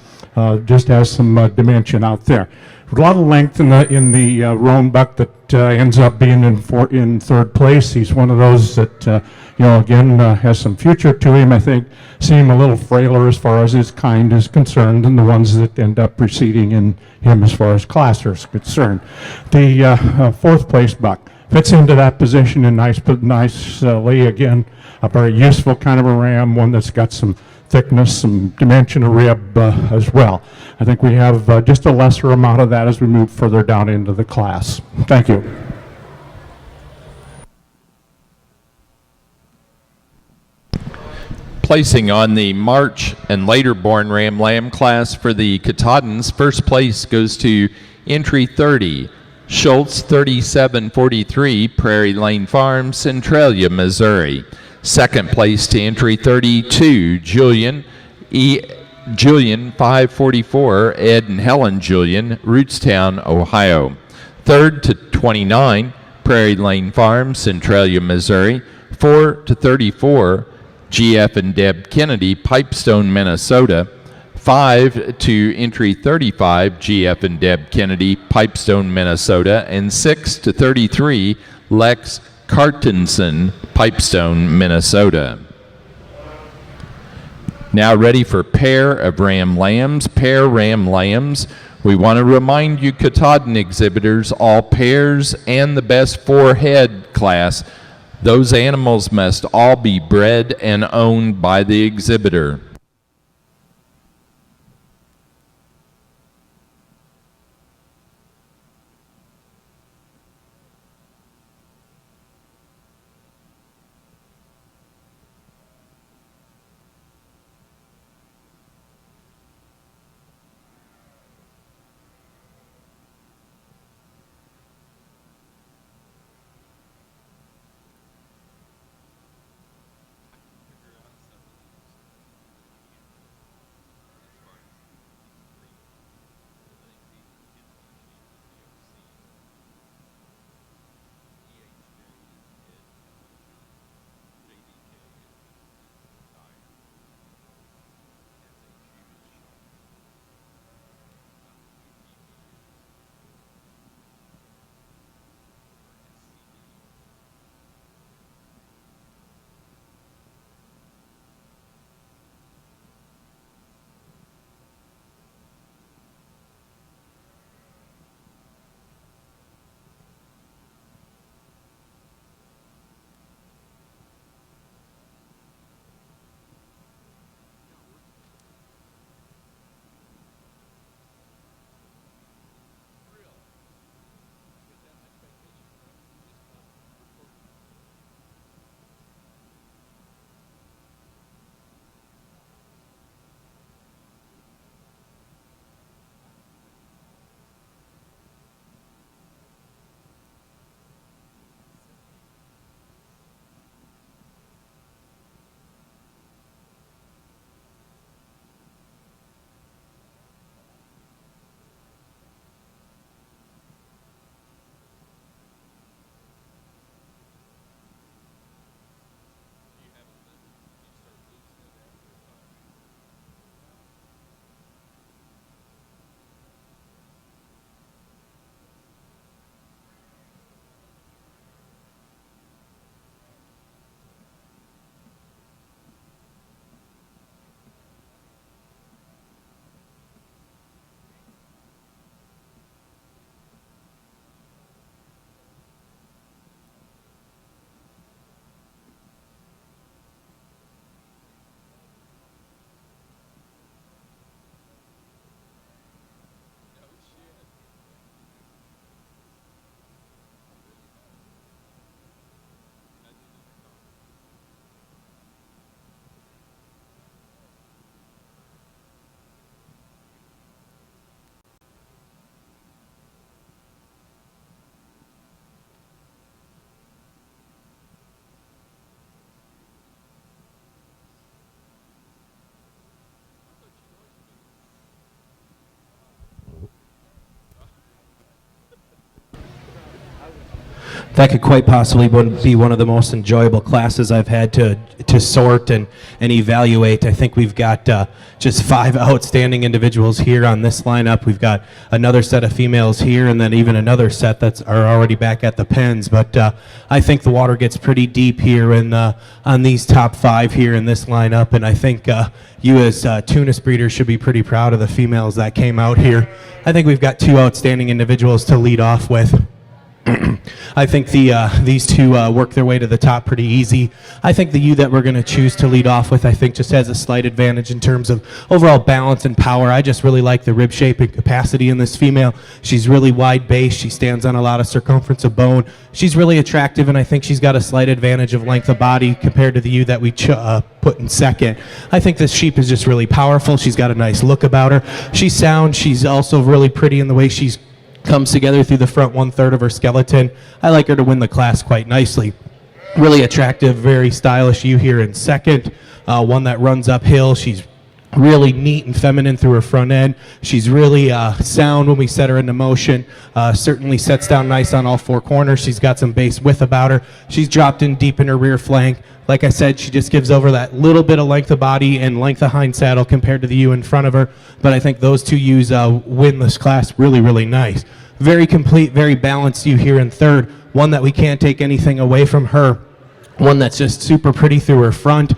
just has some dimension out there. A lot of length in the roan buck that ends up being in third place. He's one of those that again has some future to him. I think seem a little frailer as far as his kind is concerned than the ones that end up preceding in him as far as class is concerned. The fourth place buck fits into that position in nicely. Again, a very useful kind of a ram, one that's got some thickness, some dimension of rib as well. I think we have just a lesser amount of that as we move further down into the class. Thank you.
Placing on the March and later born Ram Lamb class for the Katahdins, first place goes to entry 30, Schultz 3743, Prairie Lane Farm, Centralia, Missouri. Second place to entry 32, Julian 544, Ed and Helen Julian, Rootstown, Ohio. Third to 29, Prairie Lane Farm, Centralia, Missouri. 4 to 34, GF and Deb Kennedy, Pipestone, Minnesota. 5 to entry 35, GF and Deb Kennedy, Pipestone, Minnesota. And 6 to 33, Lex Cartenson, Pipestone, Minnesota. Now ready for pair of ram lambs, pair ram lambs. We want to remind you Katahdin exhibitors, all pairs and the best four-head class, those animals must all be bred and owned by the exhibitor.
that could quite possibly be one of the most enjoyable classes I've had to sort and evaluate. I think we've got just 5 outstanding individuals here on this lineup. We've got another set of females here, and then even another set that are already back at the pens. But I think the water gets pretty deep here on these top 5 here in this lineup, and I think you as Tunis breeders should be pretty proud of the females that came out here. I think we've got 2 outstanding individuals to lead off with. I think these two work their way to the top pretty easy. I think the ewe that we're going to choose to lead off with, I think, just has a slight advantage in terms of overall balance and power. I just really like the rib shape and capacity in this female. She's really wide base. She stands on a lot of circumference of bone. She's really attractive, and I think she's got a slight advantage of length of body compared to the ewe that we put in second. I think this sheep is just really powerful. She's got a nice look about her. She's sound. She's also really pretty in the way she's comes together through the front 1/3 of her skeleton. I like her to win the class quite nicely. Really attractive, very stylish ewe here in second. One that runs uphill. She's really neat and feminine through her front end. She's really sound when we set her into motion. Certainly sets down nice on all 4 corners. She's got some base width about her. She's dropped in deep in her rear flank. Like I said, she just gives over that little bit of length of body and length of hind saddle compared to the ewe in front of her. But I think those 2 ewes win this class really, really nice. Very complete, very balanced ewe here in third. One that we can't take anything away from her. One that's just super pretty through her front.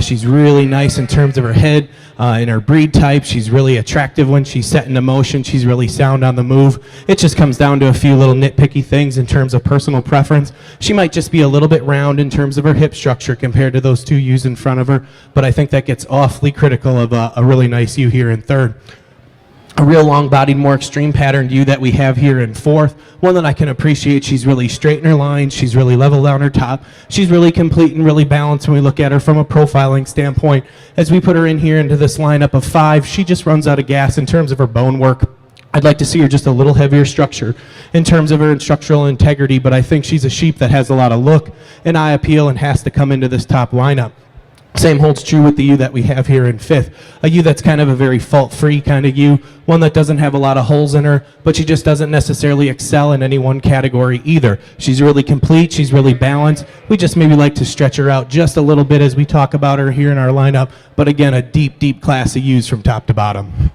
She's really nice in terms of her head and her breed type. She's really attractive when she's set into motion. She's really sound on the move. It just comes down to a few little nitpicky things in terms of personal preference. She might just be a little bit round in terms of her hip structure compared to those 2 ewes in front of her, but I think that gets awfully critical of a really nice ewe here in third. A real long-bodied, more extreme patterned ewe that we have here in fourth. One that I can appreciate. She's really straight in her lines. She's really level down her top. She's really complete and really balanced when we look at her from a profiling standpoint. As we put her in here into this lineup of 5, she just runs out of gas in terms of her bone work. I'd like to see her just a little heavier structure in terms of her structural integrity, but I think she's a sheep that has a lot of look and eye appeal and has to come into this top lineup. Same holds true with the ewe that we have here in fifth. A ewe that's kind of a very fault-free kind of ewe, one that doesn't have a lot of holes in her, but she just doesn't necessarily excel in any one category either. She's really complete, she's really balanced. We just maybe like to stretch her out just a little bit as we talk about her here in our lineup, but again, a deep, deep class of ewes from top to bottom.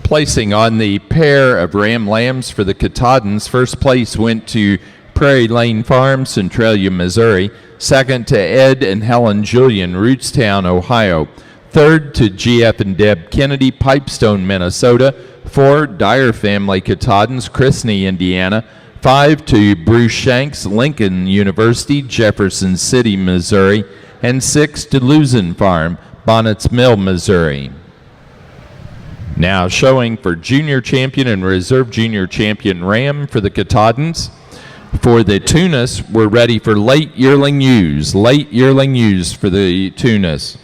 Placing on the pair of ram lambs for the Katahdins, first place went to Prairie Lane Farm, Centralia, Missouri. Second to Ed and Helen Julian, Rootstown, Ohio. Third to GF and Deb Kennedy, Pipestone, Minnesota. 4, Dyer Family Katahdins, Chrisney, Indiana. 5 to Bruce Shanks, Lincoln University, Jefferson City, Missouri. And 6 to Luzin Farm, Bonnets Mill, Missouri. Now showing for junior champion and reserve junior champion ram for the Katahdins. For the Tunis, we're ready for late yearling ewes. Late yearling ewes for the Tunis.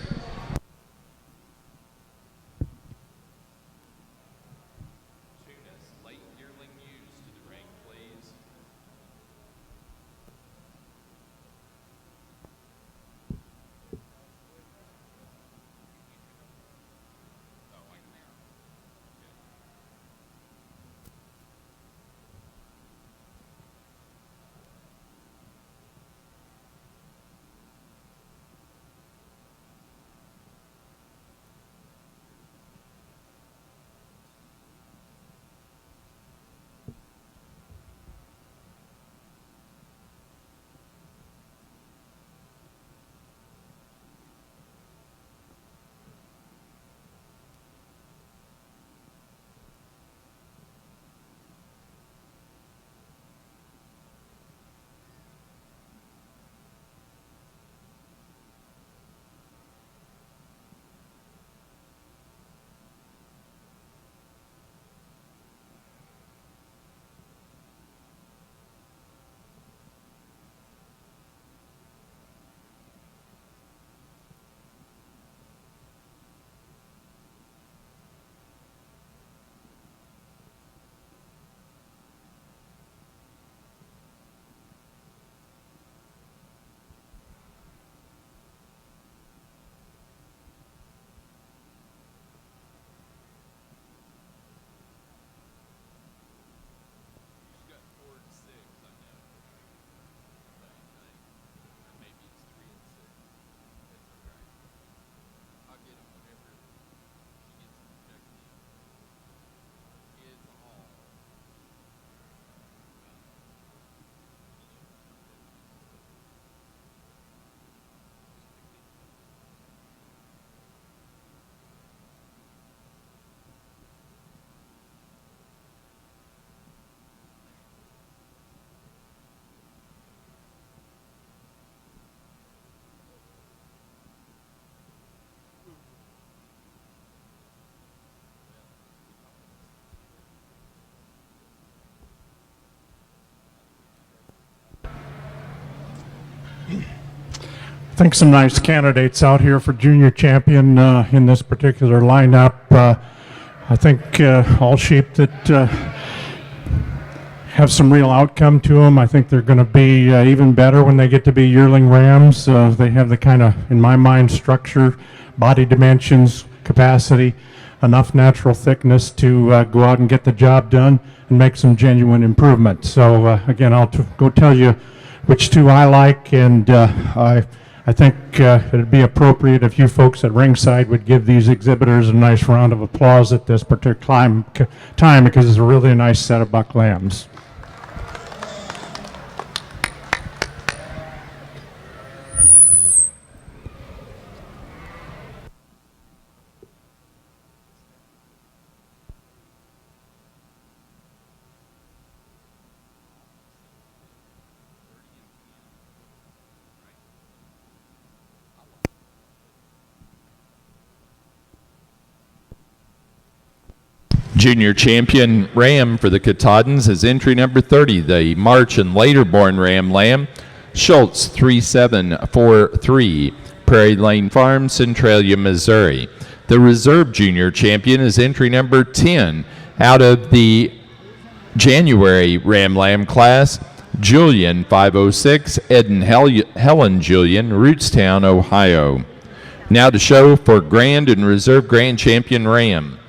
I think some nice candidates out here for junior champion in this particular lineup. I think all sheep that have some real outcome to them. I think they're going to be even better when they get to be yearling rams. They have the kind of, in my mind, structure, body dimensions, capacity, enough natural thickness to go out and get the job done and make some genuine improvements. So again, I'll go tell you which two I like, and I think it'd be appropriate if you folks at ringside would give these exhibitors a nice round of applause at this particular time, because it's a really nice set of buck lambs.
Junior champion ram for the Katahdins is entry number 30, the March and later born ram lamb, Schultz 3743, Prairie Lane Farm, Centralia, Missouri. The reserve junior champion is entry number 10 out of the January ram lamb class, Julian 506, Ed and Helen Julian, Rootstown, Ohio. Now to show for grand and reserve grand champion ram.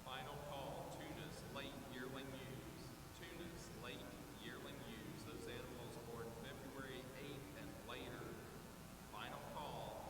Final call, Tunis late yearling ewes. Tunis late yearling ewes. Those animals born February 8th and later. Final call.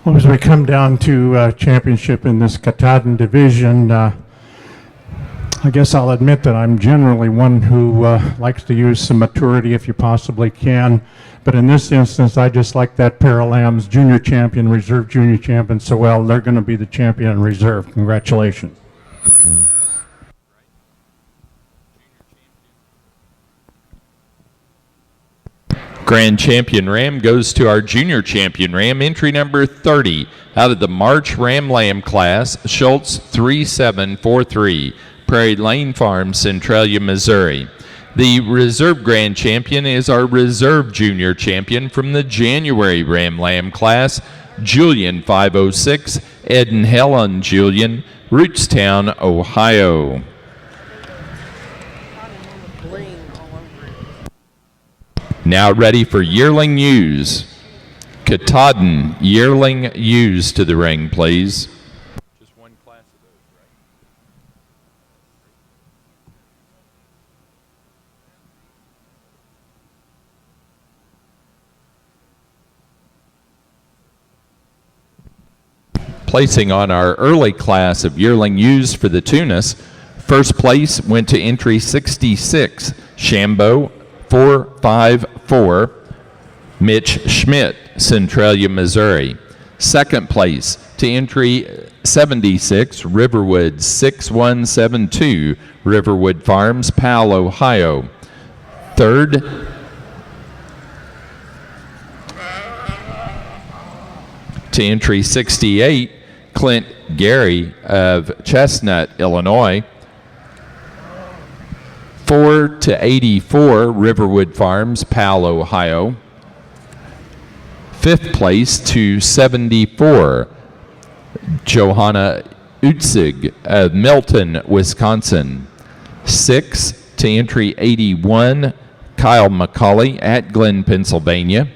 Well, as we come down to championship in this Katahdin division, I guess I'll admit that I'm generally one who likes to use some maturity if you possibly can. But in this instance, I just like that pair of lambs, junior champion, reserve junior champion, so well, they're going to be the champion in reserve. Congratulations.
Grand champion ram goes to our junior champion ram, entry number 30 out of the March ram lamb class, Schultz 3743, Prairie Lane Farm, Centralia, Missouri. The reserve grand champion is our reserve junior champion from the January ram lamb class, Julian 506, Ed and Helen Julian, Rootstown, Ohio. Now ready for yearling ewes. Katahdin yearling ewes to the ring, please.
Just one class of those, right?
Placing on our early class of yearling ewes for the Tunis, first place went to entry 66, Shambo 454, Mitch Schmidt, Centralia, Missouri. Second place to entry 76, Riverwood 6172, Riverwood Farms, Powell, Ohio. Third, to entry 68, Clint Gary of Chestnut, Illinois. 4 to 84, Riverwood Farms, Powell, Ohio. Fifth place to 74, Johanna Utzig of Milton, Wisconsin. 6 to entry 81, Kyle McCauley at Glen, Pennsylvania.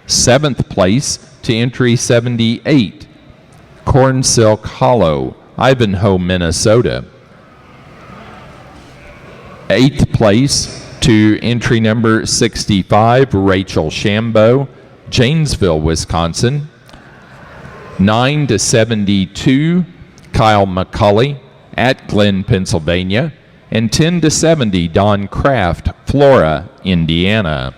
7th place to entry 78, Corn Silk Hollow, Ivanhoe, Minnesota. 8th place to entry number 65, Rachel Shambo, Janesville, Wisconsin. 9 to 72, Kyle McCauley at Glen, Pennsylvania. And 10 to 70, Don Kraft, Flora, Indiana.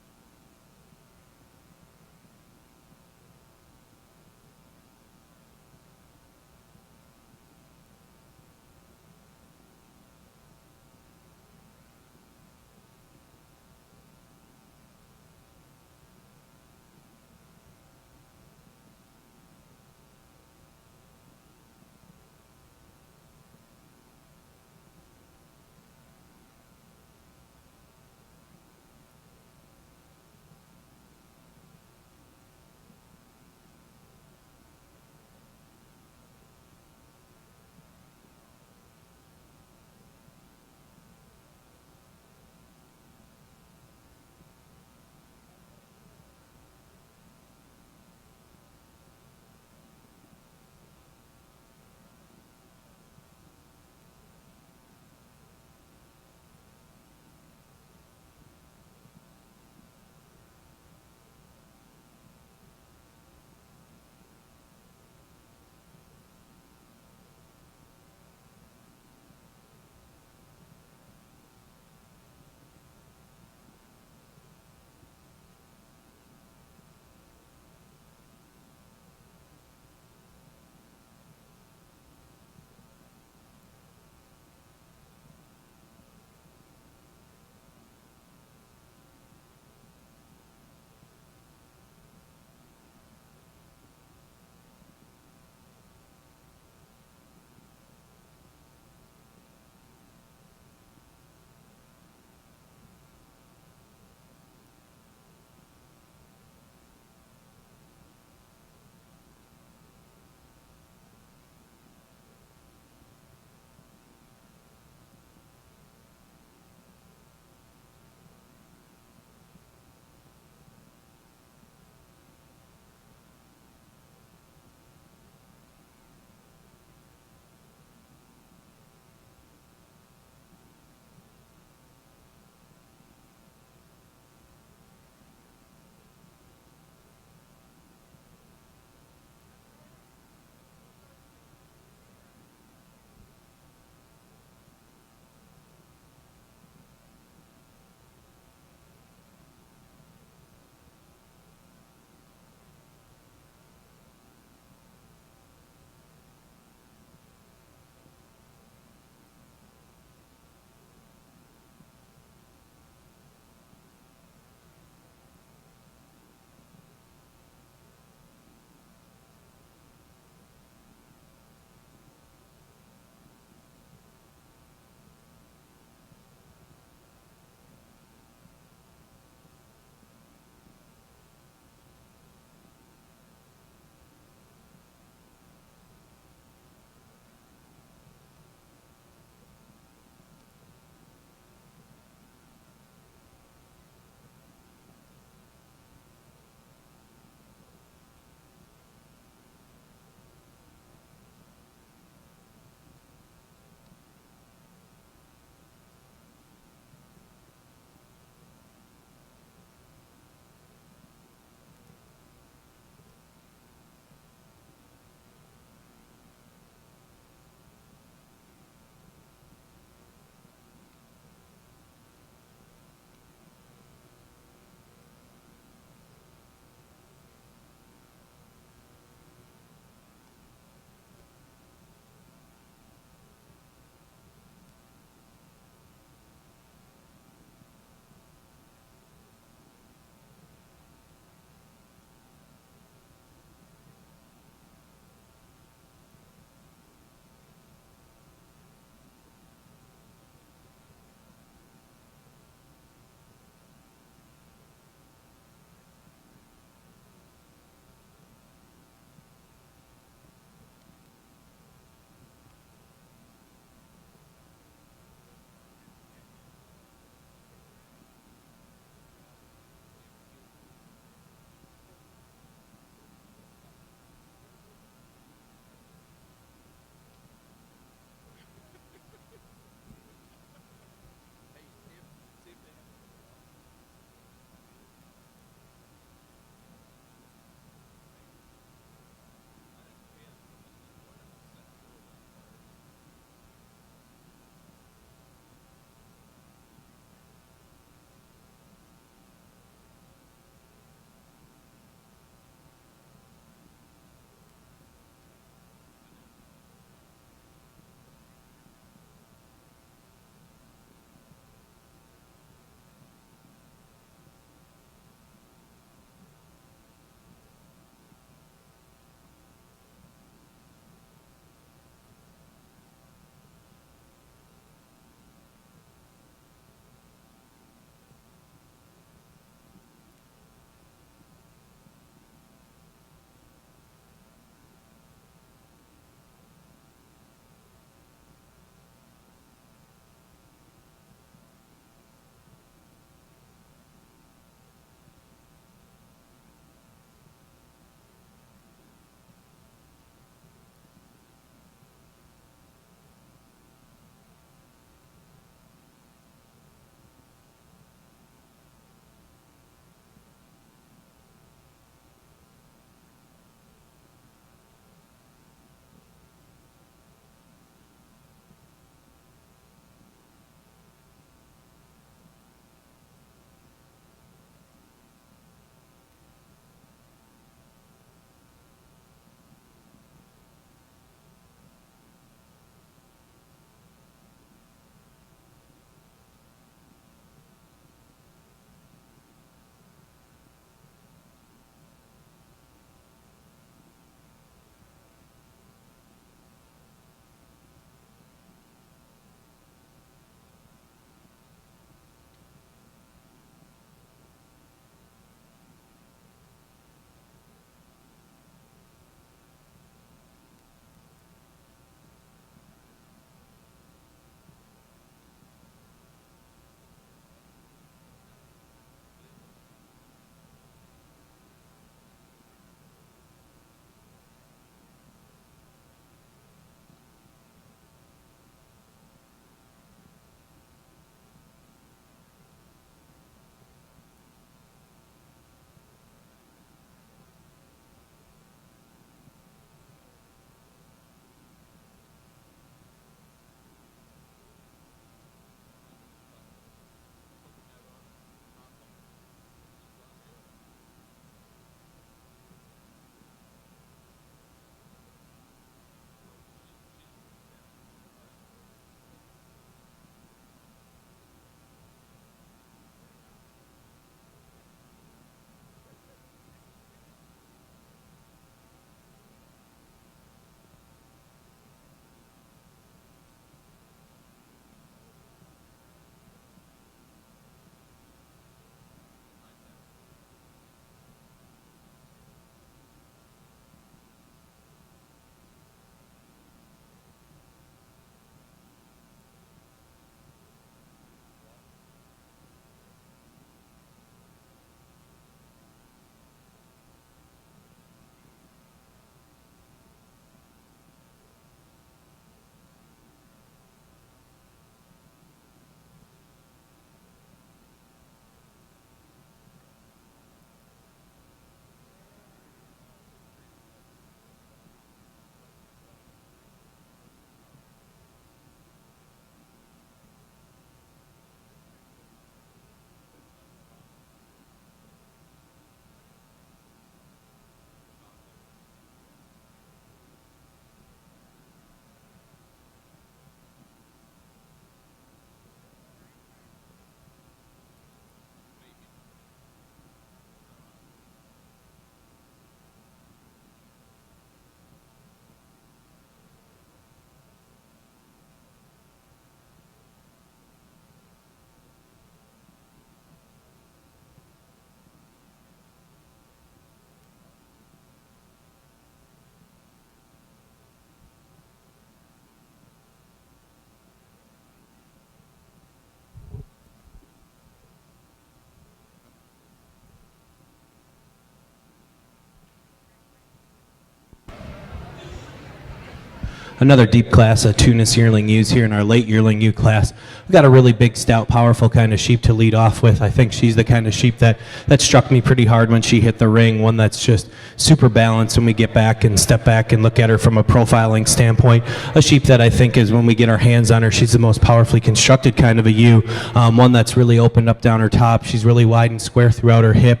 another deep class of Tunis yearling ewes here in our late yearling ewe class. We've got a really big, stout, powerful kind of sheep to lead off with. I think she's the kind of sheep that struck me pretty hard when she hit the ring, one that's just super balanced when we get back and step back and look at her from a profiling standpoint. A sheep that I think is, when we get our hands on her, she's the most powerfully constructed kind of a ewe, one that's really opened up down her top. She's really wide and square throughout her hip.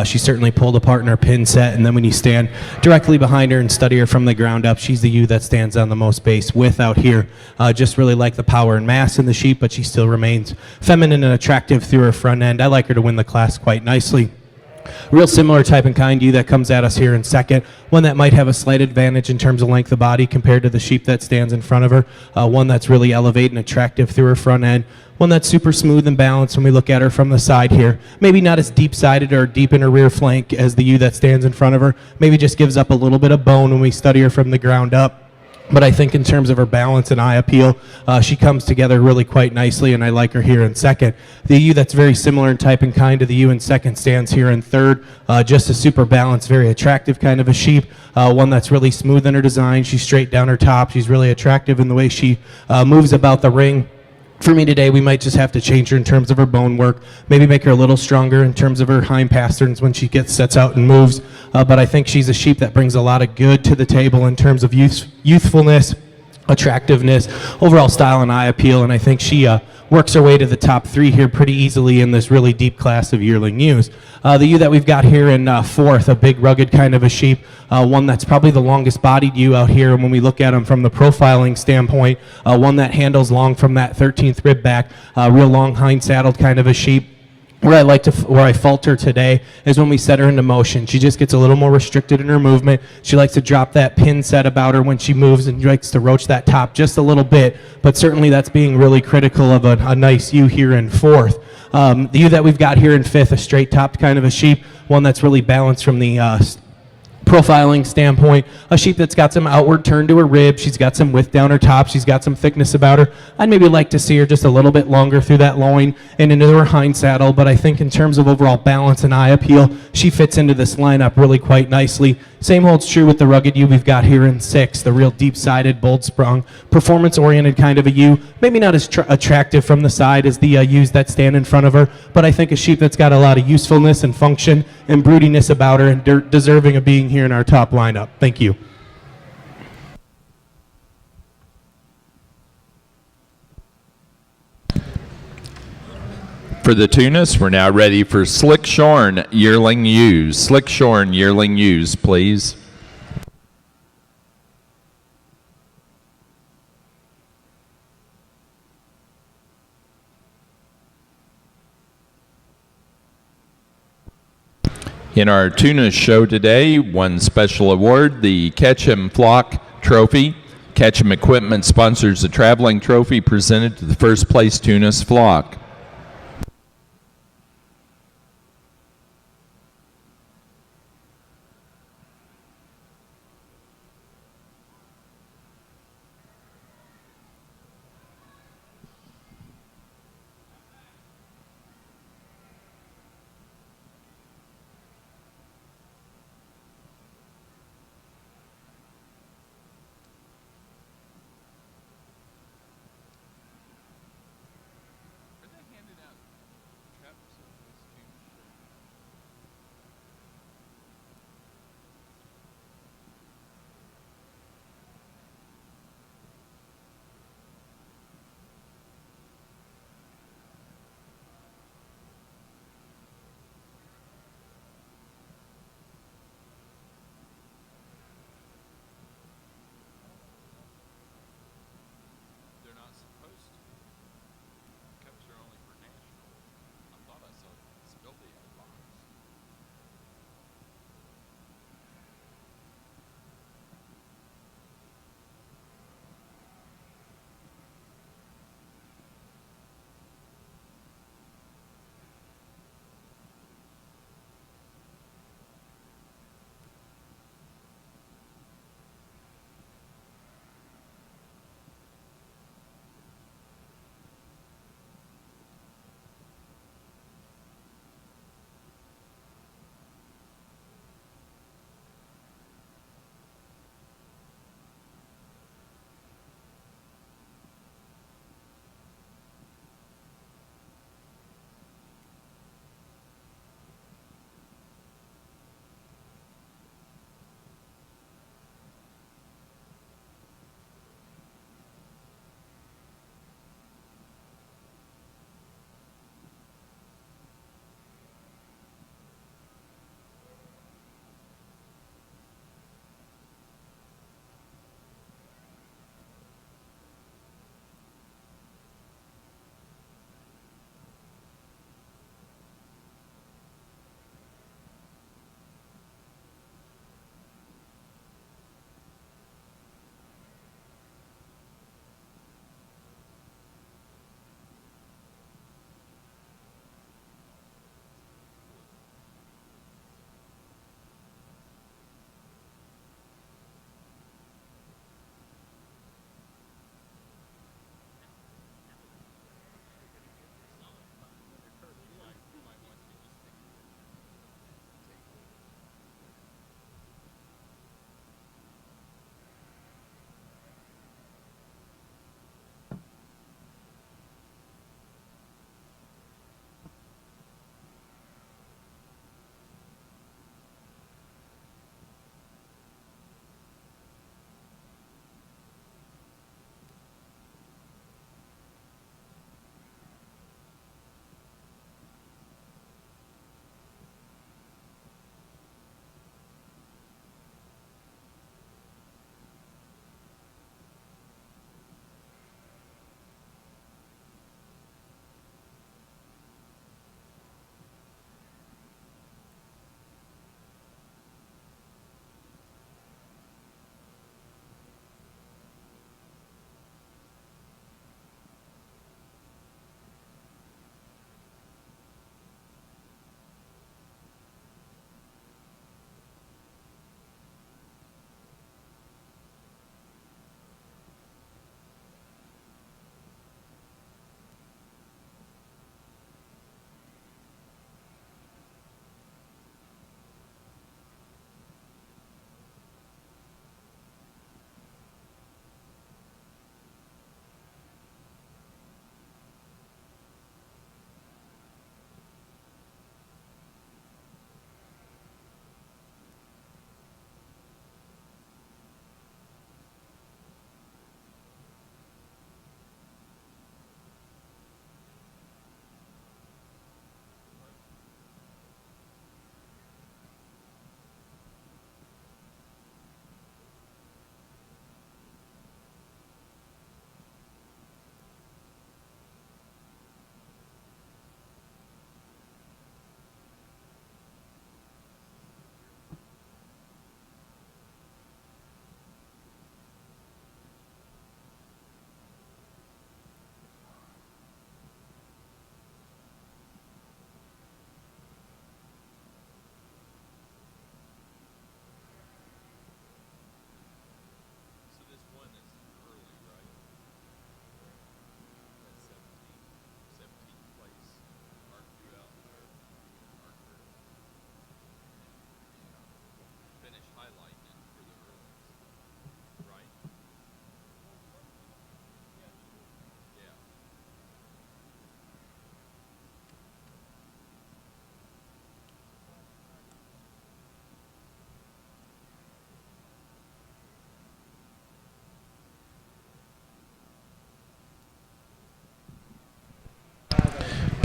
She's certainly pulled apart in her pin set, and then when you stand directly behind her and study her from the ground up, she's the ewe that stands on the most base with out here. Just really like the power and mass in the sheep, but she still remains feminine and attractive through her front end. I like her to win the class quite nicely. Real similar type and kind ewe that comes at us here in second, one that might have a slight advantage in terms of length of body compared to the sheep that stands in front of her, one that's really elevated and attractive through her front end, one that's super smooth and balanced when we look at her from the side here. Maybe not as deep-sided or deep in her rear flank as the ewe that stands in front of her, maybe just gives up a little bit of bone when we study her from the ground up. But I think in terms of her balance and eye appeal, she comes together really quite nicely, and I like her here in second. The ewe that's very similar in type and kind to the ewe in second stands here in third. Just a super balanced, very attractive kind of a sheep, one that's really smooth in her design. She's straight down her top. She's really attractive in the way she moves about the ring. For me today, we might just have to change her in terms of her bone work, maybe make her a little stronger in terms of her hind pasterns when she sets out and moves. But I think she's a sheep that brings a lot of good to the table in terms of youthfulness, attractiveness, overall style and eye appeal, and I think she works her way to the top three here pretty easily in this really deep class of yearling ewes. The ewe that we've got here in fourth, a big rugged kind of a sheep, one that's probably the longest bodied ewe out here, and when we look at them from the profiling standpoint, one that handles long from that 13th rib back, real long hind saddled kind of a sheep. Where I falter today is when we set her into motion. She just gets a little more restricted in her movement. She likes to drop that pin set about her when she moves and likes to roach that top just a little bit, but certainly that's being really critical of a nice ewe here in fourth. The ewe that we've got here in fifth, a straight topped kind of a sheep, one that's really balanced from the profiling standpoint, a sheep that's got some outward turn to her rib, she's got some width down her top, she's got some thickness about her. I'd maybe like to see her just a little bit longer through that loin and into her hind saddle, but I think in terms of overall balance and eye appeal, she fits into this lineup really quite nicely. Same holds true with the rugged ewe we've got here in sixth, the real deep-sided, bold-sprung, performance-oriented kind of a ewe. Maybe not as attractive from the side as the ewes that stand in front of her, but I think a sheep that's got a lot of usefulness and function and broodiness about her and deserving of being here in our top lineup. Thank you.
For the Tunis, we're now ready for Slick Shorn yearling ewes. Slick Shorn yearling ewes, please. In our Tunis show today, one special award, the Ketchum Flock Trophy. Ketchum Equipment sponsors the traveling trophy presented to the first place Tunis flock.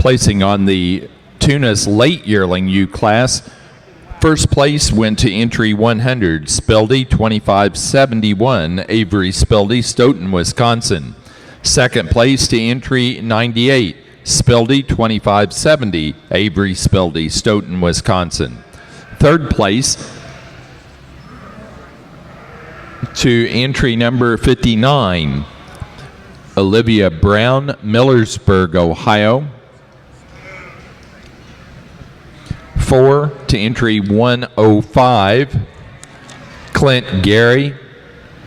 Placing on the Tunis late yearling ewe class, first place went to entry 100, Spildy 2571, Avery Spildy, Stoughton, Wisconsin. Second place to entry 98, Spildy 2570, Avery Spildy, Stoughton, Wisconsin. Third place to entry number 59, Olivia Brown, Millersburg, Ohio. 4 to entry 105, Clint Gary,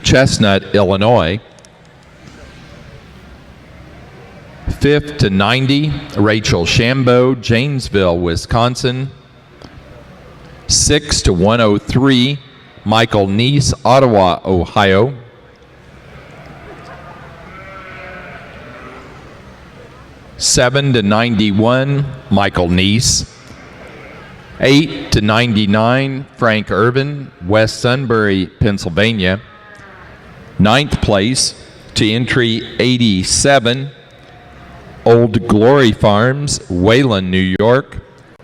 Chestnut, Illinois. 5th to 90, Rachel Shambo, Janesville, Wisconsin. 6 to 103, Michael Neese, Ottawa, Ohio. 7 to 91, Michael Neese. 8 to 99, Frank Irvin, West Sunbury, Pennsylvania. 9th place to entry 87, Old Glory Farms, Wayland, New York.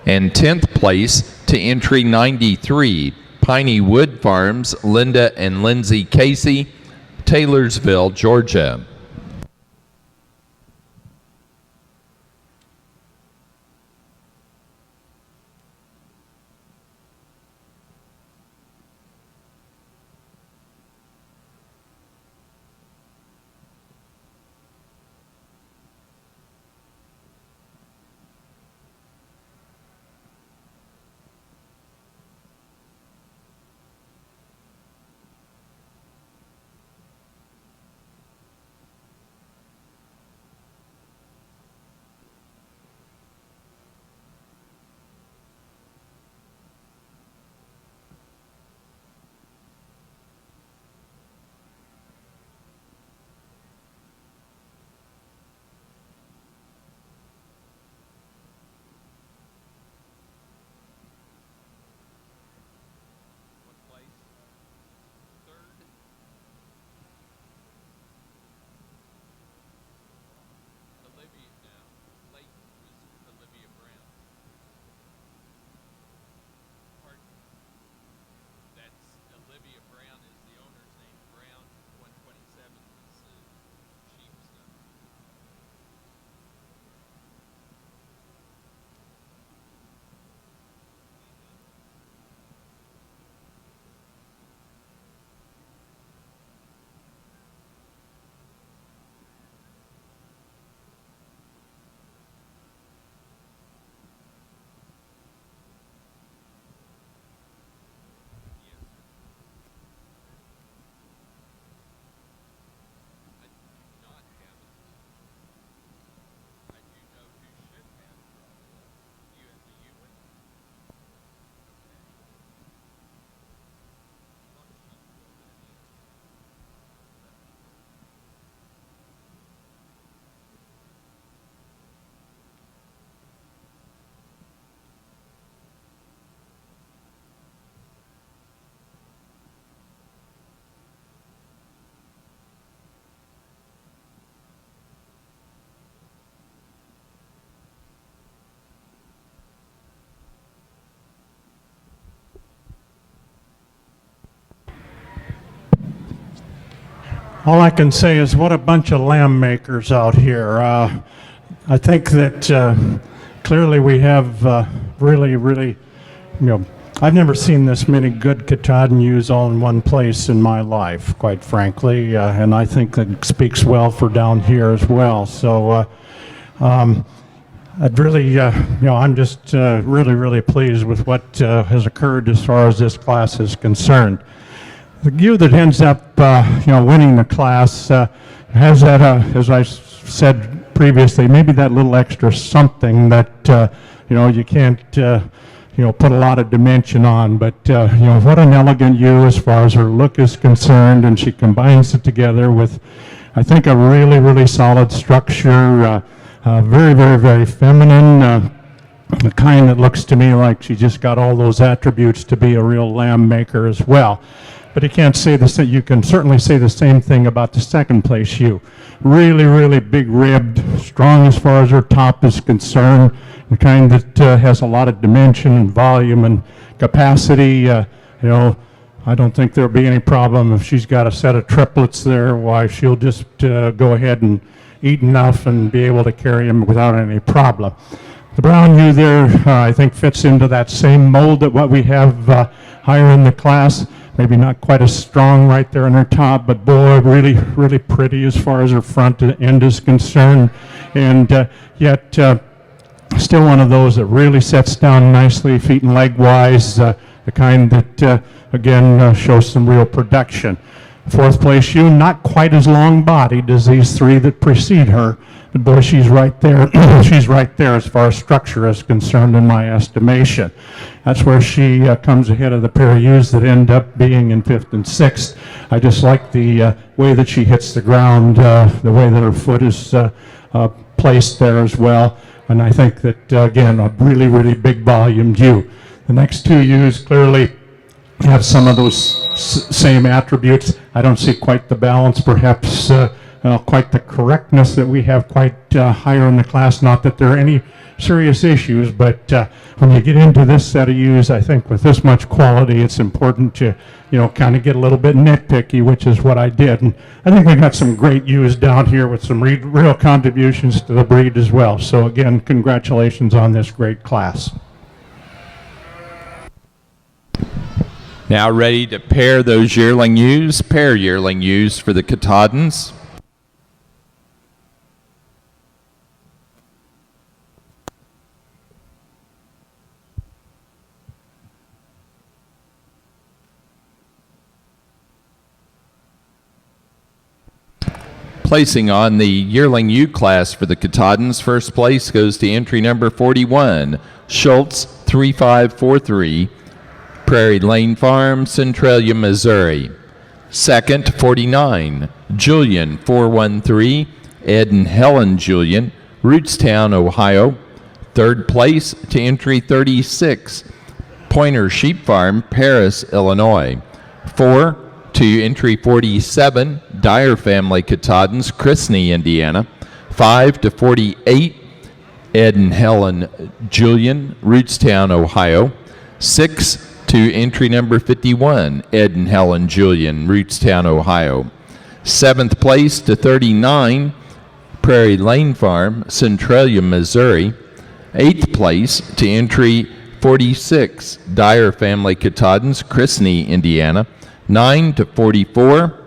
And 10th place to entry 93, Piney Wood Farms, Linda and Lindsay Casey, Taylorsville, Georgia.
All I can say is what a bunch of lamb makers out here. I think that clearly we have really, I've never seen this many good Katahdin ewes all in one place in my life, quite frankly, and I think that speaks well for down here as well. So I'd really, I'm just really pleased with what has occurred as far as this class is concerned. The ewe that ends up, winning the class has that, as I said previously, maybe that little extra something that, you can't, put a lot of dimension on. But, what an elegant ewe as far as her look is concerned, and she combines it together with, I think, a really solid structure, very feminine, the kind that looks to me like she just got all those attributes to be a real lamb maker as well. But you can't say you can certainly say the same thing about the second place ewe. Really big ribbed, strong as far as her top is concerned, the kind that has a lot of dimension and volume and capacity. I don't think there'll be any problem if she's got a set of triplets there. Why, she'll just go ahead and eat enough and be able to carry them without any problem. The brown ewe there, I think, fits into that same mold that what we have higher in the class. Maybe not quite as strong right there in her top, but boy, really, really pretty as far as her front end is concerned. And yet, still one of those that really sets down nicely, feet and leg wise, the kind that, again, shows some real production. Fourth place ewe, not quite as long bodied as these three that precede her, but boy, she's right there. She's right there as far as structure is concerned in my estimation. That's where she comes ahead of the pair of ewes that end up being in 5th and 6th. I just like the way that she hits the ground, the way that her foot is placed there as well. And I think that, again, a really, really big volume ewe. The next two ewes clearly have some of those same attributes. I don't see quite the balance, perhaps quite the correctness that we have quite higher in the class. Not that there are any serious issues, but when you get into this set of ewes, I think with this much quality, it's important to, kind of get a little bit nitpicky, which is what I did. And I think we got some great ewes down here with some real contributions to the breed as well. So again, congratulations on this great class.
Now ready to pair those yearling ewes. Pair yearling ewes for the Katahdins. Placing on the yearling ewe class for the Katahdins, first place goes to entry number 41, Schultz 3543. Prairie Lane Farm, Centralia, Missouri. Second, 49, Julian 413, Ed and Helen Julian, Rootstown, Ohio. Third place to entry 36, Pointer Sheep Farm, Paris, Illinois. 4 to entry 47, Dyer Family Katahdins, Chrisney, Indiana. 5 to 48, Ed and Helen Julian, Rootstown, Ohio. 6 to entry number 51, Ed and Helen Julian, Rootstown, Ohio. 7th place to 39, Prairie Lane Farm, Centralia, Missouri. 8th place to entry 46, Dyer Family Katahdins, Chrisney, Indiana. 9 to 44,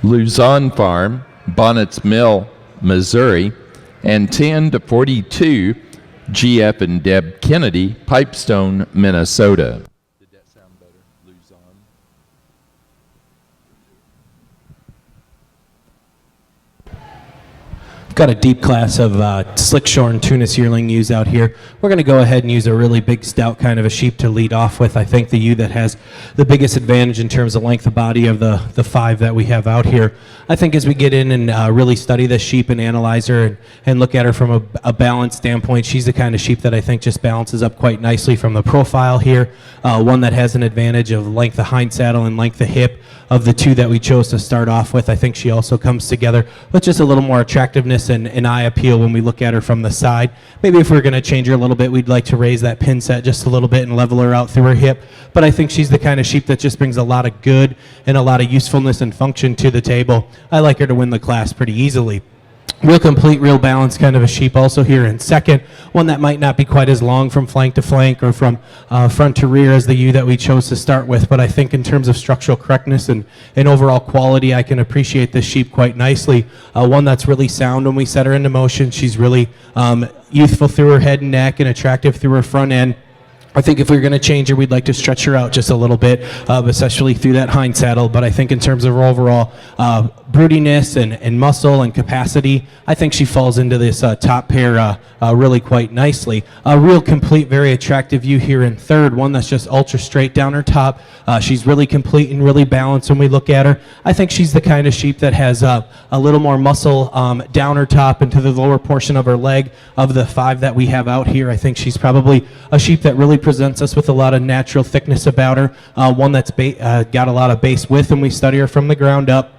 Luzon Farm, Bonnets Mill, Missouri. And 10 to 42, GF and Deb Kennedy, Pipestone, Minnesota. Did that sound better? Luzon.
Got a deep class of slick-shorn Tunis yearling ewes out here. We're going to go ahead and use a really big stout kind of a sheep to lead off with. I think the ewe that has the biggest advantage in terms of length of body of the 5 that we have out here. I think as we get in and really study this sheep and analyze her and look at her from a balance standpoint, she's the kind of sheep that I think just balances up quite nicely from the profile here. One that has an advantage of length of hind saddle and length of hip of the 2 that we chose to start off with. I think she also comes together with just a little more attractiveness and eye appeal when we look at her from the side. Maybe if we're going to change her a little bit, we'd like to raise that pin set just a little bit and level her out through her hip. But I think she's the kind of sheep that just brings a lot of good and a lot of usefulness and function to the table. I like her to win the class pretty easily. Real complete, real balanced kind of a sheep also here in second. One that might not be quite as long from flank to flank or from front to rear as the ewe that we chose to start with. But I think in terms of structural correctness and overall quality, I can appreciate this sheep quite nicely. One that's really sound when we set her into motion. She's really youthful through her head and neck and attractive through her front end. I think if we were going to change her, we'd like to stretch her out just a little bit, especially through that hind saddle. But I think in terms of her overall broodiness and muscle and capacity, I think she falls into this top pair really quite nicely. A real complete, very attractive ewe here in third, one that's just ultra straight down her top. She's really complete and really balanced when we look at her. I think she's the kind of sheep that has a little more muscle down her top and to the lower portion of her leg of the 5 that we have out here. I think she's probably a sheep that really presents us with a lot of natural thickness about her, one that's got a lot of base width when we study her from the ground up.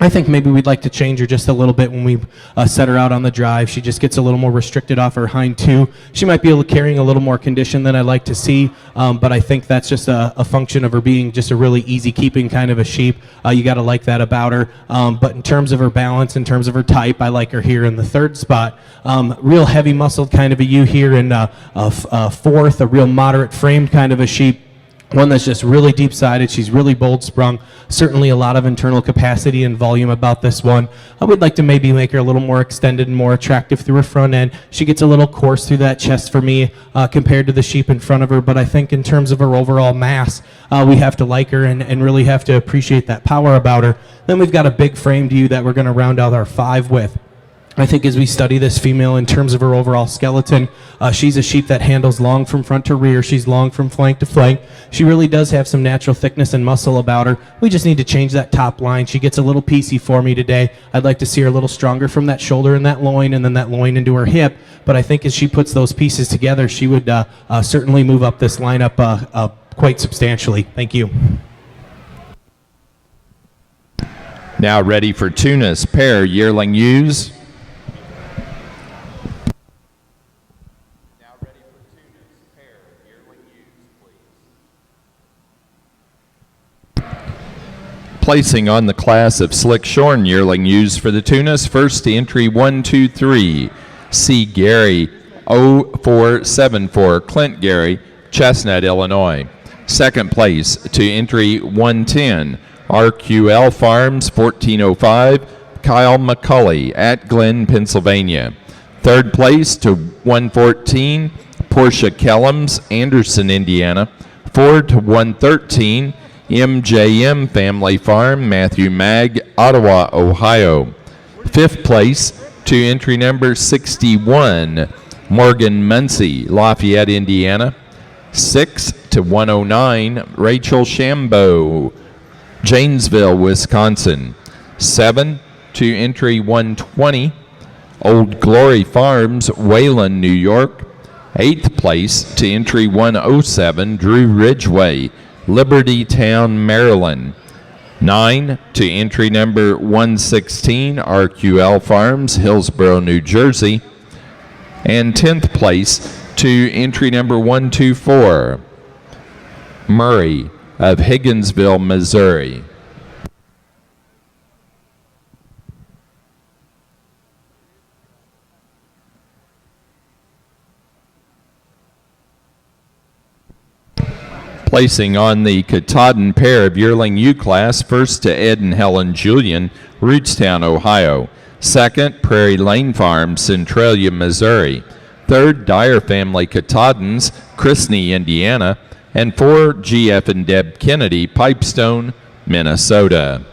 I think maybe we'd like to change her just a little bit when we set her out on the drive. She just gets a little more restricted off her hind two. She might be carrying a little more condition than I'd like to see, but I think that's just a function of her being just a really easy keeping kind of a sheep. You got to like that about her. But in terms of her balance, in terms of her type, I like her here in the third spot. Real heavy muscled kind of a ewe here in fourth, a real moderate framed kind of a sheep. One that's just really deep-sided. She's really bold-sprung. Certainly a lot of internal capacity and volume about this one. I would like to maybe make her a little more extended and more attractive through her front end. She gets a little coarse through that chest for me compared to the sheep in front of her, but I think in terms of her overall mass, we have to like her and really have to appreciate that power about her. Then we've got a big framed ewe that we're going to round out our 5 with. I think as we study this female in terms of her overall skeleton, she's a sheep that handles long from front to rear. She's long from flank to flank. She really does have some natural thickness and muscle about her. We just need to change that top line. She gets a little piecey for me today. I'd like to see her a little stronger from that shoulder and that loin, and then that loin into her hip. But I think as she puts those pieces together, she would certainly move up this lineup quite substantially. Thank you.
Now ready for Tunis pair yearling ewes. Placing on the class of slick shorn yearling ewes for the Tunis, first to entry 123, C. Gary 0474, Clint Gary, Chestnut, Illinois. Second place to entry 110, RQL Farms 1405, Kyle McCulley at Glen, Pennsylvania. Third place to 114, Portia Kellums, Anderson, Indiana. 4 to 113, MJM Family Farm, Matthew Mag, Ottawa, Ohio. Fifth place to entry number 61, Morgan Muncie, Lafayette, Indiana. 6 to 109, Rachel Shambo, Janesville, Wisconsin. 7 to entry 120, Old Glory Farms, Wayland, New York. 8th place to entry 107, Drew Ridgway, Liberty Town, Maryland. 9 to entry number 116, RQL Farms, Hillsborough, New Jersey. And 10th place to entry number 124, Murray of Higginsville, Missouri. Placing on the Katahdin pair of yearling ewe class, first to Ed and Helen Julian, Rootstown, Ohio. Second, Prairie Lane Farm, Centralia, Missouri. Third, Dyer Family Katahdins, Chrisney, Indiana. And 4, GF and Deb Kennedy, Pipestone, Minnesota.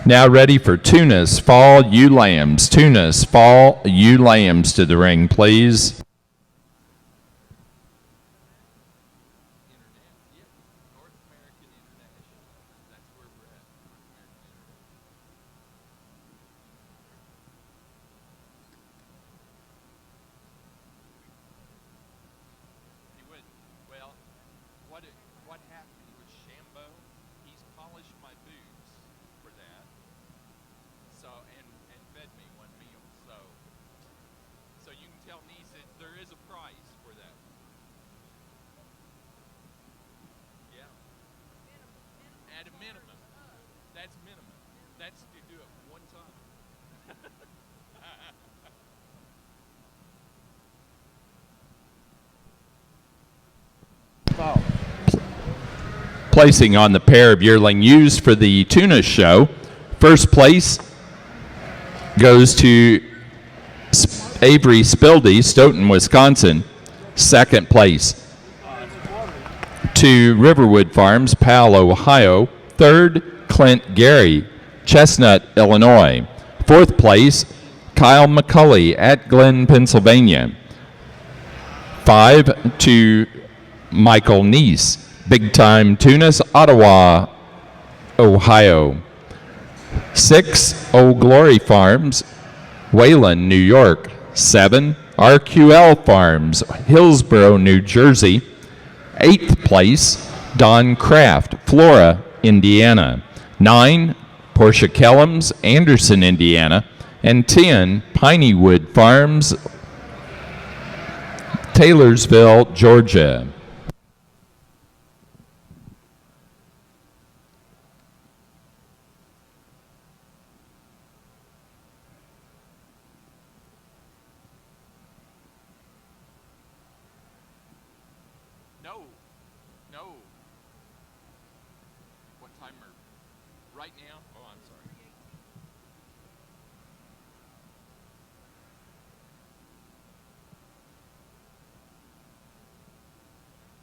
Now ready for Tunis, fall, you lambs. Tunis, fall, you lambs to the ring, please.
North American International. That's where we're at. North American International. He went, well, what happened was Shambo, he's polished my boots for that. So, and fed me one meal. So you can tell Niece that there is a price for that. Yeah. At a minimum. That's minimum. That's to do it one time.
Placing on the pair of yearling ewes for the Tunis show. First place goes to Avery Spildy, Stoughton, Wisconsin. Second place to Riverwood Farms, Powell, Ohio. Third, Clint Gary, Chestnut, Illinois. Fourth place, Kyle McCulley at Glen, Pennsylvania. 5 to Michael Neese, Big Time Tunis, Ottawa, Ohio. 6, Old Glory Farms, Wayland, New York. 7, RQL Farms, Hillsborough, New Jersey. 8th place, Don Kraft, Flora, Indiana. 9, Portia Kellums, Anderson, Indiana. And 10, Pineywood Farms, Taylorsville, Georgia.
No. What timer? Right now? Oh, I'm sorry.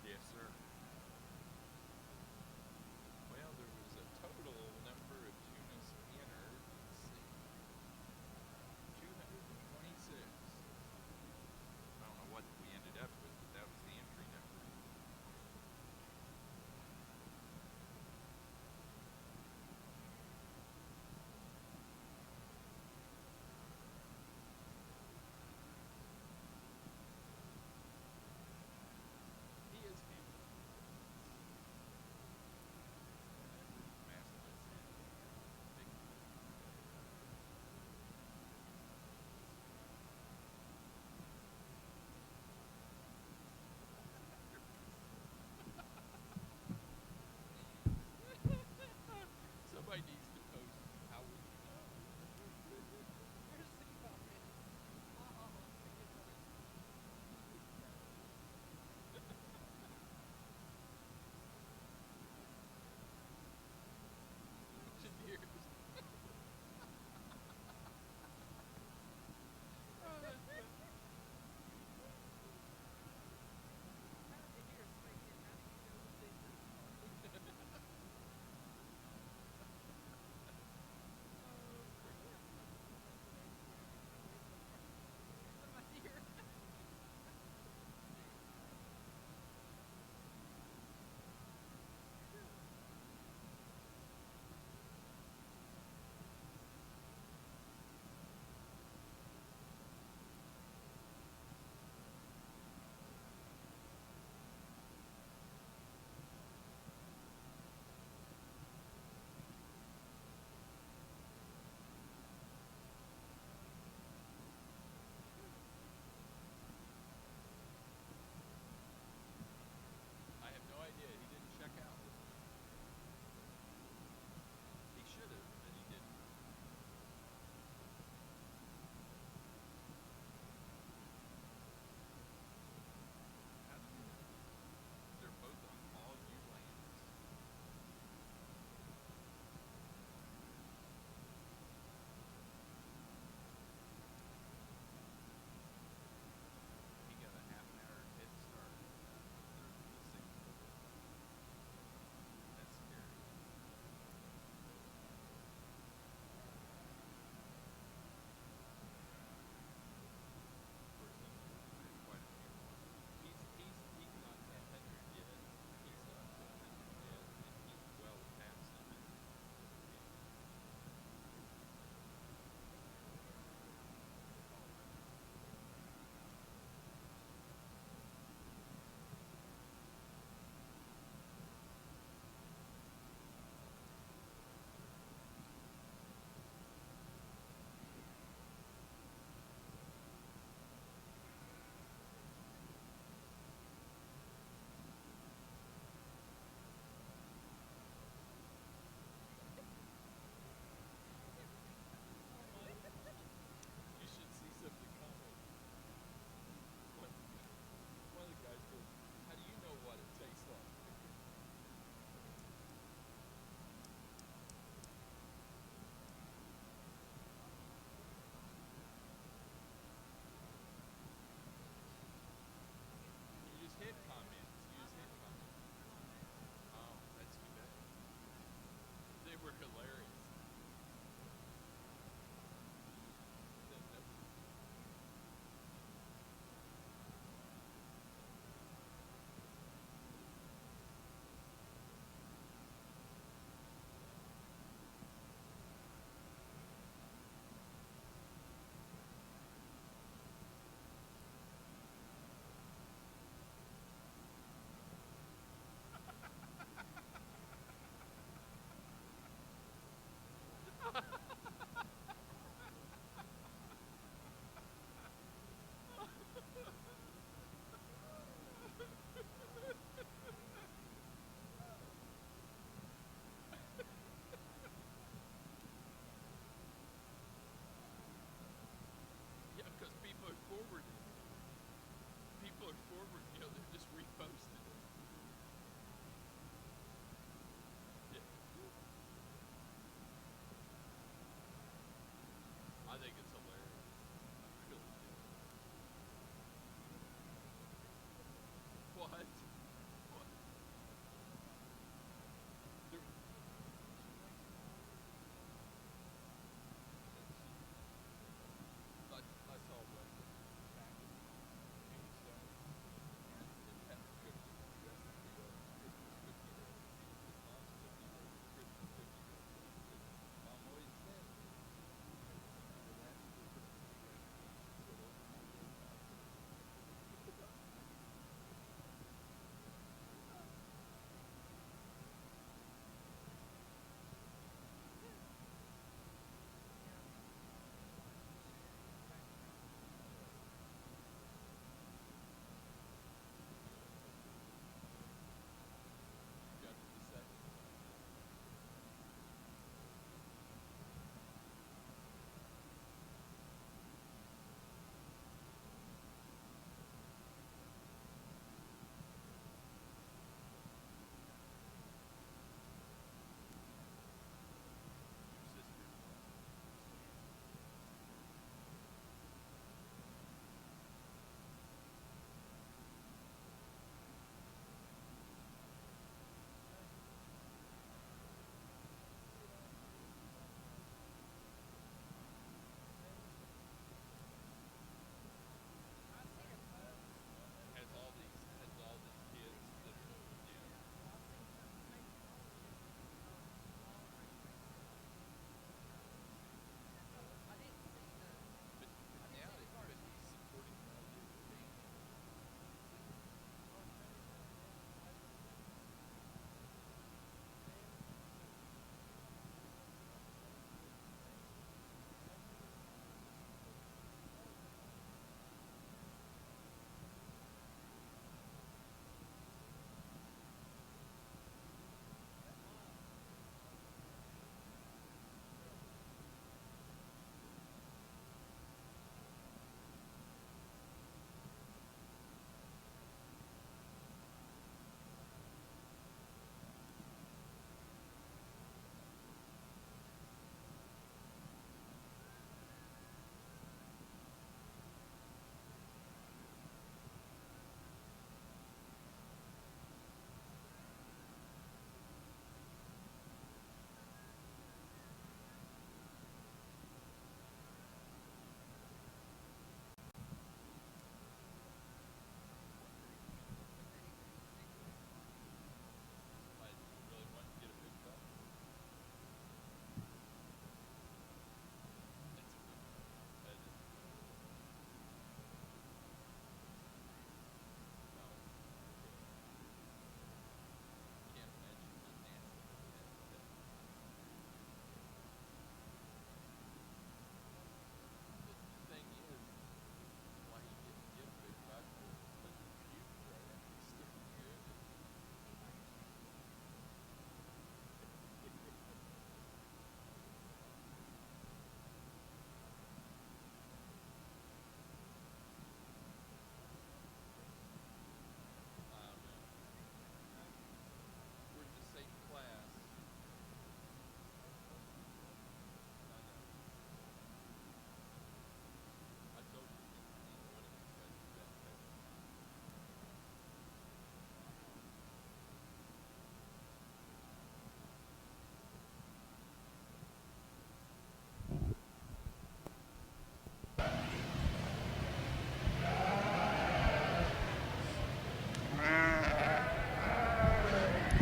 Yes, sir. Well, there was a total number of Tunis entered. Let's see. 226. I don't know what we ended up with, but that was the entry number.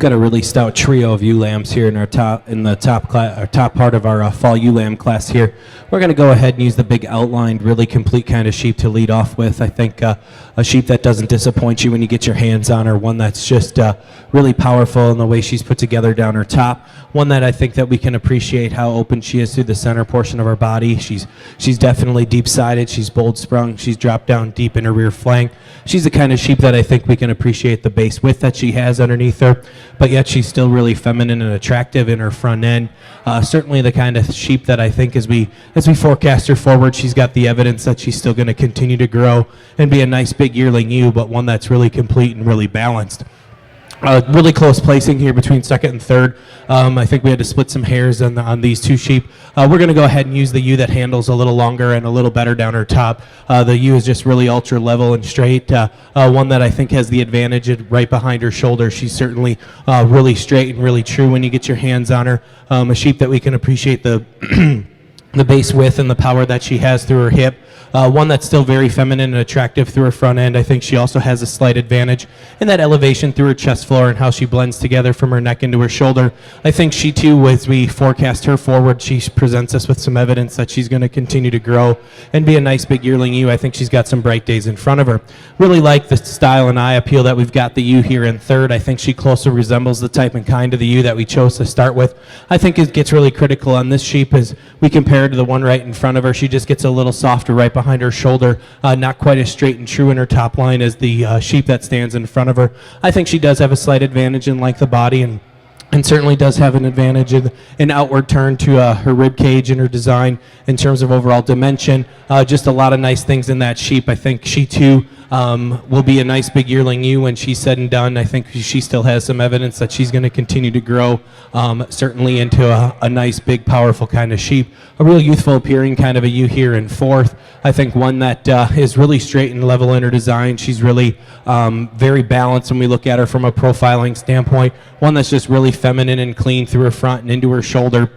got a really stout trio of ewe lambs here in our top part of our fall ewe lamb class here. We're going to go ahead and use the big outlined, really complete kind of sheep to lead off with. I think a sheep that doesn't disappoint you when you get your hands on her, one that's just really powerful in the way she's put together down her top, one that I think that we can appreciate how open she is through the center portion of her body. She's definitely deep-sided, she's bold-sprung, she's dropped down deep in her rear flank. She's the kind of sheep that I think we can appreciate the base width that she has underneath her, but yet she's still really feminine and attractive in her front end. Certainly the kind of sheep that I think as we forecast her forward, she's got the evidence that she's still going to continue to grow and be a nice big yearling ewe, but one that's really complete and really balanced. Really close placing here between second and third. I think we had to split some hairs on these two sheep. We're going to go ahead and use the ewe that handles a little longer and a little better down her top. The ewe is just really ultra level and straight. One that I think has the advantage right behind her shoulder. She's certainly really straight and really true when you get your hands on her. A sheep that we can appreciate the the base width and the power that she has through her hip. One that's still very feminine and attractive through her front end. I think she also has a slight advantage in that elevation through her chest floor and how she blends together from her neck into her shoulder. I think she too, as we forecast her forward, she presents us with some evidence that she's going to continue to grow and be a nice big yearling ewe. I think she's got some bright days in front of her. Really like the style and eye appeal that we've got the ewe here in third. I think she closely resembles the type and kind of the ewe that we chose to start with. I think it gets really critical on this sheep as we compare to the one right in front of her. She just gets a little softer right behind her shoulder, not quite as straight and true in her top line as the sheep that stands in front of her. I think she does have a slight advantage in length of body and certainly does have an advantage in an outward turn to her rib cage and her design in terms of overall dimension. Just a lot of nice things in that sheep. I think she too will be a nice big yearling ewe when she's said and done. I think she still has some evidence that she's going to continue to grow certainly into a nice big powerful kind of sheep. A real youthful appearing kind of a ewe here in fourth. I think one that is really straight and level in her design. She's really very balanced when we look at her from a profiling standpoint. One that's just really feminine and clean through her front and into her shoulder.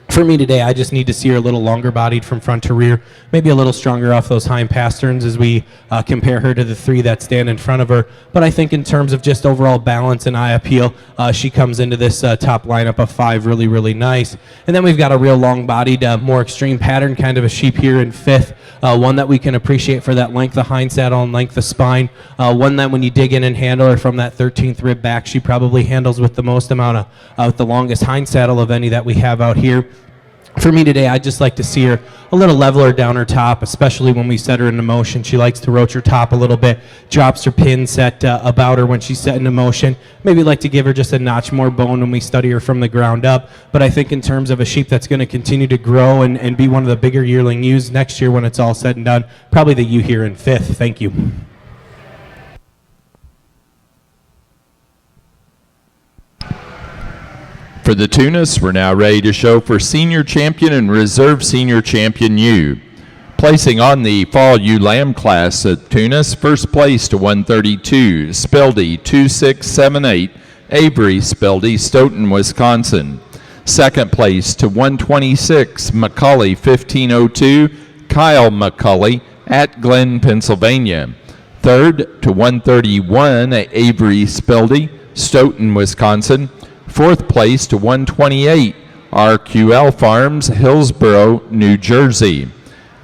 For me today, I just need to see her a little longer bodied from front to rear, maybe a little stronger off those hind pasterns as we compare her to the three that stand in front of her. But I think in terms of just overall balance and eye appeal, she comes into this top lineup of five really, really nice. And then we've got a real long-bodied, more extreme pattern kind of a sheep here in fifth, one that we can appreciate for that length of hind saddle and length of spine, one that when you dig in and handle her from that 13th rib back, she probably handles with the most amount of the longest hind saddle of any that we have out here. For me today, I'd just like to see her a little leveler down her top, especially when we set her into motion. She likes to roach her top a little bit, drops her pin set about her when she's set into motion. Maybe like to give her just a notch more bone when we study her from the ground up. But I think in terms of a sheep that's going to continue to grow and be one of the bigger yearling ewes next year when it's all said and done, probably the ewe here in fifth. Thank you.
For the Tunis, we're now ready to show for Senior Champion and Reserve Senior Champion ewe. Placing on the Fall Ewe Lamb class at Tunis, first place to 132, Spildy 2678, Avery Spildy, Stoughton, Wisconsin. Second place to 126, McCully 1502, Kyle McCully at Glen, Pennsylvania. Third to 131, Avery Spildy, Stoughton, Wisconsin. Fourth place to 128, RQL Farms, Hillsborough, New Jersey.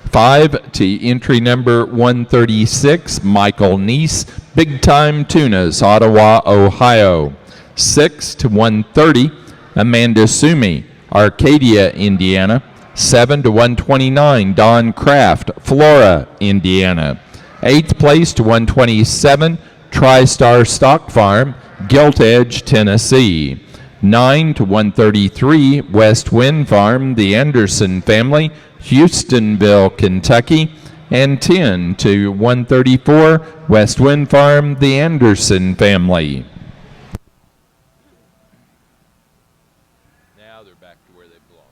5 to entry number 136, Michael Neese, Big Time Tunis, Ottawa, Ohio. 6 to 130, Amanda Sumi, Arcadia, Indiana. 7 to 129, Don Kraft, Flora, Indiana. 8th place to 127, TriStar Stock Farm, Gilt Edge, Tennessee. 9 to 133, West Wind Farm, the Anderson family, Houstonville, Kentucky. And 10 to 134, West Wind Farm, the Anderson family.
Now they're back to where they belong.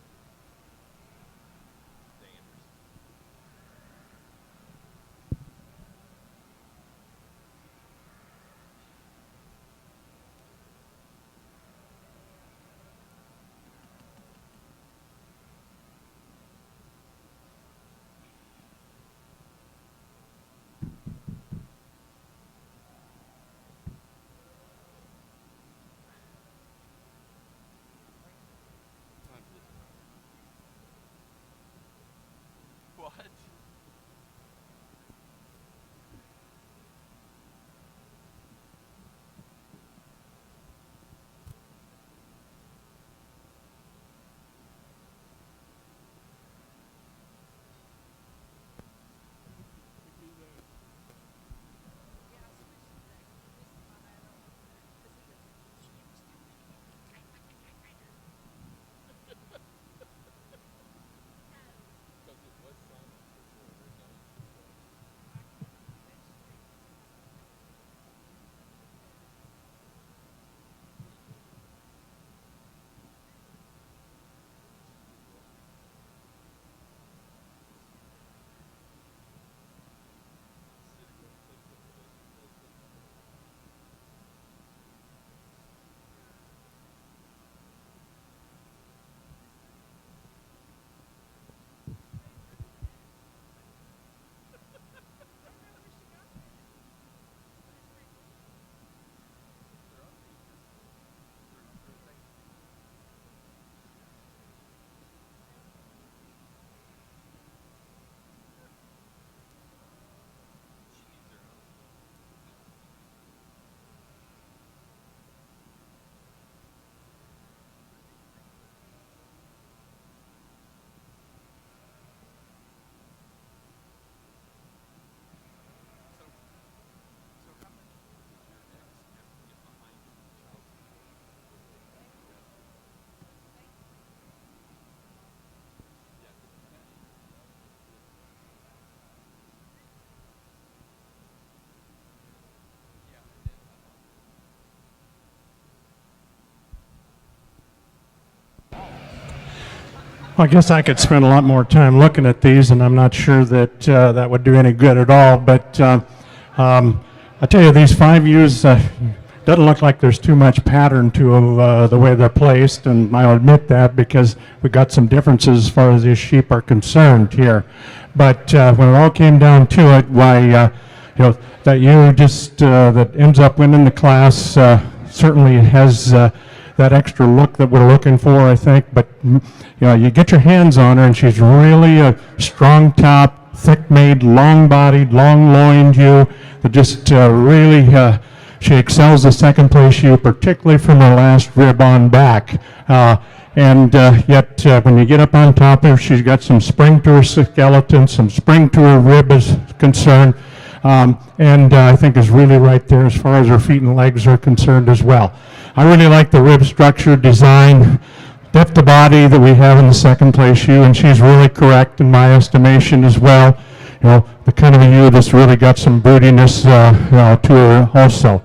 I guess I could spend a lot more time looking at these, and I'm not sure that that would do any good at all. But I tell you, these 5 U's doesn't look like there's too much pattern to the way they're placed, and I'll admit that because we got some differences as far as these sheep are concerned here. But when it all came down to it, why that ewe just that ends up winning the class certainly has that extra look that we're looking for, I think. But you get your hands on her, and she's really a strong top, thick-made, long-bodied, long-loined ewe that just really she excels the second place ewe, particularly from her last rib on back. Yet when you get up on top of her, she's got some spring to her skeleton, some spring to her rib is concerned, and I think is really right there as far as her feet and legs are concerned as well. I really like the rib structure, design, depth of body that we have in the second place ewe, and she's really correct in my estimation as well. The kind of a ewe that's really got some broodiness to her also.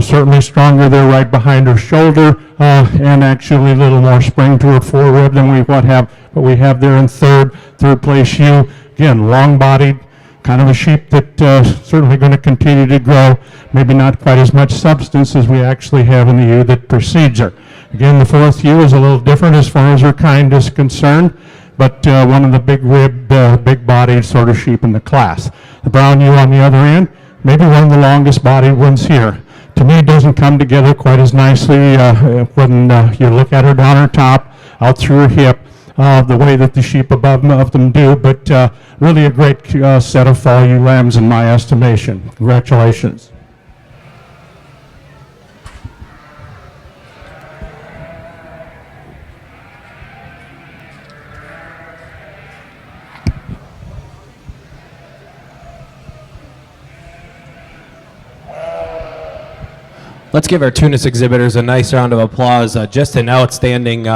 Certainly stronger there right behind her shoulder, and actually a little more spring to her forerib than what we have there in third place ewe. Again, long-bodied, kind of a sheep that certainly going to continue to grow. Maybe not quite as much substance as we actually have in the ewe that precedes her. Again, the fourth ewe is a little different as far as her kind is concerned, but one of the big-ribbed, big-bodied sort of sheep in the class. The brown ewe on the other end, maybe one of the longest-bodied ones here. To me, it doesn't come together quite as nicely when you look at her down her top, out through her hip, the way that the sheep above them do, but really a great set of fall ewe lambs in my estimation. Congratulations.
Let's give our Tunis exhibitors a nice round of applause. Just an outstanding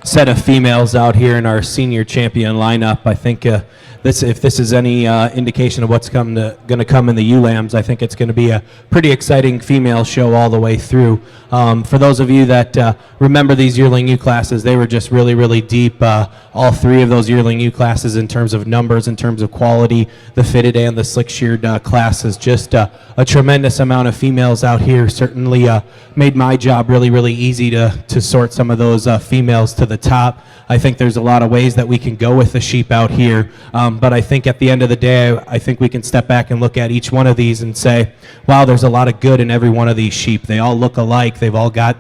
set of females out here in our senior champion lineup. I think if this is any indication of what's going to come in the ewe lambs, I think it's going to be a pretty exciting female show all the way through. For those of you that remember these yearling ewe classes, they were just really, really deep. All three of those yearling ewe classes in terms of numbers, in terms of quality, the fitted and the slick-sheared classes, just a tremendous amount of females out here. Certainly made my job really, really easy to sort some of those females to the top. I think there's a lot of ways that we can go with the sheep out here, but I think at the end of the day, I think we can step back and look at each one of these and say, wow, there's a lot of good in every one of these sheep. They all look alike. They've all got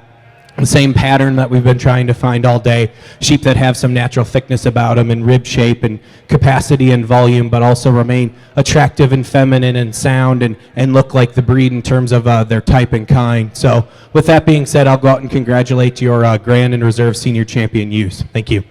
the same pattern that we've been trying to find all day. Sheep that have some natural thickness about them and rib shape and capacity and volume, but also remain attractive and feminine and sound and look like the breed in terms of their type and kind. So with that being said, I'll go out and congratulate your Grand and Reserve Senior Champion ewes. Thank you.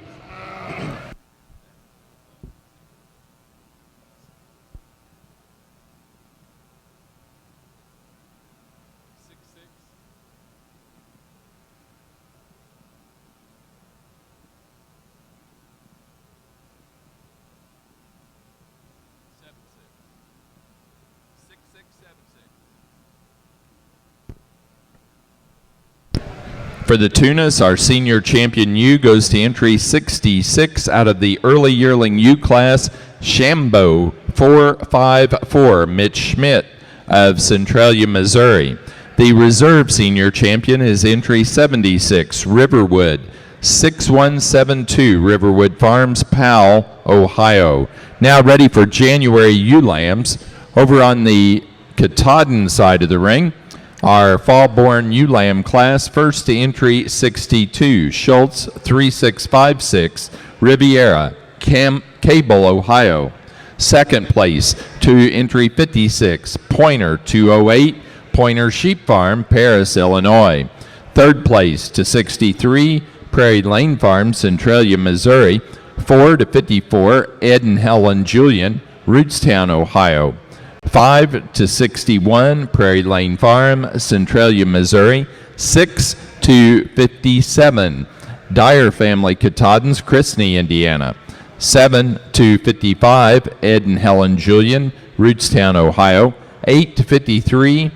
For the Tunis, our senior champion ewe goes to entry 66 out of the early yearling ewe class, Shambo 454, Mitch Schmidt of Centralia, Missouri. The reserve senior champion is entry 76, Riverwood 6172, Riverwood Farms, Powell, Ohio. Now ready for January ewe lambs. Over on the Katahdin side of the ring, our fall-born ewe lamb class, first to entry 62, Schultz 3656, Riviera, Cable, Ohio. Second place to entry 56, Pointer 208, Pointer Sheep Farm, Paris, Illinois. Third place to 63, Prairie Lane Farm, Centralia, Missouri. 4 to 54, Ed and Helen Julian, Rootstown, Ohio. 5 to 61, Prairie Lane Farm, Centralia, Missouri. 6 to 57, Dyer Family Katahdins, Christney, Indiana. 7 to 55, Ed and Helen Julian, Rootstown, Ohio. 8 to 53,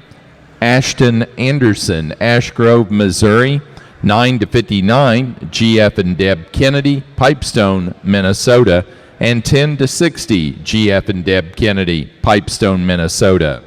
Ashton Anderson, Ash Grove, Missouri. 9 to 59, GF and Deb Kennedy, Pipestone, Minnesota, and 10 to 60, GF and Deb Kennedy, Pipestone, Minnesota.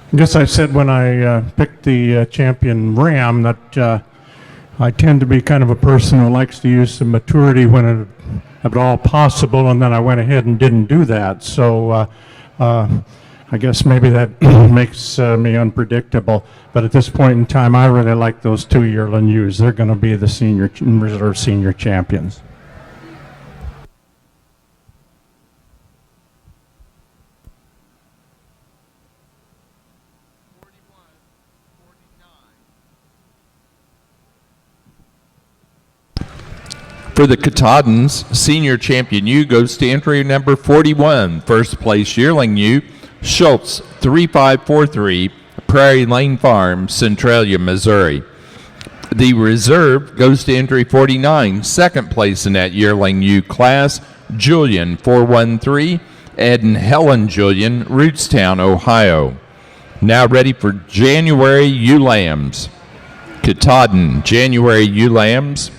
I guess I said when I picked the champion ram that I tend to be kind of a person who likes to use some maturity when at all possible, and then I went ahead and didn't do that. So I guess maybe that makes me unpredictable. But at this point in time, I really like those two yearling ewes. They're going to be the reserve senior champions.
For the Katahdins, senior champion ewe goes to entry number 41, first place yearling ewe, Schultz 3543, Prairie Lane Farm, Centralia, Missouri. The reserve goes to entry 49, second place in that yearling ewe class, Julian 413, Ed and Helen Julian, Rootstown, Ohio. Now ready for January ewe lambs. Katahdin, January ewe lambs.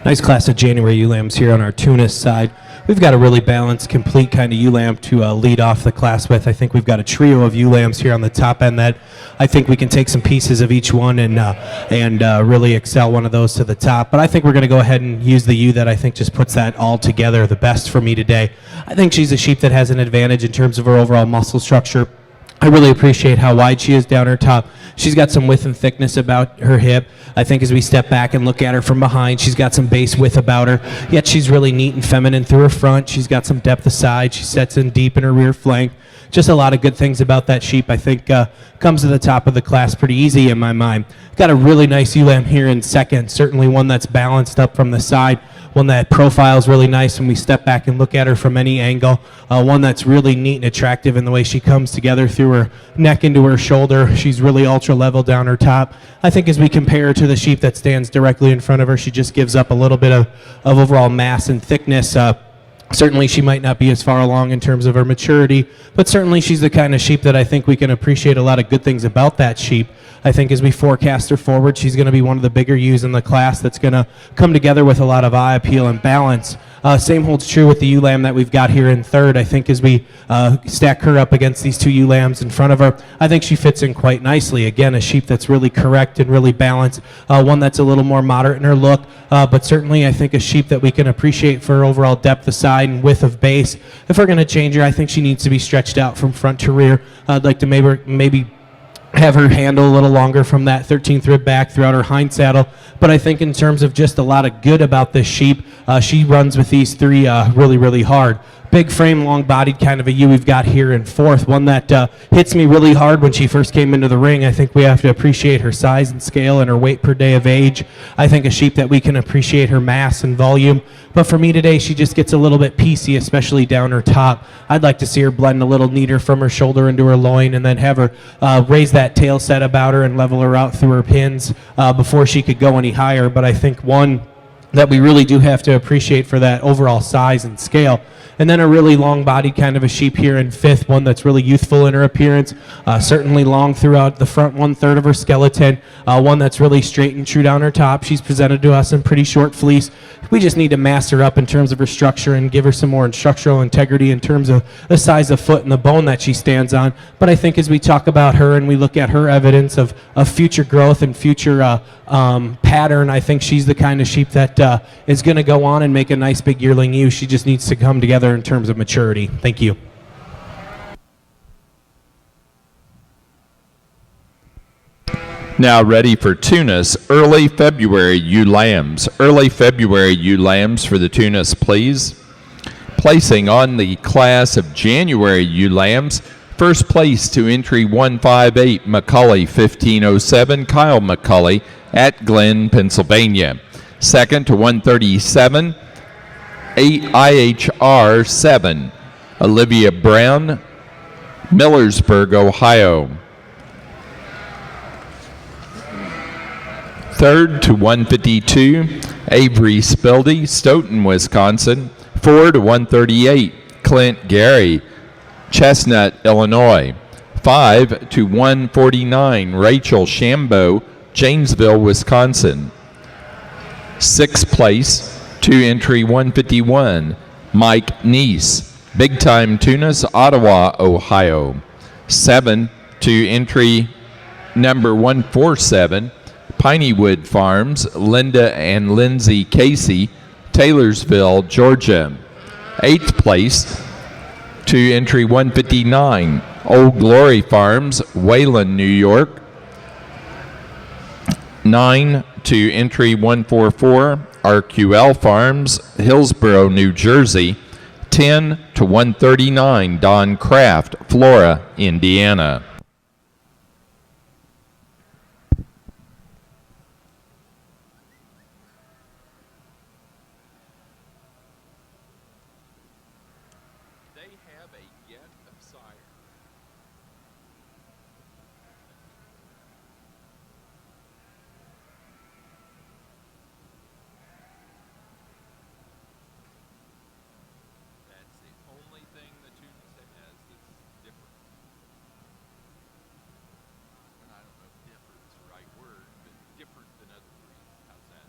Nice class of January ewe lambs here on our Tunis side. We've got a really balanced, complete kind of ewe lamb to lead off the class with. I think we've got a trio of ewe lambs here on the top end that I think we can take some pieces of each one and really excel one of those to the top. But I think we're going to go ahead and use the ewe that I think just puts that all together the best for me today. I think she's a sheep that has an advantage in terms of her overall muscle structure. I really appreciate how wide she is down her top. She's got some width and thickness about her hip. I think as we step back and look at her from behind, she's got some base width about her, yet she's really neat and feminine through her front. She's got some depth aside. She sets in deep in her rear flank. Just a lot of good things about that sheep. I think comes to the top of the class pretty easy in my mind. Got a really nice ewe lamb here in second, certainly one that's balanced up from the side, one that profiles really nice when we step back and look at her from any angle, one that's really neat and attractive in the way she comes together through her neck into her shoulder. She's really ultra level down her top. I think as we compare her to the sheep that stands directly in front of her, she just gives up a little bit of overall mass and thickness. Certainly she might not be as far along in terms of her maturity, but certainly she's the kind of sheep that I think we can appreciate a lot of good things about that sheep. I think as we forecast her forward, she's going to be one of the bigger ewes in the class that's going to come together with a lot of eye appeal and balance. Same holds true with the ewe lamb that we've got here in third. I think as we stack her up against these two ewe lambs in front of her, I think she fits in quite nicely. Again, a sheep that's really correct and really balanced, one that's a little more moderate in her look, but certainly I think a sheep that we can appreciate for her overall depth of side and width of base. If we're going to change her, I think she needs to be stretched out from front to rear. I'd like to maybe have her handle a little longer from that 13th rib back throughout her hind saddle. But I think in terms of just a lot of good about this sheep, she runs with these three really, really hard. Big frame, long-bodied kind of a ewe we've got here in fourth, one that hits me really hard when she first came into the ring. I think we have to appreciate her size and scale and her weight per day of age. I think a sheep that we can appreciate her mass and volume. But for me today, she just gets a little bit piecey, especially down her top. I'd like to see her blend a little neater from her shoulder into her loin and then have her raise that tail set about her and level her out through her pins before she could go any higher. But I think one that we really do have to appreciate for that overall size and scale. And then a really long-bodied kind of a sheep here in fifth, one that's really youthful in her appearance, certainly long throughout the front one-third of her skeleton, one that's really straight and true down her top. She's presented to us in pretty short fleece. We just need to mass her up in terms of her structure and give her some more structural integrity in terms of the size of foot and the bone that she stands on. But I think as we talk about her and we look at her evidence of future growth and future pattern, I think she's the kind of sheep that is going to go on and make a nice big yearling ewe. She just needs to come together in terms of maturity. Thank you.
Now ready for Tunis, early February ewe lambs. Early February ewe lambs for the Tunis, please. Placing on the class of January ewe lambs, first place to entry 158, McCulley 1507, Kyle McCulley at Glen, Pennsylvania. Second to 137, IHR 7, Olivia Brown, Millersburg, Ohio. Third to 152, Avery Spildy, Stoughton, Wisconsin. 4 to 138, Clint Gary, Chestnut, Illinois. 5 to 149, Rachel Shambo, Janesville, Wisconsin. Sixth place to entry 151, Mike Neese, Big Time Tunis, Ottawa, Ohio. 7 to entry number 147, Pineywood Farms, Linda and Lindsay Casey, Taylorsville, Georgia. 8th place to entry 159, Old Glory Farms, Wayland, New York. 9 to entry 144, RQL Farms, Hillsborough, New Jersey. 10 to 139, Don Kraft, Flora, Indiana.
They have a get of sire. That's the only thing the Tunis has that's different. And I don't know if different is the right word, but different than other breeds. How's that?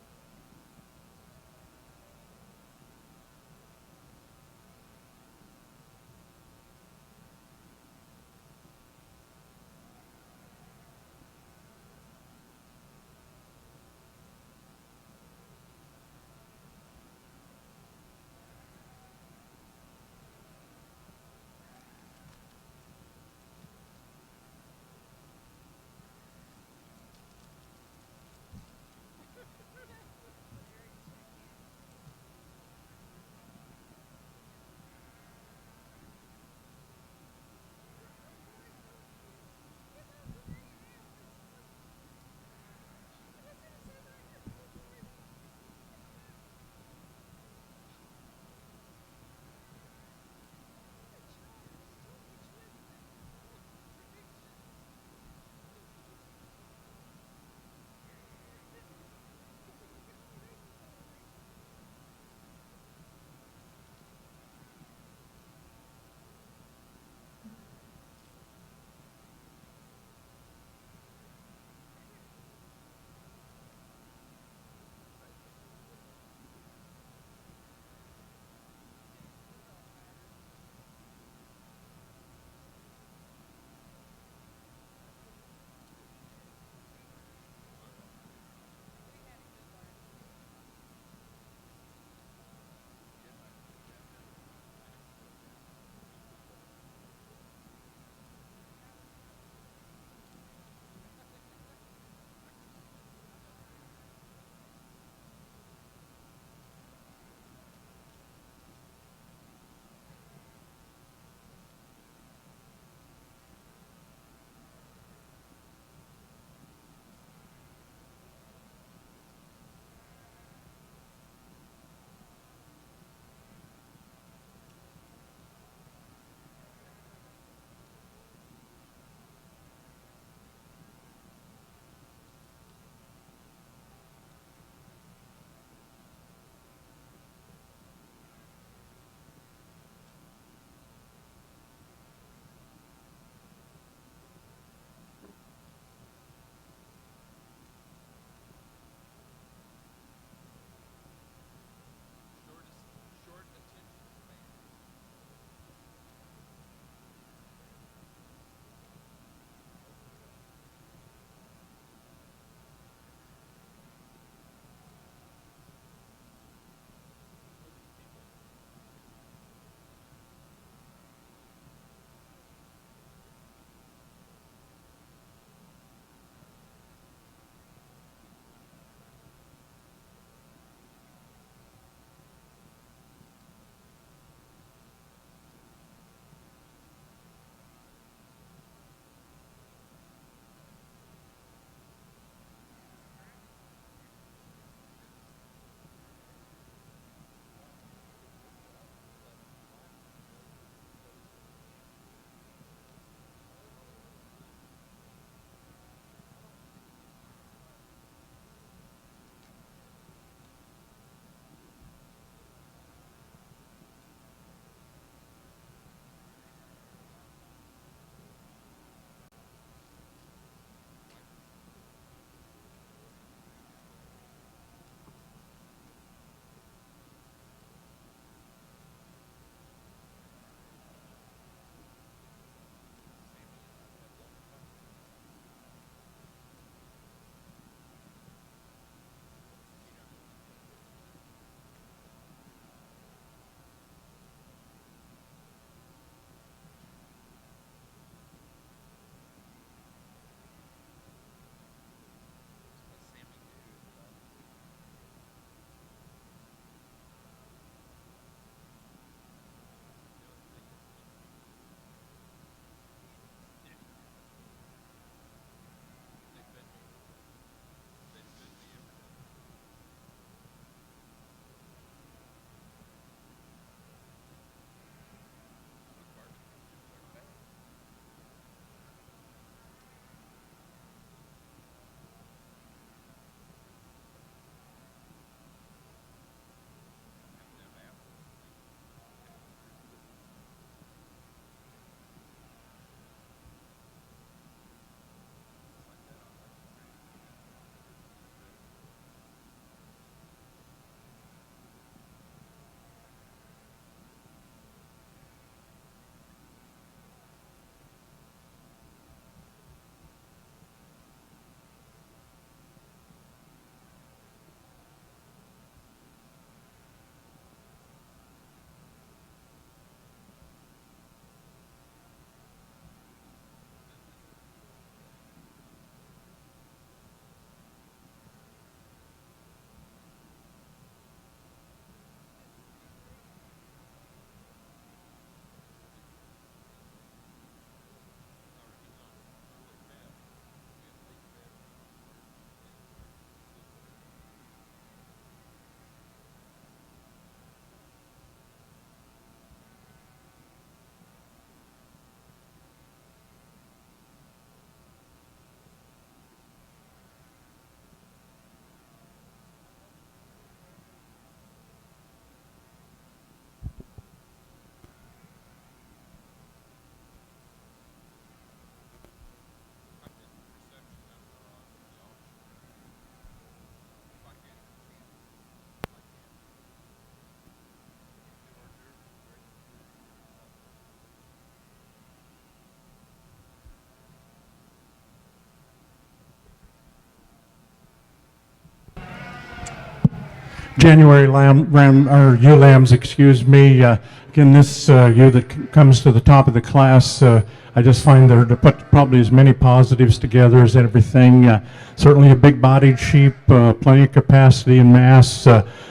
January ewe lambs, excuse me. Again, this ewe that comes to the top of the class, I just find there to put probably as many positives together as everything. Certainly a big-bodied sheep, plenty of capacity and mass,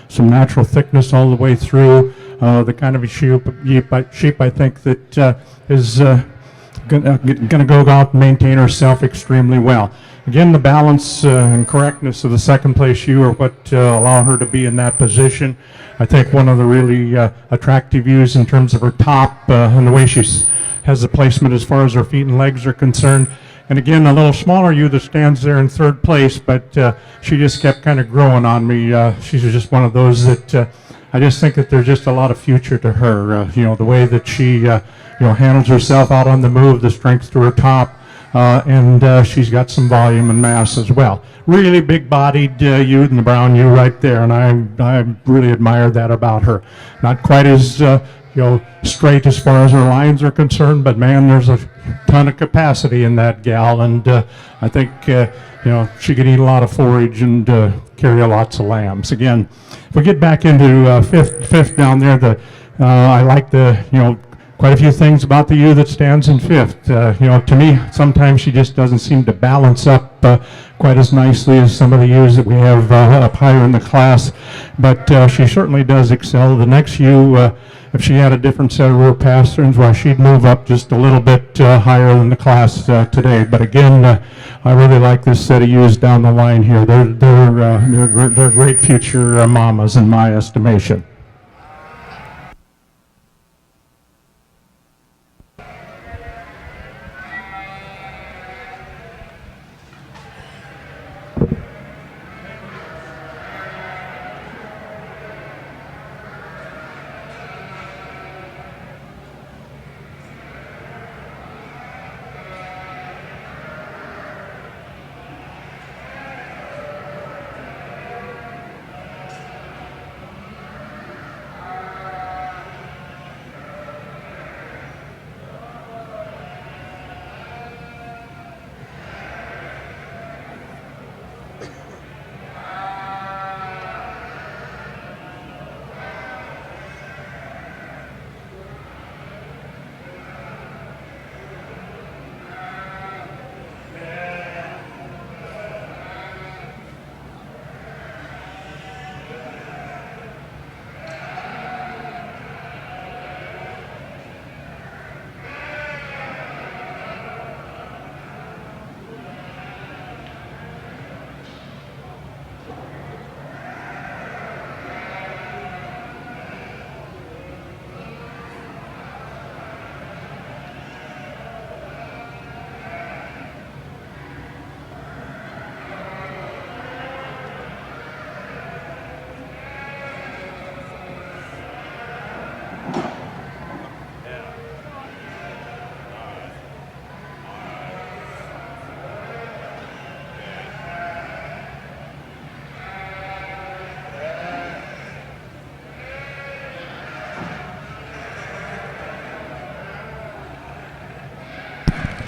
some natural thickness all the way through. The kind of a sheep I think that is going to go out and maintain herself extremely well. Again, the balance and correctness of the second place ewe are what allow her to be in that position. I think one of the really attractive views in terms of her top and the way she has the placement as far as her feet and legs are concerned. And again, a little smaller ewe that stands there in third place, but she just kept kind of growing on me. She's just one of those that I just think that there's just a lot of future to her. You know, the way that she handles herself out on the move, the strength to her top, and she's got some volume and mass as well. Really big-bodied ewe in the brown ewe right there, and I really admire that about her. Not quite as straight as far as her lines are concerned, but man, there's a ton of capacity in that gal, and I think she could eat a lot of forage and carry lots of lambs. Again, if we get back into fifth down there, I like quite a few things about the ewe that stands in fifth. To me, sometimes she just doesn't seem to balance up quite as nicely as some of the ewes that we have up higher in the class, but she certainly does excel. The next ewe, if she had a different set of rear pasterns, well, she'd move up just a little bit higher than the class today. But again, I really like this set of ewes down the line here. They're great future mamas in my estimation.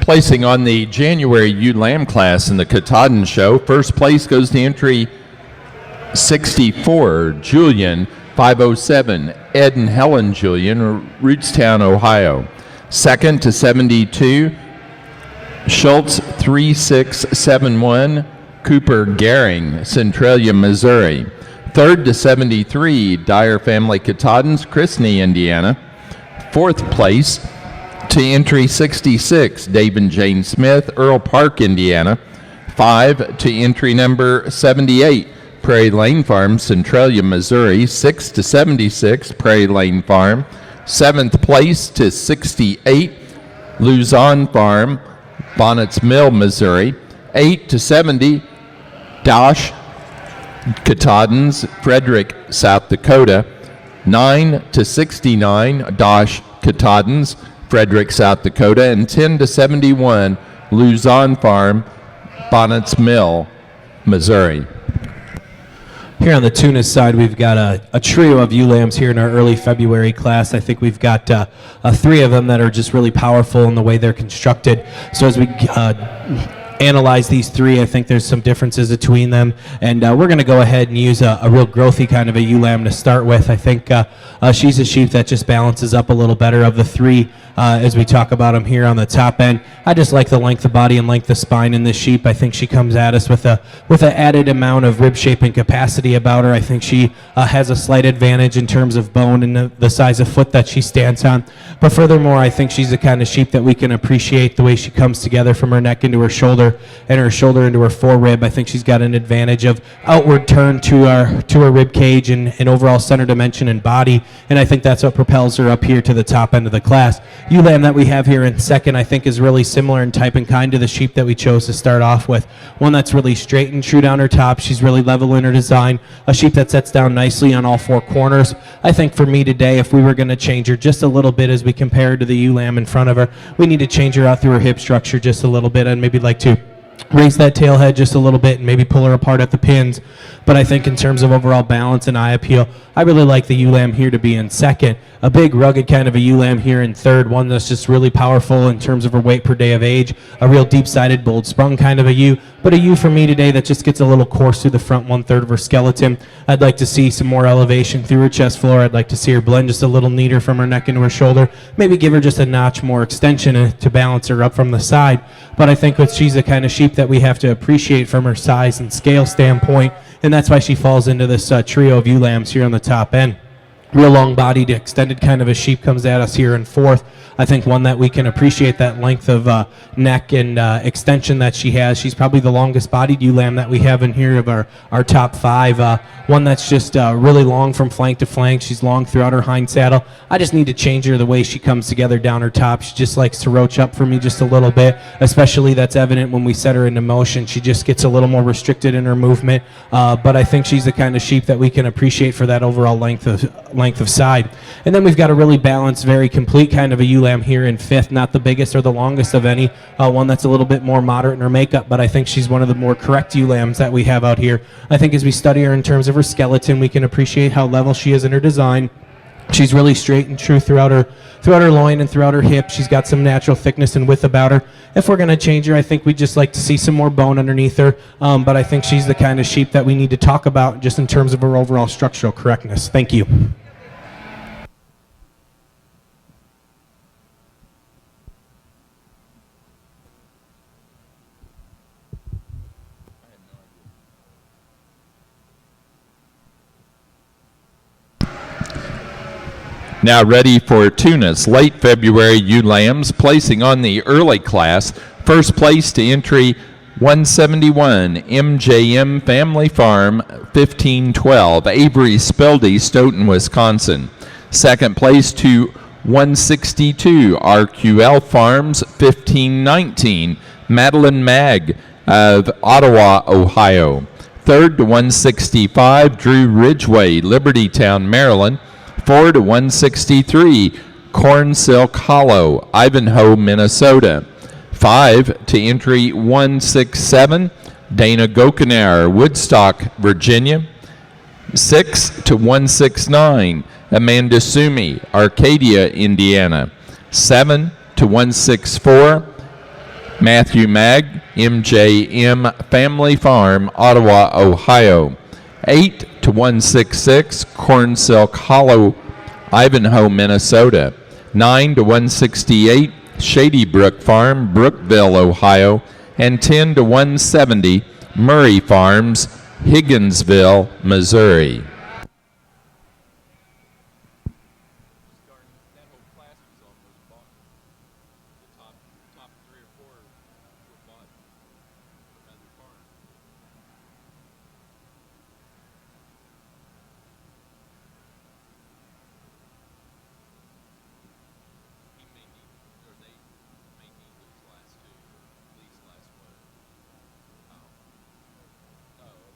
Placing on the January ewe lamb class in the Katahdin Show, first place goes to entry 64, Julian 507, Ed and Helen Julian, Rootstown, Ohio. Second to 72, Schultz 3671, Cooper Gehring, Centralia, Missouri. Third to 73, Dyer Family Katahdins, Chrisney, Indiana. Fourth place to entry 66, Dave and Jane Smith, Earl Park, Indiana. 5 to entry number 78, Prairie Lane Farm, Centralia, Missouri. 6 to 76, Prairie Lane Farm. 7th place to 68, Luzon Farm, Bonnets Mill, Missouri. 8 to 70, Dosh Katahdins, Frederick, South Dakota. 9 to 69, Dosh Katahdins, Frederick, South Dakota. And 10 to 71, Luzon Farm, Bonnets Mill, Missouri.
Here on the Tunis side, we've got a trio of ewe lambs here in our early February class. I think we've got 3 of them that are just really powerful in the way they're constructed. So as we analyze these three, I think there's some differences between them, and we're going to go ahead and use a real growthy kind of a ewe lamb to start with. I think she's a sheep that just balances up a little better of the three as we talk about them here on the top end. I just like the length of body and length of spine in this sheep. I think she comes at us with an added amount of rib shape and capacity about her. I think she has a slight advantage in terms of bone and the size of foot that she stands on. But furthermore, I think she's the kind of sheep that we can appreciate the way she comes together from her neck into her shoulder and her shoulder into her forerib. I think she's got an advantage of outward turn to her rib cage and overall center dimension and body, and I think that's what propels her up here to the top end of the class. Ewe lamb that we have here in second, I think, is really similar in type and kind to the sheep that we chose to start off with. One that's really straight and true down her top. She's really level in her design. A sheep that sets down nicely on all four corners. I think for me today, if we were going to change her just a little bit as we compare her to the ewe lamb in front of her, we need to change her out through her hip structure just a little bit, and maybe like to raise that tail head just a little bit and maybe pull her apart at the pins. But I think in terms of overall balance and eye appeal, I really like the ewe lamb here to be in second. A big, rugged kind of a ewe lamb here in third, one that's just really powerful in terms of her weight per day of age. A real deep-sided, bold-sprung kind of a ewe, but a ewe for me today that just gets a little coarse through the front one-third of her skeleton. I'd like to see some more elevation through her chest floor. I'd like to see her blend just a little neater from her neck into her shoulder. Maybe give her just a notch more extension to balance her up from the side. But I think that she's the kind of sheep that we have to appreciate from her size and scale standpoint, and that's why she falls into this trio of ewe lambs here on the top end. Real long-bodied, extended kind of a sheep comes at us here in fourth. I think one that we can appreciate that length of neck and extension that she has. She's probably the longest-bodied ewe lamb that we have in here of our top five. One that's just really long from flank to flank. She's long throughout her hind saddle. I just need to change her the way she comes together down her top. She just likes to roach up for me just a little bit, especially that's evident when we set her into motion. She just gets a little more restricted in her movement, but I think she's the kind of sheep that we can appreciate for that overall length of side. And then we've got a really balanced, very complete kind of a ewe lamb here in fifth, not the biggest or the longest of any, one that's a little bit more moderate in her makeup, but I think she's one of the more correct ewe lambs that we have out here. I think as we study her in terms of her skeleton, we can appreciate how level she is in her design. She's really straight and true throughout her loin and throughout her hip. She's got some natural thickness and width about her. If we're going to change her, I think we'd just like to see some more bone underneath her, but I think she's the kind of sheep that we need to talk about just in terms of her overall structural correctness. Thank you.
Now ready for Tunis, late February ewe lambs, placing on the early class. First place to entry 171, MJM Family Farm, 1512, Avery Speldy, Stoughton, Wisconsin. Second place to 162, RQL Farms, 1519, Madeline Mag of Ottawa, Ohio. Third to 165, Drew Ridgway, Libertytown, Maryland. 4 to 163, Corn Silk Hollow, Ivanhoe, Minnesota. 5 to entry 167, Dana Gokenair, Woodstock, Virginia. 6 to 169, Amanda Sumi, Arcadia, Indiana. 7 to 164, Matthew Mag, MJM Family Farm, Ottawa, Ohio. 8 to 166, Corn Silk Hollow, Ivanhoe, Minnesota. 9 to 168, Shady Brook Farm, Brookville, Ohio. And 10 to 170, Murray Farms, Higginsville, Missouri.
That whole class was almost bought. The top 3 or 4 were bought from other farms. He may need, or they may need those last 2, at least last one. Oh. Oh.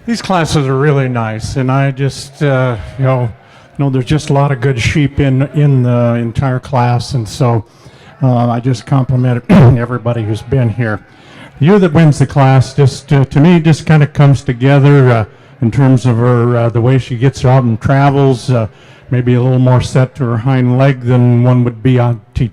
These classes are really nice, and I just, there's just a lot of good sheep in the entire class, and so I just compliment everybody who's been here. The ewe that wins the class, just to me, just kind of comes together in terms of her the way she gets out and travels. Maybe a little more set to her hind leg than one would be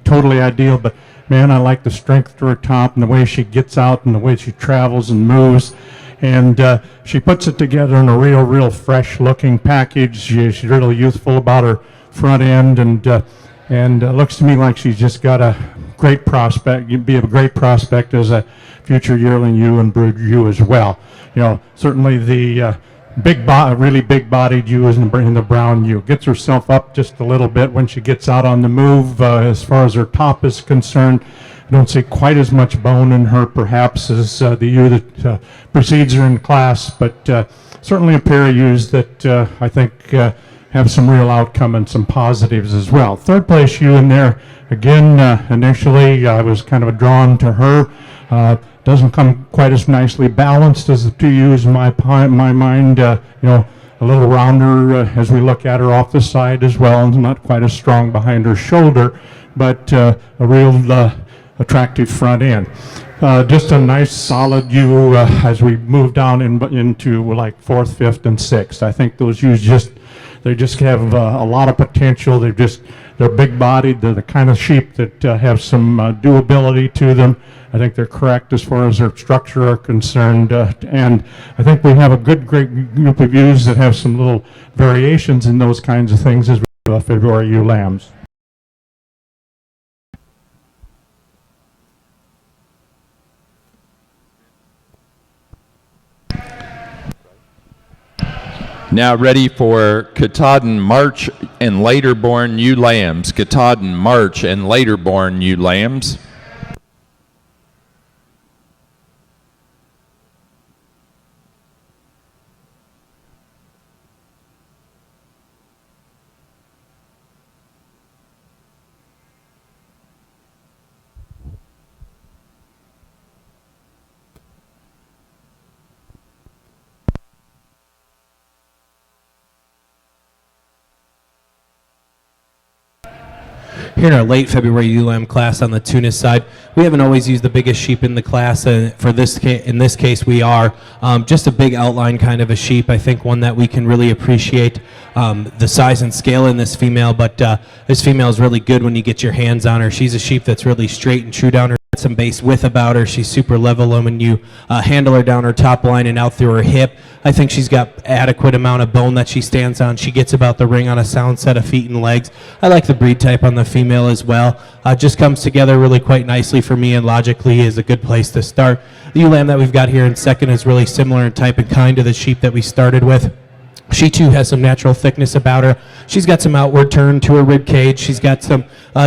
totally ideal, but man, I like the strength to her top and the way she gets out and the way she travels and moves. And she puts it together in a real fresh looking package. She's really youthful about her front end, and looks to me like she's just got a great prospect. You'd be a great prospect as a future yearling ewe and brood ewe as well. Certainly the really big-bodied ewe is in the brown ewe. Gets herself up just a little bit when she gets out on the move. As far as her top is concerned, I don't see quite as much bone in her, perhaps, as the ewe that precedes her in class, but certainly a pair of ewes that I think have some real outcome and some positives as well. Third place ewe in there, again, initially I was kind of drawn to her. Doesn't come quite as nicely balanced as the two ewes in my mind. A little rounder as we look at her off the side as well, and not quite as strong behind her shoulder, but a real attractive front end. Just a nice solid ewe as we move down into like fourth, fifth, and sixth. I think those ewes just have a lot of potential. They're big-bodied. They're the kind of sheep that have some doability to them. I think they're correct as far as their structure are concerned, and I think we have a great group of ewes that have some little variations in those kinds of things as we have February ewe lambs.
Now ready for Katahdin March and later born ewe lambs. Katahdin March and later born ewe lambs.
Here in our late February ewe lamb class on the Tunis side, we haven't always used the biggest sheep in the class. In this case, we are just a big outline kind of a sheep. I think one that we can really appreciate the size and scale in this female. But this female is really good when you get your hands on her. She's a sheep that's really straight and true down her. Some base width about her. She's super level when you handle her down her top line and out through her hip. I think she's got adequate amount of bone that she stands on. She gets about the ring on a sound set of feet and legs. I like the breed type on the female as well. Just comes together really quite nicely for me, and logically is a good place to start. The ewe lamb that we've got here in second is really similar in type and kind to the sheep that we started with. She too has some natural thickness about her. She's got some outward turn to her rib cage. She's got some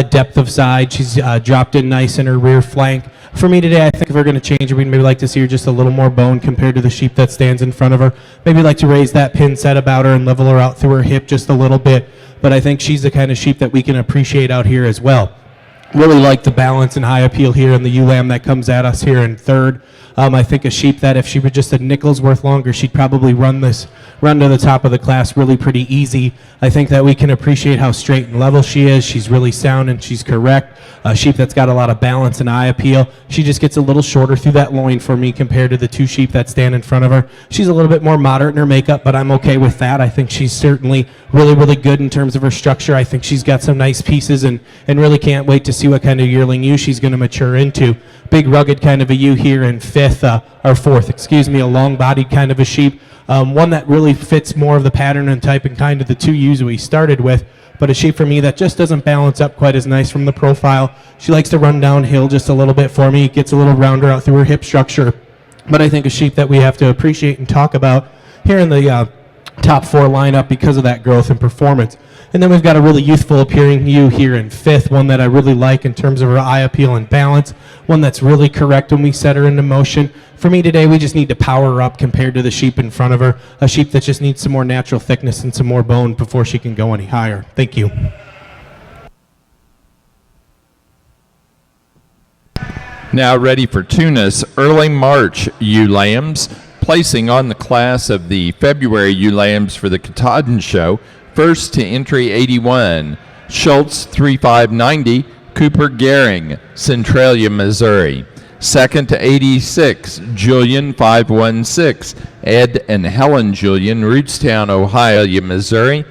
depth of side. She's dropped in nice in her rear flank. For me today, I think if we're going to change her, we'd maybe like to see her just a little more bone compared to the sheep that stands in front of her. Maybe like to raise that pin set about her and level her out through her hip just a little bit. But I think she's the kind of sheep that we can appreciate out here as well. Really like the balance and high appeal here in the ewe lamb that comes at us here in third. I think a sheep that if she were just a nickel's worth longer, she'd probably run to the top of the class really pretty easy. I think that we can appreciate how straight and level she is. She's really sound and she's correct. A sheep that's got a lot of balance and eye appeal. She just gets a little shorter through that loin for me compared to the two sheep that stand in front of her. She's a little bit more moderate in her makeup, but I'm okay with that. I think she's certainly really good in terms of her structure. I think she's got some nice pieces and really can't wait to see what kind of yearling ewe she's going to mature into. Big rugged kind of a ewe here in fourth, a long-bodied kind of a sheep. One that really fits more of the pattern and type and kind of the two ewes we started with, but a sheep for me that just doesn't balance up quite as nice from the profile. She likes to run downhill just a little bit for me. Gets a little rounder out through her hip structure, but I think a sheep that we have to appreciate and talk about here in the top four lineup because of that growth and performance. And then we've got a really youthful appearing ewe here in fifth, one that I really like in terms of her eye appeal and balance, one that's really correct when we set her into motion. For me today, we just need to power her up compared to the sheep in front of her, a sheep that just needs some more natural thickness and some more bone before she can go any higher. Thank you.
Now ready for Tunis, early March ewe lambs. placing on the class of the February ewe lambs for the Katahdin Show, first to entry 81, Schultz 3590, Cooper Gehring, Centralia, Missouri. Second to 86, Julian 516, Ed and Helen Julian, Rootstown, Ohio, Missouri.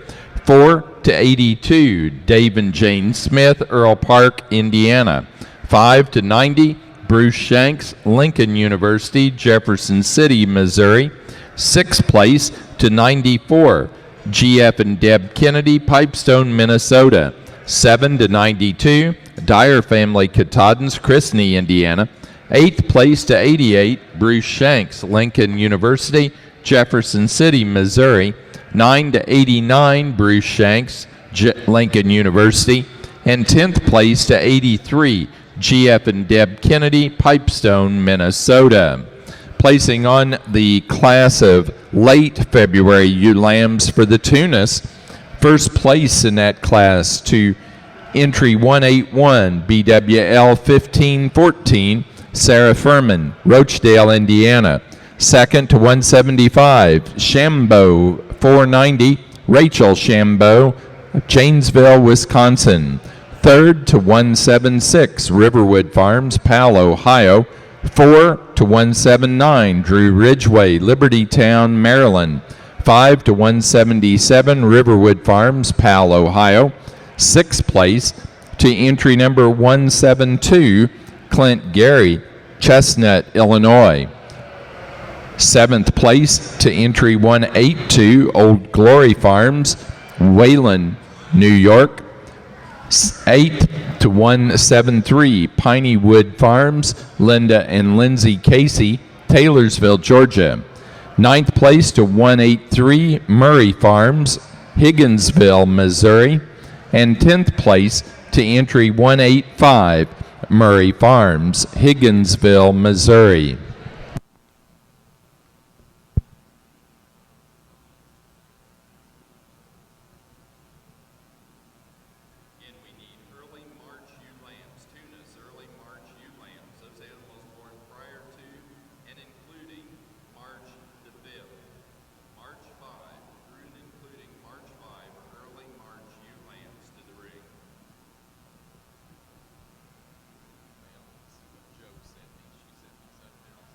4 to 82, Dave and Jane Smith, Earl Park, Indiana. 5 to 90, Bruce Shanks, Lincoln University, Jefferson City, Missouri. 6th place to 94, GF and Deb Kennedy, Pipestone, Minnesota. 7 to 92, Dyer Family Katahdins, Christney, Indiana. 8th place to 88, Bruce Shanks, Lincoln University, Jefferson City, Missouri. 9 to 89, Bruce Shanks, Lincoln University. And 10th place to 83, GF and Deb Kennedy, Pipestone, Minnesota. Placing on the class of late February ewe lambs for the Tunis, first place in that class to entry 181, BWL 1514, Sarah Furman, Rochdale, Indiana. Second to 175, Shambo 490, Rachel Shambo, Janesville, Wisconsin. Third to 176, Riverwood Farms, Powell, Ohio. 4 to 179, Drew Ridgway, Libertytown, Maryland. 5 to 177, Riverwood Farms, Powell, Ohio. 6th place to entry number 172, Clint Gary, Chestnut, Illinois. 7th place to entry 182, Old Glory Farms, Wayland, New York. 8th to 173, Piney Wood Farms, Linda and Lindsay Casey, Taylorsville, Georgia. 9th place to 183, Murray Farms, Higginsville, Missouri. And 10th place to entry 185, Murray Farms, Higginsville, Missouri.
Again, we need early March ewe lambs, Tunis, early March ewe lambs, those animals born prior to and including March the 5th. March 5, through and including March 5, early March ewe lambs to the ring. Well, let's see what Joe sent me. She sent me something else.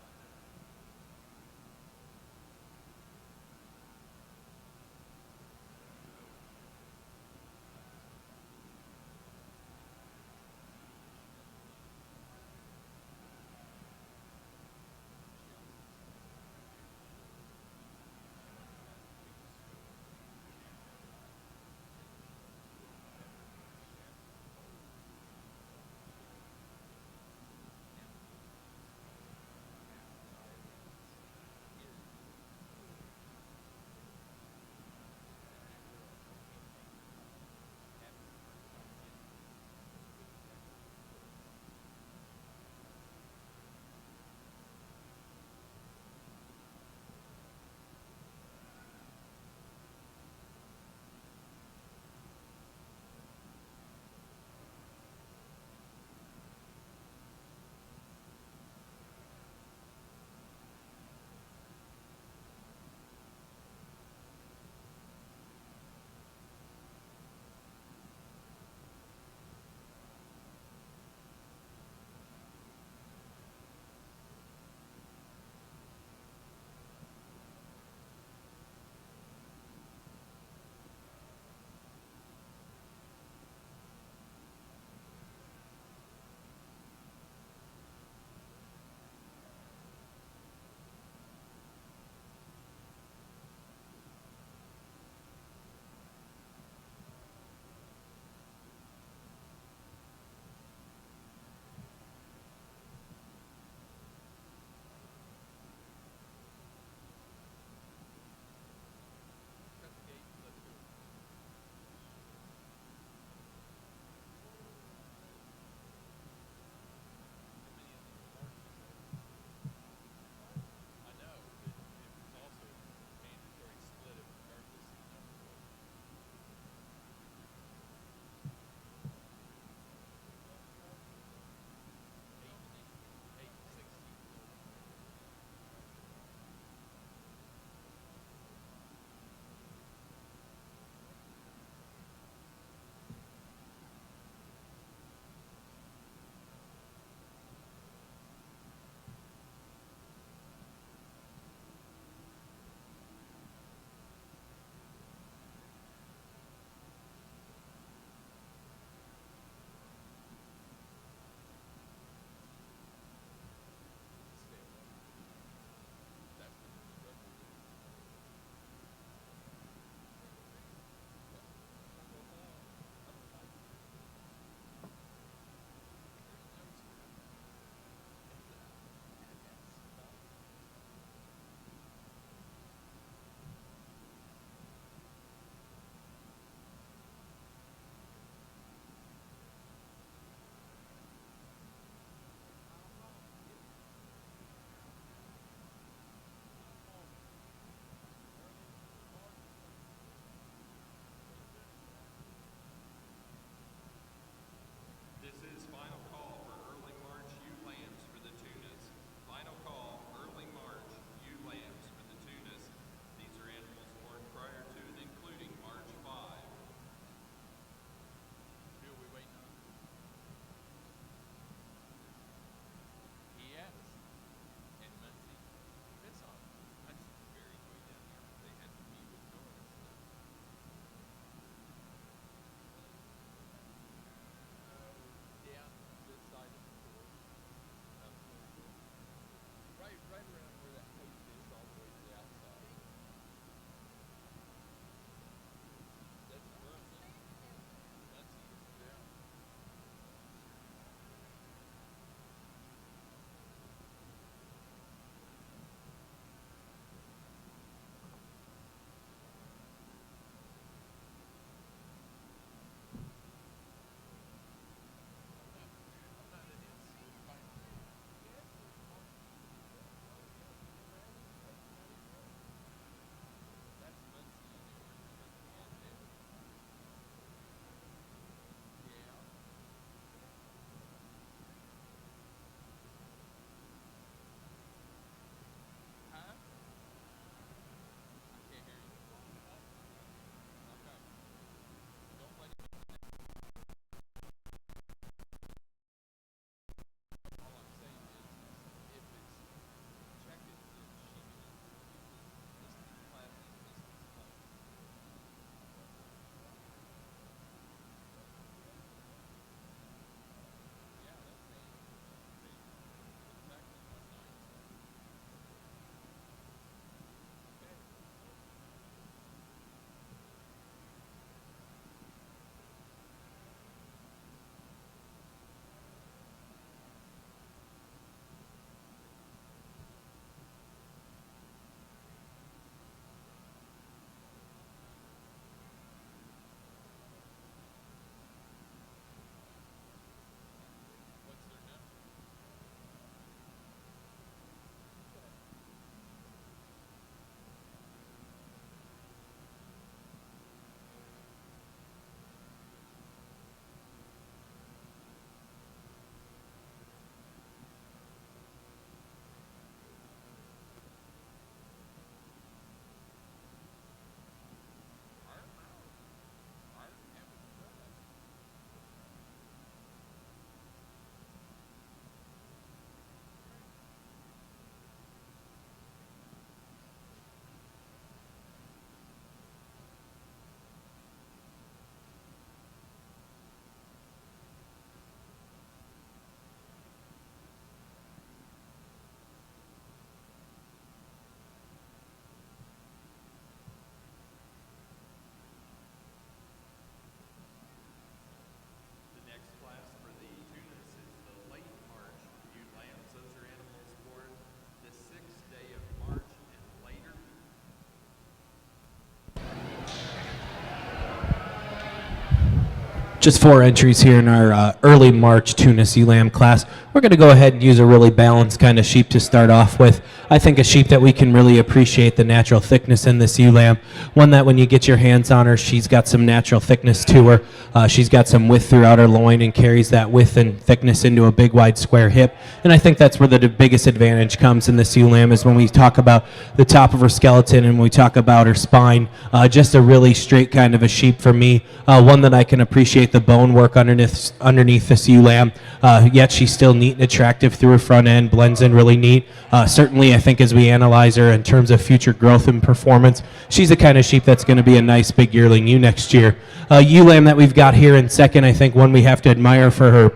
Just 4 entries here in our early March Tunis ewe-lamb class. We're going to go ahead and use a really balanced kind of sheep to start off with. I think a sheep that we can really appreciate the natural thickness in this ewe-lamb. One that when you get your hands on her, she's got some natural thickness to her. She's got some width throughout her loin and carries that width and thickness into a big wide square hip. And I think that's where the biggest advantage comes in this ewe-lamb is when we talk about the top of her skeleton and when we talk about her spine. Just a really straight kind of a sheep for me. One that I can appreciate the bone work underneath this ewe-lamb. Yet she's still neat and attractive through her front end, blends in really neat. Certainly, I think as we analyze her in terms of future growth and performance, she's the kind of sheep that's going to be a nice big yearling ewe next year. Ewe-lamb that we've got here in second, I think one we have to admire for her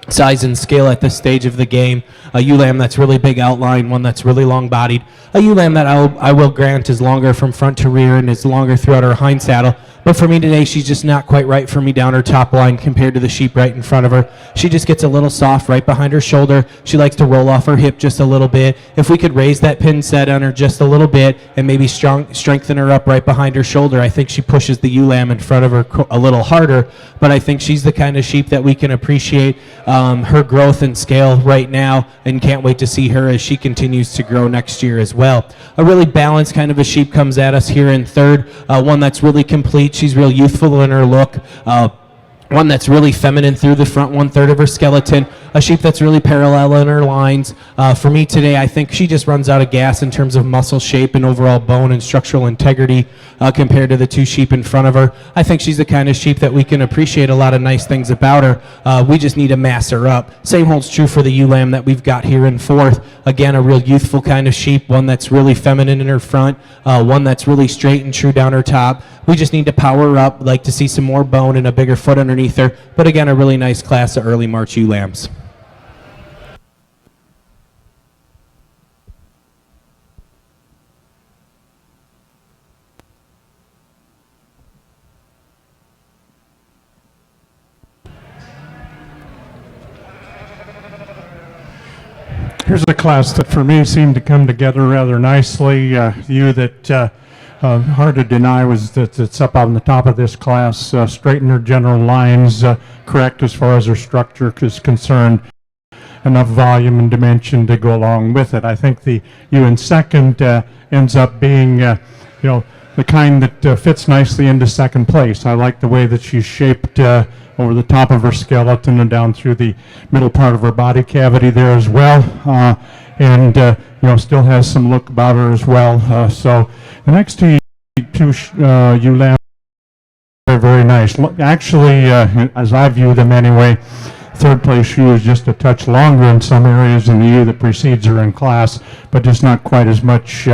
size and scale at this stage of the game. A ewe-lamb that's really big outline, one that's really long-bodied. A ewe-lamb that I will grant is longer from front to rear and is longer throughout her hind saddle. But for me today, she's just not quite right for me down her top line compared to the sheep right in front of her. She just gets a little soft right behind her shoulder. She likes to roll off her hip just a little bit. If we could raise that pin set on her just a little bit and maybe strengthen her up right behind her shoulder, I think she pushes the ewe-lamb in front of her a little harder. But I think she's the kind of sheep that we can appreciate her growth and scale right now and can't wait to see her as she continues to grow next year as well. A really balanced kind of a sheep comes at us here in third, one that's really complete. She's real youthful in her look. One that's really feminine through the front 1/3 of her skeleton, a sheep that's really parallel in her lines. For me today, I think she just runs out of gas in terms of muscle shape and overall bone and structural integrity compared to the 2 sheep in front of her. I think she's the kind of sheep that we can appreciate a lot of nice things about her. We just need to mass her up. Same holds true for the ewe-lamb that we've got here in fourth. Again, a real youthful kind of sheep, one that's really feminine in her front, one that's really straight and true down her top. We just need to power her up, like to see some more bone and a bigger foot underneath her. But again, a really nice class of early March ewe-lambs.
Here's a class that for me seemed to come together rather nicely. You that hard to deny was that it's up on the top of this class. Straighten her general lines, correct as far as her structure is concerned. Enough volume and dimension to go along with it. I think the ewe in second ends up being, the kind that fits nicely into second place. I like the way that she's shaped over the top of her skeleton and down through the middle part of her body cavity there as well, and still has some look about her as well. So the next two ewe-lambs are very nice. Actually, as I view them anyway, third place ewe is just a touch longer in some areas than the ewe that precedes her in class, but just not quite as much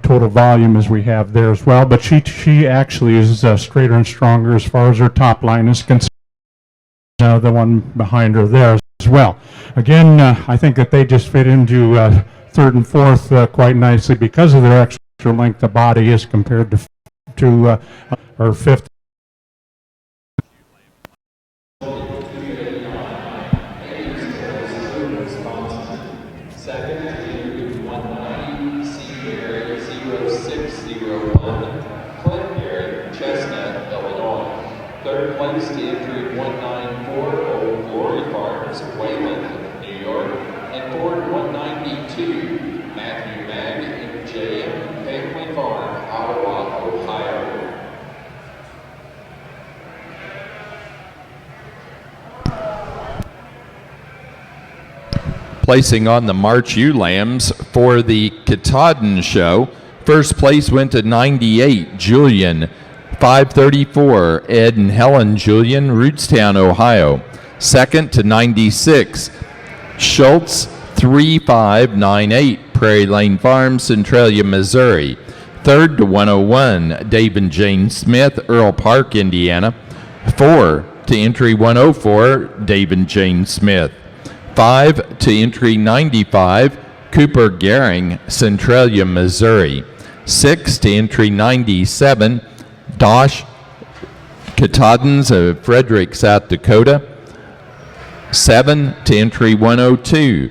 total volume as we have there as well. But she actually is straighter and stronger as far as her top line is concerned. The one behind her there as well. Again, I think that they just fit into third and fourth quite nicely because of their extra length of body as compared to our fifth.
Third place to entry 194, Old Glory Farms, Wayland, New York. And Ford 192, Matthew Mag and J.M. Family Farm, Ottawa, Ohio.
Placing on the March ewe-lambs for the Katahdin Show, first place went to 98, Julian. 534, Ed and Helen Julian, Rootstown, Ohio. Second to 96, Schultz 3598, Prairie Lane Farm, Centralia, Missouri. Third to 101, Dave and Jane Smith, Earl Park, Indiana. 4 to entry 104, Dave and Jane Smith. 5 to entry 95, Cooper Gehring, Centralia, Missouri. 6 to entry 97, Dosh Katahdins of Frederick, South Dakota. 7 to entry 102,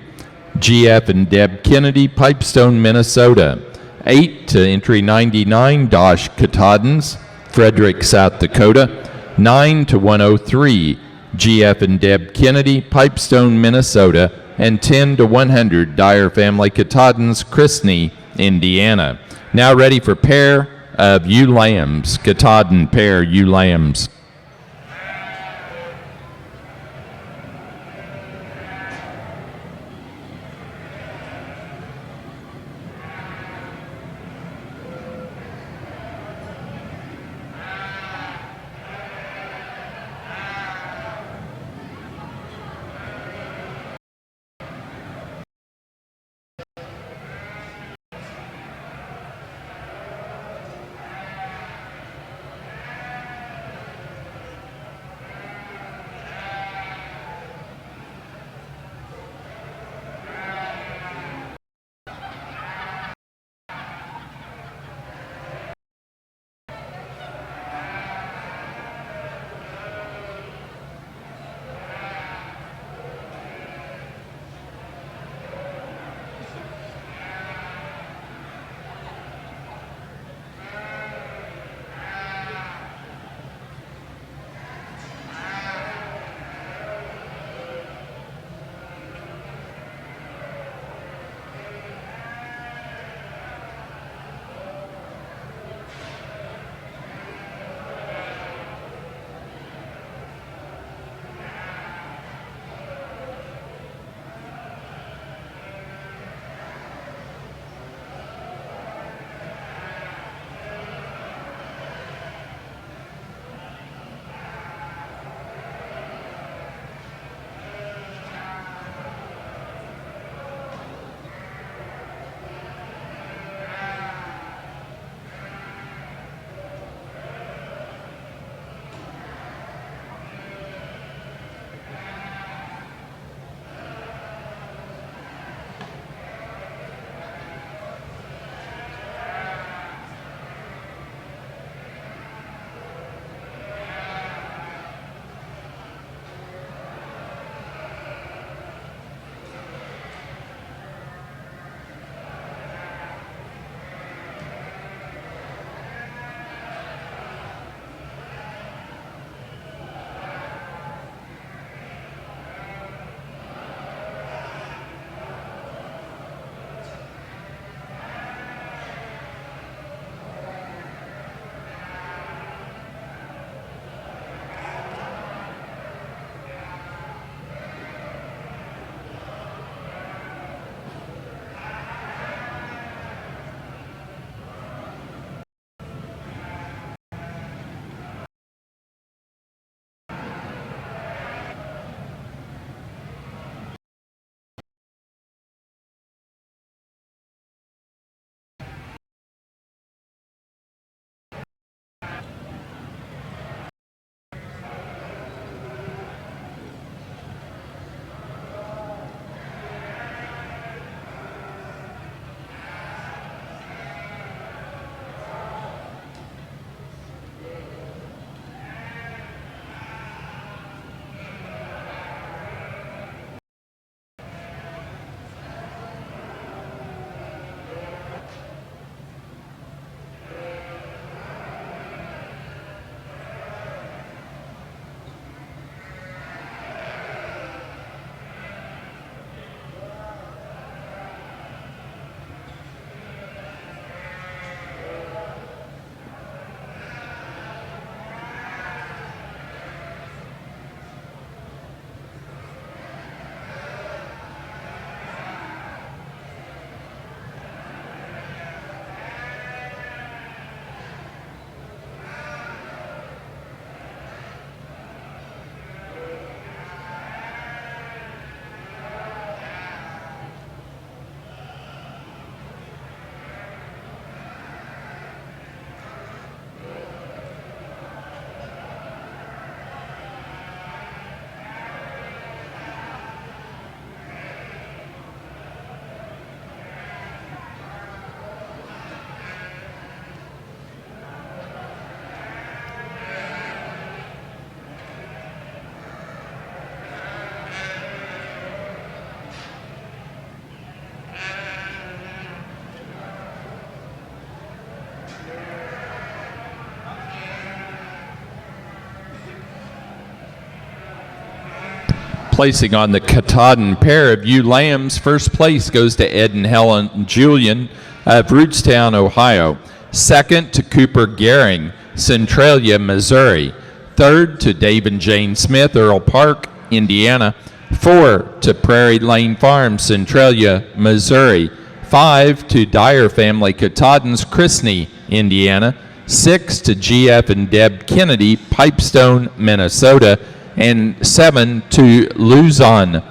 GF and Deb Kennedy, Pipestone, Minnesota. 8 to entry 99, Dosh Katahdins, Frederick, South Dakota. 9 to 103, GF and Deb Kennedy, Pipestone, Minnesota, and 10 to 100, Dyer Family, Katahdin's, Christney, Indiana. Now ready for pair of ewe lambs, Katahdin pair ewe lambs. placing on the Katahdin pair of ewe lambs. First place goes to Ed and Helen Julian of Rootstown, Ohio. Second to Cooper Gehring, Centralia, Missouri. Third to Dave and Jane Smith, Earl Park, Indiana. 4 to Prairie Lane Farm, Centralia, Missouri. 5 to Dyer Family Katahdin's, Chrisney, Indiana. 6 to GF and Deb Kennedy, Pipestone, Minnesota. And 7 to Luzon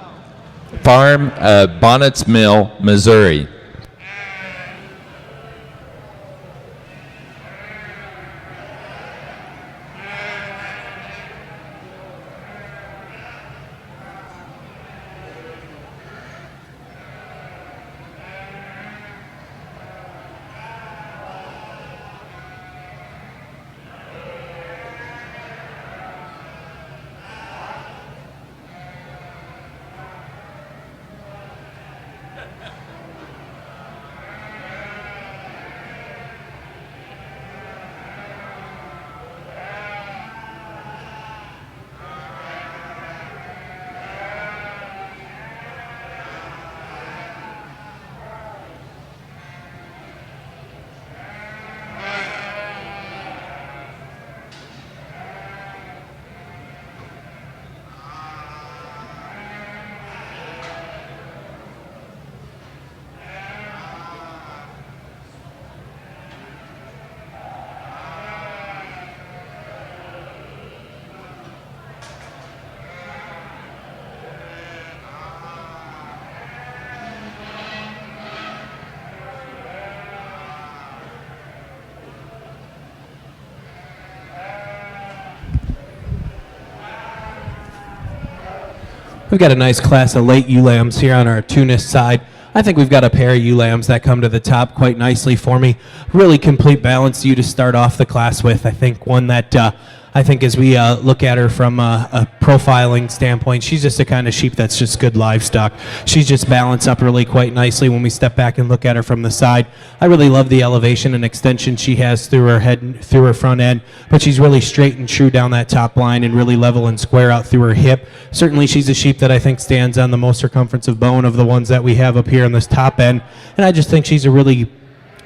Farm, Bonnets Mill, Missouri.
We've got a nice class of late ewe lambs here on our Tunis side. I think we've got a pair of ewe lambs that come to the top quite nicely for me. Really complete balanced ewe to start off the class with. I think one that I think as we look at her from a profiling standpoint, she's just a kind of sheep that's just good livestock. She's just balanced up really quite nicely when we step back and look at her from the side. I really love the elevation and extension she has through her head, through her front end, but she's really straight and true down that top line and really level and square out through her hip. Certainly she's a sheep that I think stands on the most circumference of bone of the ones that we have up here on this top end, and I just think she's a really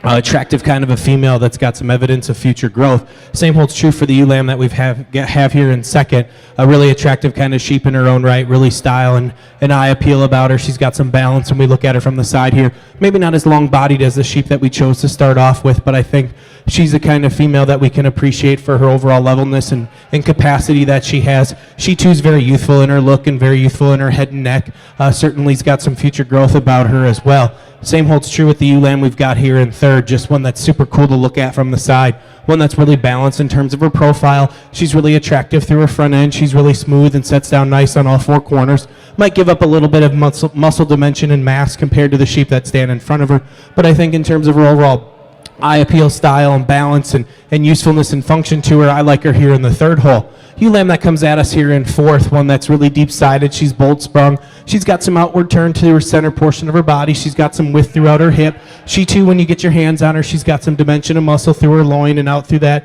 attractive kind of a female that's got some evidence of future growth. Same holds true for the ewe lamb that we have here in second. A really attractive kind of sheep in her own right, really style and an eye appeal about her. She's got some balance when we look at her from the side here. Maybe not as long-bodied as the sheep that we chose to start off with, but I think she's the kind of female that we can appreciate for her overall levelness and capacity that she has. She too is very youthful in her look and very youthful in her head and neck. Certainly's got some future growth about her as well. Same holds true with the ewe lamb we've got here in third, just one that's super cool to look at from the side, one that's really balanced in terms of her profile. She's really attractive through her front end. She's really smooth and sets down nice on all four corners. Might give up a little bit of muscle dimension and mass compared to the sheep that stand in front of her, but I think in terms of her overall eye appeal, style, and balance and usefulness and function to her, I like her here in the third hole. Ewe lamb that comes at us here in fourth, one that's really deep-sided. She's bold-sprung. She's got some outward turn to her center portion of her body. She's got some width throughout her hip. She, too, when you get your hands on her, she's got some dimension of muscle through her loin and out through that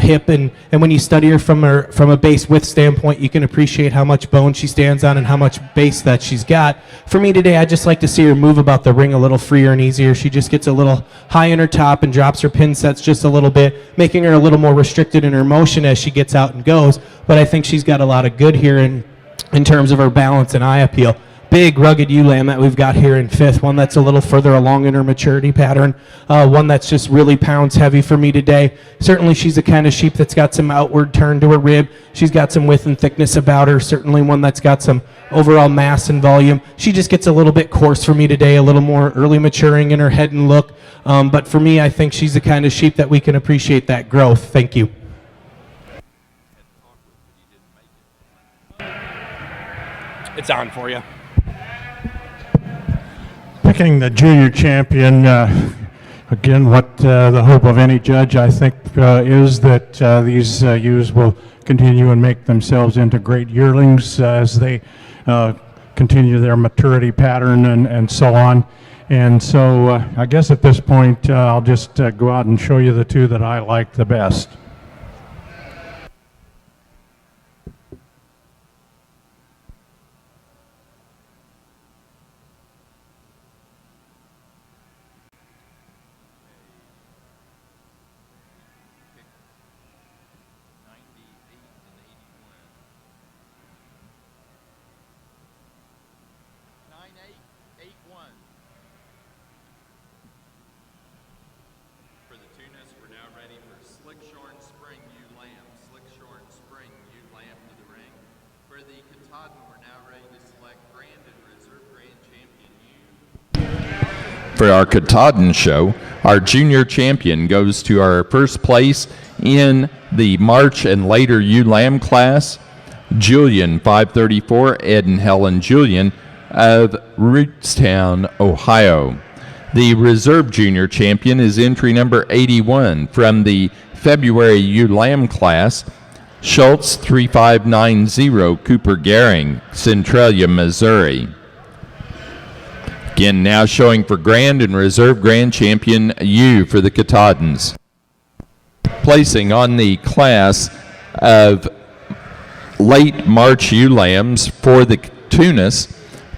hip. And when you study her from a base width standpoint, you can appreciate how much bone she stands on and how much base that she's got. For me today, I just like to see her move about the ring a little freer and easier. She just gets a little high in her top and drops her pin sets just a little bit, making her a little more restricted in her motion as she gets out and goes. But I think she's got a lot of good here in terms of her balance and eye appeal. Big, rugged ewe lamb that we've got here in fifth, one that's a little further along in her maturity pattern, one that's just really pounds heavy for me today. Certainly she's the kind of sheep that's got some outward turn to her rib. She's got some width and thickness about her, certainly one that's got some overall mass and volume. She just gets a little bit coarse for me today, a little more early maturing in her head and look. But for me, I think she's the kind of sheep that we can appreciate that growth. Thank you. It's on for you.
Picking the junior champion, again, what the hope of any judge, I think, is that these ewes will continue and make themselves into great yearlings as they continue their maturity pattern and so on. And so I guess at this point, I'll just go out and show you the two that I like the best.
For the Katahdin, we're now ready to select Grand and Reserve Grand Champion U.
For our Katahdin show, our junior champion goes to our first place in the March and later ULAM class, Julian 534, Ed and Helen Julian of Rootstown, Ohio. The reserve junior champion is entry number 81 from the February ULAM class, Schultz 3590, Cooper Gehring, Centralia, Missouri. Again, now showing for Grand and Reserve Grand Champion U for the Katahdins. Placing on the class of late March ULAMs for the Tunis,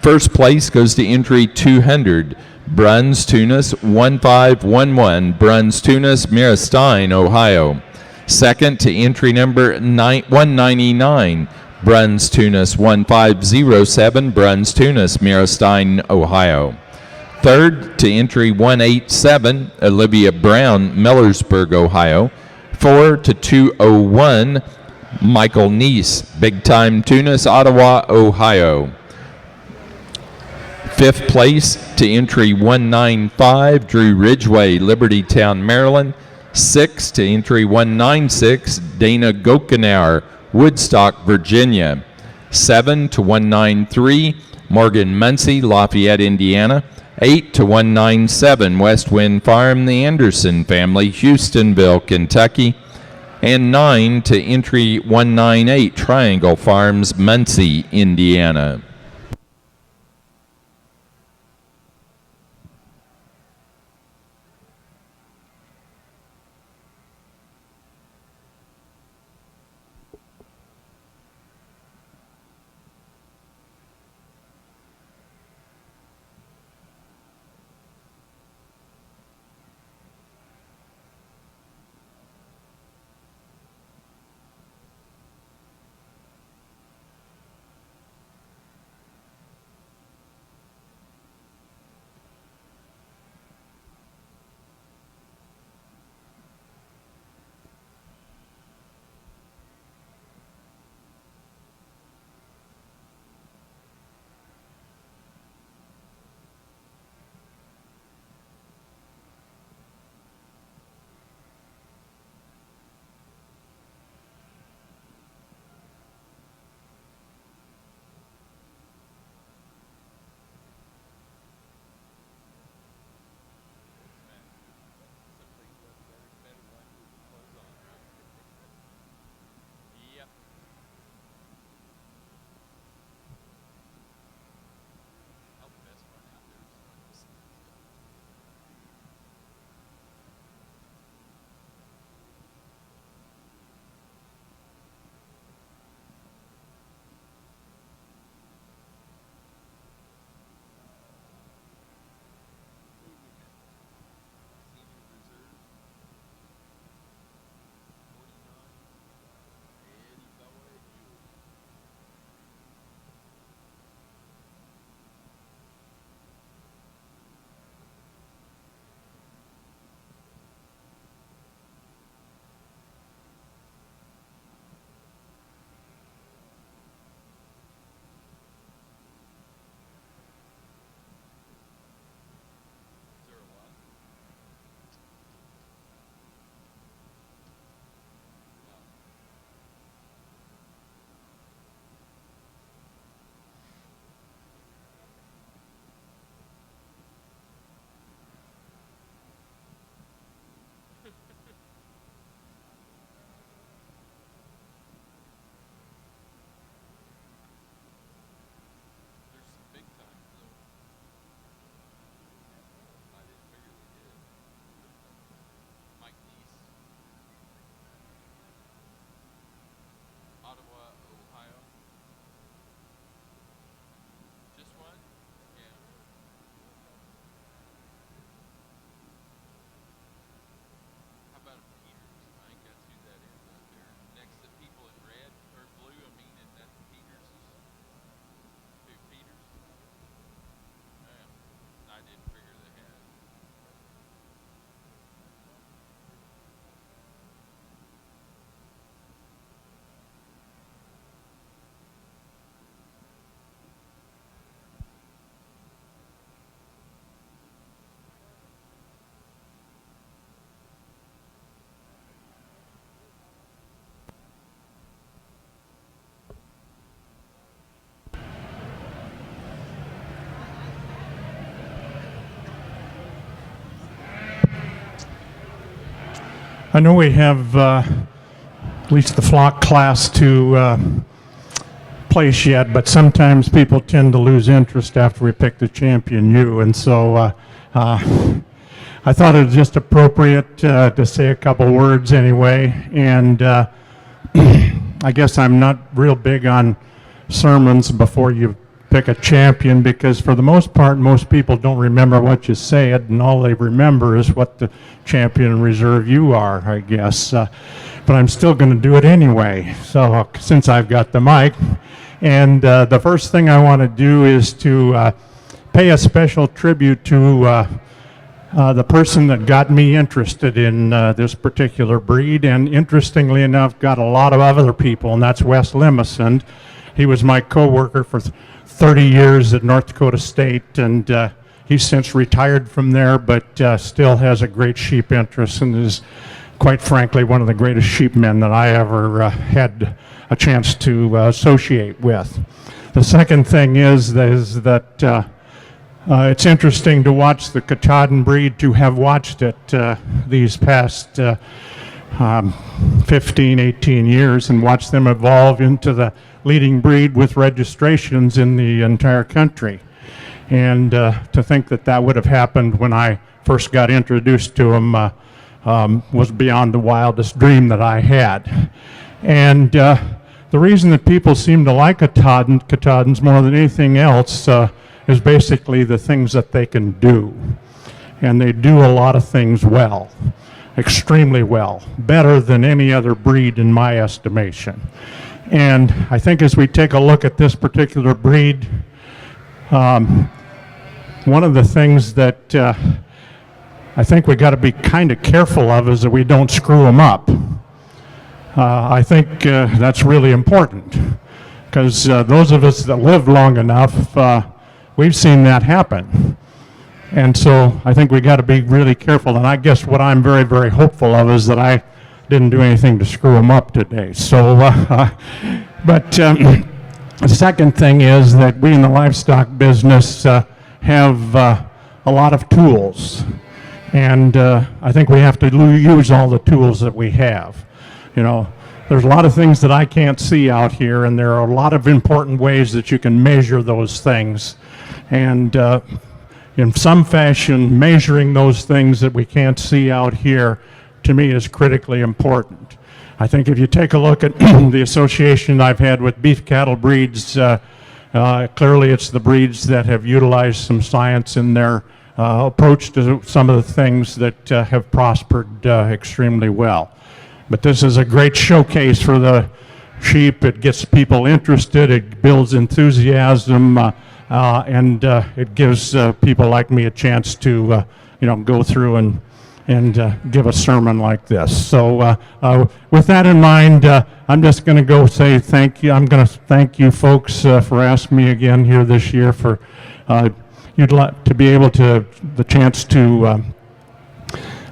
first place goes to entry 200, Bruns, Tunis, 1511, Bruns, Tunis, Mirastein, Ohio. Second to entry number 199, Bruns, Tunis, 1507, Bruns, Tunis, Mirastein, Ohio. Third to entry 187, Olivia Brown, Millersburg, Ohio. 4 to 201, Michael Neese, Big Time Tunis, Ottawa, Ohio. Fifth place to entry 195, Drew Ridgway, Libertytown, Maryland. 6 to entry 196, Dana Gokenauer, Woodstock, Virginia. 7 to 193, Morgan Muncie, Lafayette, Indiana. 8 to 197, West Wind Farm, the Anderson family, Houstonville, Kentucky. And 9 to entry 198, Triangle Farms, Muncie, Indiana.
I know we have at least the flock class to place yet, but sometimes people tend to lose interest after we pick the champion ewe, and so I thought it was just appropriate to say a couple words anyway, and I guess I'm not real big on sermons before you pick a champion, because for the most part, most people don't remember what you said, and all they remember is what the champion and reserve you are, I guess. But I'm still going to do it anyway, so since I've got the mic. And the first thing I want to do is to pay a special tribute to the person that got me interested in this particular breed, and interestingly enough, got a lot of other people, and that's Wes Limison. He was my co-worker for 30 years at North Dakota State, and he's since retired from there, but still has a great sheep interest and is, quite frankly, one of the greatest sheepmen that I ever had a chance to associate with. The second thing is that it's interesting to watch the Katahdin breed, to have watched it these past 15, 18 years, and watch them evolve into the leading breed with registrations in the entire country. And to think that that would have happened when I first got introduced to them was beyond the wildest dream that I had. And the reason that people seem to like Katahdins more than anything else is basically the things that they can do. And they do a lot of things well, extremely well, better than any other breed in my estimation. And I think as we take a look at this particular breed, one of the things that I think we got to be kind of careful of is that we don't screw them up. I think that's really important, because those of us that live long enough, we've seen that happen. And so I think we got to be really careful. And I guess what I'm very, very hopeful of is that I didn't do anything to screw them up today. So, but the second thing is that we in the livestock business have a lot of tools. And I think we have to use all the tools that we have. You know, there's a lot of things that I can't see out here, and there are a lot of important ways that you can measure those things. And in some fashion, measuring those things that we can't see out here, to me, is critically important. I think if you take a look at the association I've had with beef cattle breeds, clearly it's the breeds that have utilized some science in their approach to some of the things that have prospered extremely well. But this is a great showcase for the sheep. It gets people interested, it builds enthusiasm, and it gives people like me a chance to go through and give a sermon like this. So with that in mind, I'm just going to go say thank you. I'm going to thank you folks for asking me again here this year, for you'd like to be able to, the chance to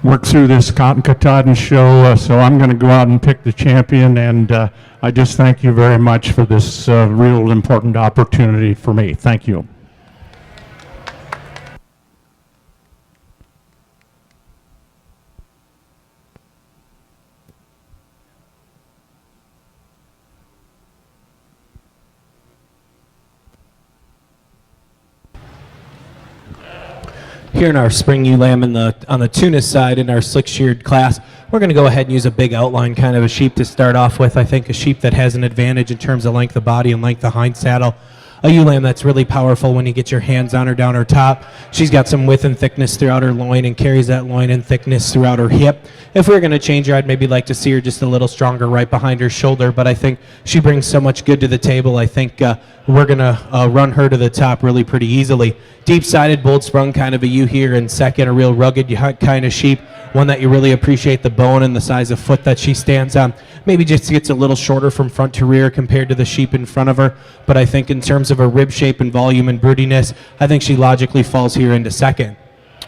work through this Katahdin show. So I'm going to go out and pick the champion, and I just thank you very much for this real important opportunity for me. Thank you.
Here in our spring ewe lamb on the Tunis side in our slick-sheared class, we're going to go ahead and use a big outline kind of a sheep to start off with. I think a sheep that has an advantage in terms of length of body and length of hind saddle. A ewe lamb that's really powerful when you get your hands on her down her top. She's got some width and thickness throughout her loin and carries that loin and thickness throughout her hip. If we were going to change her, I'd maybe like to see her just a little stronger right behind her shoulder, but I think she brings so much good to the table. I think we're going to run her to the top really pretty easily. Deep-sided, bold-sprung kind of a ewe here, and second, a real rugged kind of sheep, one that you really appreciate the bone and the size of foot that she stands on. Maybe just gets a little shorter from front to rear compared to the sheep in front of her, but I think in terms of her rib shape and volume and broodiness, I think she logically falls here into second.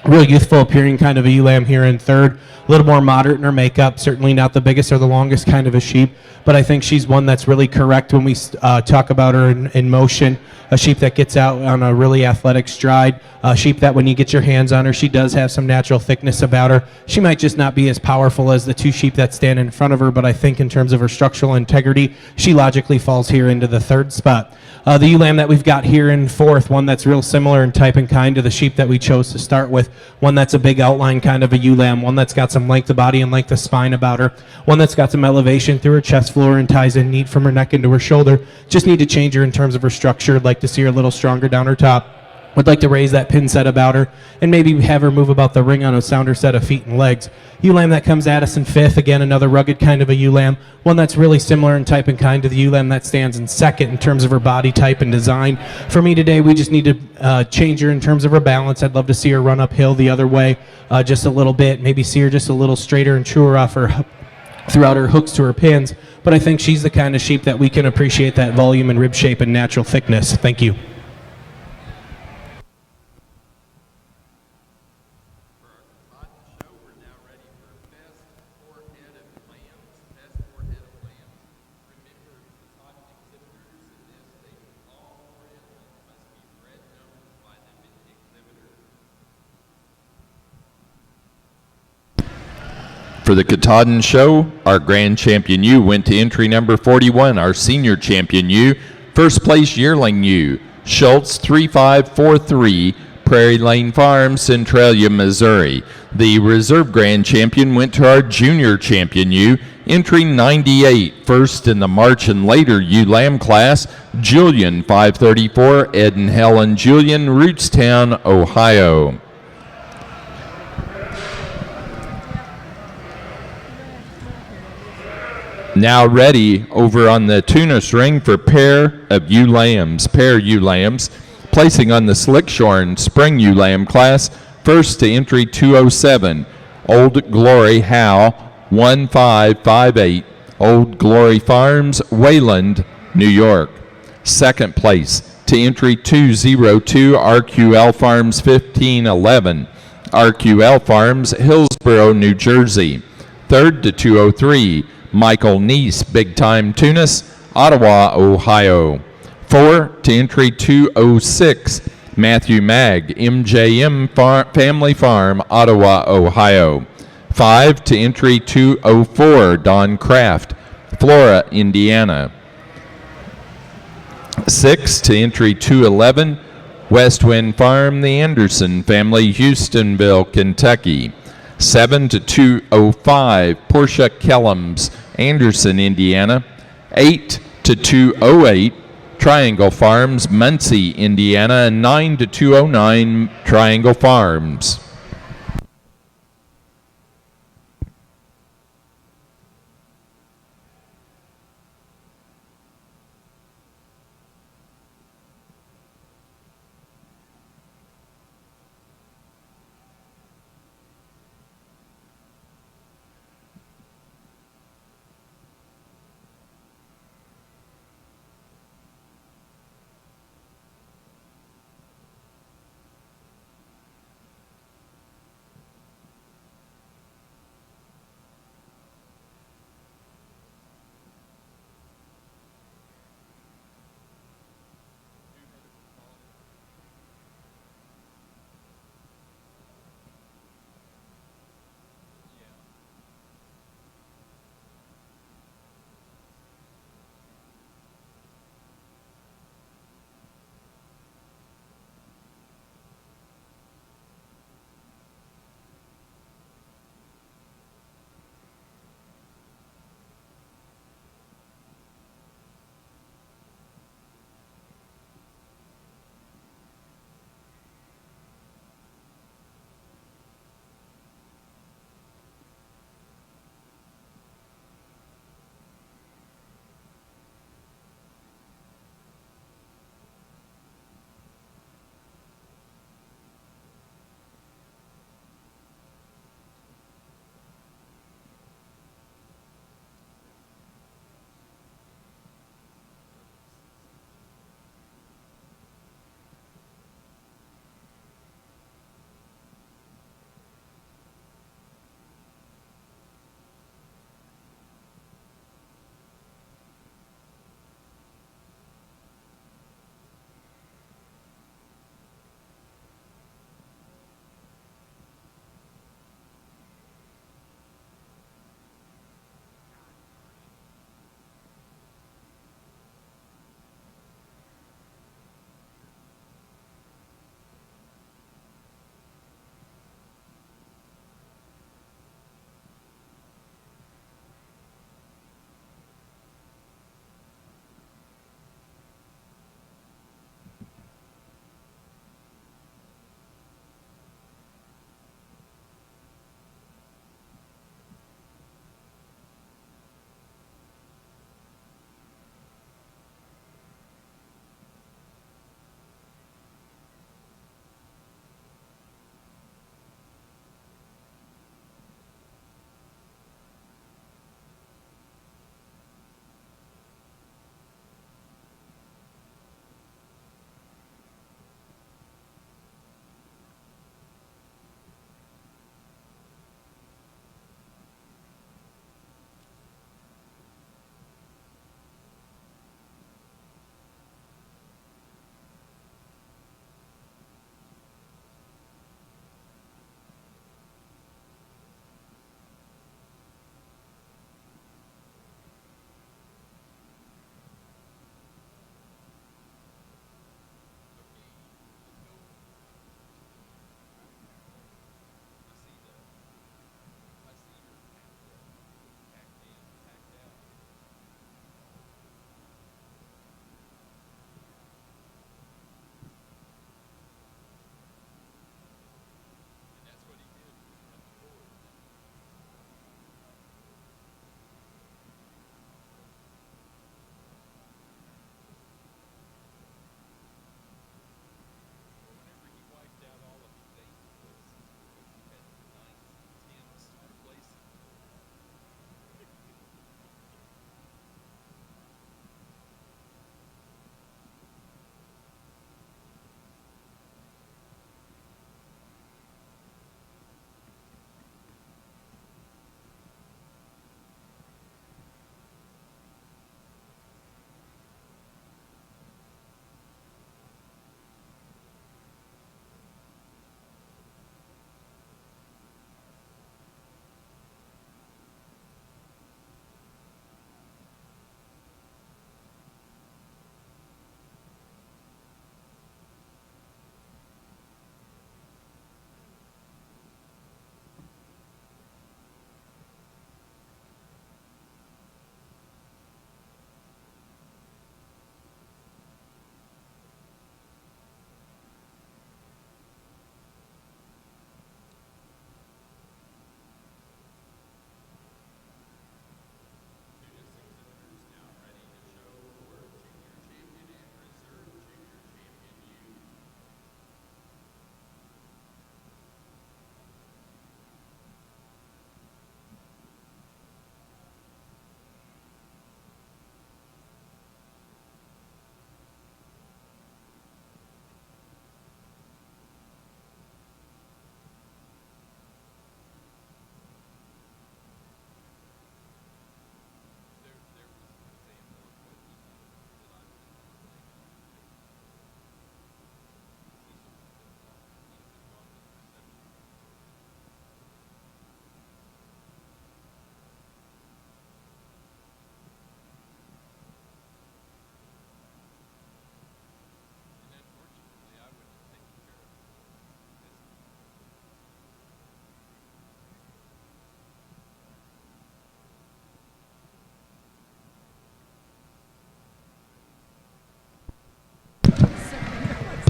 Real youthful appearing kind of a ewe lamb here in third. A little more moderate in her makeup. Certainly not the biggest or the longest kind of a sheep, but I think she's one that's really correct when we talk about her in motion. A sheep that gets out on a really athletic stride. A sheep that when you get your hands on her, she does have some natural thickness about her. She might just not be as powerful as the two sheep that stand in front of her, but I think in terms of her structural integrity, she logically falls here into the third spot. The ewe lamb that we've got here in fourth, one that's real similar in type and kind to the sheep that we chose to start with, one that's a big outline kind of a ewe lamb, one that's got some length of body and length of spine about her, one that's got some elevation through her chest floor and ties in neat from her neck into her shoulder. Just need to change her in terms of her structure. I'd like to see her a little stronger down her top. Would like to raise that pin set about her and maybe have her move about the ring on a sounder set of feet and legs. Ewe lamb that comes at us in fifth, again another rugged kind of a ewe lamb, one that's really similar in type and kind to the ewe lamb that stands in second in terms of her body type and design. For me today, we just need to change her in terms of her balance. I'd love to see her run uphill the other way just a little bit, maybe see her just a little straighter and truer off her throughout her hooks to her pins, but I think she's the kind of sheep that we can appreciate that volume and rib shape and natural thickness. Thank you.
For the Katahdin Show, our grand champion ewe went to entry number 41, our senior champion ewe, first place yearling ewe, Schultz 3543, Prairie Lane Farm, Centralia, Missouri. The reserve grand champion went to our junior champion ewe, entry 98, first in the March and later ewe lamb class, Julian 534, Ed and Helen Julian, Rootstown, Ohio. Now ready over on the Tunis ring for pair ewe lambs, placing on the Slickshorn Spring ewe lamb class, first to entry 207, Old Glory Howe 1558, Old Glory Farms, Wayland, New York. Second place to entry 202, RQL Farms 1511, RQL Farms, Hillsborough, New Jersey. Third to 203, Michael Neese, Big Time Tunis, Ottawa, Ohio. 4 to entry 206, Matthew Mag, MJM Family Farm, Ottawa, Ohio. 5 to entry 204, Don Kraft, Flora, Indiana. 6 to entry 211, West Wind Farm, the Anderson family, Houstonville, Kentucky. 7 to 205, Portia Kellums, Anderson, Indiana. 8 to 208, Triangle Farms, Muncie, Indiana. And 9 to 209, Triangle Farms.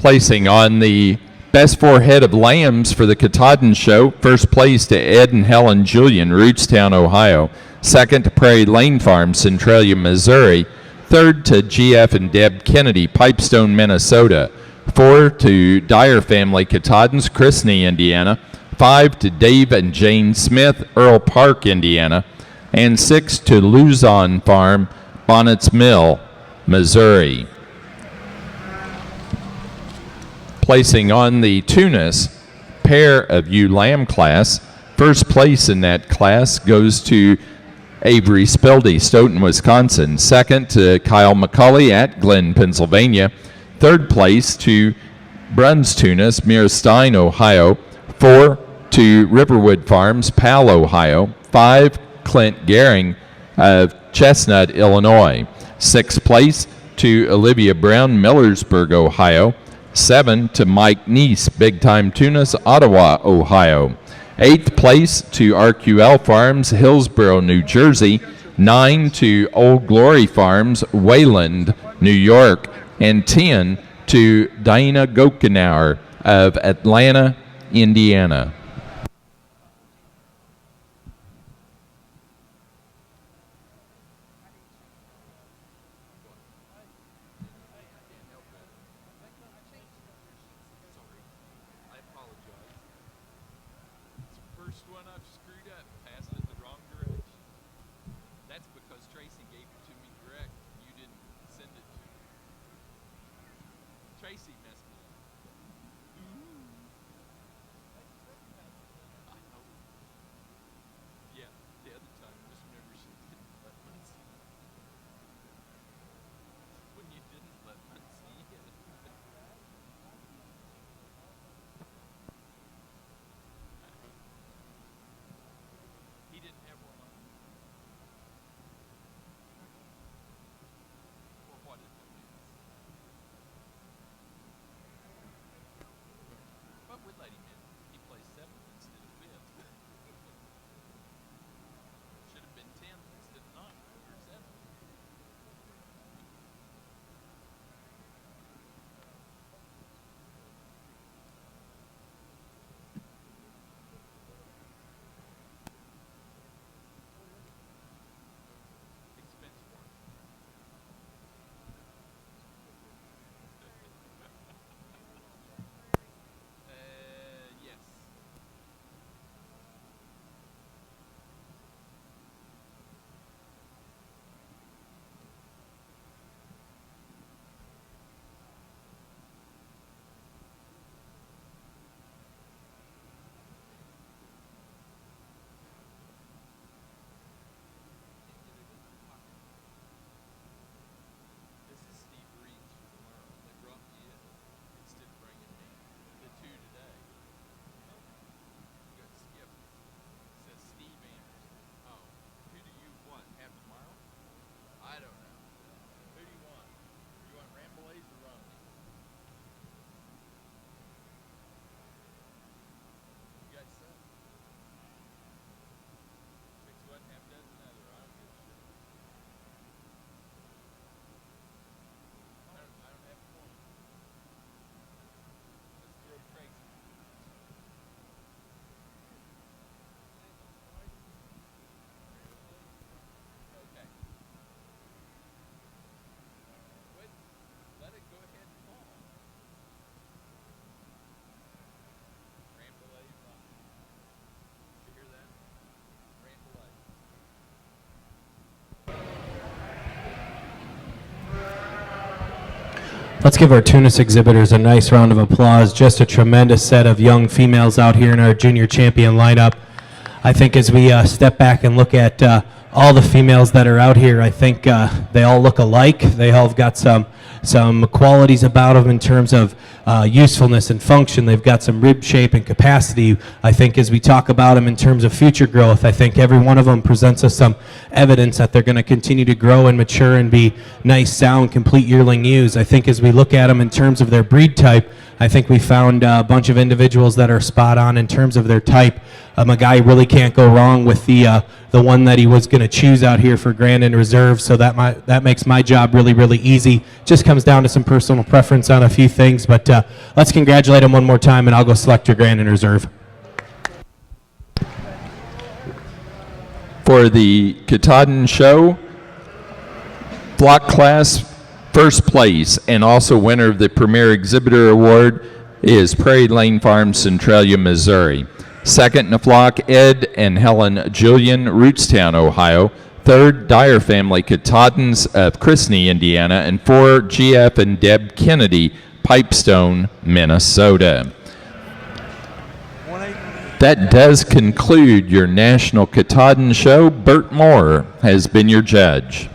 Placing on the best 4 head of lambs for the Katahdin Show, first place to Ed and Helen Julian, Rootstown, Ohio. Second to Prairie Lane Farm, Centralia, Missouri. Third to GF and Deb Kennedy, Pipestone, Minnesota. 4 to Dyer Family, Katahdin's, Chrisney, Indiana. 5 to Dave and Jane Smith, Earl Park, Indiana. And 6 to Luzon Farm, Bonnets Mill, Missouri. Placing on the Tunis pair of ewe lamb class, first place in that class goes to Avery Spildy, Stoughton, Wisconsin. Second to Kyle McCulley at Glen, Pennsylvania. Third place to Bruns Tunis, Mira Stein, Ohio. 4 to Riverwood Farms, Powell, Ohio. 5, Clint Gehring of Chestnut, Illinois. 6th place to Olivia Brown, Millersburg, Ohio. 7 to Mike Neese, Big Time Tunis, Ottawa, Ohio. 8th place to RQL Farms, Hillsborough, New Jersey. 9 to Old Glory Farms, Wayland, New York. And 10 to Diana Gokenauer of Atlanta, Indiana.
I apologize. It's the first one I've screwed up, passing it the wrong direction. That's because Tracy gave it to me direct. You didn't send it to me. Tracy messed me up. I know. Yeah, the other time was whenever she didn't let Muncie in. When you didn't let Muncie in. He didn't have one on. Or what did that mean? But we let him in. He plays 7th instead of 5th. Should have been 10th instead of 9th or 7th. Expense for him. Yes. This is Steve Reed's for tomorrow. They brought me in instead of bringing me the 2 today. You got Skip. It says Steve Anderson. Oh, who do you want? Have tomorrow? I don't know. Who do you want? You want Ramblase or Romney? You got some. Mix one, half dozen other. I don't give a shit. I don't have one. Let's throw Tracy. Okay. Wait, let it go ahead and fall. Ramblay, did you hear that? Ramblay.
Let's give our Tunis exhibitors a nice round of applause. Just a tremendous set of young females out here in our junior champion lineup. I think as we step back and look at all the females that are out here, I think they all look alike. They all have got some qualities about them in terms of usefulness and function. They've got some rib shape and capacity. I think as we talk about them in terms of future growth, I think every one of them presents us some evidence that they're going to continue to grow and mature and be nice, sound, complete yearling ewes. I think as we look at them in terms of their breed type, I think we found a bunch of individuals that are spot on in terms of their type. A guy really can't go wrong with the one that he was going to choose out here for Grand and Reserve, so that makes my job really, really easy. Just comes down to some personal preference on a few things, but let's congratulate him one more time, and I'll go select your grand in reserve.
For the Katahdin Show, block class first place and also winner of the Premier Exhibitor Award is Prairie Lane Farm, Centralia, Missouri. Second in the flock, Ed and Helen Julian, Rootstown, Ohio. Third, Dyer Family Katahdins of Chrisney, Indiana. And four, GF and Deb Kennedy, Pipestone, Minnesota. That does conclude your National Katahdin Show. Bert Moore has been your judge.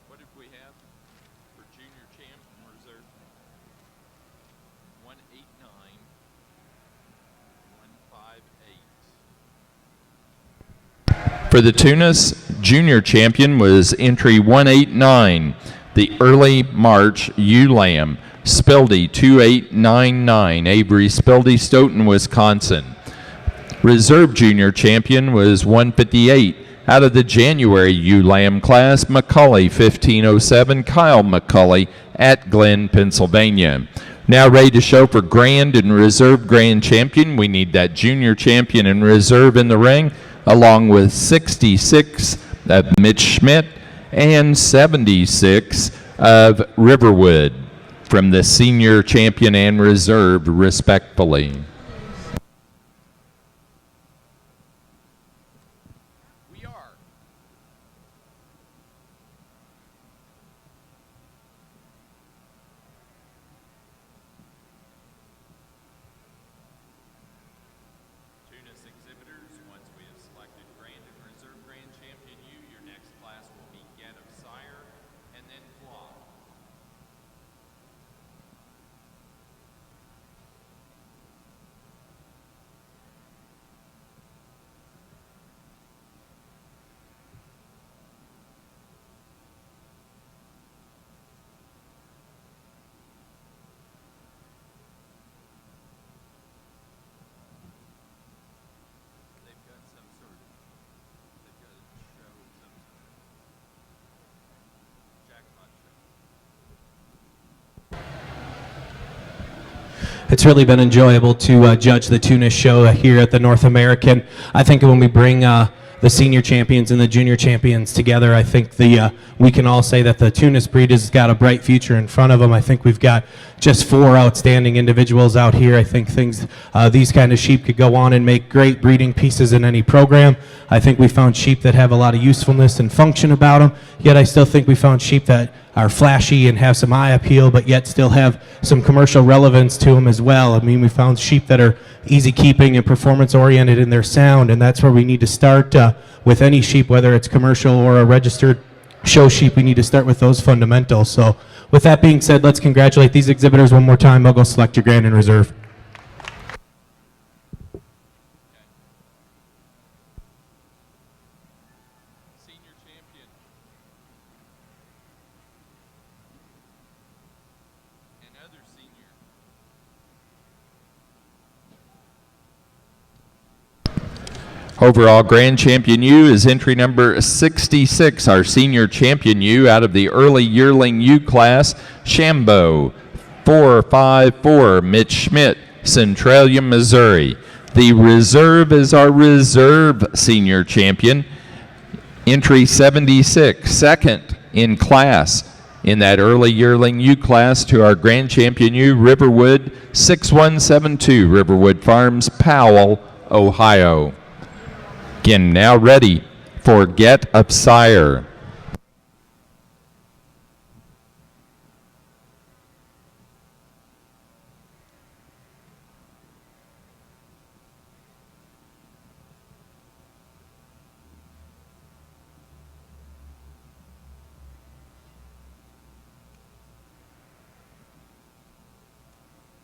What did we have for junior champ and reserve? 189, 158.
For the Tunis, junior champion was entry 189, the early March ULAM, Spildy 2899, Avery Spildy, Stoughton, Wisconsin. Reserve junior champion was 158. Out of the January ULAM class, McCully 1507, Kyle McCully at Glen, Pennsylvania. Now ready to show for grand and reserve grand champion. We need that junior champion and reserve in the ring, along with 66 of Mitch Schmidt and 76 of Riverwood from the senior champion and reserve, respectfully.
We are. Tunis exhibitors, once we have selected grand and reserve grand champion U, your next class will be Get of Sire and then Flock. They've got some sort of, they've got a show of some sort. Jackpot show.
It's really been enjoyable to judge the Tunis show here at the North American. I think when we bring the senior champions and the junior champions together, I think we can all say that the Tunis breed has got a bright future in front of them. I think we've got just 4 outstanding individuals out here. I think these kind of sheep could go on and make great breeding pieces in any program. I think we found sheep that have a lot of usefulness and function about them, yet I still think we found sheep that are flashy and have some eye appeal, but yet still have some commercial relevance to them as well. I mean, we found sheep that are easy keeping and performance oriented in their sound, and that's where we need to start with any sheep, whether it's commercial or a registered show sheep. We need to start with those fundamentals. So with that being said, let's congratulate these exhibitors one more time. I'll go select your grand in reserve.
Senior champion. And other senior.
Overall Grand Champion U is entry number 66, our Senior Champion U out of the early yearling U class, Shambo 454, Mitch Schmidt, Centralia, Missouri. The reserve is our reserve Senior Champion, entry 76, second in class in that early yearling U class to our Grand Champion U, Riverwood 6172, Riverwood Farms, Powell, Ohio. Again, now ready for Get of Sire.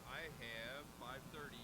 I have 530.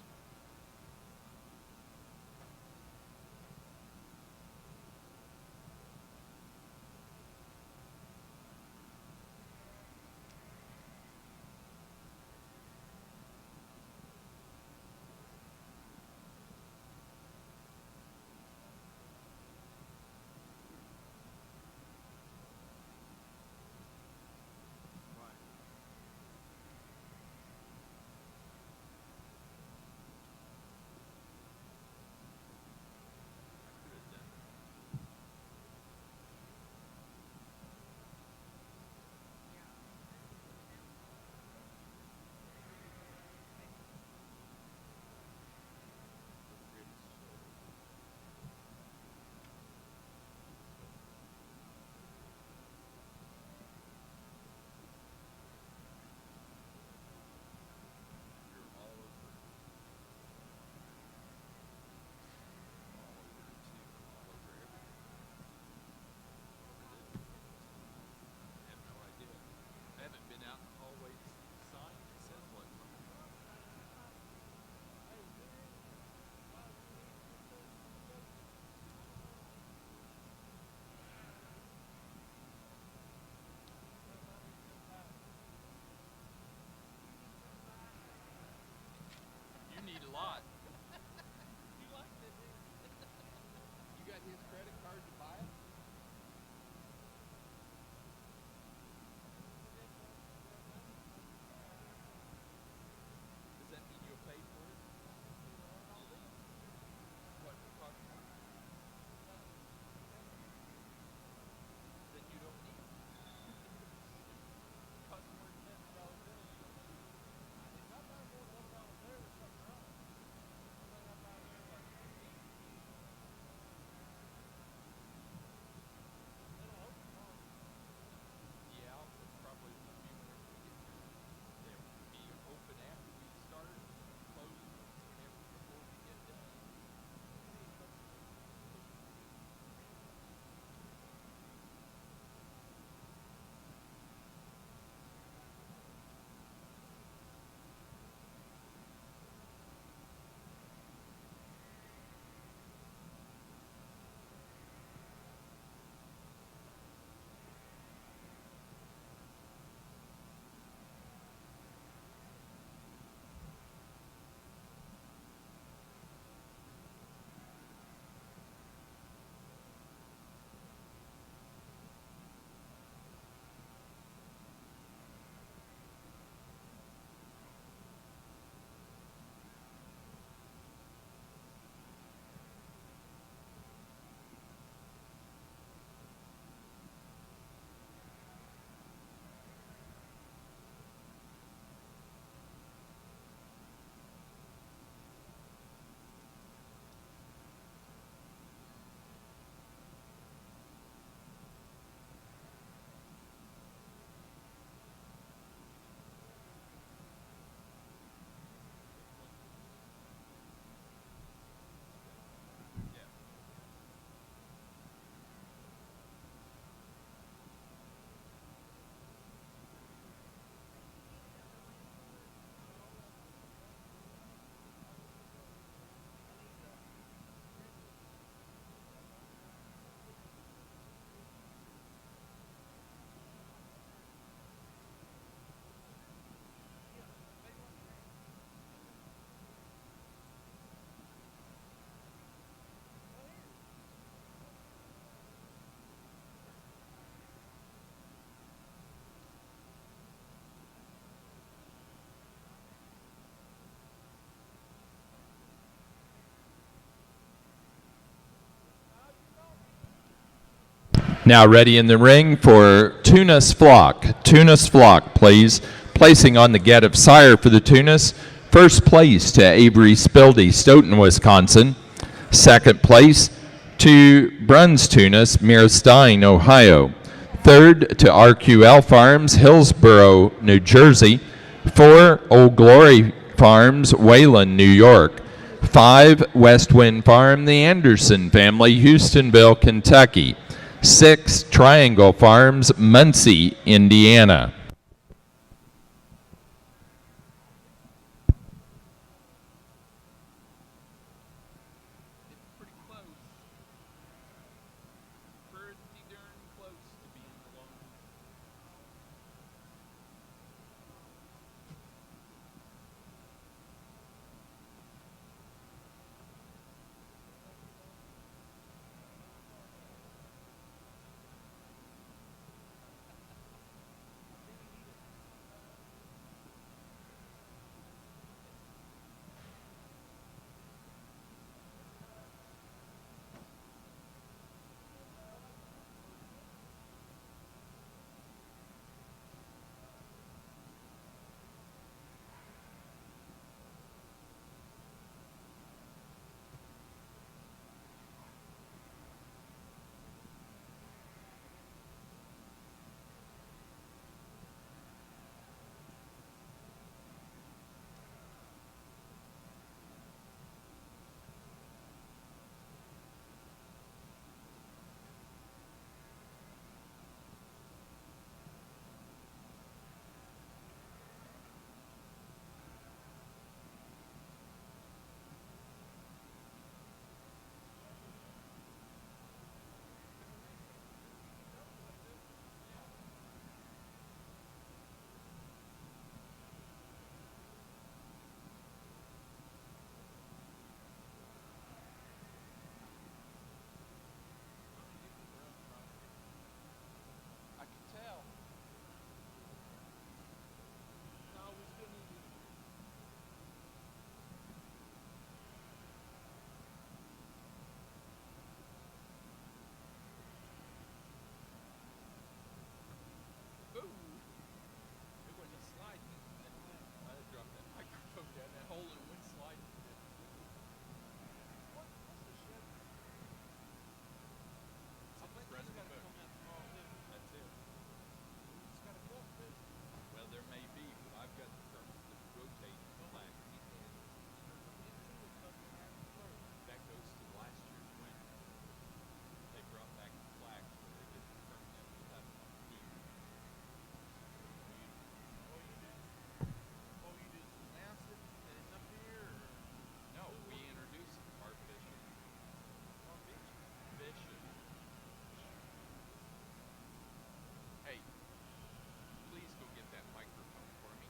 Now ready in the ring for Tunis Flock. Tunis Flock, please. Placing on the get of sire for the Tunis. First place to Avery Spildy, Stoughton, Wisconsin. Second place to Bruns Tunis, Mirstein, Ohio. Third to RQL Farms, Hillsborough, New Jersey. 4, Old Glory Farms, Wayland, New York. 5, West Wind Farm, the Anderson family, Houstonville, Kentucky. 6, Triangle Farms, Muncie, Indiana.
It's pretty close. Pretty darn close to being alone. I can tell. No, we still need to. Ooh. It went sliding. I dropped that microphone down that hole and it went sliding. What? What's the shed? I think it's got to come out small too. That's it. It's got to go up big. Well, there may be, but I've got the rotating flag. That goes to last year's winter. They brought back the flags where they did the permanent stuff. No, we introduced our fishing. Fishing. Hey, please go get that microphone for me.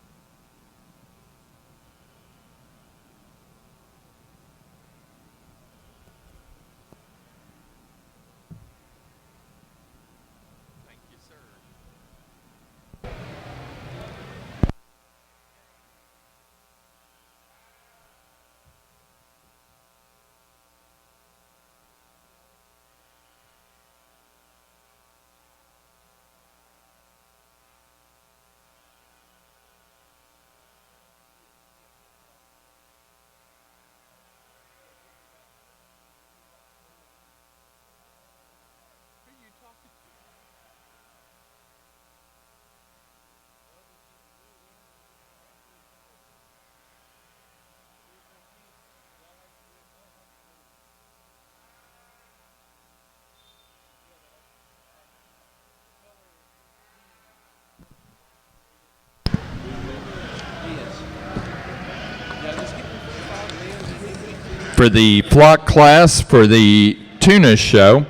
Thank you, sir. Who are you talking to?
For the flock class for the Tunis show,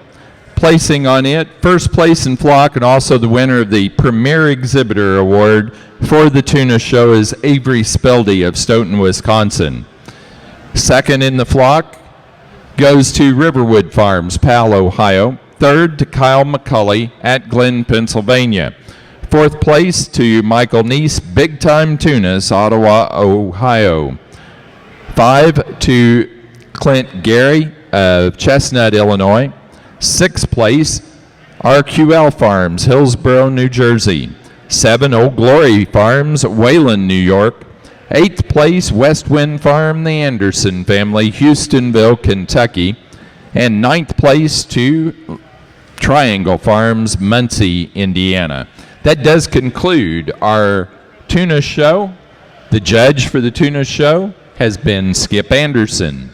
placing on it first place in flock and also the winner of the Premier Exhibitor Award for the Tunis show is Avery Spildy of Stoughton, Wisconsin. Second in the flock goes to Riverwood Farms, Powell, Ohio. Third to Kyle McCulley at Glen, Pennsylvania. Fourth place to Michael Neese, Big Time Tunis, Ottawa, Ohio. 5 to Clint Gary of Chestnut, Illinois. Sixth place, RQL Farms, Hillsborough, New Jersey. 7, Old Glory Farms, Wayland, New York. 8th place, West Wind Farm, the Anderson family, Houstonville, Kentucky. And 9th place to Triangle Farms, Muncie, Indiana. That does conclude our Tunis show. The judge for the Tunis show has been Skip Anderson.